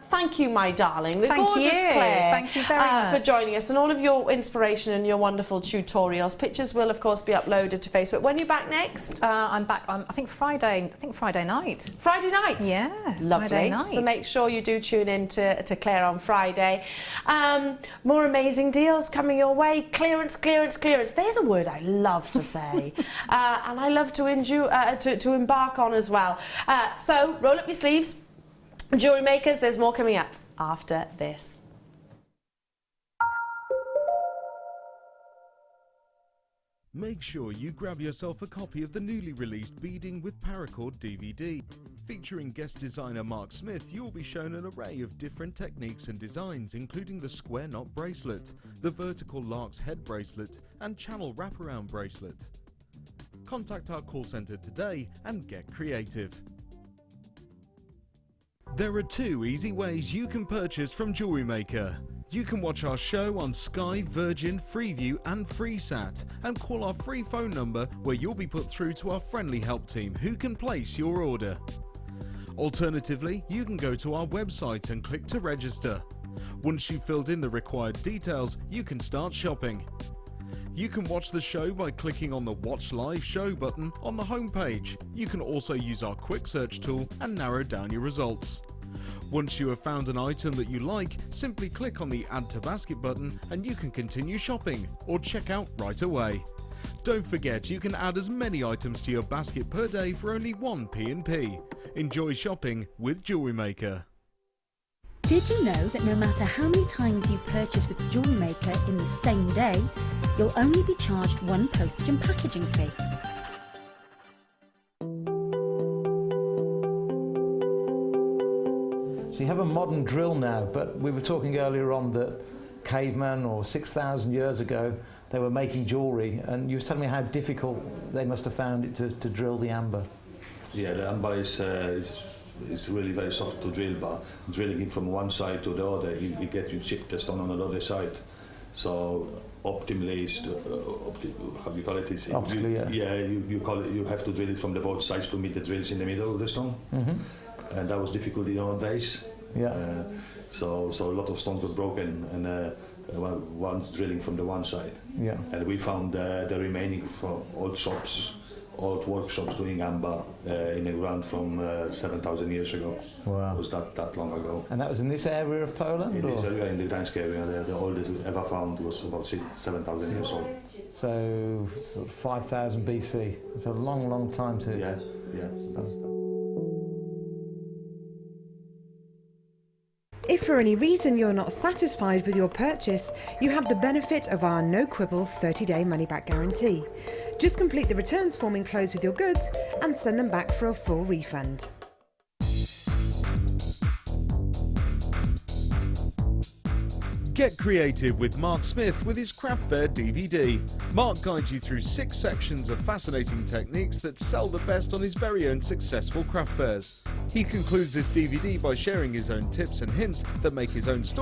S1: thank you, my darling. The gorgeous Claire.
S2: Thank you very much
S1: for joining us, and all of your inspiration and your wonderful tutorials. Pictures will, of course, be uploaded to Facebook. When are you back next?
S2: I'm back on, I think Friday night.
S1: Friday night?
S2: Yeah,
S1: lovely.
S2: Friday night.
S1: So make sure you do tune in to Claire on Friday. More amazing deals coming your way. Clearance, clearance, clearance. There's a word I love to say. And I love to embark on as well. So roll up your sleeves, jewellery makers. There's more coming up after this.
S3: Make sure you grab yourself a copy of the newly released Beading with Paracord DVD. Featuring guest designer Mark Smith, you'll be shown an array of different techniques and designs, including the square knot bracelet, the vertical lark's head bracelet, and channel wraparound bracelet. Contact our call centre today and get creative. There are 2 easy ways you can purchase from Jewellery Maker. You can watch our show on Sky, Virgin, Freeview and FreeSat, and call our free phone number where you'll be put through to our friendly help team who can place your order. Alternatively, you can go to our website and click to register. Once you've filled in the required details, you can start shopping. You can watch the show by clicking on the Watch Live Show button on the homepage. You can also use our quick search tool and narrow down your results. Once you have found an item that you like, simply click on the Add to Basket button and you can continue shopping or check out right away. Don't forget, you can add as many items to your basket per day for only 1 P&P. Enjoy shopping with Jewellery Maker.
S10: Did you know that no matter how many times you purchase with Jewellery Maker in the same day, you'll only be charged 1 postage and packaging fee?
S6: So you have a modern drill now, but we were talking earlier on that cavemen or 6,000 years ago, they were making jewellery, and you were telling me how difficult they must have found it to drill the amber.
S11: Yeah, the amber is really very soft to drill, but drilling it from one side to the other, you get you chip the stone on the other side. So optimally, how do you call it?
S6: Optically,
S11: you call it. You have to drill it from the both sides to meet the drills in the middle of the stone, and that was difficult in our days.
S6: Yeah.
S11: So a lot of stones got broken, and one's drilling from the one side.
S6: Yeah.
S11: And we found the remaining from old shops. Old workshops doing amber in the ground from 7,000 years ago.
S6: Wow.
S11: It was that long ago.
S6: And that was in this area of Poland?
S11: In this area, in the Gdańsk area, the oldest ever found was about 7,000 years old.
S6: So sort of 5,000 BC. It's a long, long time to...
S11: Yeah.
S8: If for any reason you're not satisfied with your purchase, you have the benefit of our no-quibble 30-day money-back guarantee. Just complete the returns form enclosed with your goods and send them back for a full refund.
S3: Get creative with Mark Smith with his Craft Fair DVD. Mark guides you through 6 sections of fascinating techniques that sell the best on his very own successful craft fairs. He concludes this DVD by sharing his own tips and hints that make his own store